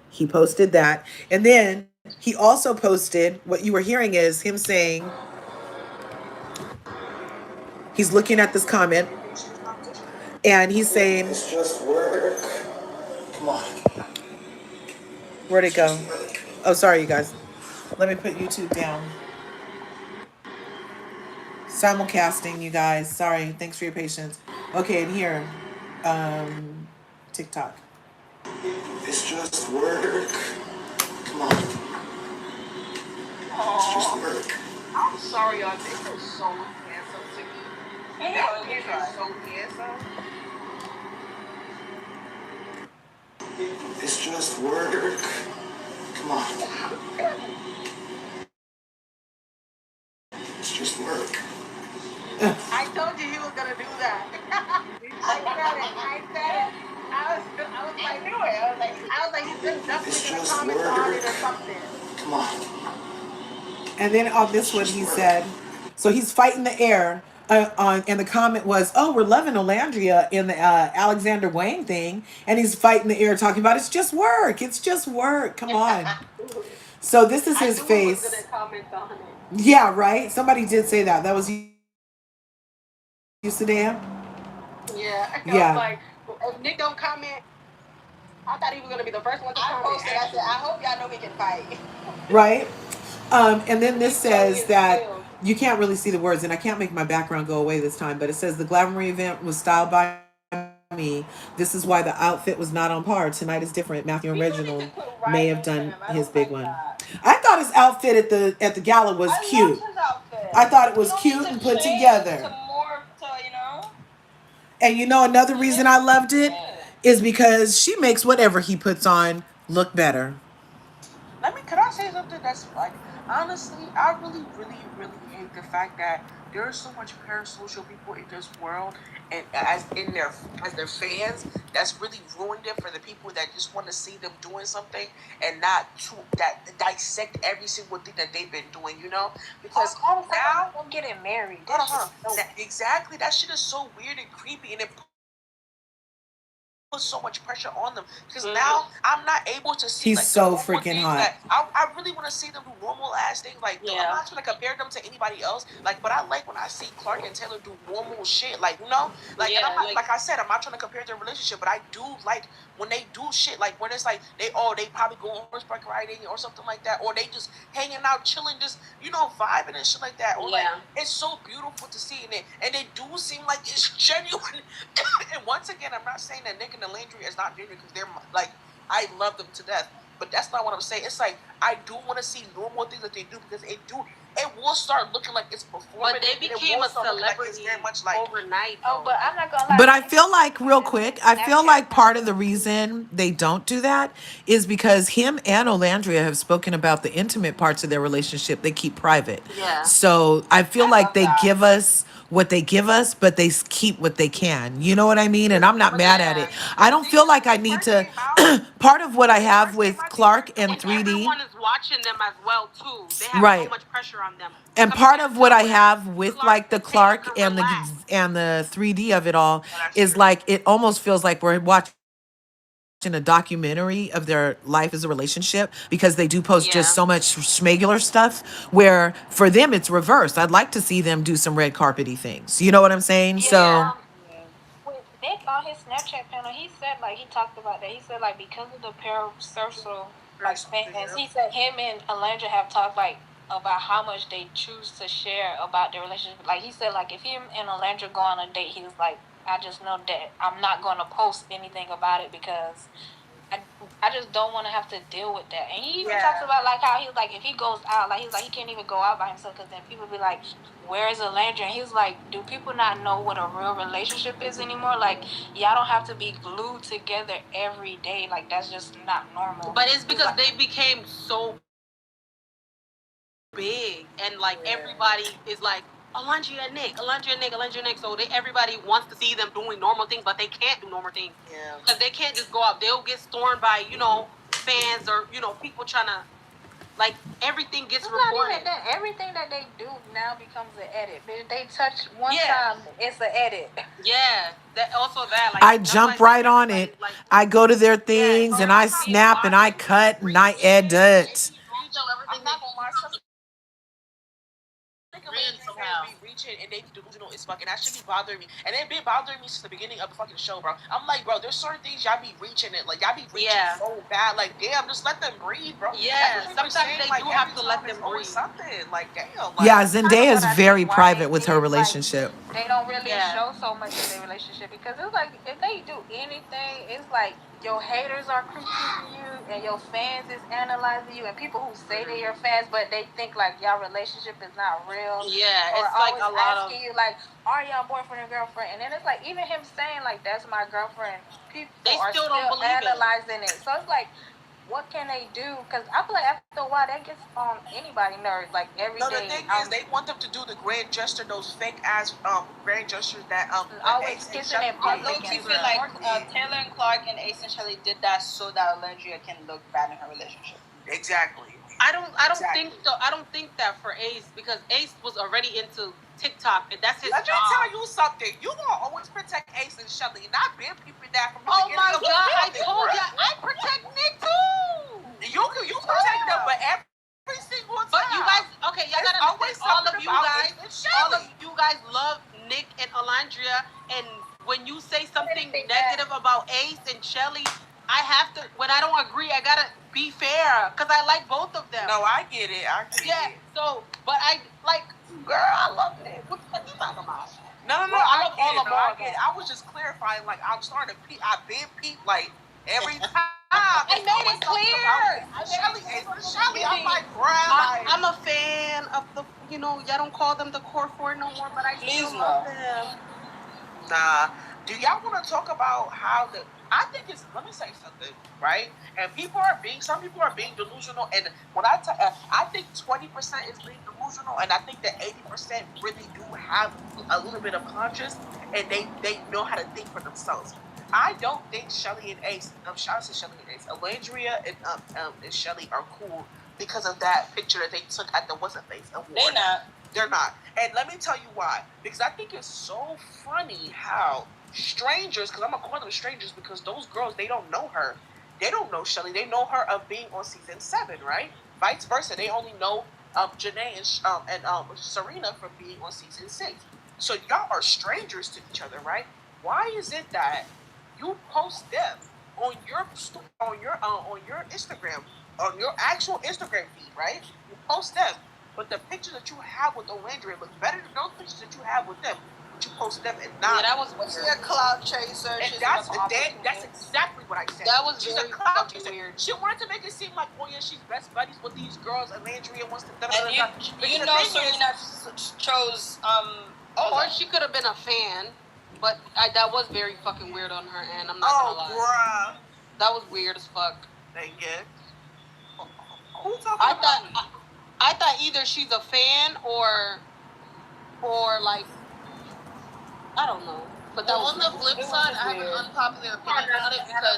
He posted that. And then he also posted, what you were hearing is him saying, he's looking at this comment and he's saying, It's just work. Come on. where'd it go? Oh, sorry, you guys. Let me put YouTube down. Simulcasting, you guys. Sorry. Thanks for your patience. Okay, and here, TikTok. It's just work. Come on. It's just work. I'm sorry, y'all. They are so handsome to me. That kid is so handsome. It's just work. Come on. It's just work. I told you he was gonna do that. I said it. I was like, knew it. I was like, he's definitely gonna comment on it or something. Come on. And then on this one, he said, so he's fighting the air. And the comment was, "Oh, we're loving Olandria in the Alexander Wang thing," and he's fighting the air, talking about it's just work. It's just work. Come on. So this is his face. I was gonna comment on it. Yeah, right. Somebody did say that. That was you, Sedan. Yeah. I Yeah. was like, if Nick don't comment, I thought he was gonna be the first one to comment. I posted. I said, I hope y'all know we can fight. Right. And then this says that you can't really see the words, and I can't make my background go away this time, but it says the glamour event was styled by me. This is why the outfit was not on par. Tonight is different. Matthew and Reginald may have done his big one. I thought his outfit at the gala was cute. I thought it was cute and put together. And you know another reason I loved it is because she makes whatever he puts on look better. Can I say something that's like, honestly, I really hate the fact that there are so much parasocial people in this world, and as their fans, that's really ruined it for the people that just want to see them doing something and not that dissect every single thing that they've been doing, you know? Because now I'm getting married. Exactly, that shit is so weird and creepy, and it put so much pressure on them because now I'm not able to see He's like so the normal freaking things hot. that I really want to see them do normal ass things. Like I'm not trying to compare them to anybody else. Like, but I like when I see Clark and Taylor do normal shit. Like, you know, like and I'm not, like I said, I'm not trying to compare their relationship, but I do like when they do shit. Like when it's like they probably go on horseback riding or something like that, or they just hanging out, chilling, just vibing and shit like that. Or like it's so beautiful to see and they do seem like it's genuine. And once again, I'm not saying that Nick and Landry is not genuine because they're like I love them to death, but that's not what I'm saying. It's like I do want to see normal things that they do because it will start looking like it's performing. But they became a celebrity very much like overnight. Oh, but I'm not gonna lie. But I feel like, real quick, I feel like part of the reason they don't do that is because him and Olandria have spoken about the intimate parts of their relationship they keep private. Yeah. So I feel like they give us what they give us, but they keep what they can. You know what I mean? And I'm not mad at it. I don't feel like I need to. Part of what I have with Clark and 3D. Everyone is watching them as well too. They have Right. so much pressure on them. And part of what I have with like the Clark can and relax. the 3D of it all is like it almost feels like we're watching a documentary of their life as a relationship because they do post just so much schmegular stuff where for them it's reversed. I'd like to see them do some red carpety things. You know what I'm saying? So With Nick on his Snapchat panel, he said like he talked about that. He said like because of the parasocial like fans, he said him and Olandria have talked like about how much they choose to share about their relationship. Like he said like if him and Olandria go on a date, he was like, I just know that I'm not gonna post anything about it because I just don't want to have to deal with that. And he even talks about like how he was like if he goes out, like he's like he can't even go out by himself because then people be like, where is Olandria? And he was like, do people not know what a real relationship is anymore? Like y'all don't have to be glued together every day. Like that's just not normal. But it's because they became so big and like everybody is like Olandria Nic, Olandria Nic, Olandria Nic. So everybody wants to see them doing normal things, but they can't do normal things because they can't just go out. They'll get stormed by fans or people trying to like everything gets it's reported. Not even that. Everything that they do now becomes an edit. If they touch one time, it's an edit. Yeah, that also that like I jump right on it. I go to their things and I snap and I cut and I edit. I'm not gonna lie, be reaching and they be delusional as fuck, and that should be bothering me. And it been bothering me since the beginning of the fucking show, bro. I'm like, bro, there's certain things y'all be reaching it, like y'all be reaching so bad, like damn, just let them breathe, bro. Yeah, sometimes they do have to let them breathe. Something like damn. Yeah, Zendaya is very private with her relationship. They don't really show so much of their relationship because it's like if they do anything, it's like your haters are critiquing you and your fans is analyzing you, and people who say they're your fans but they think like y'all relationship is not real. Yeah, or it's like a lot asking you like, are y'all boyfriend and girlfriend? And then it's like even him saying like that's my girlfriend, people are still don't believe analyzing it. So it's like, what can they do? Because I feel like after a while that gets on anybody's nerves. Like every day. No, the thing is, they want them to do the grand gesture, those fake ass grand gestures that always kissing and I low-key feel like Taylor and Clark and Ace and Shelley did that so that Olandria can look bad in her relationship. Exactly. I don't think so. I don't think that for Ace because Ace was already into TikTok and that's his job. Let me tell you something. You gonna always protect Ace and Shelley, and I've been peeping that from the beginning. Oh my god! I told you I protect Nick too. You protect them, but every single time. But you guys, okay, y'all gotta understand. All of you guys love Nick and Olandria, and when you say something negative about Ace and Shelley, I have to. When I don't agree, I gotta be fair because I like both of them. No, I get it. So, but I like, girl, I love Nick. What you talking about? No, Bro, I love all of them. I was just clarifying, like I'm starting to peep. I've been peep like every time. I made it clear. Shelly, I'm like, bruh. I'm a fan of the, y'all don't call them the core four no more, but I still love them. Nah. Do y'all want to talk about how I think it's, let me say something, right? And some people are being delusional, and when I think 20% is being delusional, and I think that 80% really do have a little bit of conscience, and they know how to think for themselves. I don't think Shelley and Ace, shout out to Shelley and Ace, Olandria and Shelley are cool because of that picture that they took at the What's It Face Award. They not. They're not. And let me tell you why. Because I think it's so funny how strangers, because I'm going to call them strangers because those girls, they don't know her. They don't know Shelly. They know her of being on season 7, right? Vice versa. They only know Janae and Serena from being on season 6. So y'all are strangers to each other, right? Why is it that you post them on your Instagram, on your actual Instagram feed, right? You post them, but the picture that you have with Olandria looks better than those pictures that you have with them. But you post them and not. Yeah, that was weird. She's a cloud chaser. And that's exactly what I said. That was She's very a cloud fucking chaser. weird. She wanted to make it seem like, oh yeah, she's best buddies with these girls, and Landria wants to. And you know, Serena chose Or she could have been a fan, but that was very fucking weird on her end. I'm not gonna lie. Bruh. That was weird as fuck. Thank you. Who talking about? I thought either she's a fan or like, I don't know. But on the flip side, I have an unpopular opinion about it because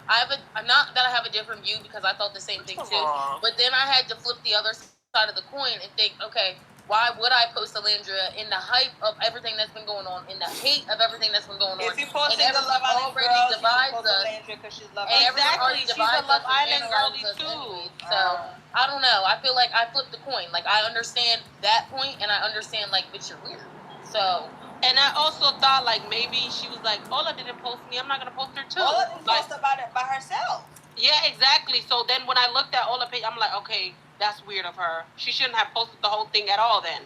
I have not that I have a different view because I thought the same thing too. But then I had to flip the other side of the coin and think, okay, why would I post Olandria in the hype of everything that's been going on, in the hate of everything that's been going on? If you post and the Love Island already girls, divides us. because she's Love And Island. everyone already She's divides a Love us and Island girly analyzes us too. anyway. So I don't know. I feel like I flipped the coin. Like I understand that point, and I understand like, bitch, you're weird. So. And I also thought like maybe she was like, Ola didn't post me, I'm not gonna post her too. Ola didn't post about it by herself. Yeah, exactly. So then when I looked at Ola page, I'm like, okay, that's weird of her. She shouldn't have posted the whole thing at all then.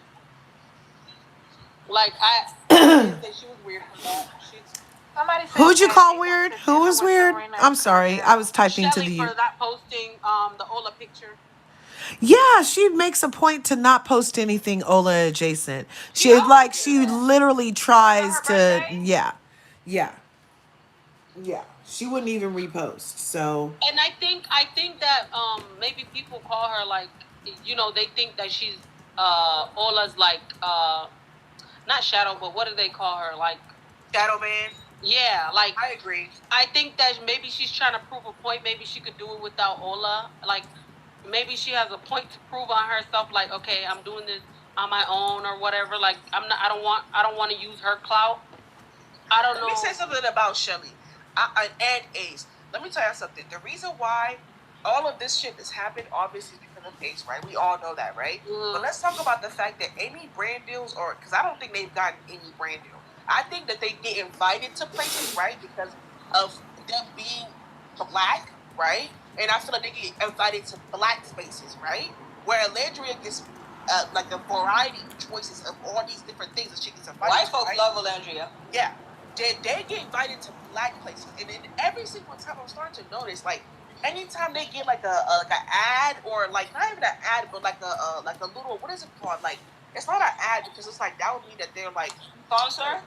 Like she was weird for that. Who'd you call weird? Who was weird? I'm sorry, I was typing to Shelly the. for not posting the Ola picture. Yeah, she makes a point to not post anything Ola adjacent. She literally tries to. Yeah. She wouldn't even repost. So. And I think that maybe people call her like, you know, they think that she's Ola's like not shadow, but what do they call her, like shadow man? Yeah, like I agree. I think that maybe she's trying to prove a point. Maybe she could do it without Ola. Like maybe she has a point to prove on herself. Like, okay, I'm doing this on my own or whatever. Like I'm not. I don't want to use her clout. I don't know. Let me say something about Shelly and Ace. Let me tell you something. The reason why all of this shit has happened, obviously, is because of Ace, right? We all know that, right? But let's talk about the fact that any brand deals, or because I don't think they've gotten any brand deal. I think that they get invited to places, right, because of them being black, right? And I feel like they get invited to black spaces, right? Where Olandria gets like a variety of choices of all these different things that she gets invited to. White folks love Olandria. Yeah. They get invited to black places, and then every single time I'm starting to notice, like, anytime they get like a ad, or like not even an ad, but like a little, what is it called? Like, it's not an ad because it's like that would mean that they're like sponsor,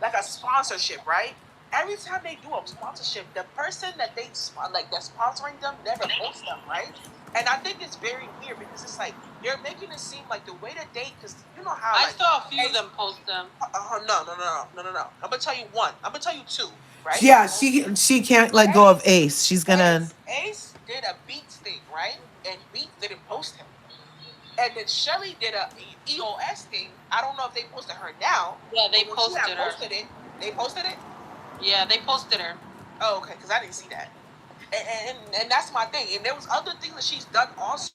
like a sponsorship, right? Every time they do a sponsorship, the person that that's sponsoring them never posts them, right? And I think it's very weird because it's like they're making it seem like the way that they, because you know how I saw a few of them post them. No. I'm gonna tell you one. I'm gonna tell you two, right? Yeah, she can't let go of Ace. She's gonna. Ace did a Beats thing, right? And Beats didn't post him. And then Shelly did a EOS thing. I don't know if they posted her now. Yeah, they posted her. They posted it? Yeah, they posted her. Oh, okay, because I didn't see that. And that's my thing. And there was other things that she's done also.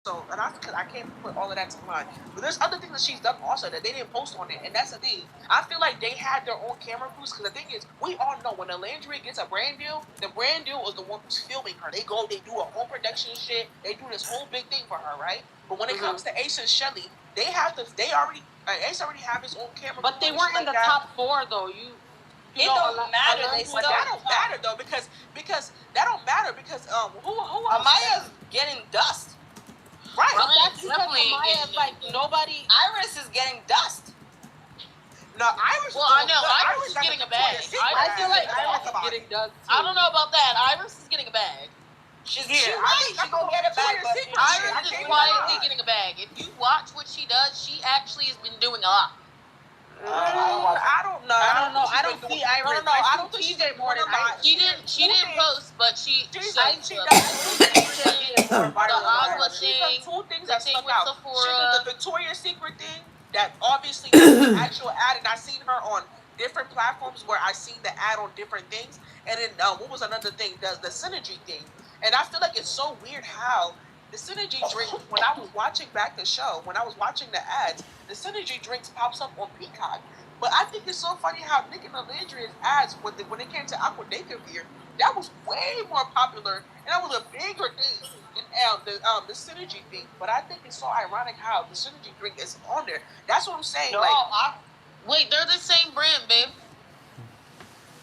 So, and I can't put all of that to mind. But there's other things that she's done also that they didn't post on it. And that's the thing. I feel like they had their own camera crews. Because the thing is, we all know when Olandria gets a brand deal, the brand deal is the one who's filming her. They go, they do a whole production shit. They do this whole big thing for her, right? But when it comes to Ace and Shelly, Ace already have his own camera. But they weren't in the top 4 though. It don't matter. But that don't matter though, because that don't matter because who else? Amaya's getting dust. Right. But that's because Amaya's like nobody. Iris is getting dust. No, Iris. Well, I know Iris is getting a bag. I feel like Iris is getting dust. I don't know about that. Iris is getting a bag. She's right. She's gonna get a bag. But Iris is quietly getting a bag. If you watch what she does, she actually has been doing a lot. I don't know. I don't see Iris. No, I don't think she did more than Iris. She didn't post, but she She's the Aqua thing. two things that thing stuck with out. Sephora. She did the Victoria's Secret thing. That obviously was an actual ad, and I seen her on different platforms where I seen the ad on different things. And then what was another thing? The synergy thing. And I feel like it's so weird how the synergy drink. When I was watching back the show, when I was watching the ads, the synergy drinks pops up on Peacock. But I think it's so funny how Nick and Olandria's ads, when it came to Aqua Nakavir, that was way more popular, and that was a bigger thing than the synergy thing. But I think it's so ironic how the synergy drink is on there. That's what I'm saying. No, like, wait, they're the same brand, babe.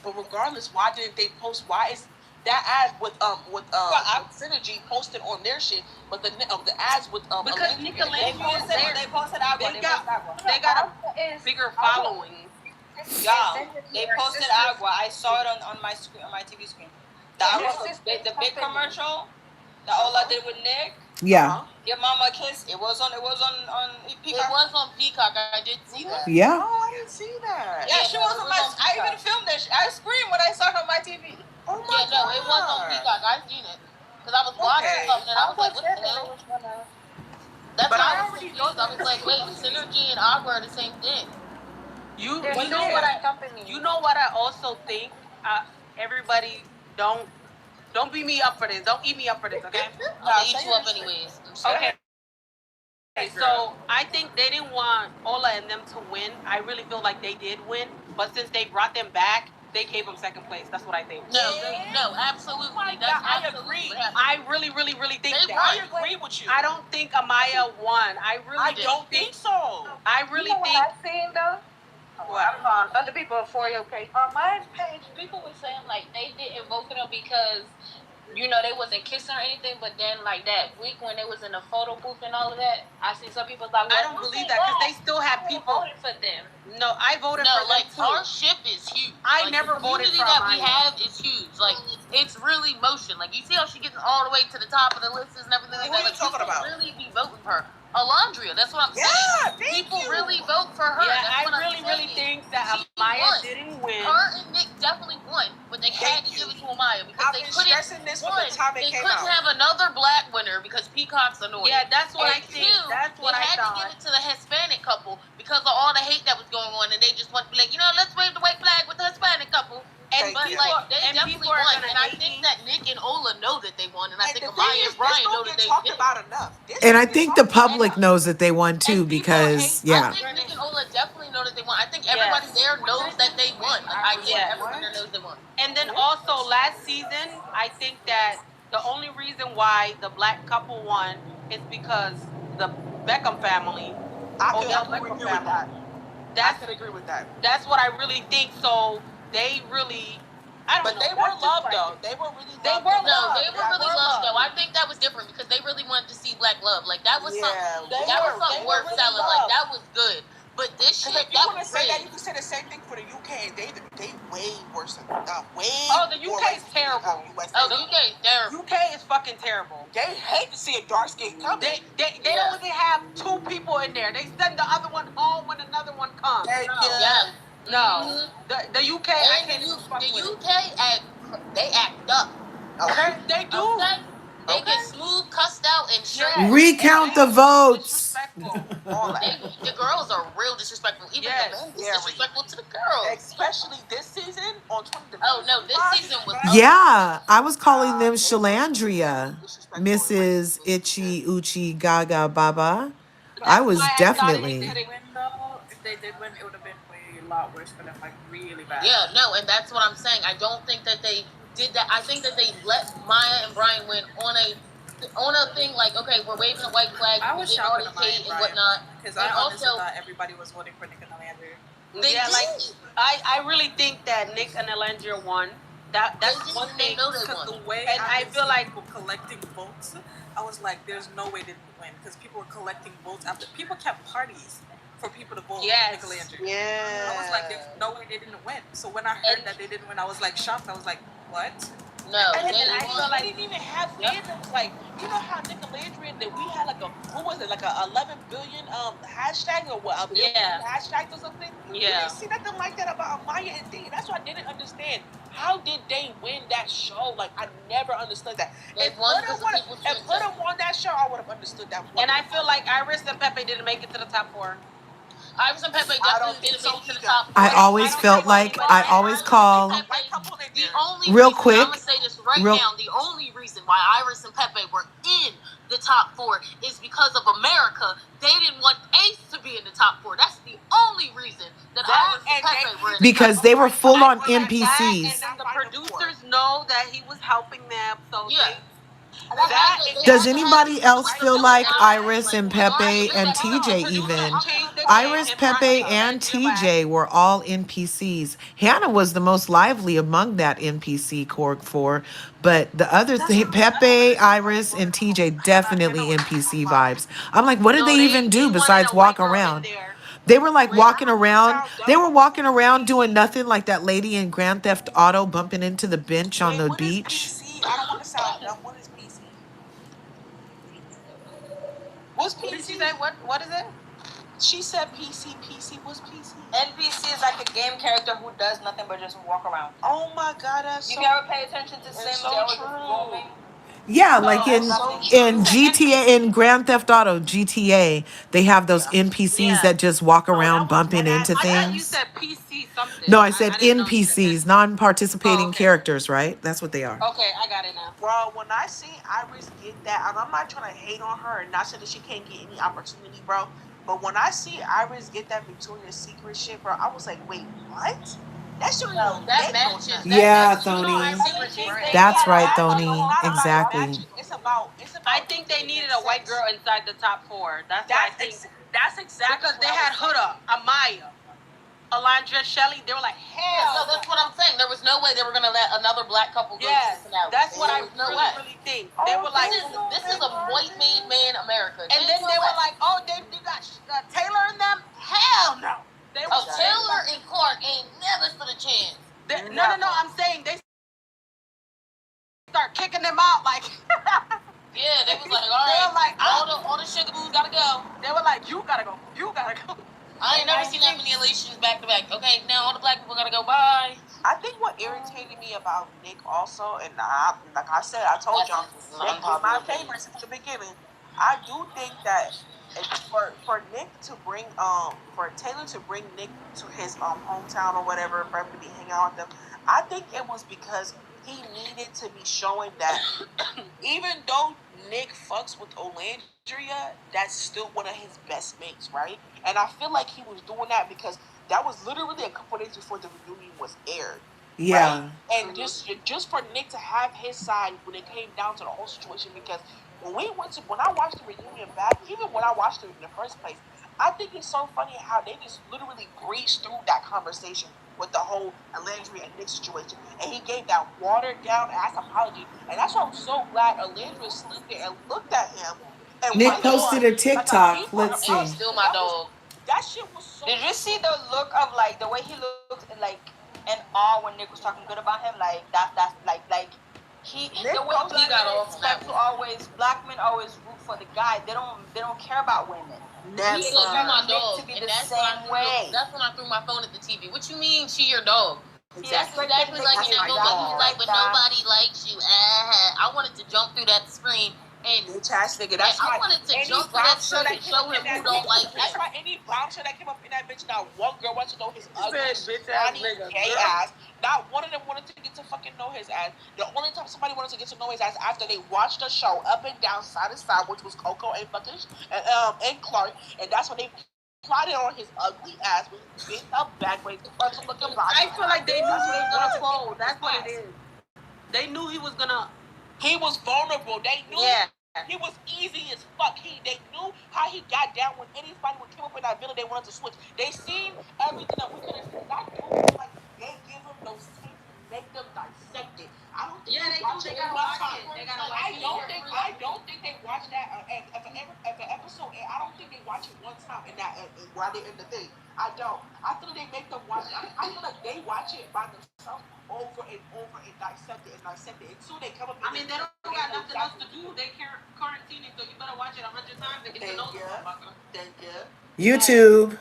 But regardless, why didn't they post? Why is that ad with synergy posted on their shit, but the ads with because Nicolandria, they posted Agua. They got a bigger following. Yeah, they posted Agua. I saw it on my screen, on my TV screen. That was the big commercial that Ola did with Nick. Yeah. Give Mama a kiss. It was on Peacock. It was on Peacock. I did see that. Yeah. Oh, I didn't see that. Yeah, she was on my. I even filmed it. I screamed when I saw her on my TV. Oh my God. No, it was on Peacock. I seen it because I was watching something and I was like, what the hell? That's why I was confused. I was like, wait, Synergy and Agua are the same thing. You know what I also think. Everybody don't beat me up for this. Don't eat me up for this, okay? I'll eat you up anyways. Okay. So I think they didn't want Ola and them to win. I really feel like they did win, but since they brought them back, they gave them second place. That's what I think. No, absolutely. I agree. I really think that. I agree with you. I don't think Amaya won. I don't think so. I really think. What I've seen though. What? Other people for your page. On my page, people were saying like they didn't vote for them because they wasn't kissing or anything. But then like that week when they was in the photo booth and all of that, I see some people like, I don't believe that because they still have people voted for them. No, I voted for them too. Our ship is huge. I never voted for the community that we Amaya. have is huge. Like it's really motion. Like you see how she getting all the way to the top of the list and everything like that. What are you talking about? Really be voting for her. Olandria, that's what I'm saying. People really vote for her. Yeah, that's I really think that Amaya didn't win. Her and Nick definitely won, but they had to give it to Amaya because they couldn't. This from the time it they came couldn't out. have another black winner because Peacock's annoying. Yeah, that's what I And think. two, That's what I They had to give it to the Hispanic couple because of all the hate that was going on, and they just want to be like, let's wave the white flag with the Hispanic couple. And but like they definitely won, and I think that Nick and Ola know that they won, and I think Amaya and Brian know that they did. About enough. And I think the public knows that they won too because I think Nick and Ola definitely know that they won. I think everybody there knows that they won. Like, I think everyone there knows they won. And then also last season, I think that the only reason why the black couple won is because the Beckham family. I can agree with that. I can agree with that. That's what I really think. So they really. But they were loved though. They were really loved. They were really loved though. I think that was different because they really wanted to see black love. Like that was something. That was something worth selling. Like that was good. But this shit, if you want to say that, you can say the same thing for the UK. They way worse than way. Oh, the UK is terrible. The UK is terrible. UK is fucking terrible. They hate to see a dark skin come. They don't even have two people in there. They send the other one home when another one comes. No. The UK. The UK act up. Okay. They do. Okay? They get smooth, cussed out, and straight. recount the votes. The girls are real disrespectful. Even the men is disrespectful to the girls. Especially this season on 20. Oh no, this season was. Yeah, I was calling them Shalandria, Mrs. Itchy Uchi Gaga Baba. I was definitely. if they did win, it would have been a lot worse for them, like really bad. Yeah, no, and that's what I'm saying. I don't think that they did that. I think that they let Maya and Brian win on a thing like, okay, we're waving a white flag. I was shocked with Maya and whatnot. Because I honestly thought everybody was voting for Nick and Olandria. I really think that Nick and Olandria won. That's one thing. Because the way I feel like people collecting votes, I was like, there's no way they didn't win because people were collecting votes after people kept parties for people to vote for Nick and Olandria. Yeah. I was like, there's no way they didn't win. So when I heard that they didn't win, I was like shocked. I was like, what? No, and I feel like they didn't even have fandoms. Like, you know how Nick and Olandria, that we had like like a 11 billion hashtag or what? A billion hashtags or something? Yeah. We didn't see nothing like that about Amaya and Dee. That's why I didn't understand How did they win that show? Like, I never understood that. They If won Huda because the people choose won that show, I would have understood that. And I feel like Iris and Pepe didn't make it to the top 4. Iris and Pepe definitely didn't make it to the top 4. I always felt like I always call The only real reason, quick. I'm gonna say this right now, the only reason why Iris and Pepe were in the top 4 is because of America. They didn't want Ace to be in the top 4. That's the only reason that Iris and Pepe were in the Because top they 4. were full on And NPCs. then the producers know that he was helping them, so Does anybody else feel like Iris and Pepe and TJ even? Iris, Pepe, and TJ were all NPCs. Hannah was the most lively among that NPC core 4, but the other Pepe, Iris, and TJ definitely NPC vibes. I'm like, what did they even do besides walk around? They were like walking around. They were walking around doing nothing, like that lady in Grand Theft Auto bumping into the bench on the beach. I don't want to sound dumb. What is PC? What's PC? What did she say? What is it? She said PC. PC. What's PC? NPC is like a game character who does nothing but just walk around. Oh my god, that's you ever pay attention to Sims? so They're always true. just roaming. Yeah, like in GTA, in Grand Theft Auto GTA, they have those NPCs that just walk around bumping into I thought you things. said PC something. No, I said NPCs, non-participating characters, right? That's what they are. Okay, I got it now. Bro, when I see Iris get that, and I'm not trying to hate on her and not say that she can't get any opportunity, bro. But when I see Iris get that Victoria's Secret shit, bro, I was like, wait, what? That shit Yeah, Thony. That's right, Thony. Exactly. It's about. I think they needed a white girl inside the top 4. That's what I think. That's exactly because they had Huda, Amaya, Olandria, Shelly. They were like, hell. No, that's what I'm saying. There was no way they were gonna let another black couple go to the finale. That's what I really think. They were like, this is a white made man America. And then they were like, oh, they got Taylor in them. Hell no. Taylor and Clark ain't never stood a chance. No. I'm saying they start kicking them out like. Yeah, they was like, all right, all the sugar booze gotta go. They were like, you gotta go. You gotta go. I ain't never seen that many elations back to back. Okay, now all the black people gotta go. Bye. I think what irritated me about Nick also, and like I said, I told y'all, Nick was my favorite since the beginning. I do think that for Nick to bring for Taylor to bring Nick to his hometown or whatever, for him to be hanging out with them, I think it was because he needed to be showing that even though Nick fucks with Olandria, that's still one of his best mates, right? And I feel like he was doing that because that was literally a couple days before the reunion was aired. Yeah. Right? And just for Nick to have his side when it came down to the whole situation, because when I watched the reunion back, even when I watched it in the first place, I think it's so funny how they just literally breezed through that conversation with the whole Olandria and Nick situation. And he gave that watered down ass apology. And that's why I'm so glad Olandria stood there and looked at him. And Nick posted a TikTok. Let's see. Still my dog. That shit was so. Did you see the look of like the way he looked like in awe when Nick was talking good about him? Like that's like he Nick the way he got off black men always root for the guy. They don't care about women. He still my dog, to be and the that's same way. That's when I threw my phone at the TV. What you mean she your dog? Yes, That's exactly like in that movie. He's like, but nobody likes you. I wanted to jump through that screen and bitch-ass nigga. That's I why wanted to jump through that screen and show him who don't like him. That's why any bouncer that came up in that bitch, not one girl wanted to know his ugly, bitch-ass nigga, gay ass. Not one of them wanted to get to fucking know his ass. The only time somebody wanted to get to know his ass after they watched the show up and down, side to side, which was Coco and fucking and Clark, and that's when they plotted on his ugly ass with his big up back with his fucking looking body. I feel like they knew he was gonna fold. That's what it is. They knew he was gonna. He was vulnerable. They knew. Yeah. He was easy as fuck. They knew how he got down when anybody would come up in that villa. They wanted to switch. They seen everything that we could have seen. That dude, like they give him those tapes, make them dissect it. I don't think they watch it one time. I don't think they watch that. If an episode, I don't think they watch it one time in that while they're in the thing. I don't. I feel they make them watch. I feel like they watch it by themselves over and over and dissect it. Until they come up. I mean, they don't got nothing else to do. They quarantining, so you better watch it 100 times to get to know the motherfucker. Thank you. YouTube.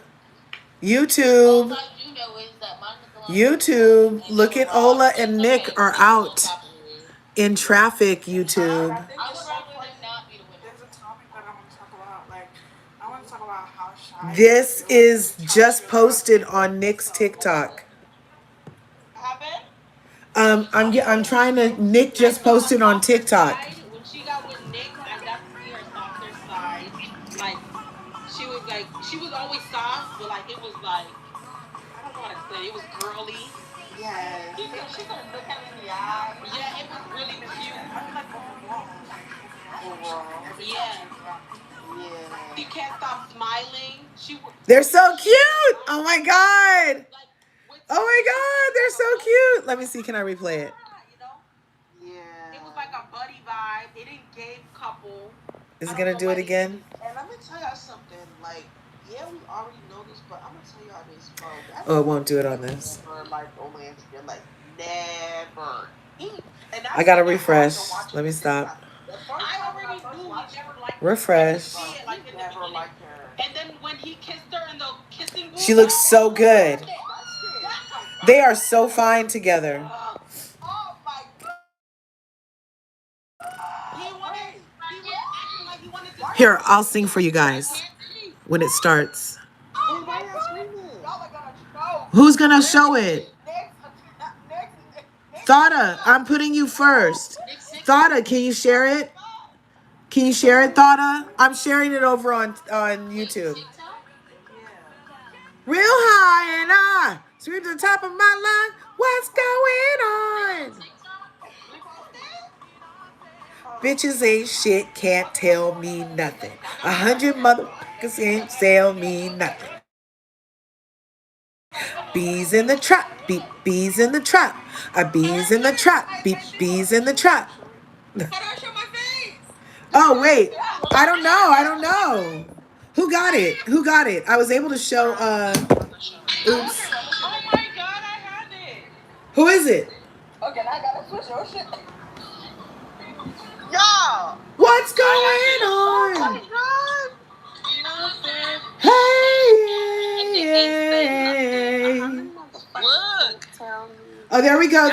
YouTube. All I do know is that my Nicolandria YouTube. and Look they at were Ola robbed. and It's Nick okay. are Nick is on out top of me. in traffic, YouTube. I would rather them not be the winner. There's a topic that I want to talk about. Like, I want to talk about how shy This you feel is to talk to just your girl posted in on Nick's person. TikTok. Happened? I'm trying to. Nick just posted on TikTok. When she got with Nick, I got to see her softer side. Like she was always soft, but like it was like I don't know how to explain it. It was girly. Yes. She couldn't look at me in the eye. Yeah, it was really cute. I feel like overall. Yeah. Yeah. She can't stop smiling. They're so cute. Oh my god. Oh my god, they're so cute. Let me see. Can I replay it? Yeah. It was like a buddy vibe. It didn't gay couple. Is it gonna do it again? And let me tell y'all something. Like, yeah, we already know this, but I'm gonna tell y'all this, bro. Oh, it won't do it on this. Never like Olandria, like never. I gotta refresh. Let me stop. I already knew he never liked her. Refresh. Like in the beginning. And then when he kissed her in the kissing booth, She looks so good. They are so fine together. Oh my god. Here, I'll sing for you guys when it starts. Oh my god. Y'all are gonna show. Who's gonna show it? Thada, I'm putting you first. Thada, can you share it? Can you share it, Thada? I'm sharing it over on YouTube. Real high and I scream to the top of my lungs. What's going on? Bitches ain't shit, can't tell me nothing. 100 motherfuckers ain't tell me nothing. Bees in the trap, beep, bees in the trap. Bees in the trap, beep, bees in the trap. Oh, wait. I don't know. Who got it? I was able to show, oops. oh my god, I had it. Who is it? Okay, now I gotta switch your shit. Y'all! What's going on? Oh my god! Hey! Look! Oh, there we go.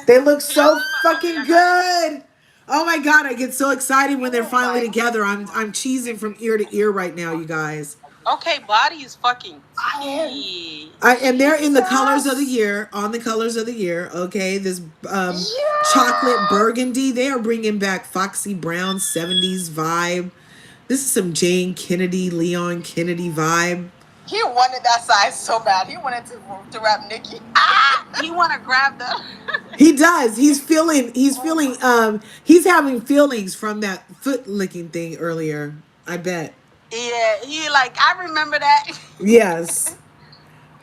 They look so fucking good. Oh my god, I get so excited when they're finally together. I'm cheesing from ear to ear right now, you guys. Okay, body is fucking tea. And they're in the colors of the year, on the colors of the year. Okay, this chocolate burgundy. They are bringing back Foxy Brown 70s vibe. This is some Jane Kennedy, Leon Kennedy vibe. He wanted that size so bad. He wanted to rap Nicki. You want to grab the? He does. He's having feelings from that foot licking thing earlier. I bet. Yeah, he like, I remember that. Yes.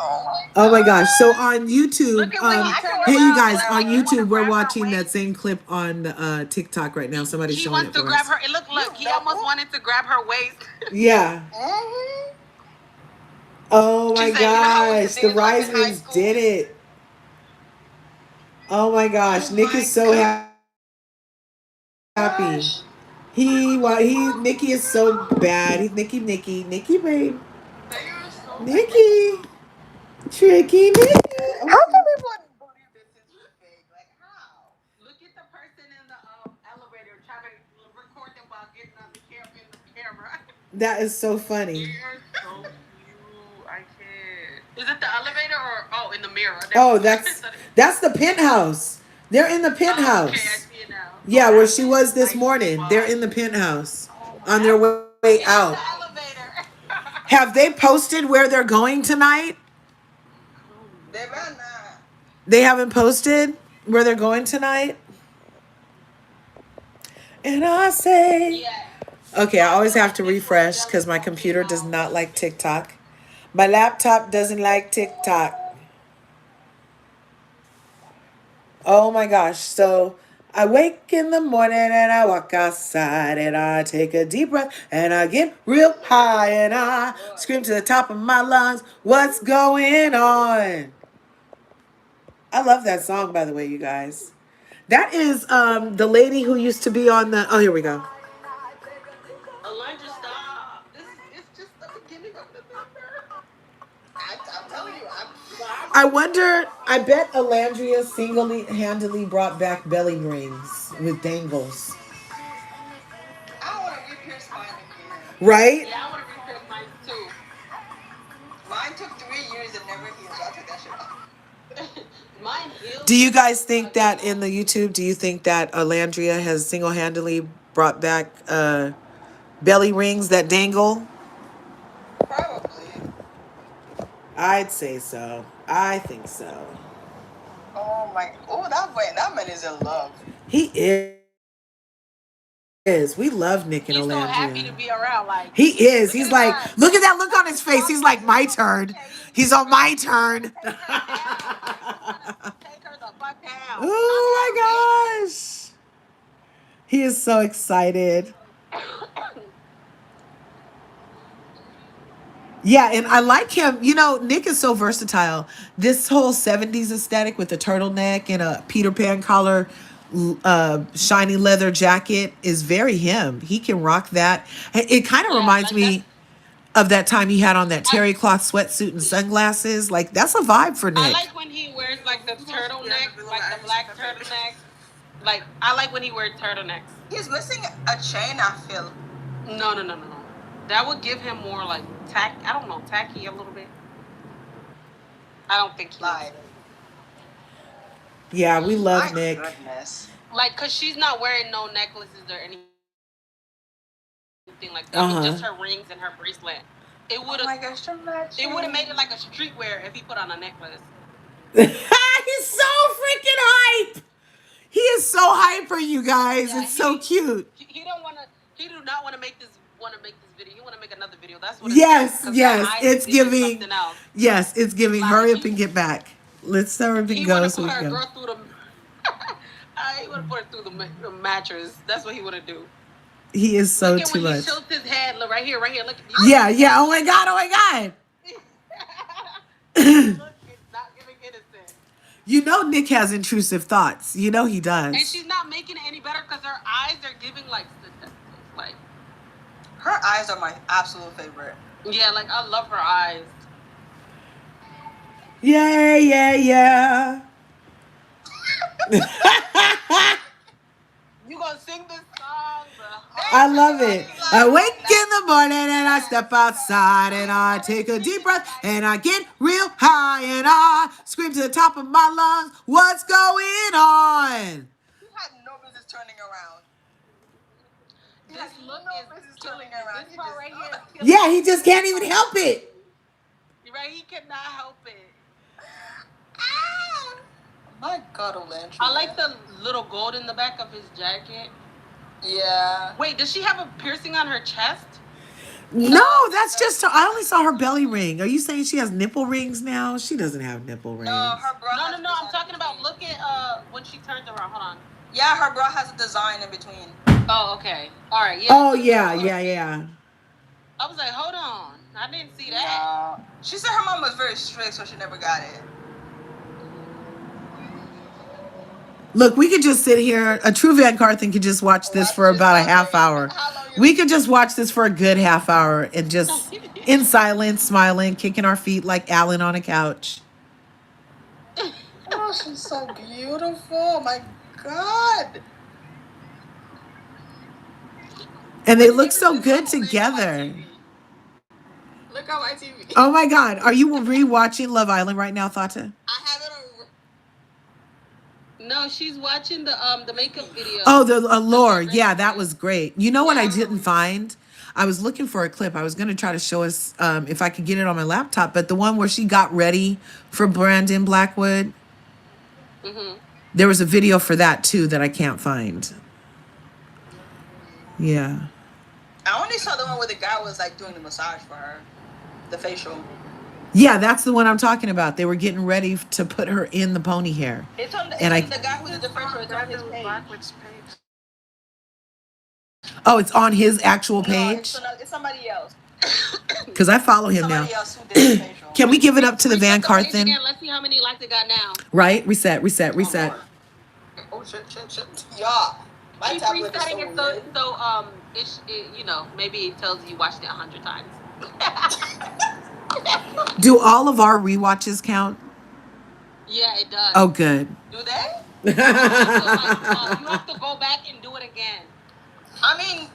Oh my gosh. So on YouTube, hey you guys, on YouTube, we're watching that same clip on TikTok right now. Somebody's He showing wants it to for grab us. her. Look, he almost wanted to grab her waist. Yeah. Oh my She said, you know how we gosh. could The dance like in high Reismans school? did it. Oh my gosh. Nick is so happy. Nikki is so bad. He's Nikki, babe. Nikki. Tricky Nikki. How can people believe this is fake? Like, how? Look at the person in the elevator trying to record them while getting on the camera. That is so funny. You're so cute. I can't. Is it the elevator or in the mirror? Oh, that's the penthouse. They're in the penthouse. Okay, I see it now. Yeah, where she was this morning. They're in the penthouse on their way out. Have they posted where they're going tonight? They better not. They haven't posted where they're going tonight? And I say... Okay, I always have to refresh because my computer does not like TikTok. My laptop doesn't like TikTok. Oh my gosh. So I wake in the morning and I walk outside and I take a deep breath and I get real high and I scream to the top of my lungs, what's going on? I love that song, by the way, you guys. That is the lady who used to be on the... Oh, here we go. Olandria, stop. It's just the beginning of the number. I wonder. I bet Olandria single-handedly brought back belly rings with dangles. I want to re-pierce mine again. Right? Yeah, I want to repierce mine too. Mine took 3 years and never healed, so I took that shit off. Mine healed. Do you guys think that in the YouTube? Do you think that Olandria has single-handedly brought back belly rings that dangle? Probably. I'd say so. I think so. Oh my! Oh, that man is in love. He is. We love Nick and He's so happy Olandria. to be around. Like He is. look at He's his like, eyes. look at that look on his face. He's like, my turn. He's on my turn. Take her the fuck down. Oh my gosh. He is so excited. Yeah, and I like him. You know, Nick is so versatile. This whole 70s aesthetic with the turtleneck and a Peter Pan collar, shiny leather jacket is very him. He can rock that. It kind of reminds like me of that time he had on that terry cloth sweatsuit and sunglasses. Like, that's a vibe for I Nick. like when he wears like the turtleneck, like the black turtleneck. Like I like when he wears turtlenecks. He's missing a chain, I feel. No. That would give him more like I don't know, tacky a little bit. I don't think he Like, Yeah, we love my Nick. goodness. like, cause she's not wearing no necklaces or anything like that. I mean, just her rings and her bracelet. It would have. Oh my gosh, It would have made it like a streetwear if he put on a necklace. He's so freaking hype. He is so hyper, you guys. Yeah, it's so cute. He don't want to. He do not want to make this. Video. He want to make another video. That's what. Yes, it's it's giving. something else. Yes, it's giving. Like, hurry up and get back. Let's hurry up and He go. want to So put we her can go. girl through the. He want to put her through the mattress. That's what he want to do. He is so Look at too when much. he tilts his head. Look right here. Look at Yeah. Oh my god. Look, it's not giving innocent. You know Nick has intrusive thoughts. You know he does. And she's not making it any better because her eyes are giving like. Her eyes are my absolute favorite. Yeah, like I love her eyes. Yeah. You gonna sing this song? I love it. I wake in the morning and I step outside and I take a deep breath and I get real high and I scream to the top of my lungs, what's going on? He had no business turning around. This look is killing me. This part right here is killing me. Yeah, he just can't even help it. Right, he cannot help it. My God, Olandria. I like the little gold in the back of his jacket. Yeah. Wait, does she have a piercing on her chest? No, that's just, I only saw her belly ring. Are you saying she has nipple rings now? She doesn't have nipple rings. No, her bra. No. I'm talking about. Look at when she turns around. Hold on. Yeah, her bra has a design in between. Oh, okay. All right. Yeah. Oh, yeah. I was like, hold on. I didn't see that. She said her mom was very strict, so she never got it. Look, we could just sit here. A true VanCarthen could just watch this for about a half hour. We could just watch this for a good half hour and just in silence, smiling, kicking our feet like Alan on a couch. Oh, she's so beautiful. My God. And they look so good together. Look on my TV. Oh my God. Are you rewatching Love Island right now, Thata? I have it on. No, she's watching the makeup video. Oh, the Allure. Yeah, that was great. You know what I didn't find? I was looking for a clip. I was going to try to show us if I could get it on my laptop, but the one where she got ready for Brandon Blackwood. Mm-hmm. There was a video for that too that I can't find. Yeah. I only saw the one where the guy was like doing the massage for her, the facial. Yeah, that's the one I'm talking about. They were getting ready to put her in the pony hair. It's on the, And the guy who did the facial. It's on his page. Oh, it's on his actual page? No, it's somebody else. Because I follow him now. Somebody else who did the facial. Can we give it up to the VanCarthen? Again, let's see how many likes it got now. Right? Reset. Oh, shit. Yeah. My Keep tablet is resetting so it weird. so you know, maybe it tells you watched it 100 times. Do all of our rewatches count? Yeah, it does. Oh, good. Do they? You have to go back and do it again. I mean,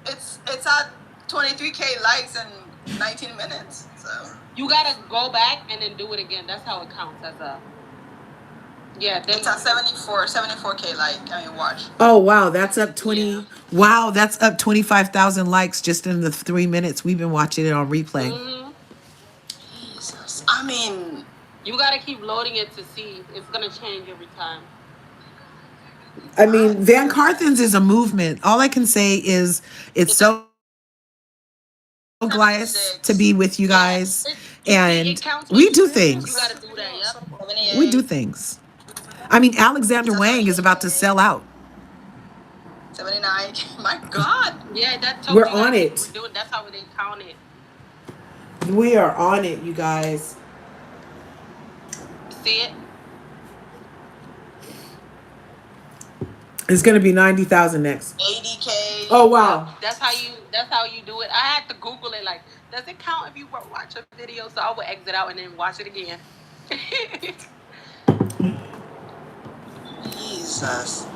it's at 23K likes in 19 minutes. So you gotta go back and then do it again. That's how it counts as a. Yeah, then it's at 74K like. I mean, watch. Oh wow, that's up 20. Yeah. Wow, that's up 25,000 likes just in the 3 minutes we've been watching it on replay. Mm-hmm. Jesus. I mean, you gotta keep loading it to see. It's gonna change every time. I mean, VanCarthen's is a movement. All I can say is it's so glad to be with you guys, and we do things. You gotta do that. Yep. We do things. I mean, Alexander Wang is about to sell out. 79. My God. Yeah, that's we're on it. We're doing. That's how they count it. We are on it, you guys. See it? It's gonna be 90,000 next. 80K. Oh wow. That's how you do it. I had to Google it. Like, does it count if you watch a video? So I would exit out and then watch it again. Jesus.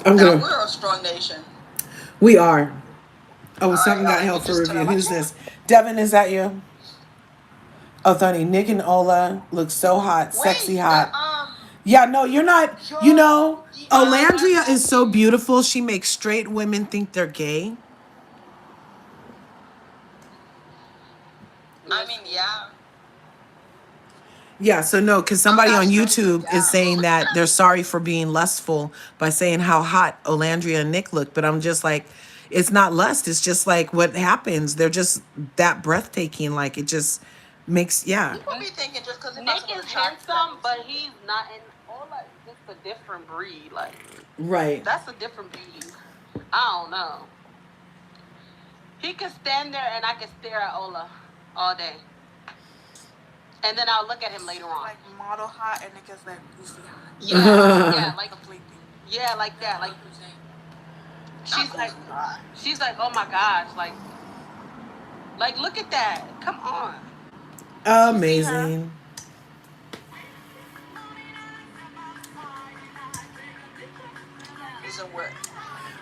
We're a strong nation. We are. Oh, something got held for review. Who's this? Devin, is that you? Oh, Thony, Nick and Ola look so hot, sexy hot. Yeah, no, you're not. You know, Olandria is so beautiful. She makes straight women think they're gay. I mean, yeah. Yeah, so no, because somebody on YouTube is saying that they're sorry for being lustful by saying how hot Olandria and Nick look. But I'm just like, it's not lust. It's just like what happens. They're just that breathtaking. Like it just makes, yeah. People be thinking just because Nick is handsome, but he's not. And all like just a different breed. Like right. That's a different breed. I don't know. He could stand there and I could stare at Ola all day. And then I'll look at him later on. Like model hot and Nick is like goofy hot. Yeah, like completely. Yeah, like that. Like she's like, oh my gosh, like look at that. Come on. Amazing.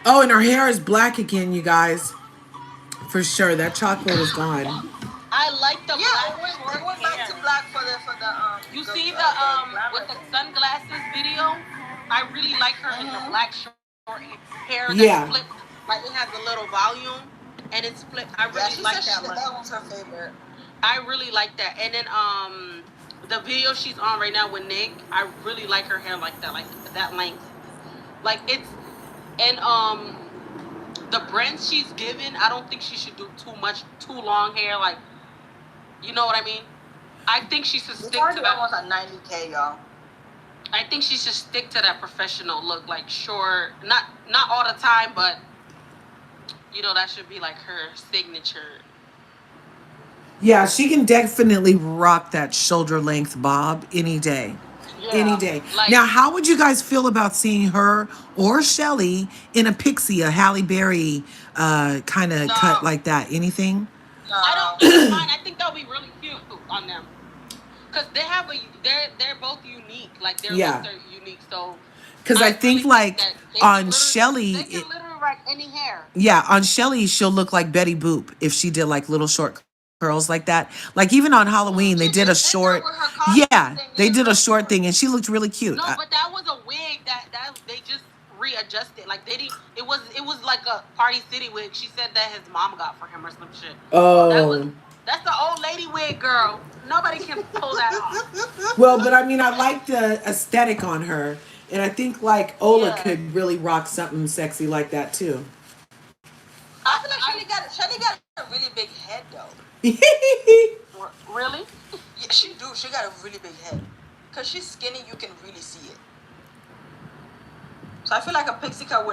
Oh, and her hair is black again, you guys. For sure, that chocolate is gone. I like the black. We went back to black for the You see the with the sunglasses video? I really like her in the black short hair that's flipped. Like it has a little volume and it's flipped. I really like that look. That one's her favorite. I really like that. And then the video she's on right now with Nick, I really like her hair like that length. Like it's and the brand she's given, I don't think she should do too long hair. Like, you know what I mean? I think she should stick to that. Almost at 90K, y'all. I think she should stick to that professional look, like short, not all the time, but you know that should be like her signature. Yeah, she can definitely rock that shoulder length bob any day. Yeah. Any day. Like, now, how would you guys feel about seeing her or Shelly in a pixie, a Halle Berry kind of cut like that? Anything? No. I don't think it's fine. I think that'll be really cute on them. Because they're both unique. Like they're both unique. So because I think like on Shelly, they can literally write any hair. Yeah, on Shelly, she'll look like Betty Boop if she did like little short curls like that. Like even on Halloween, they did a short. Yeah, they did a short thing, and she looked really cute. No, but that was a wig that they just readjusted. Like they didn't. It was like a Party City wig. She said that his mom got for him or some shit. Oh. That's the old lady wig, girl. Nobody can pull that off. Well, but I mean, I like the aesthetic on her, and I think like Ola could really rock something sexy like that too. I feel like Shelly got a really big head though. Really? Yeah, she do. She got a really big head. Cause she's skinny, you can really see it. So I feel like a pixie cut would